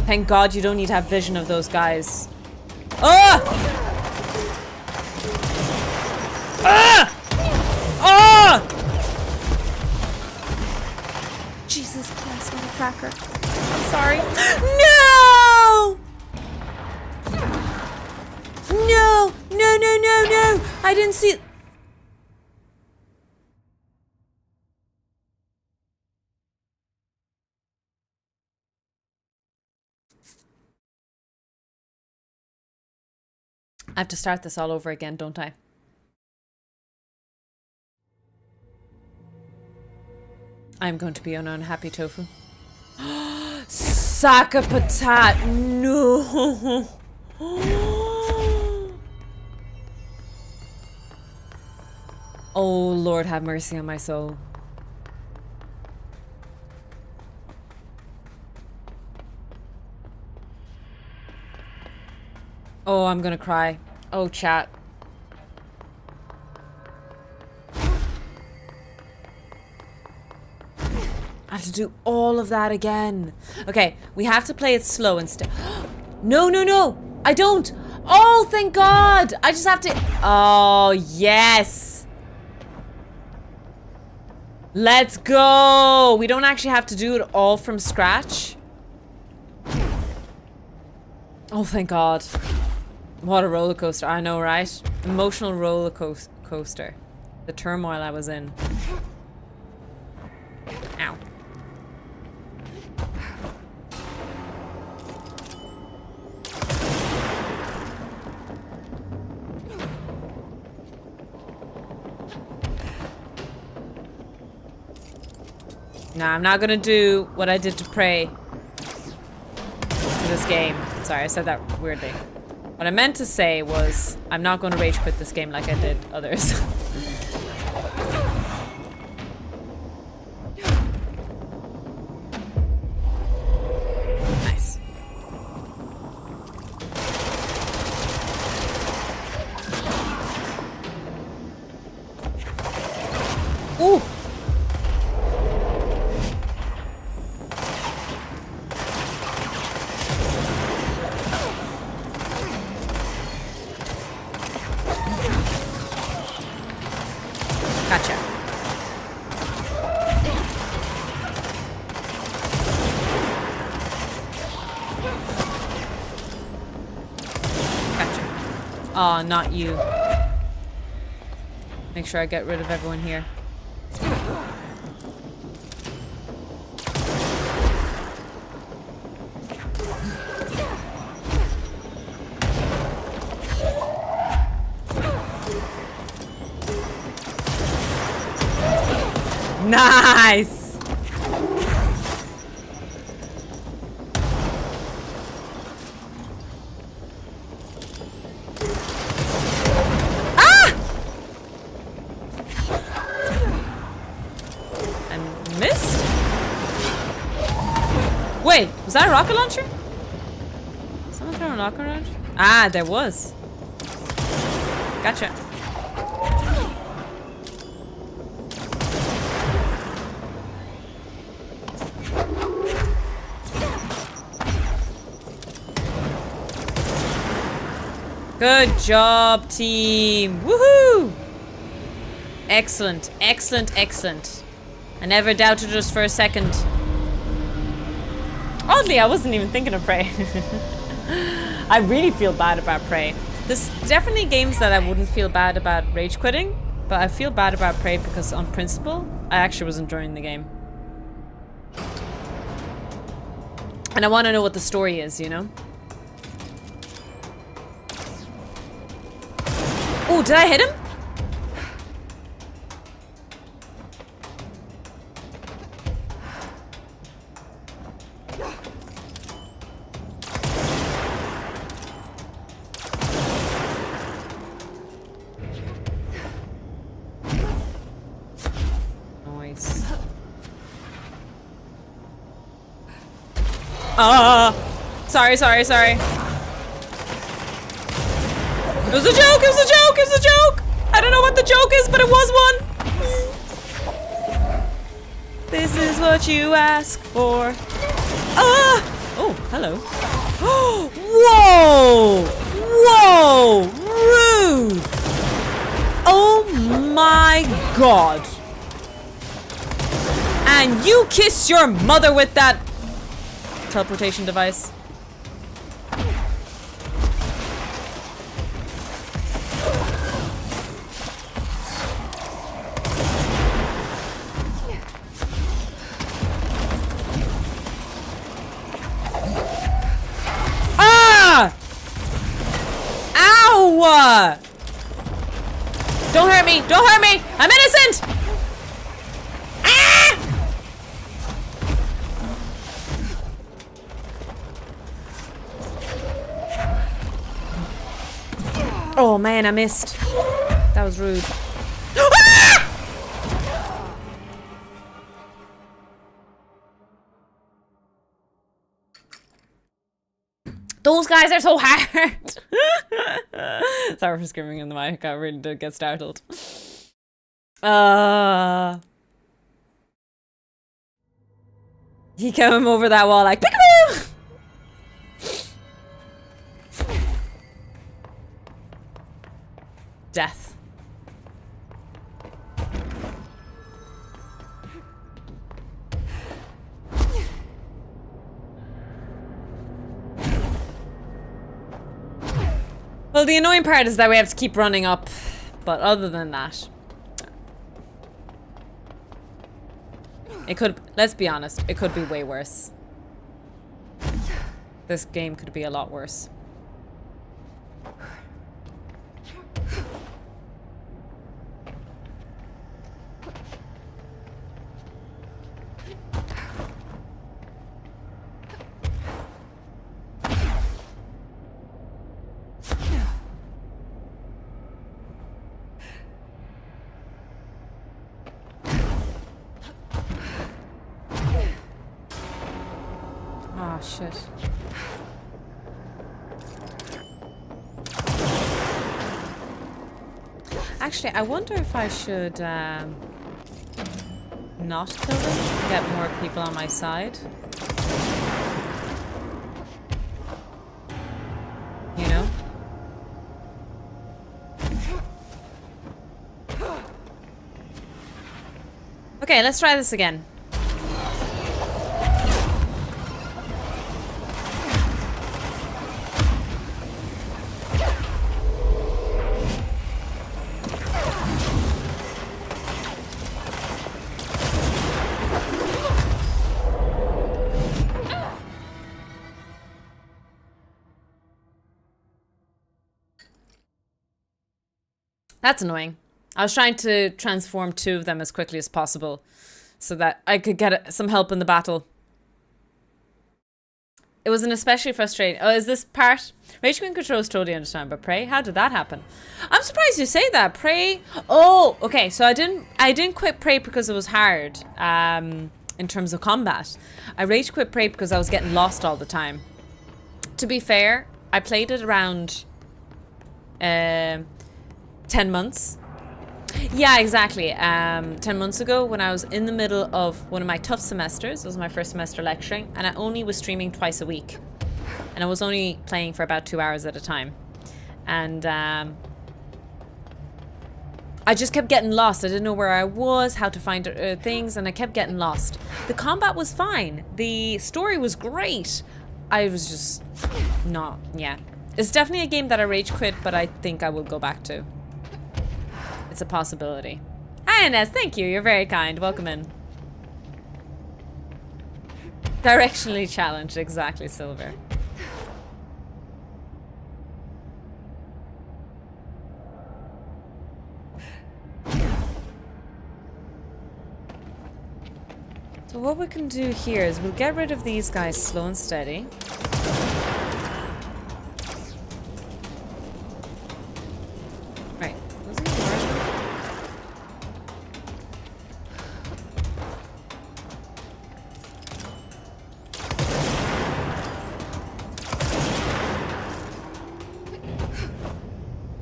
Thank God you don't need to have vision of those guys. Ah! Ah! Ah! Jesus Christ, motherfucker. I'm sorry. No! No! No! I didn't see it. I have to start this all over again, don't I? I'm going to be an unhappy tofu. Sack a patat. No. Oh, Lord, have mercy on my soul. Oh, I'm gonna cry. Oh, chat. I have to do all of that again. Okay, we have to play it slow instead. No, no, no! I don't! Oh, thank God! I just have to... Oh, yes! Let's go! We don't actually have to do it all from scratch. Oh, thank God. What a roller coaster. I know, right? Emotional roller coaster. The turmoil I was in. Ow. Nah, I'm not gonna do what I did to Prey to this game. Sorry, I said that weirdly. What I meant to say was, I'm not gonna rage quit this game like I did others. Nice. Ooh! Gotcha. Gotcha. Aw, not you. Make sure I get rid of everyone here. Nice! Ah! I missed? Wait, was that a rocket launcher? Someone throw a rocket launcher? Ah, there was. Gotcha. Good job, team. Woohoo! Excellent, excellent, excellent. I never doubted us for a second. Oddly, I wasn't even thinking of Prey. I really feel bad about Prey. There's definitely games that I wouldn't feel bad about rage quitting, but I feel bad about Prey because on principle, I actually was enjoying the game. And I want to know what the story is, you know? Oh, did I hit him? Nice. Sorry, sorry, sorry. It was a joke, it was a joke, it was a joke! I don't know what the joke is, but it was one! This is what you ask for. Ah! Oh, hello. Whoa! Whoa! Rude! Oh my God! And you kiss your mother with that teleportation device. Ow! Don't hurt me! Don't hurt me! I'm innocent! Ah! Oh man, I missed. That was rude. Those guys are so hard. Sorry for screaming in the mic. I really did get startled. He came over that wall like peekaboo! Death. Well, the annoying part is that we have to keep running up, but other than that, it could, let's be honest, it could be way worse. This game could be a lot worse. Oh, shit. Actually, I wonder if I should not kill them, get more people on my side. You know? Okay, let's try this again. That's annoying. I was trying to transform 2 of them as quickly as possible so that I could get some help in the battle. It was an especially frustrating... Oh, is this part? Rage Queen control is totally understand, but Prey? How did that happen? I'm surprised you say that. Prey... Oh, okay. So I didn't quit Prey because it was hard in terms of combat. I rage quit Prey because I was getting lost all the time. To be fair, I played it around 10 months. Yeah, exactly. 10 months ago when I was in the middle of one of my tough semesters. It was my first semester lecturing, and I only was streaming twice a week. And I was only playing for about 2 hours at a time. And I just kept getting lost. I didn't know where I was, how to find things, and I kept getting lost. The combat was fine. The story was great. I was just not, yeah. It's definitely a game that I rage quit, but I think I will go back to. It's a possibility. Hi, Inez. Thank you. You're very kind. Welcome in. Directionally challenged. Exactly, Silver. So what we can do here is we'll get rid of these guys slow and steady. Right.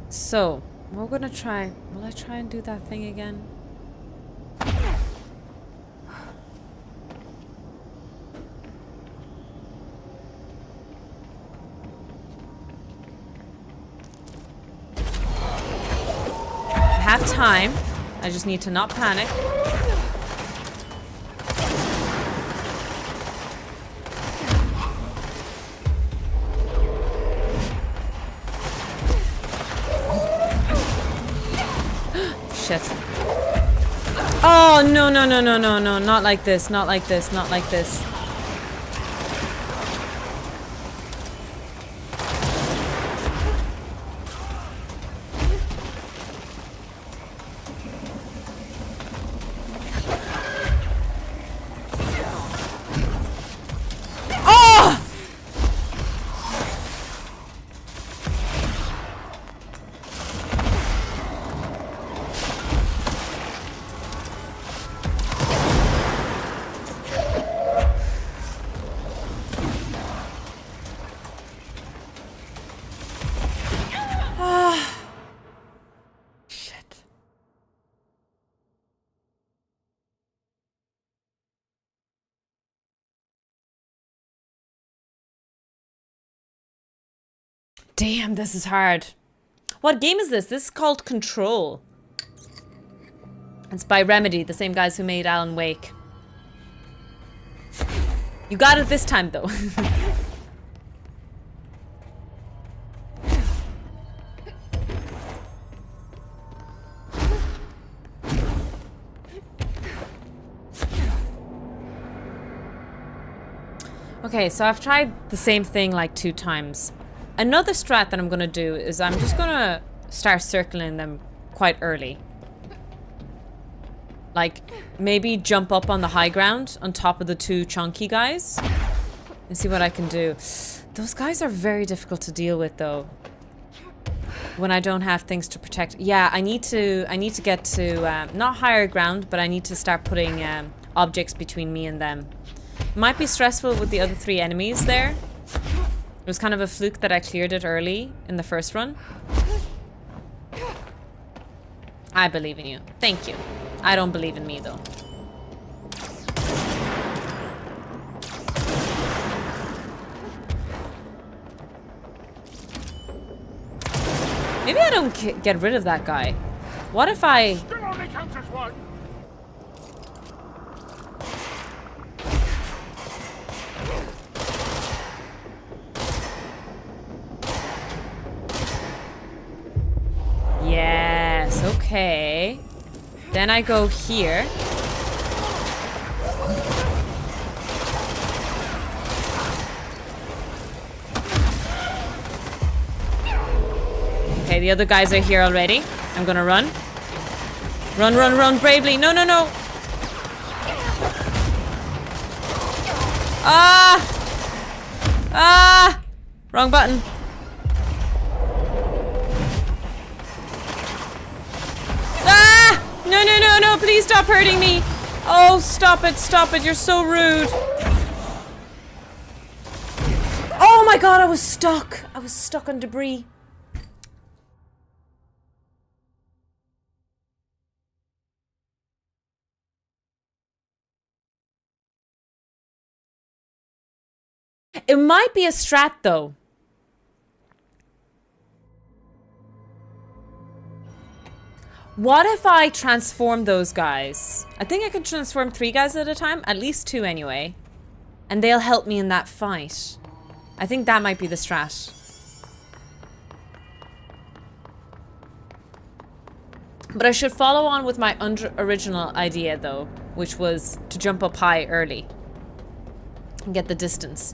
So, we're gonna try... Will I try and do that thing again? I have time. I just need to not panic. Shit. Oh, no, no, no, no, no, no. Not like this, not like this, not like this. Damn, this is hard. What game is this? This is called Control. It's by Remedy, the same guys who made Alan Wake. You got it this time, though. Okay, so I've tried the same thing like 2 times. Another strat that I'm gonna do is I'm just gonna start circling them quite early. Like, maybe jump up on the high ground on top of the 2 chunky guys and see what I can do. Those guys are very difficult to deal with, though, when I don't have things to protect. Yeah, I need to get to not higher ground, but I need to start putting objects between me and them. It might be stressful with the other 3 enemies there. It was kind of a fluke that I cleared it early in the first run. I believe in you. Thank you. I don't believe in me, though. Maybe I don't get rid of that guy. What if I... There only counts as one. Yes, okay. Then I go here. Okay, the other guys are here already. I'm gonna run. Run, run, run bravely. No, no, no. Ah! Ah! Wrong button. No, no, no, no, please stop hurting me. Oh, stop it, you're so rude. Oh my god, I was stuck. I was stuck on debris. It might be a strat, though. What if I transform those guys? I think I can transform 3 guys at a time. At least 2 anyway. And they'll help me in that fight. I think that might be the strat. But I should follow on with my original idea, though. Which was to jump up high early. And get the distance.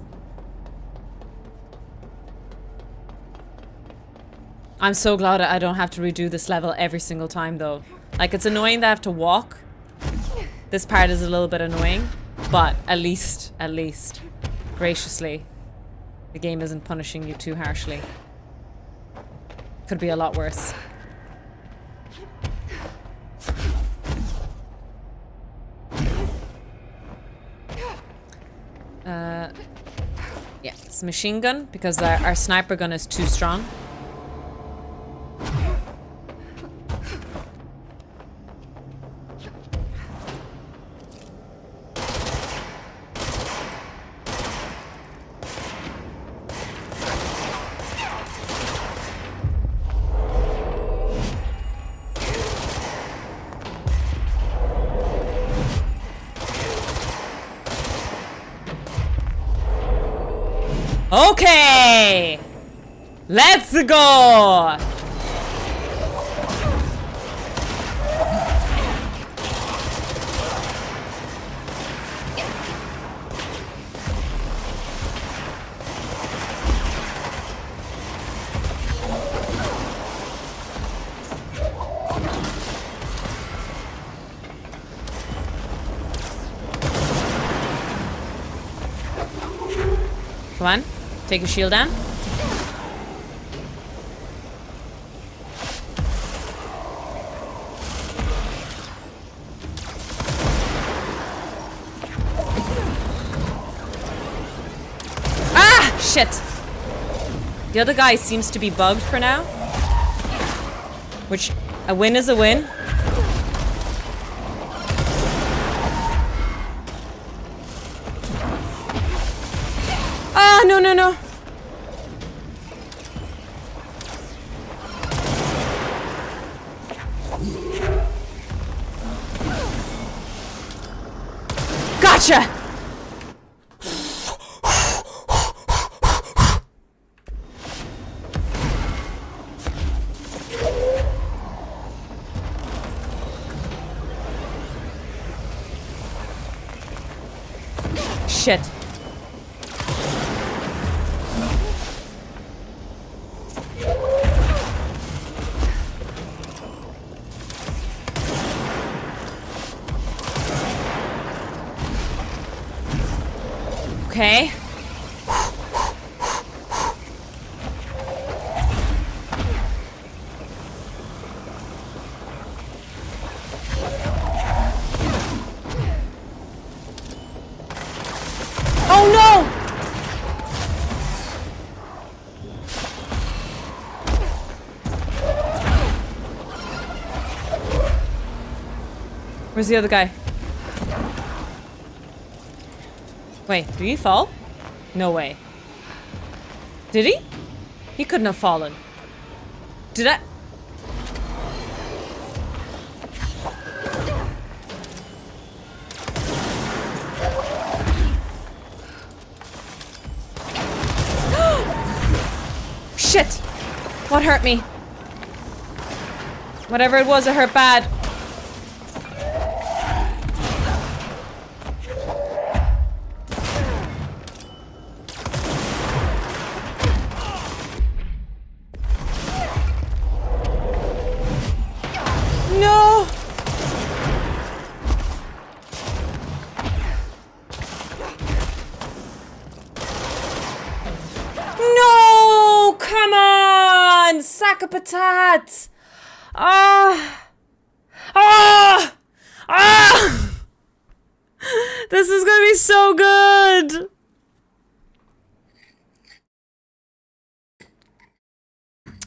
I'm so glad I don't have to redo this level every single time, though. Like, it's annoying that I have to walk. This part is a little bit annoying, but at least, graciously, the game isn't punishing you too harshly. Could be a lot worse. Yeah, it's a machine gun, because our sniper gun is too strong. Okay! Let's go! Come on. Take your shield down. Ah! Shit! The other guy seems to be bugged for now. Which, a win is a win. Ah, no, no, no. shit. Okay. Oh no! Where's the other guy? Wait, did he fall? No way. Did he? He couldn't have fallen. Did I? Shit! What hurt me? Whatever it was, it hurt bad. No! No! Come on! Sack of patats! Ah! Ah! Ah! This is gonna be so good!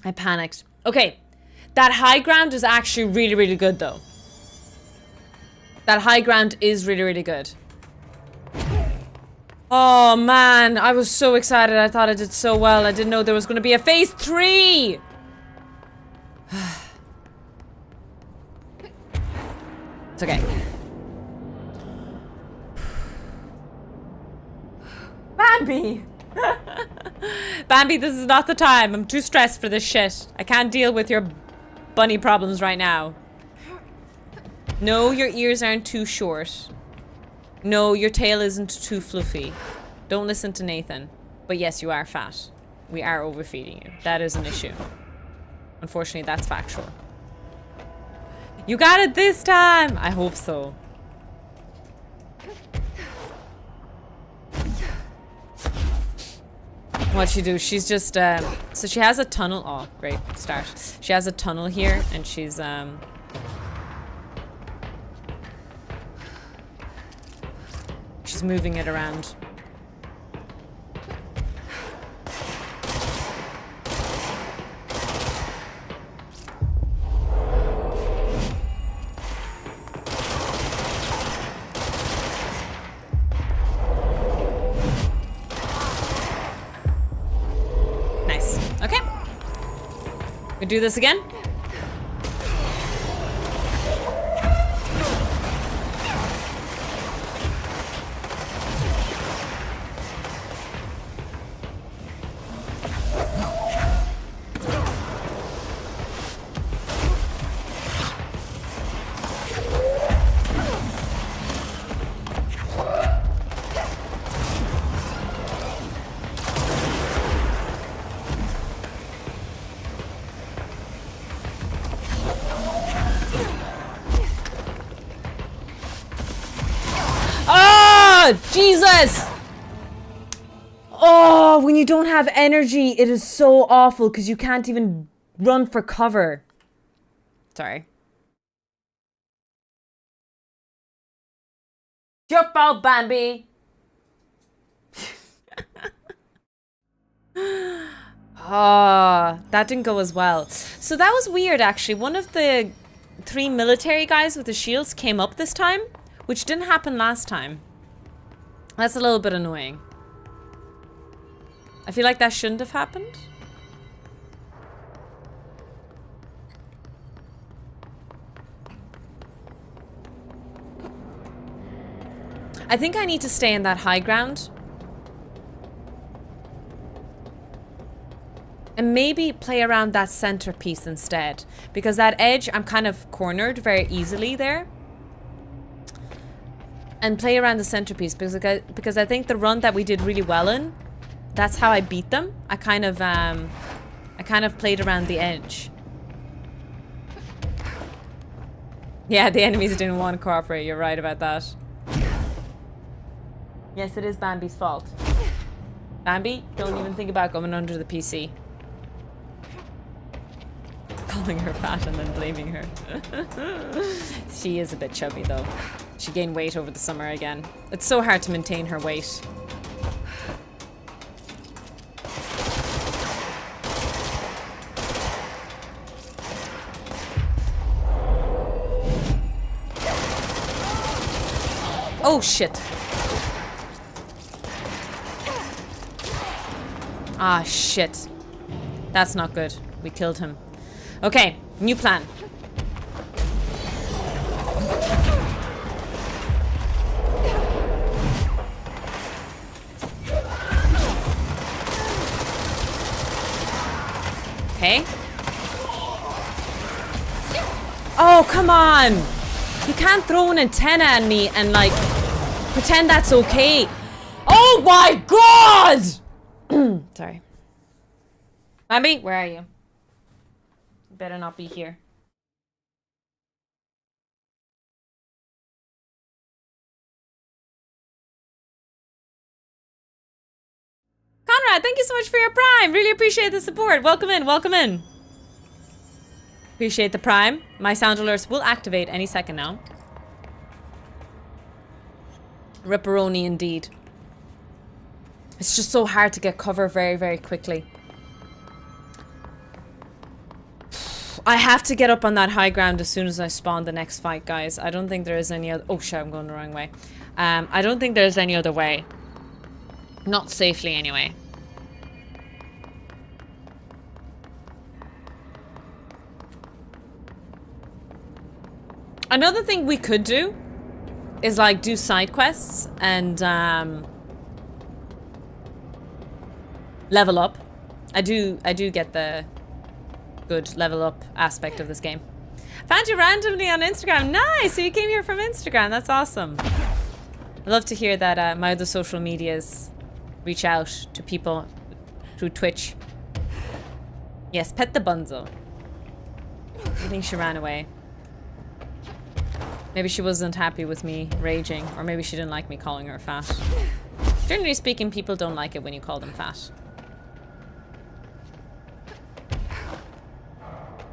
I panicked. Okay. That high ground is actually really, really good, though. That high ground is really, really good. Oh, man. I was so excited. I thought I did so well. I didn't know there was going to be a phase 3! It's okay. Bambi! Bambi, this is not the time. I'm too stressed for this shit. I can't deal with your bunny problems right now. No, your ears aren't too short. No, your tail isn't too fluffy. Don't listen to Nathan. But yes, you are fat. We are overfeeding you. That is an issue. Unfortunately, that's factual. You got it this time! I hope so. What'd she do? She's just, so she has a tunnel. Oh, great. Start. She has a tunnel here, and she's, she's moving it around. Nice. Okay. We do this again. Jesus! Oh, when you don't have energy, it is so awful because you can't even run for cover. Sorry. Your fault, Bambi. Ah, that didn't go as well. So that was weird, actually. One of the 3 military guys with the shields came up this time, which didn't happen last time. That's a little bit annoying. I feel like that shouldn't have happened. I think I need to stay in that high ground. And maybe play around that centerpiece instead. Because that edge, I'm kind of cornered very easily there. and play around the centerpiece because I think the run that we did really well in, that's how I beat them. I kind of played around the edge. Yeah, the enemies didn't want to cooperate. You're right about that. Yes, it is Bambi's fault. Bambi, don't even think about going under the PC. Calling her fat and then blaming her. She is a bit chubby though. She gained weight over the summer again. It's so hard to maintain her weight. Oh shit. Ah shit. That's not good. We killed him. Okay, new plan. Okay. Oh, come on! You can't throw an antenna at me and, like, pretend that's okay. Oh my god! Sorry. Bambi, where are you? You better not be here. Conrad, thank you so much for your Prime. Really appreciate the support. Welcome in, welcome in. Appreciate the Prime. My sound alerts will activate any second now. Ripperoni indeed. It's just so hard to get cover very, very quickly. I have to get up on that high ground as soon as I spawn the next fight, guys. I don't think there is any other... Oh shit, I'm going the wrong way. I don't think there's any other way. Not safely, anyway. Another thing we could do is, like, do side quests and, level up. I do get the good level up aspect of this game. Found you randomly on Instagram. Nice! So you came here from Instagram. That's awesome. I love to hear that my other social medias reach out to people through Twitch. Yes, pet the bunzo. I think she ran away. Maybe she wasn't happy with me raging, or maybe she didn't like me calling her fat. Generally speaking, people don't like it when you call them fat.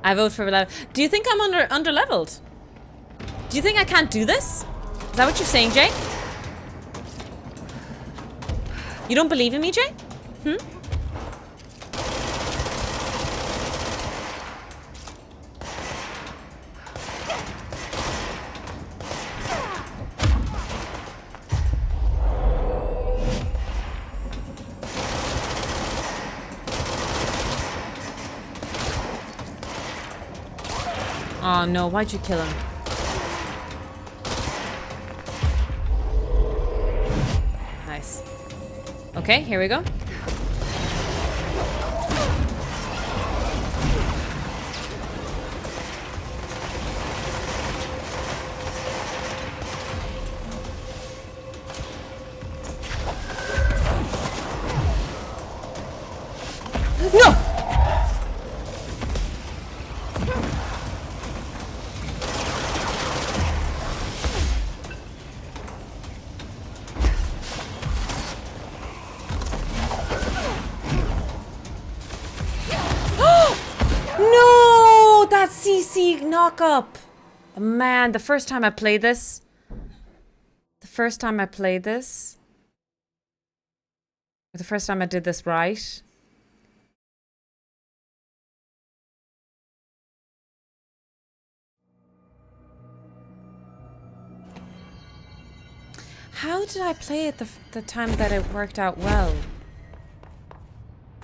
I vote for level. Do you think I'm under-leveled? Do you think I can't do this? Is that what you're saying, Jay? You don't believe in me, Jay? Hmm? Oh no, why'd you kill him? Nice. Okay, here we go. No! CC knock up. Man, the first time I played this. The first time I did this right. How did I play it the time that it worked out well?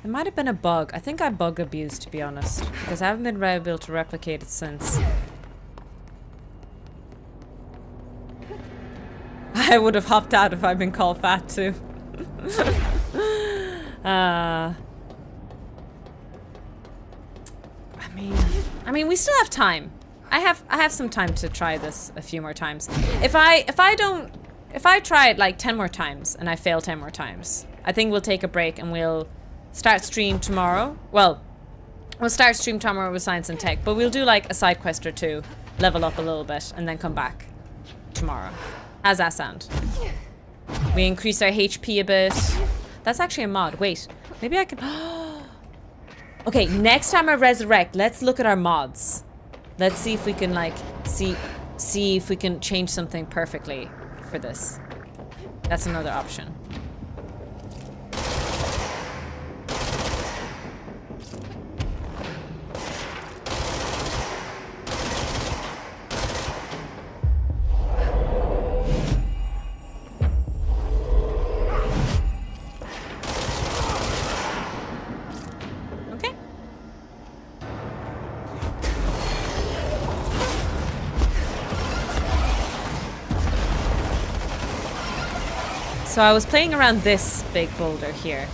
It might have been a bug. I think I bug abused, to be honest, because I haven't been able to replicate it since. I would have hopped out if I'd been called fat too. I mean, we still have time. I have some time to try this a few more times. If I don't if I try it like 10 more times and I fail 10 more times, I think we'll take a break and we'll start stream tomorrow. Well, we'll start stream tomorrow with science and tech, but we'll do like a side quest or two, level up a little bit, and then come back tomorrow. How's that sound? We increase our HP a bit. That's actually a mod. Wait, maybe I can... Okay, next time I resurrect, let's look at our mods. Let's see if we can like, see if we can change something perfectly for this. That's another option. So I was playing around this big boulder here.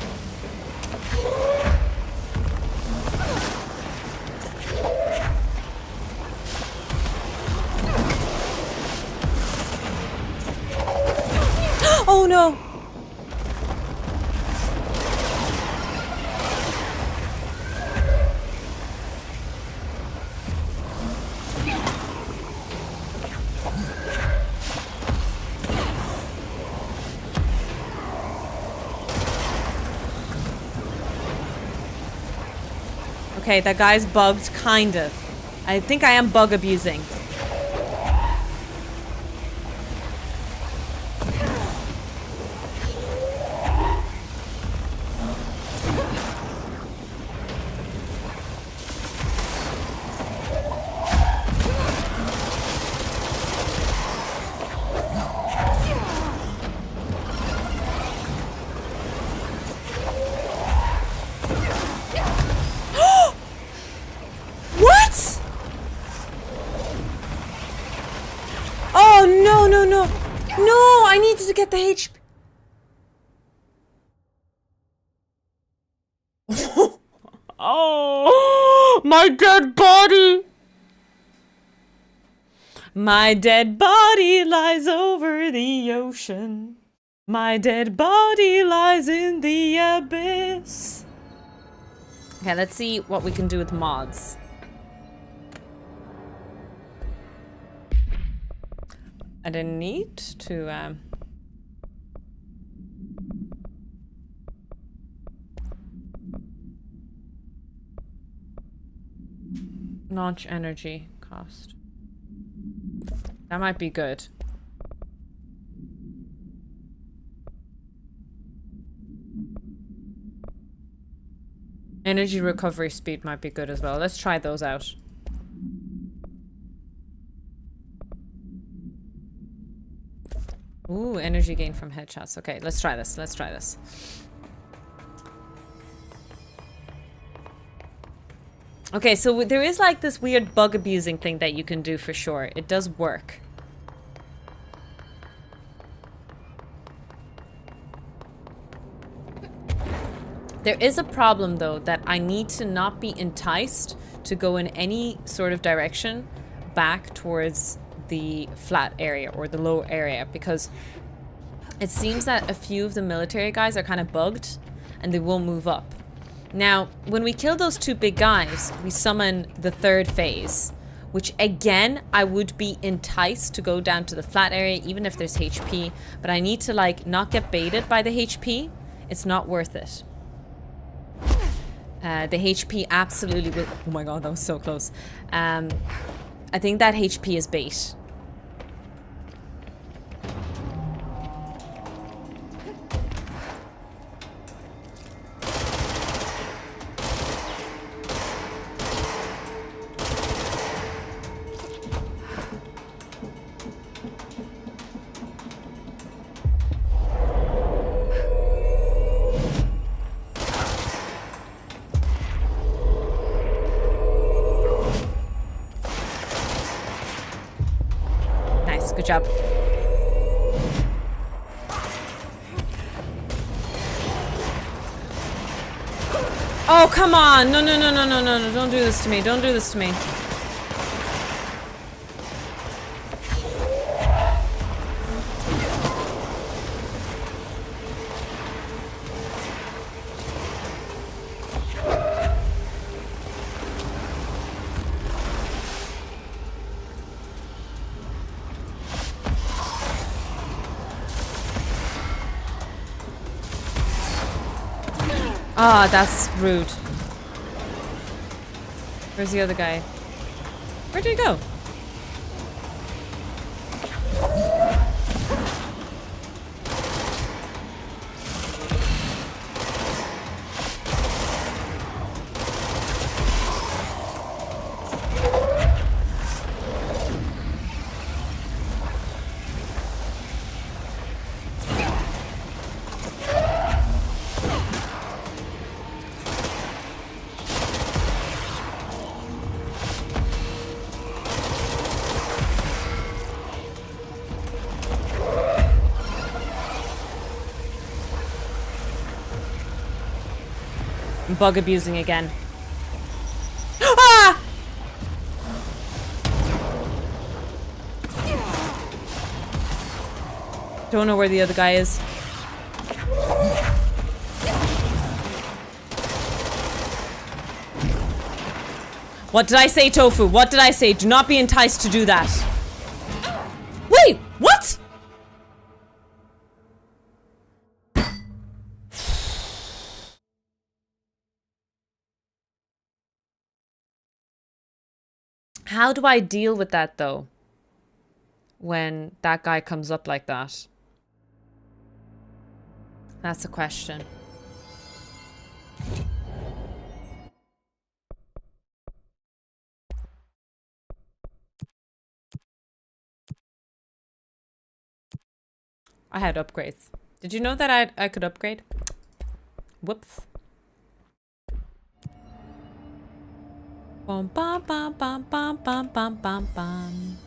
Oh no! Okay, that guy's bugged, kind of. I think I am bug abusing. To get the HP. Oh, my dead body. My dead body lies over the ocean. My dead body lies in the abyss. Okay, let's see what we can do with mods. I didn't need to launch energy cost. That might be good. Energy recovery speed might be good as well. Let's try those out. Ooh, energy gain from headshots. Okay, let's try this. Let's try this. Okay, so there is like this weird bug abusing thing that you can do for sure. It does work. There is a problem though that I need to not be enticed to go in any sort of direction back towards the flat area or the low area, because it seems that a few of the military guys are kind of bugged and they won't move up. Now, when we kill those two big guys, we summon the third phase, which again, I would be enticed to go down to the flat area, even if there's HP, but I need to like not get baited by the HP. It's not worth it. The HP absolutely will. Oh my god, that was so close. I think that HP is bait. Good job. Oh, come on. No, no, no, no, no, no, no. Don't do this to me. Don't do this to me. Ah, that's rude. Where's the other guy? Where did he go? Bug abusing again. Ah! Don't know where the other guy is. What did I say, Tofu? What did I say? Do not be enticed to do that. Wait, what? How do I deal with that, though? When that guy comes up like that? That's a question. I had upgrades. Did you know that I could upgrade? Whoops. Bum bum bum bum bum bum bum bum bum.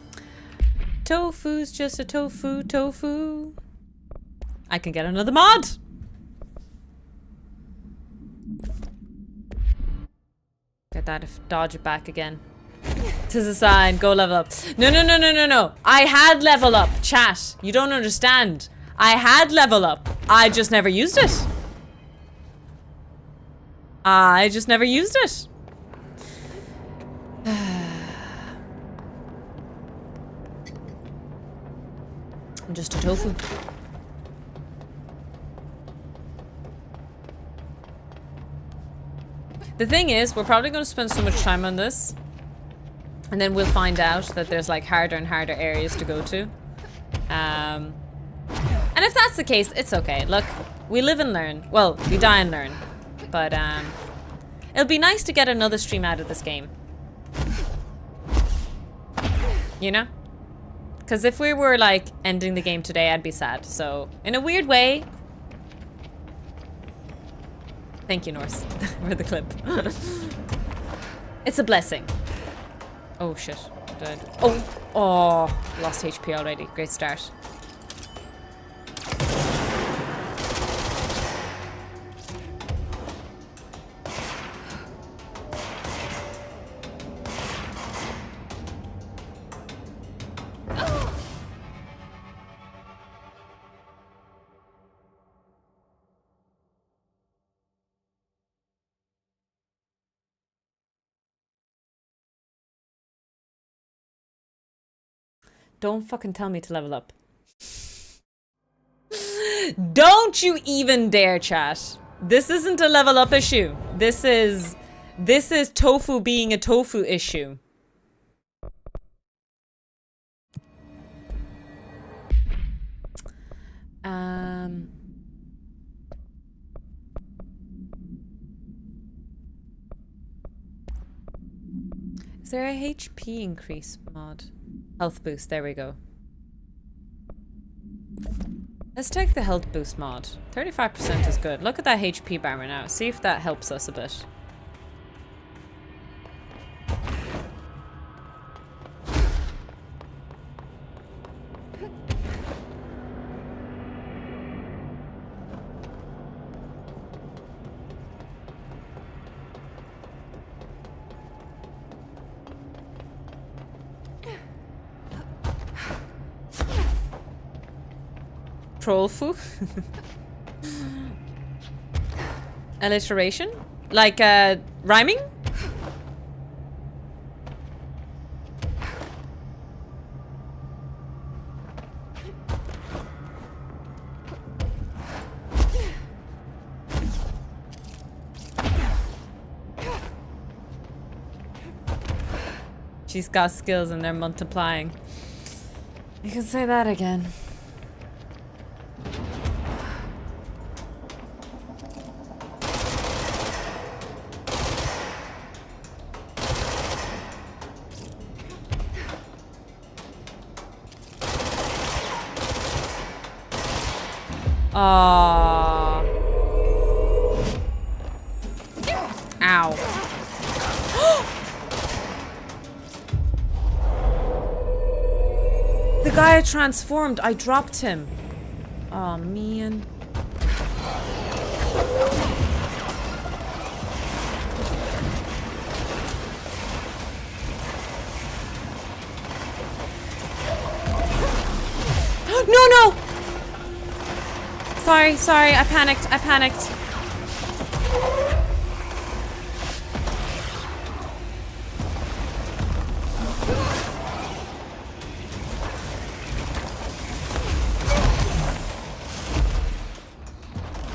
Tofu's just a tofu. I can get another mod. Get that, dodge it back again. To the side, go level up. No. I had level up, chat. You don't understand. I had level up. I just never used it. I just never used it. I'm just a tofu. The thing is, we're probably going to spend so much time on this. And then we'll find out that there's like harder and harder areas to go to. And if that's the case, it's okay. Look, we live and learn. Well, we die and learn. But it'll be nice to get another stream out of this game. You know? Because if we were like ending the game today, I'd be sad. So, in a weird way... Thank you, Norse, for the clip. It's a blessing. Oh shit, dead. Oh, lost HP already. Great start. Don't fucking tell me to level up. Don't you even dare, chat. This isn't a level up issue. This is tofu being a tofu issue. Is there a HP increase mod? Health boost, there we go. Let's take the health boost mod. 35% is good. Look at that HP bar now. See if that helps us a bit. Trollfu? Alliteration? Like, rhyming? She's got skills and they're multiplying. You can say that again. Aww. Ow. The guy had transformed. I dropped him. Oh man. No, no! Sorry, I panicked.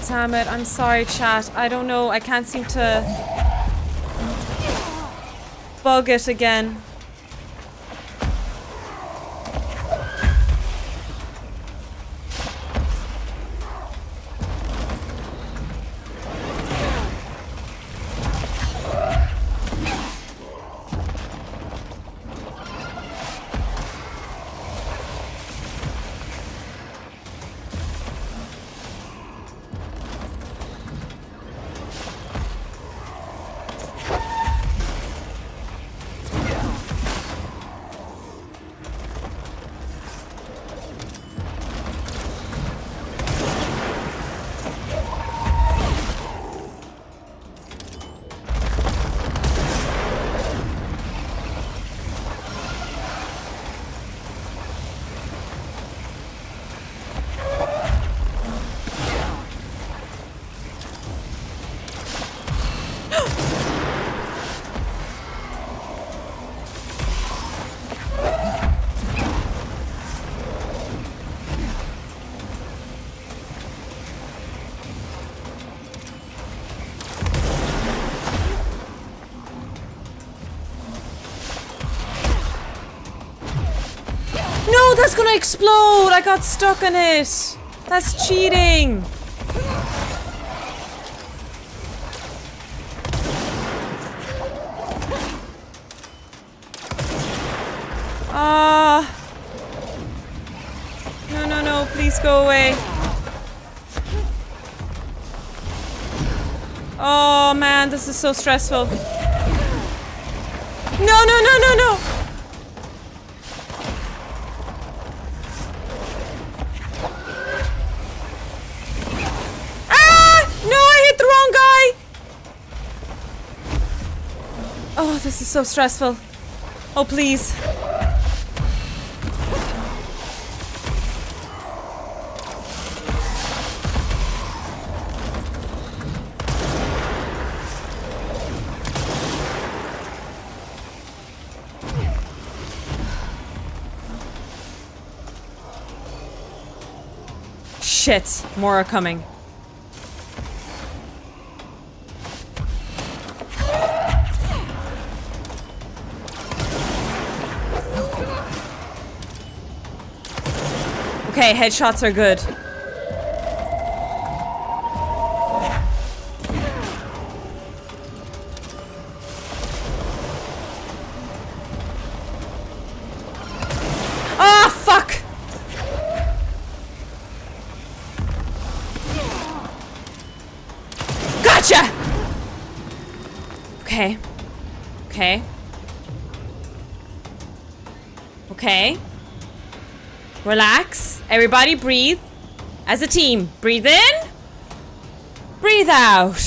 Damn it, I'm sorry, chat. I don't know, I can't seem to bug it again. No, that's gonna explode! I got stuck in it! That's cheating! No, please go away. Oh man, this is so stressful. No! Oh, this is so stressful. Oh, please. Shit, more are coming. Okay, headshots are good. Ah, fuck! Gotcha! Okay. Relax. Everybody breathe. As a team. Breathe in. Breathe out.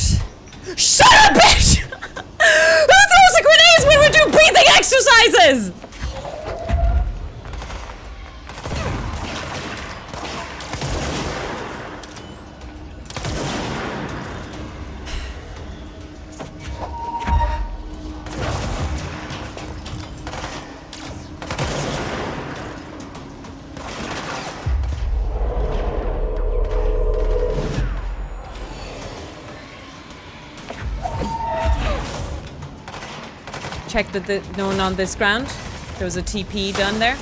Shut up, bitch! Who throws the grenades when we do breathing exercises? Check that no one on this ground. There was a TP done there.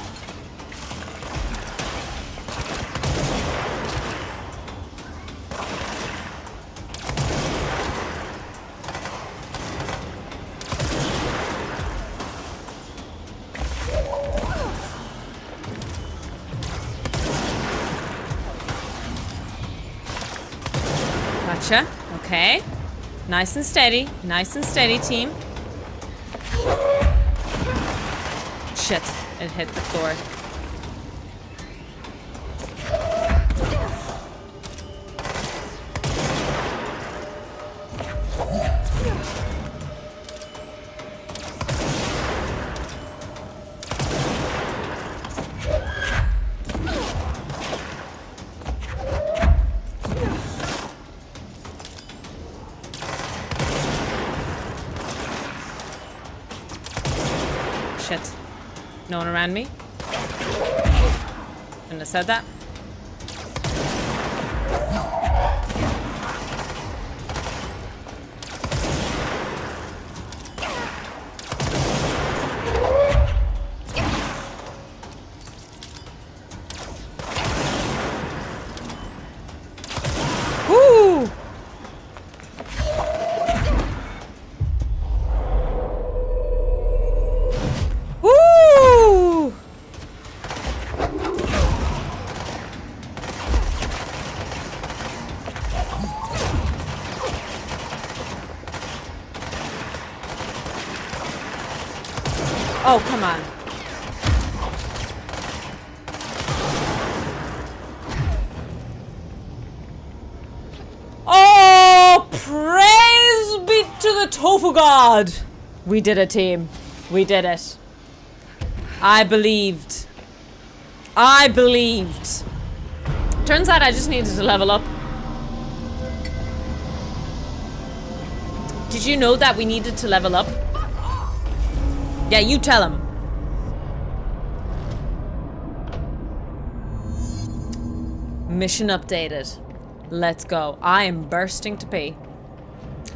Gotcha. Okay. Nice and steady. Nice and steady, team. Shit. It hit the floor. Shit. No one around me? Shouldn't have said that. Woo! Woo! Oh, come on. Oh, praise be to the tofu god. We did it, team. We did it. I believed. I believed. Turns out I just needed to level up. Did you know that we needed to level up? Yeah, you tell him. Mission updated. Let's go. I am bursting to pee.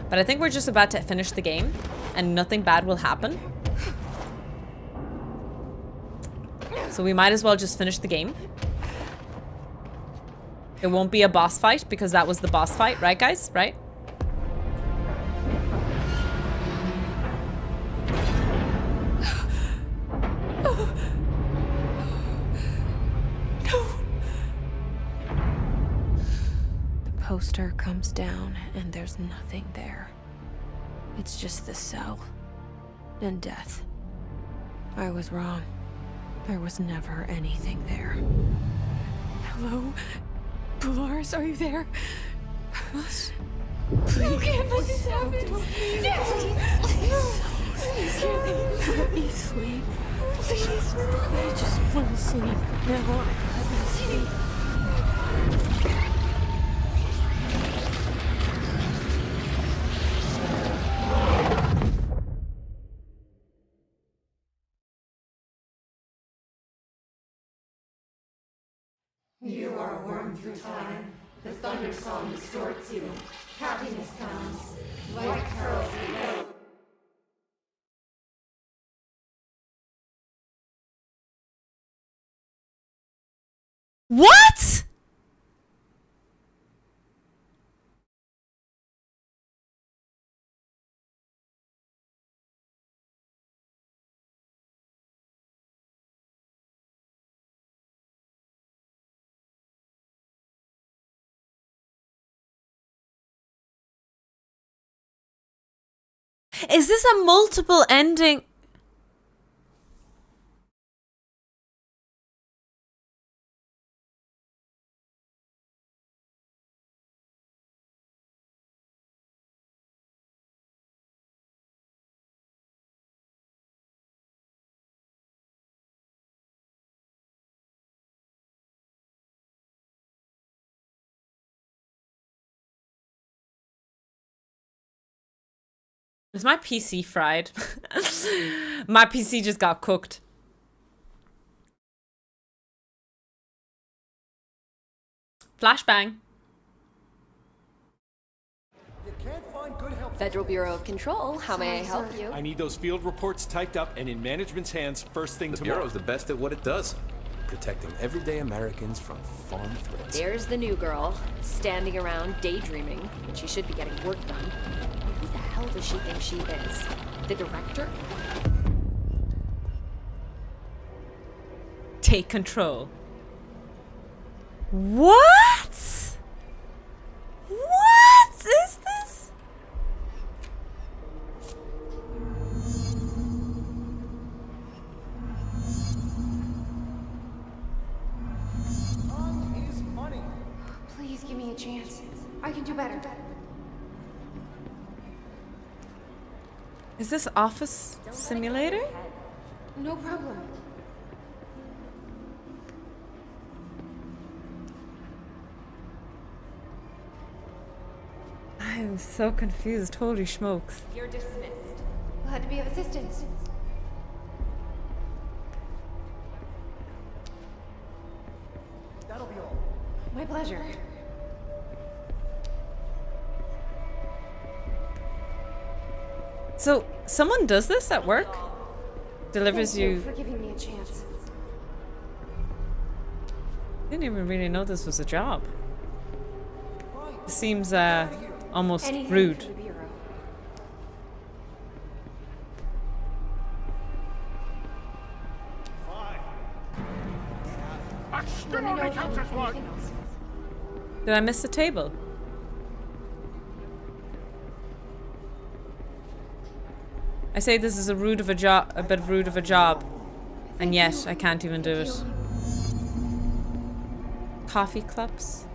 But I think we're just about to finish the game and nothing bad will happen. So we might as well just finish the game. It won't be a boss fight because that was the boss fight, right guys? Right? The poster comes down and there's nothing there. It's just the cell and death. I was wrong. There was never anything there. Hello? Polaris, are you there? Please. You can't let this happen. Please, let me sleep. Please. I just want to sleep. Now, let me sleep. You are a worm through time. The thunder song distorts you. Happiness comes. White pearls reveal. What? Is this a multiple ending? Is my PC fried? My PC just got cooked. Flashbang. You can't find good help Federal Bureau of Control, how may I help you? I need those field reports typed up and in management's hands first thing tomorrow. The Bureau's the best at what it does. Protecting everyday Americans from foreign threats. There's the new girl, standing around daydreaming, but she should be getting work done. Who the hell does she think she is? The director? Take control. What? What is this? Please give me a chance. I can do better. Is this office simulator? No problem. I'm so confused. Holy smokes. You're dismissed. Glad to be of assistance. That'll be all. My pleasure. So, someone does this at work? Delivers Thank you you... for giving me a chance. Didn't even really know this was a job. Seems, almost Anything rude. for the Bureau. That still Let me know only if you counts need as one. anything else. Did I miss the table? I say this is a bit of rude of a job, and yet I can't even do it. Coffee cups?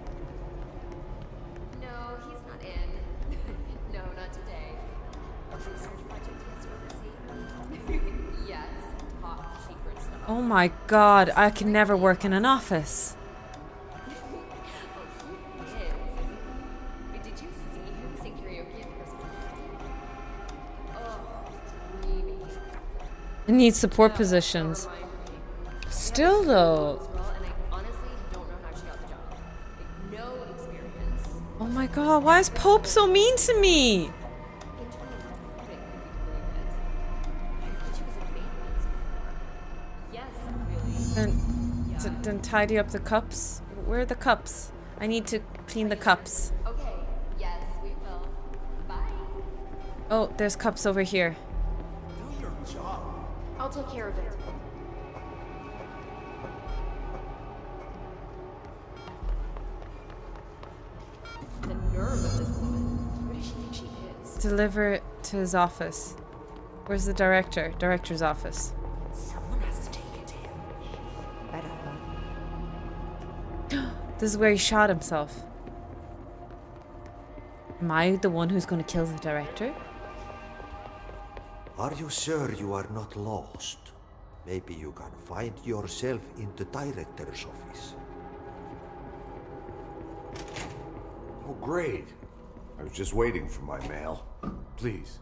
No, he's not in. No, not today. Research project he has overseen. Yes, top secret stuff. Oh my god, I can never work in an office. Did you see him sing karaoke at Christmas? Oh, Mimi. It needs support positions. Still though. And I honestly don't know how she got the job. Like, no experience. Oh my god, why is Pope so mean to me? Yes, really. Then tidy up the cups. Where are the cups? I need to clean the cups. Okay, yes, we will. Bye. Oh, there's cups over here. Do your job. I'll take care of it. The nerve of this woman. Who does she think she is? Deliver it to his office. Where's the director? Director's office. Someone has to take it to him. I don't know. This is where he shot himself. Am I the one who's going to kill the director? Are you sure you are not lost? Maybe you can find yourself in the director's office. Oh, great. I was just waiting for my mail. Please,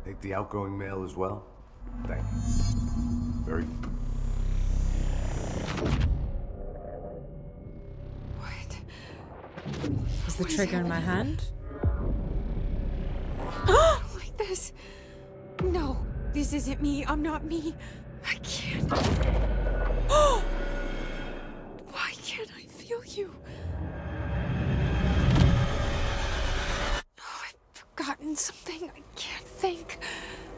take the outgoing mail as well. Thank you. Very... Is the trigger in my hand? Like this. No, this isn't me. I'm not me. I can't. Why can't I feel you? Oh, I've forgotten something. I can't think.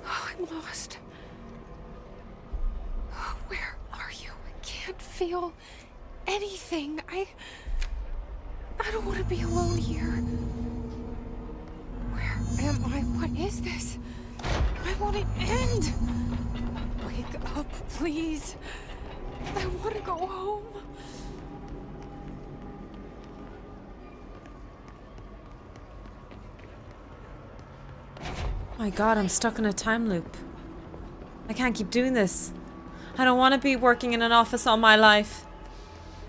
Oh, I'm lost. Oh, where are you? I can't feel anything. I don't want to be alone here. Where am I? What is this? I want it end. Wake up, please. I want to go home. My god, I'm stuck in a time loop. I can't keep doing this. I don't want to be working in an office all my life.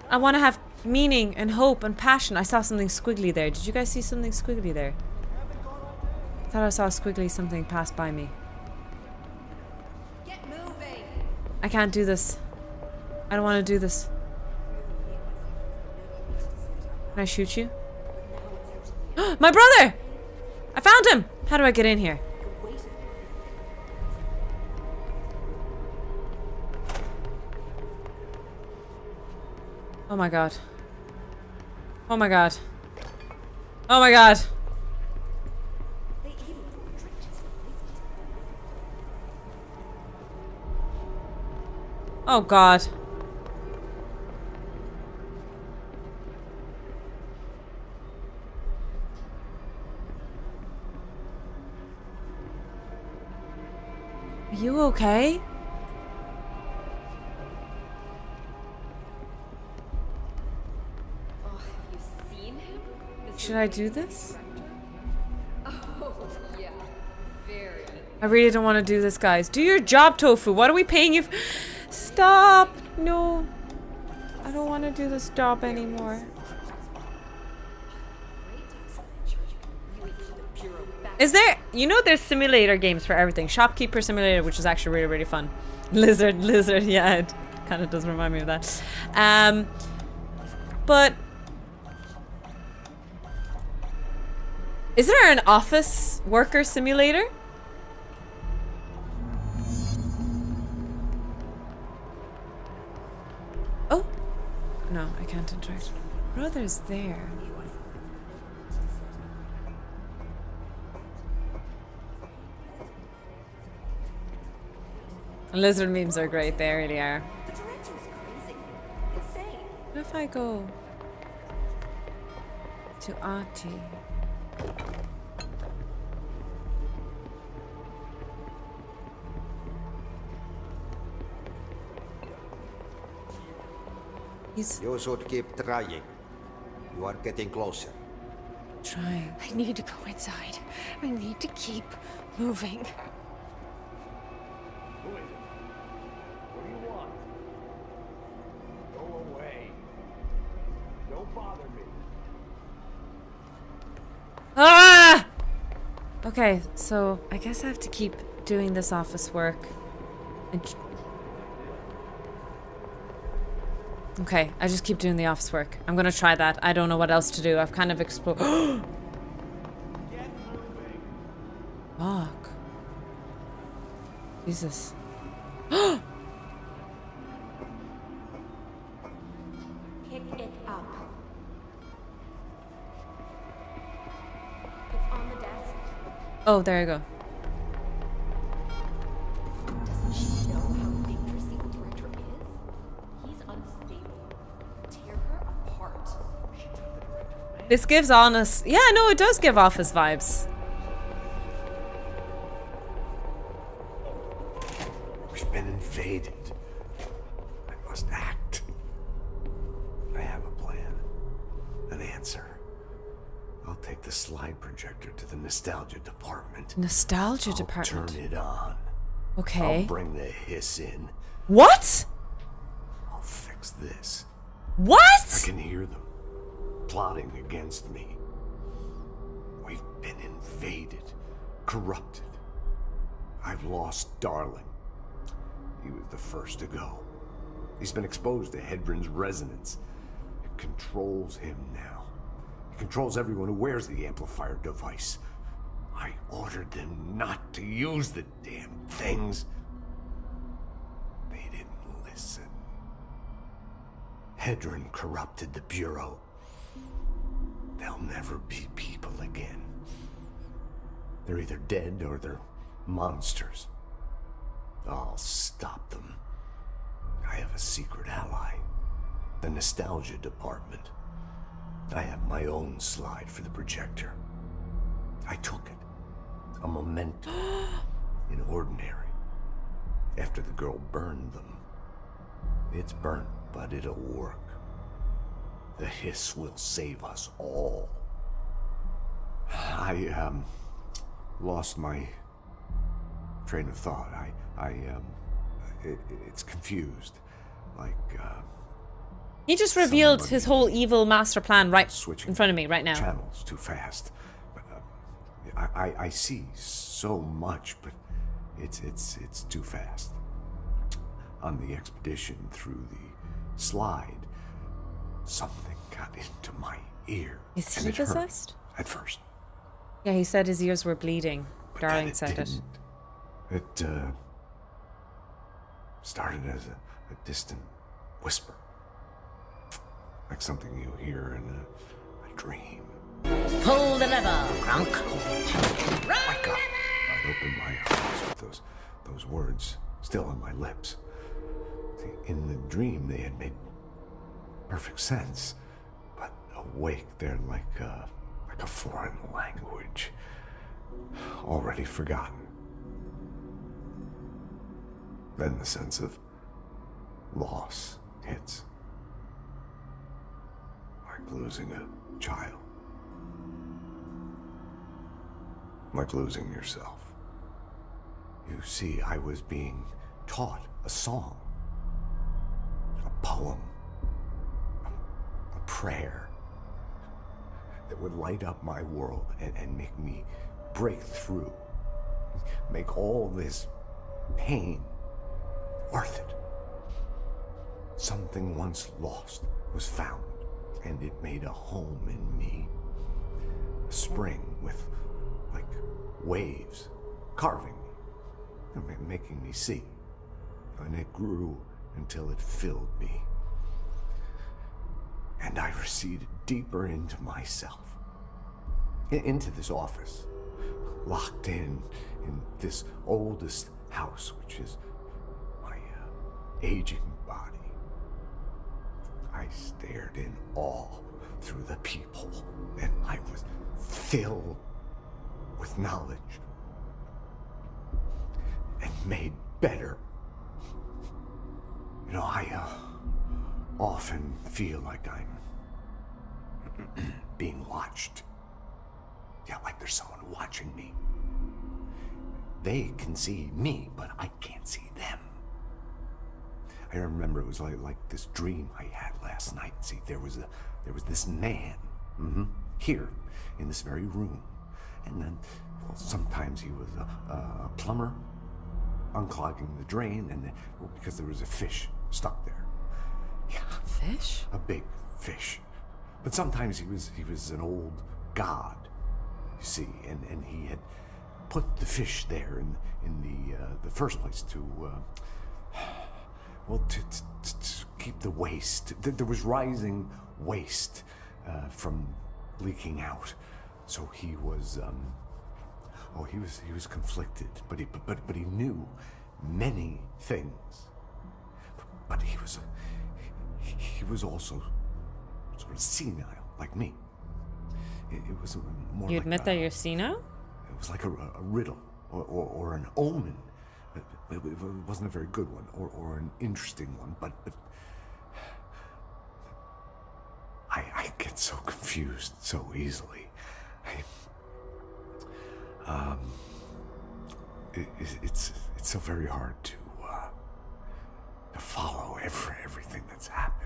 I want to have meaning and hope and passion. I saw something squiggly there. Did you guys see something squiggly there? I thought I saw squiggly something pass by me. Get moving. I can't do this. I don't want to do this. Can I shoot you? My brother! I found him! How do I get in here? Oh my god. Oh my god. Oh my god. Oh god. Are you okay? Oh, have you seen him? Should I do this? Oh, yeah. Very. I really don't want to do this, guys. Do your job, Tofu. What are we paying you? Stop. No. I don't want to do this job anymore. Is there, you know, there's simulator games for everything. Shopkeeper Simulator, which is actually really, really fun. Lizard, yeah, it kind of does remind me of that. But is there an office worker simulator? Oh, no, I can't interact. Brother's there. Lizard memes are great, they really are. What if I go to Ahti? You should keep trying. You are getting closer. Trying. I need to go inside. I need to keep moving. Who is it? What do you want? Go away. Don't bother me. Ah! Okay, so I guess I have to keep doing this office work. Okay, I just keep doing the office work. I'm gonna try that. I don't know what else to do. I've kind of explored. Fuck. Jesus. Pick it up. It's on the desk. Oh, there you go. Doesn't she know how dangerous the old director is? He's unstable. Tear her apart. This gives honest. Yeah, no, it does give office vibes. We've been invaded. I must act. I have a plan. An answer. I'll take the slide projector to the nostalgia department. Nostalgia I'll department. turn it on. Okay. I'll bring the hiss in. What? I'll fix this. What? I can hear them plotting against me. We've been invaded, corrupted. I've lost Darling. He was the first to go. He's been exposed to Hedron's resonance. It controls him now. It controls everyone who wears the amplifier device. I ordered them not to use the damn things. They didn't listen. Hedron corrupted the Bureau. They'll never be people again. They're either dead or they're monsters. I'll stop them. I have a secret ally. The nostalgia department. I have my own slide for the projector. I took it. A memento. In ordinary. After the girl burned them. It's burnt, but it'll work. The hiss will save us all. I lost my train of thought. It's confused. Like, He just revealed his whole evil master plan right in front of me right now. Channels too fast. I see so much, but it's too fast. On the expedition through the slide, something got into my ear. Is and he it hurt possessed? at first. Yeah, he said his ears were bleeding. But Darling said it. It started as a distant whisper. Like something you hear in a dream. Pull the lever, Grunk. Wake up! I'd opened my eyes with those words still on my lips. See, in the dream, they had made perfect sense, but awake, they're like a foreign language, already forgotten. Then the sense of loss hits, like losing a child, like losing yourself. You see, I was being taught a song, a poem, a prayer that would light up my world and make me break through, make all this pain worth it. Something once lost was found, and it made a home in me. A spring with, like, waves carving me, making me see. And it grew until it filled me. And I receded deeper into myself, into this office, locked in this oldest house, which is my aging body. I stared in awe through the people, and I was filled with knowledge and made better. You know, I often feel like I'm being watched. Yeah, like there's someone watching me. They can see me, but I can't see them. I remember it was like this dream I had last night. See, there was this man, here, in this very room. And then, well, sometimes he was a plumber, unclogging the drain, and well, because there was a fish stuck there. Yeah. Fish? A big fish. But sometimes he was an old god, you see, and he had put the fish there in the first place to keep the waste. There was rising waste from leaking out, so he was he was conflicted, but he knew many things, but he was also sort of senile, like me. It was more. You like admit that you're senile? It was like a riddle or an omen. It wasn't a very good one or an interesting one, but I get so confused so easily. It's so very hard to follow everything that's happening.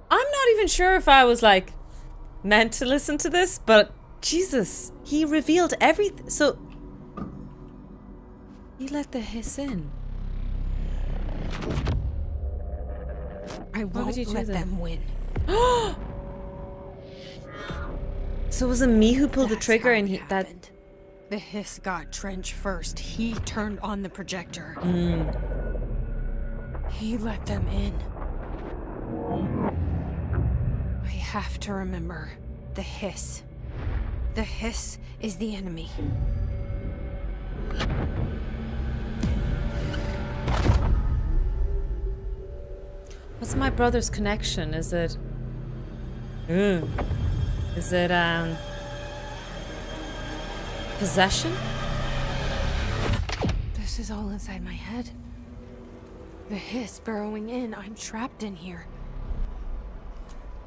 I'm not even sure if I was like meant to listen to this, but Jesus, he revealed everything. So he let the hiss in. I won't let them win. So it wasn't me who pulled the trigger, and he that. The hiss got Trench first. He turned on the projector. He let them in. I have to remember the hiss. The hiss is the enemy. What's my brother's connection? Is it? Is it possession? This is all inside my head. The hiss burrowing in. I'm trapped in here.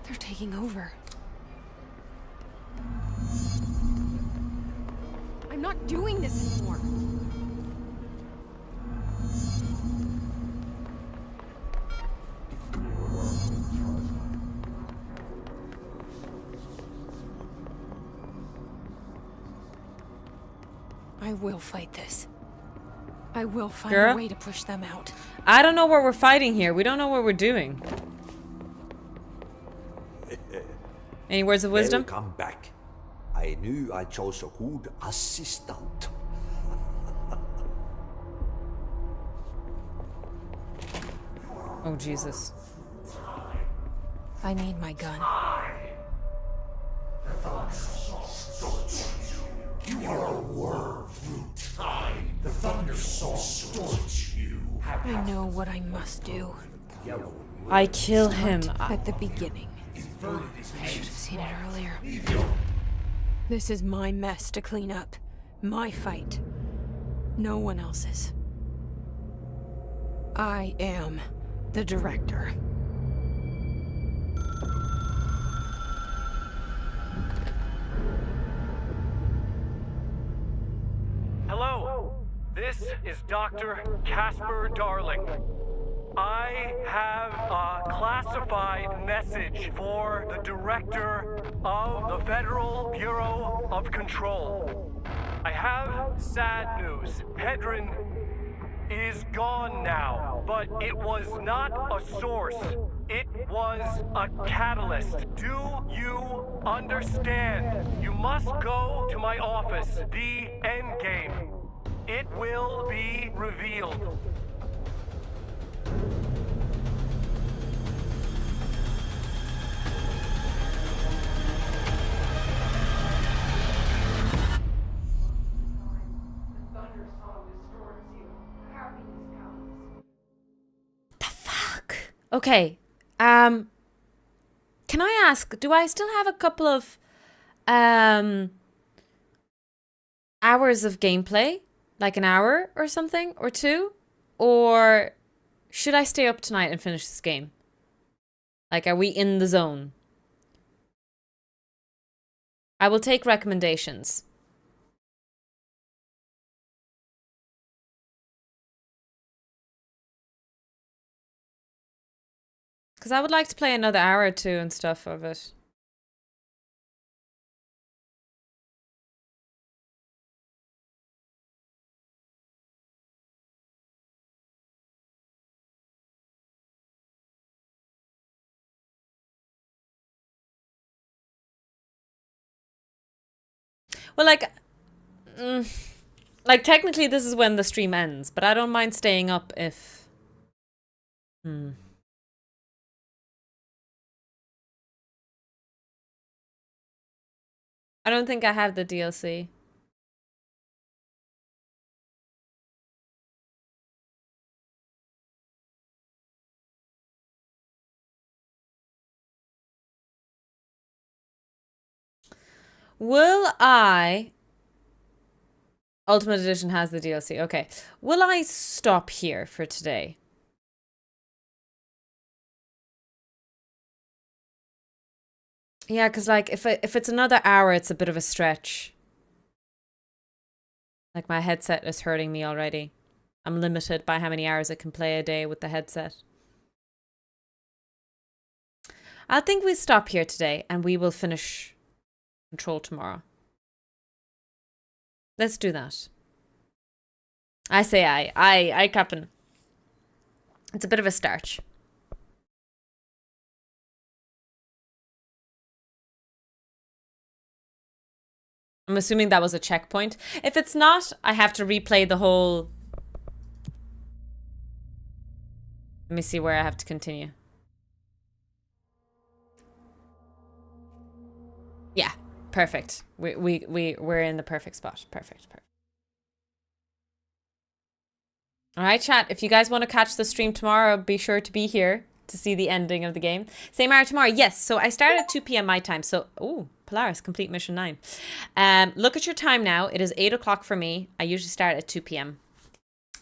They're taking over. I'm not doing this anymore. I will fight this. I will find Girl? a way to push them out. I don't know what we're fighting here. We don't know what we're doing. Any words of wisdom? Welcome back. I knew I chose a good assistant. Oh, Jesus. I need my gun. You are a worm through time. The thunder soul storms you. I know what I must do. I kill him. At the beginning. I should have seen it earlier. This is my mess to clean up. My fight. No one else's. I am the director. Hello, this is Dr. Casper Darling. I have a classified message for the director of the Federal Bureau of Control. I have sad news. Hedron is gone now, but it was not a source. It was a catalyst. Do you understand? You must go to my office, the Endgame. It will be revealed. Okay. Can I ask, do I still have a couple of hours of gameplay? Like an hour or something? Or two? Or should I stay up tonight and finish this game? Like, are we in the zone? I will take recommendations. Because I would like to play another hour or two and stuff of it. Well, like technically this is when the stream ends, but I don't mind staying up if... I don't think I have the DLC. Will I... Ultimate Edition has the DLC. Okay. Will I stop here for today? Yeah, because like if it's another hour, it's a bit of a stretch. Like my headset is hurting me already. I'm limited by how many hours I can play a day with the headset. I think we stop here today and we will finish Control tomorrow. Let's do that. I say I Captain. It's a bit of a starch. I'm assuming that was a checkpoint. If it's not, I have to replay the whole... Let me see where I have to continue. Yeah, perfect. We're in the perfect spot. Perfect. All right, chat. If you guys want to catch the stream tomorrow, be sure to be here to see the ending of the game. Same hour tomorrow. Yes. So I start at 2 p.m. my time. So, Polaris, complete mission 9. Look at your time now. It is 8 o'clock for me. I usually start at 2 p.m.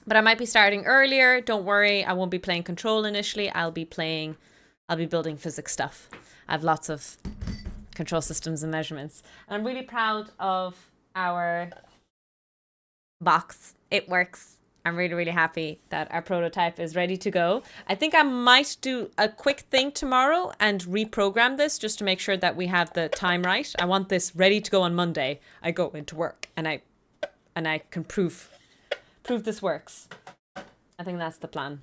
But I might be starting earlier. Don't worry. I won't be playing Control initially. I'll be building physics stuff. I have lots of control systems and measurements. And I'm really proud of our box. It works. I'm really, really happy that our prototype is ready to go. I think I might do a quick thing tomorrow and reprogram this just to make sure that we have the time right. I want this ready to go on Monday. I go into work and I can prove this works. I think that's the plan.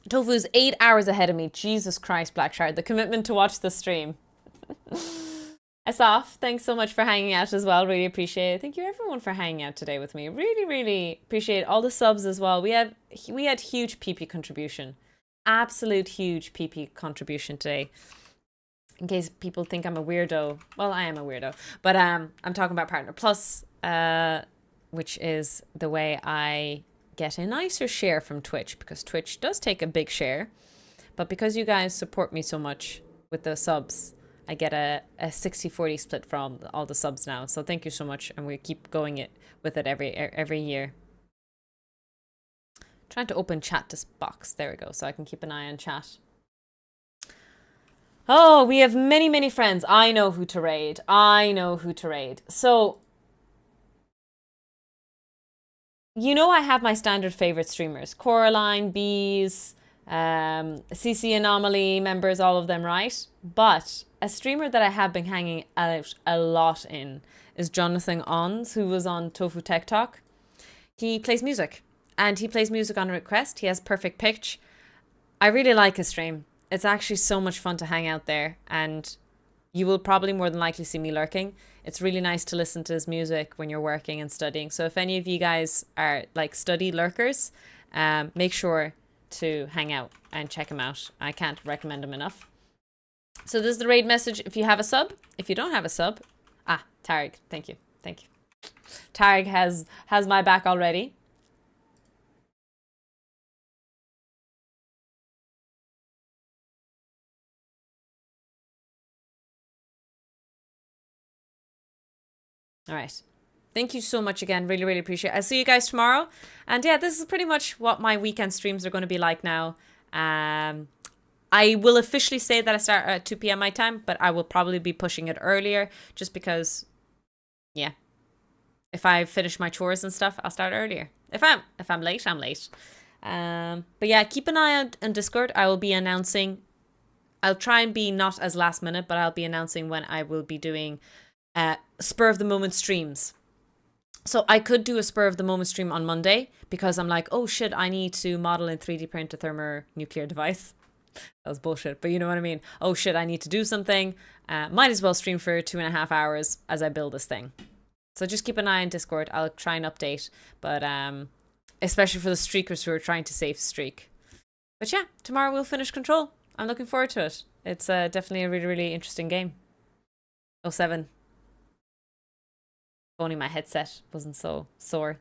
Tofu's 8 hours ahead of me. Jesus Christ, Blackshard. The commitment to watch the stream. Asaf, thanks so much for hanging out as well. Really appreciate it. Thank you everyone for hanging out today with me. Really, really appreciate all the subs as well. We had huge PP contribution. Absolute huge PP contribution today. In case people think I'm a weirdo. Well, I am a weirdo. But I'm talking about Partner Plus, which is the way I get a nicer share from Twitch, because Twitch does take a big share. But because you guys support me so much with the subs, I get a 60-40 split from all the subs now. So thank you so much, and we keep going with it every year. Trying to open chat this box. There we go, so I can keep an eye on chat. Oh, we have many, many friends. I know who to raid. I know who to raid. So, you know I have my standard favorite streamers. Coraline, Bees, CC Anomaly members, all of them, right? But a streamer that I have been hanging out a lot in is Jonathan Ons, who was on Tofu Tech Talk. He plays music, and he plays music on request. He has perfect pitch. I really like his stream. It's actually so much fun to hang out there, and you will probably more than likely see me lurking. It's really nice to listen to his music when you're working and studying. So if any of you guys are like study lurkers, make sure to hang out and check him out. I can't recommend him enough. So this is the raid message. If you have a sub, if you don't have a sub, Tarek, thank you. Thank you. Tarek has my back already. All right. Thank you so much again. Really, really appreciate it. I'll see you guys tomorrow. And yeah, this is pretty much what my weekend streams are going to be like now. I will officially say that I start at 2 p.m. my time, but I will probably be pushing it earlier just because, yeah, if I finish my chores and stuff, I'll start earlier. If I'm late, I'm late. But yeah, keep an eye out on Discord. I will be announcing. I'll try and be not as last minute, but I'll be announcing when I will be doing spur of the moment streams. So I could do a spur of the moment stream on Monday because I'm like, oh shit, I need to model in 3D print a thermonuclear device. That was bullshit, but you know what I mean. Oh shit, I need to do something. Might as well stream for 2.5 hours as I build this thing. So just keep an eye on Discord. I'll try and update, but especially for the streakers who are trying to save streak. But yeah, tomorrow we'll finish Control. I'm looking forward to it. It's definitely a really, really interesting game. 07. If only my headset wasn't so sore.